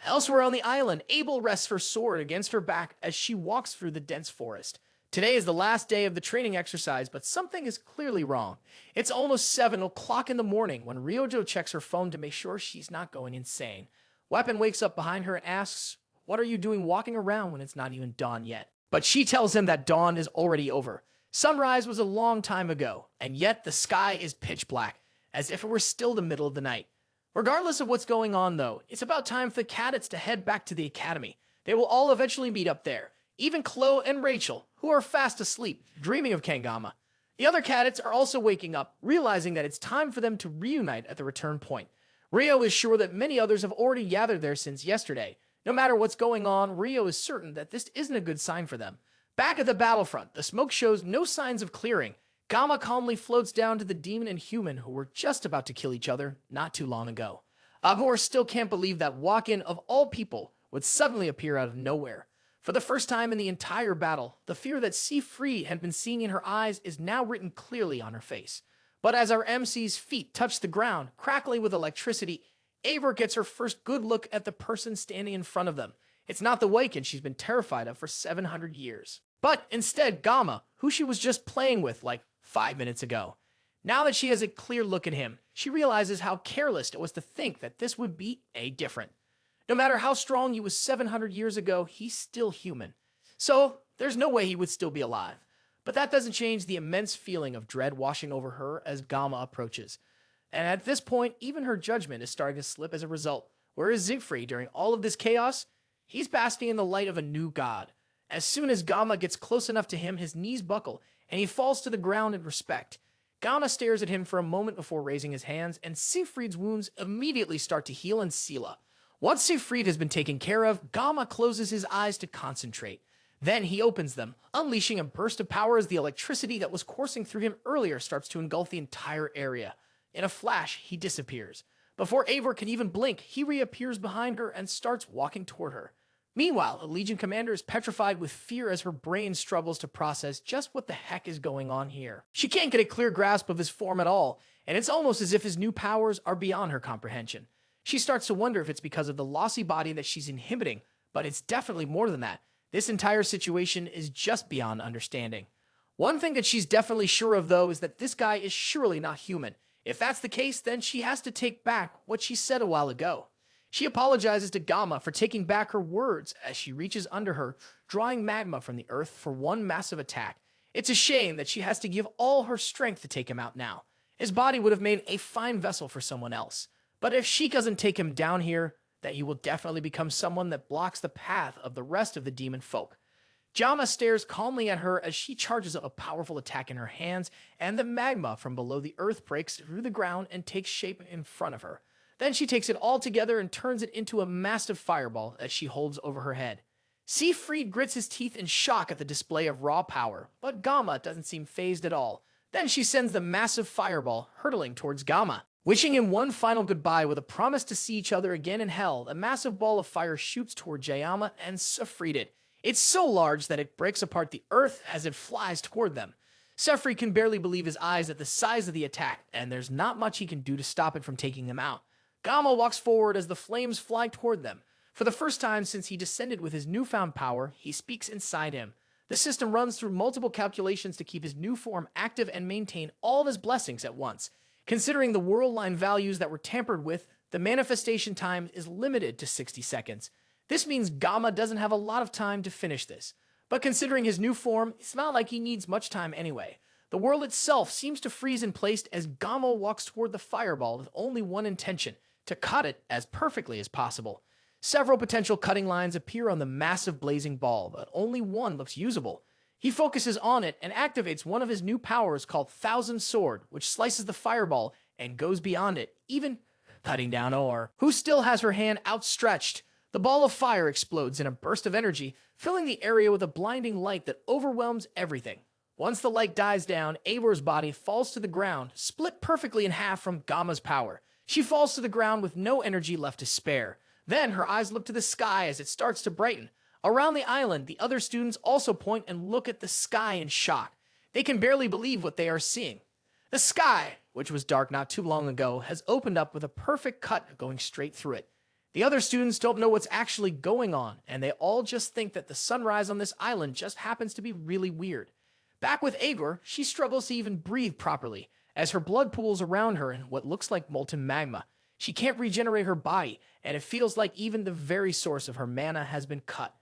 Elsewhere on the island, Abel rests her sword against her back as she walks through the dense forest. Today is the last day of the training exercise, but something is clearly wrong. It's almost 7 o'clock in the morning when Ryojo checks her phone to make sure she's not going insane. Weapon wakes up behind her and asks, "What are you doing walking around when it's not even dawn yet?" But she tells him that dawn is already over. Sunrise was a long time ago, and yet the sky is pitch black, as if it were still the middle of the night. Regardless of what's going on, though, it's about time for the cadets to head back to the academy. They will all eventually meet up there, even Chloe and Rachel, who are fast asleep, dreaming of Kangama. The other cadets are also waking up, realizing that it's time for them to reunite at the return point. Rio is sure that many others have already gathered there since yesterday. No matter what's going on, Rio is certain that this isn't a good sign for them. Back at the battlefront, the smoke shows no signs of clearing. Geomma calmly floats down to the demon and human who were just about to kill each other not too long ago. Aigor still can't believe that Walk-in, of all people, would suddenly appear out of nowhere. For the first time in the entire battle, the fear that Siegfried had been seeing in her eyes is now written clearly on her face. But as our MC's feet touch the ground, crackling with electricity, Aigor gets her first good look at the person standing in front of them. It's not the Waken she's been terrified of for 700 years. But instead, Geomma, who she was just playing with like 5 minutes ago. Now that she has a clear look at him, she realizes how careless it was to think that this would be different. No matter how strong he was 700 years ago, he's still human. So, there's no way he would still be alive. But that doesn't change the immense feeling of dread washing over her as Geomma approaches. And at this point, even her judgment is starting to slip as a result. Whereas Siegfried, during all of this chaos, he's basking in the light of a new god. As soon as Geomma gets close enough to him, his knees buckle, and he falls to the ground in respect. Geomma stares at him for a moment before raising his hands, and Siegfried's wounds immediately start to heal and seal up. Once Siegfried has been taken care of, Geomma closes his eyes to concentrate. Then he opens them, unleashing a burst of power as the electricity that was coursing through him earlier starts to engulf the entire area. In a flash, he disappears. Before Aigor can even blink, he reappears behind her and starts walking toward her. Meanwhile, the Legion commander is petrified with fear as her brain struggles to process just what the heck is going on here. She can't get a clear grasp of his form at all, and it's almost as if his new powers are beyond her comprehension. She starts to wonder if it's because of the lossy body that she's inhibiting, but it's definitely more than that. This entire situation is just beyond understanding. One thing that she's definitely sure of, though, is that this guy is surely not human. If that's the case, then she has to take back what she said a while ago. She apologizes to Geomma for taking back her words as she reaches under her, drawing magma from the earth for one massive attack. It's a shame that she has to give all her strength to take him out now. His body would have made a fine vessel for someone else. But if she doesn't take him down here, then he will definitely become someone that blocks the path of the rest of the demon folk. Geomma stares calmly at her as she charges up a powerful attack in her hands, and the magma from below the earth breaks through the ground and takes shape in front of her. Then she takes it all together and turns it into a massive fireball that she holds over her head. Siegfried grits his teeth in shock at the display of raw power, but Geomma doesn't seem fazed at all. Then she sends the massive fireball hurtling towards Geomma. Wishing him one final goodbye with a promise to see each other again in hell, the massive ball of fire shoots toward Geomma and Siegfried. It's so large that it breaks apart the earth as it flies toward them. Siegfried can barely believe his eyes at the size of the attack, and there's not much he can do to stop it from taking them out. Geomma walks forward as the flames fly toward them. For the first time since he descended with his newfound power, he speaks inside him. The system runs through multiple calculations to keep his new form active and maintain all of his blessings at once. Considering the world line values that were tampered with, the manifestation time is limited to 60 seconds. This means Geomma doesn't have a lot of time to finish this. But considering his new form, it's not like he needs much time anyway. The world itself seems to freeze in place as Geomma walks toward the fireball with only one intention: to cut it as perfectly as possible. Several potential cutting lines appear on the massive blazing ball, but only one looks usable. He focuses on it and activates one of his new powers called Thousand Sword, which slices the fireball and goes beyond it, even cutting down Or, who still has her hand outstretched. The ball of fire explodes in a burst of energy, filling the area with a blinding light that overwhelms everything. Once the light dies down, Aigor's body falls to the ground, split perfectly in half from Geomma's power. She falls to the ground with no energy left to spare. Then her eyes look to the sky as it starts to brighten. Around the island, the other students also point and look at the sky in shock. They can barely believe what they are seeing. The sky, which was dark not too long ago, has opened up with a perfect cut going straight through it. The other students don't know what's actually going on, and they all just think that the sunrise on this island just happens to be really weird. Back with Aigor, she struggles to even breathe properly, as her blood pools around her in what looks like molten magma. She can't regenerate her body, and it feels like even the very source of her mana has been cut.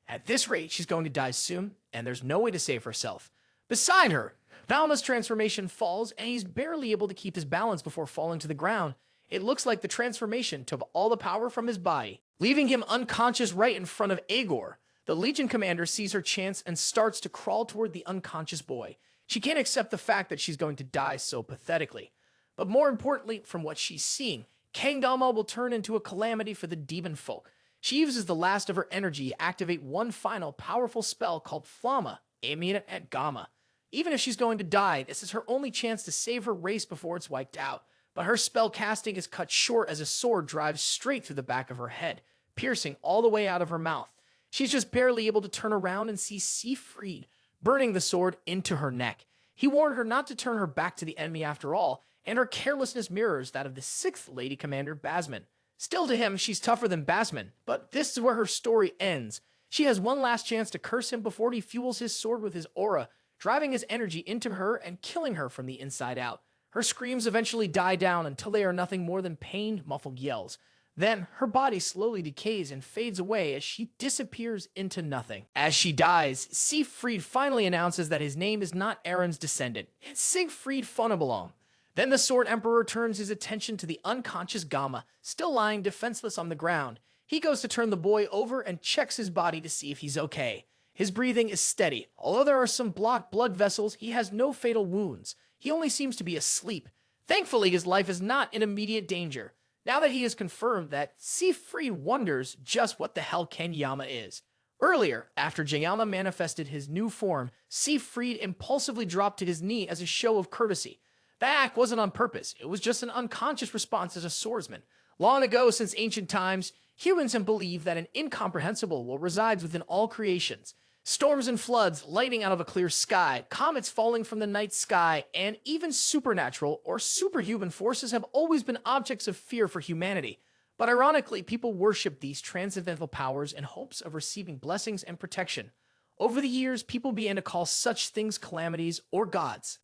At this rate, she's going to die soon, and there's no way to save herself. Beside her, Valma's transformation falls, and he's barely able to keep his balance before falling to the ground. It looks like the transformation took all the power from his body, leaving him unconscious right in front of Aigor. The Legion commander sees her chance and starts to crawl toward the unconscious boy. She can't accept the fact that she's going to die so pathetically. But more importantly, from what she's seeing, Kangdama will turn into a calamity for the demon folk. She uses the last of her energy to activate one final powerful spell called Flamma, aiming it at Geomma. Even if she's going to die, this is her only chance to save her race before it's wiped out. But her spell casting is cut short as a sword drives straight through the back of her head, piercing all the way out of her mouth. She's just barely able to turn around and see Siegfried burning the sword into her neck. He warned her not to turn her back to the enemy after all, and her carelessness mirrors that of the 6th Lady Commander Basman. Still to him, she's tougher than Basman, but this is where her story ends. She has one last chance to curse him before he fuels his sword with his aura, driving his energy into her and killing her from the inside out. Her screams eventually die down until they are nothing more than pained, muffled yells. Then, her body slowly decays and fades away as she disappears into nothing. As she dies, Siegfried finally announces that his name is not Aaron's descendant. It's Siegfried Funabelong. Then the Sword Emperor turns his attention to the unconscious Geomma, still lying defenseless on the ground. He goes to turn the boy over and checks his body to see if he's okay. His breathing is steady. Although there are some blocked blood vessels, he has no fatal wounds. He only seems to be asleep. Thankfully, his life is not in immediate danger. Now that he has confirmed that, Siegfried wonders just what the hell Geomma is. Earlier, after Geomma manifested his new form, Siegfried impulsively dropped to his knee as a show of courtesy. The act wasn't on purpose, it was just an unconscious response as a swordsman. Long ago, since ancient times, humans have believed that an incomprehensible will resides within all creations. Storms and floods lighting out of a clear sky, comets falling from the night sky, and even supernatural or superhuman forces have always been objects of fear for humanity. But ironically, people worship these transcendental powers in hopes of receiving blessings and protection. Over the years, people began to call such things calamities or gods.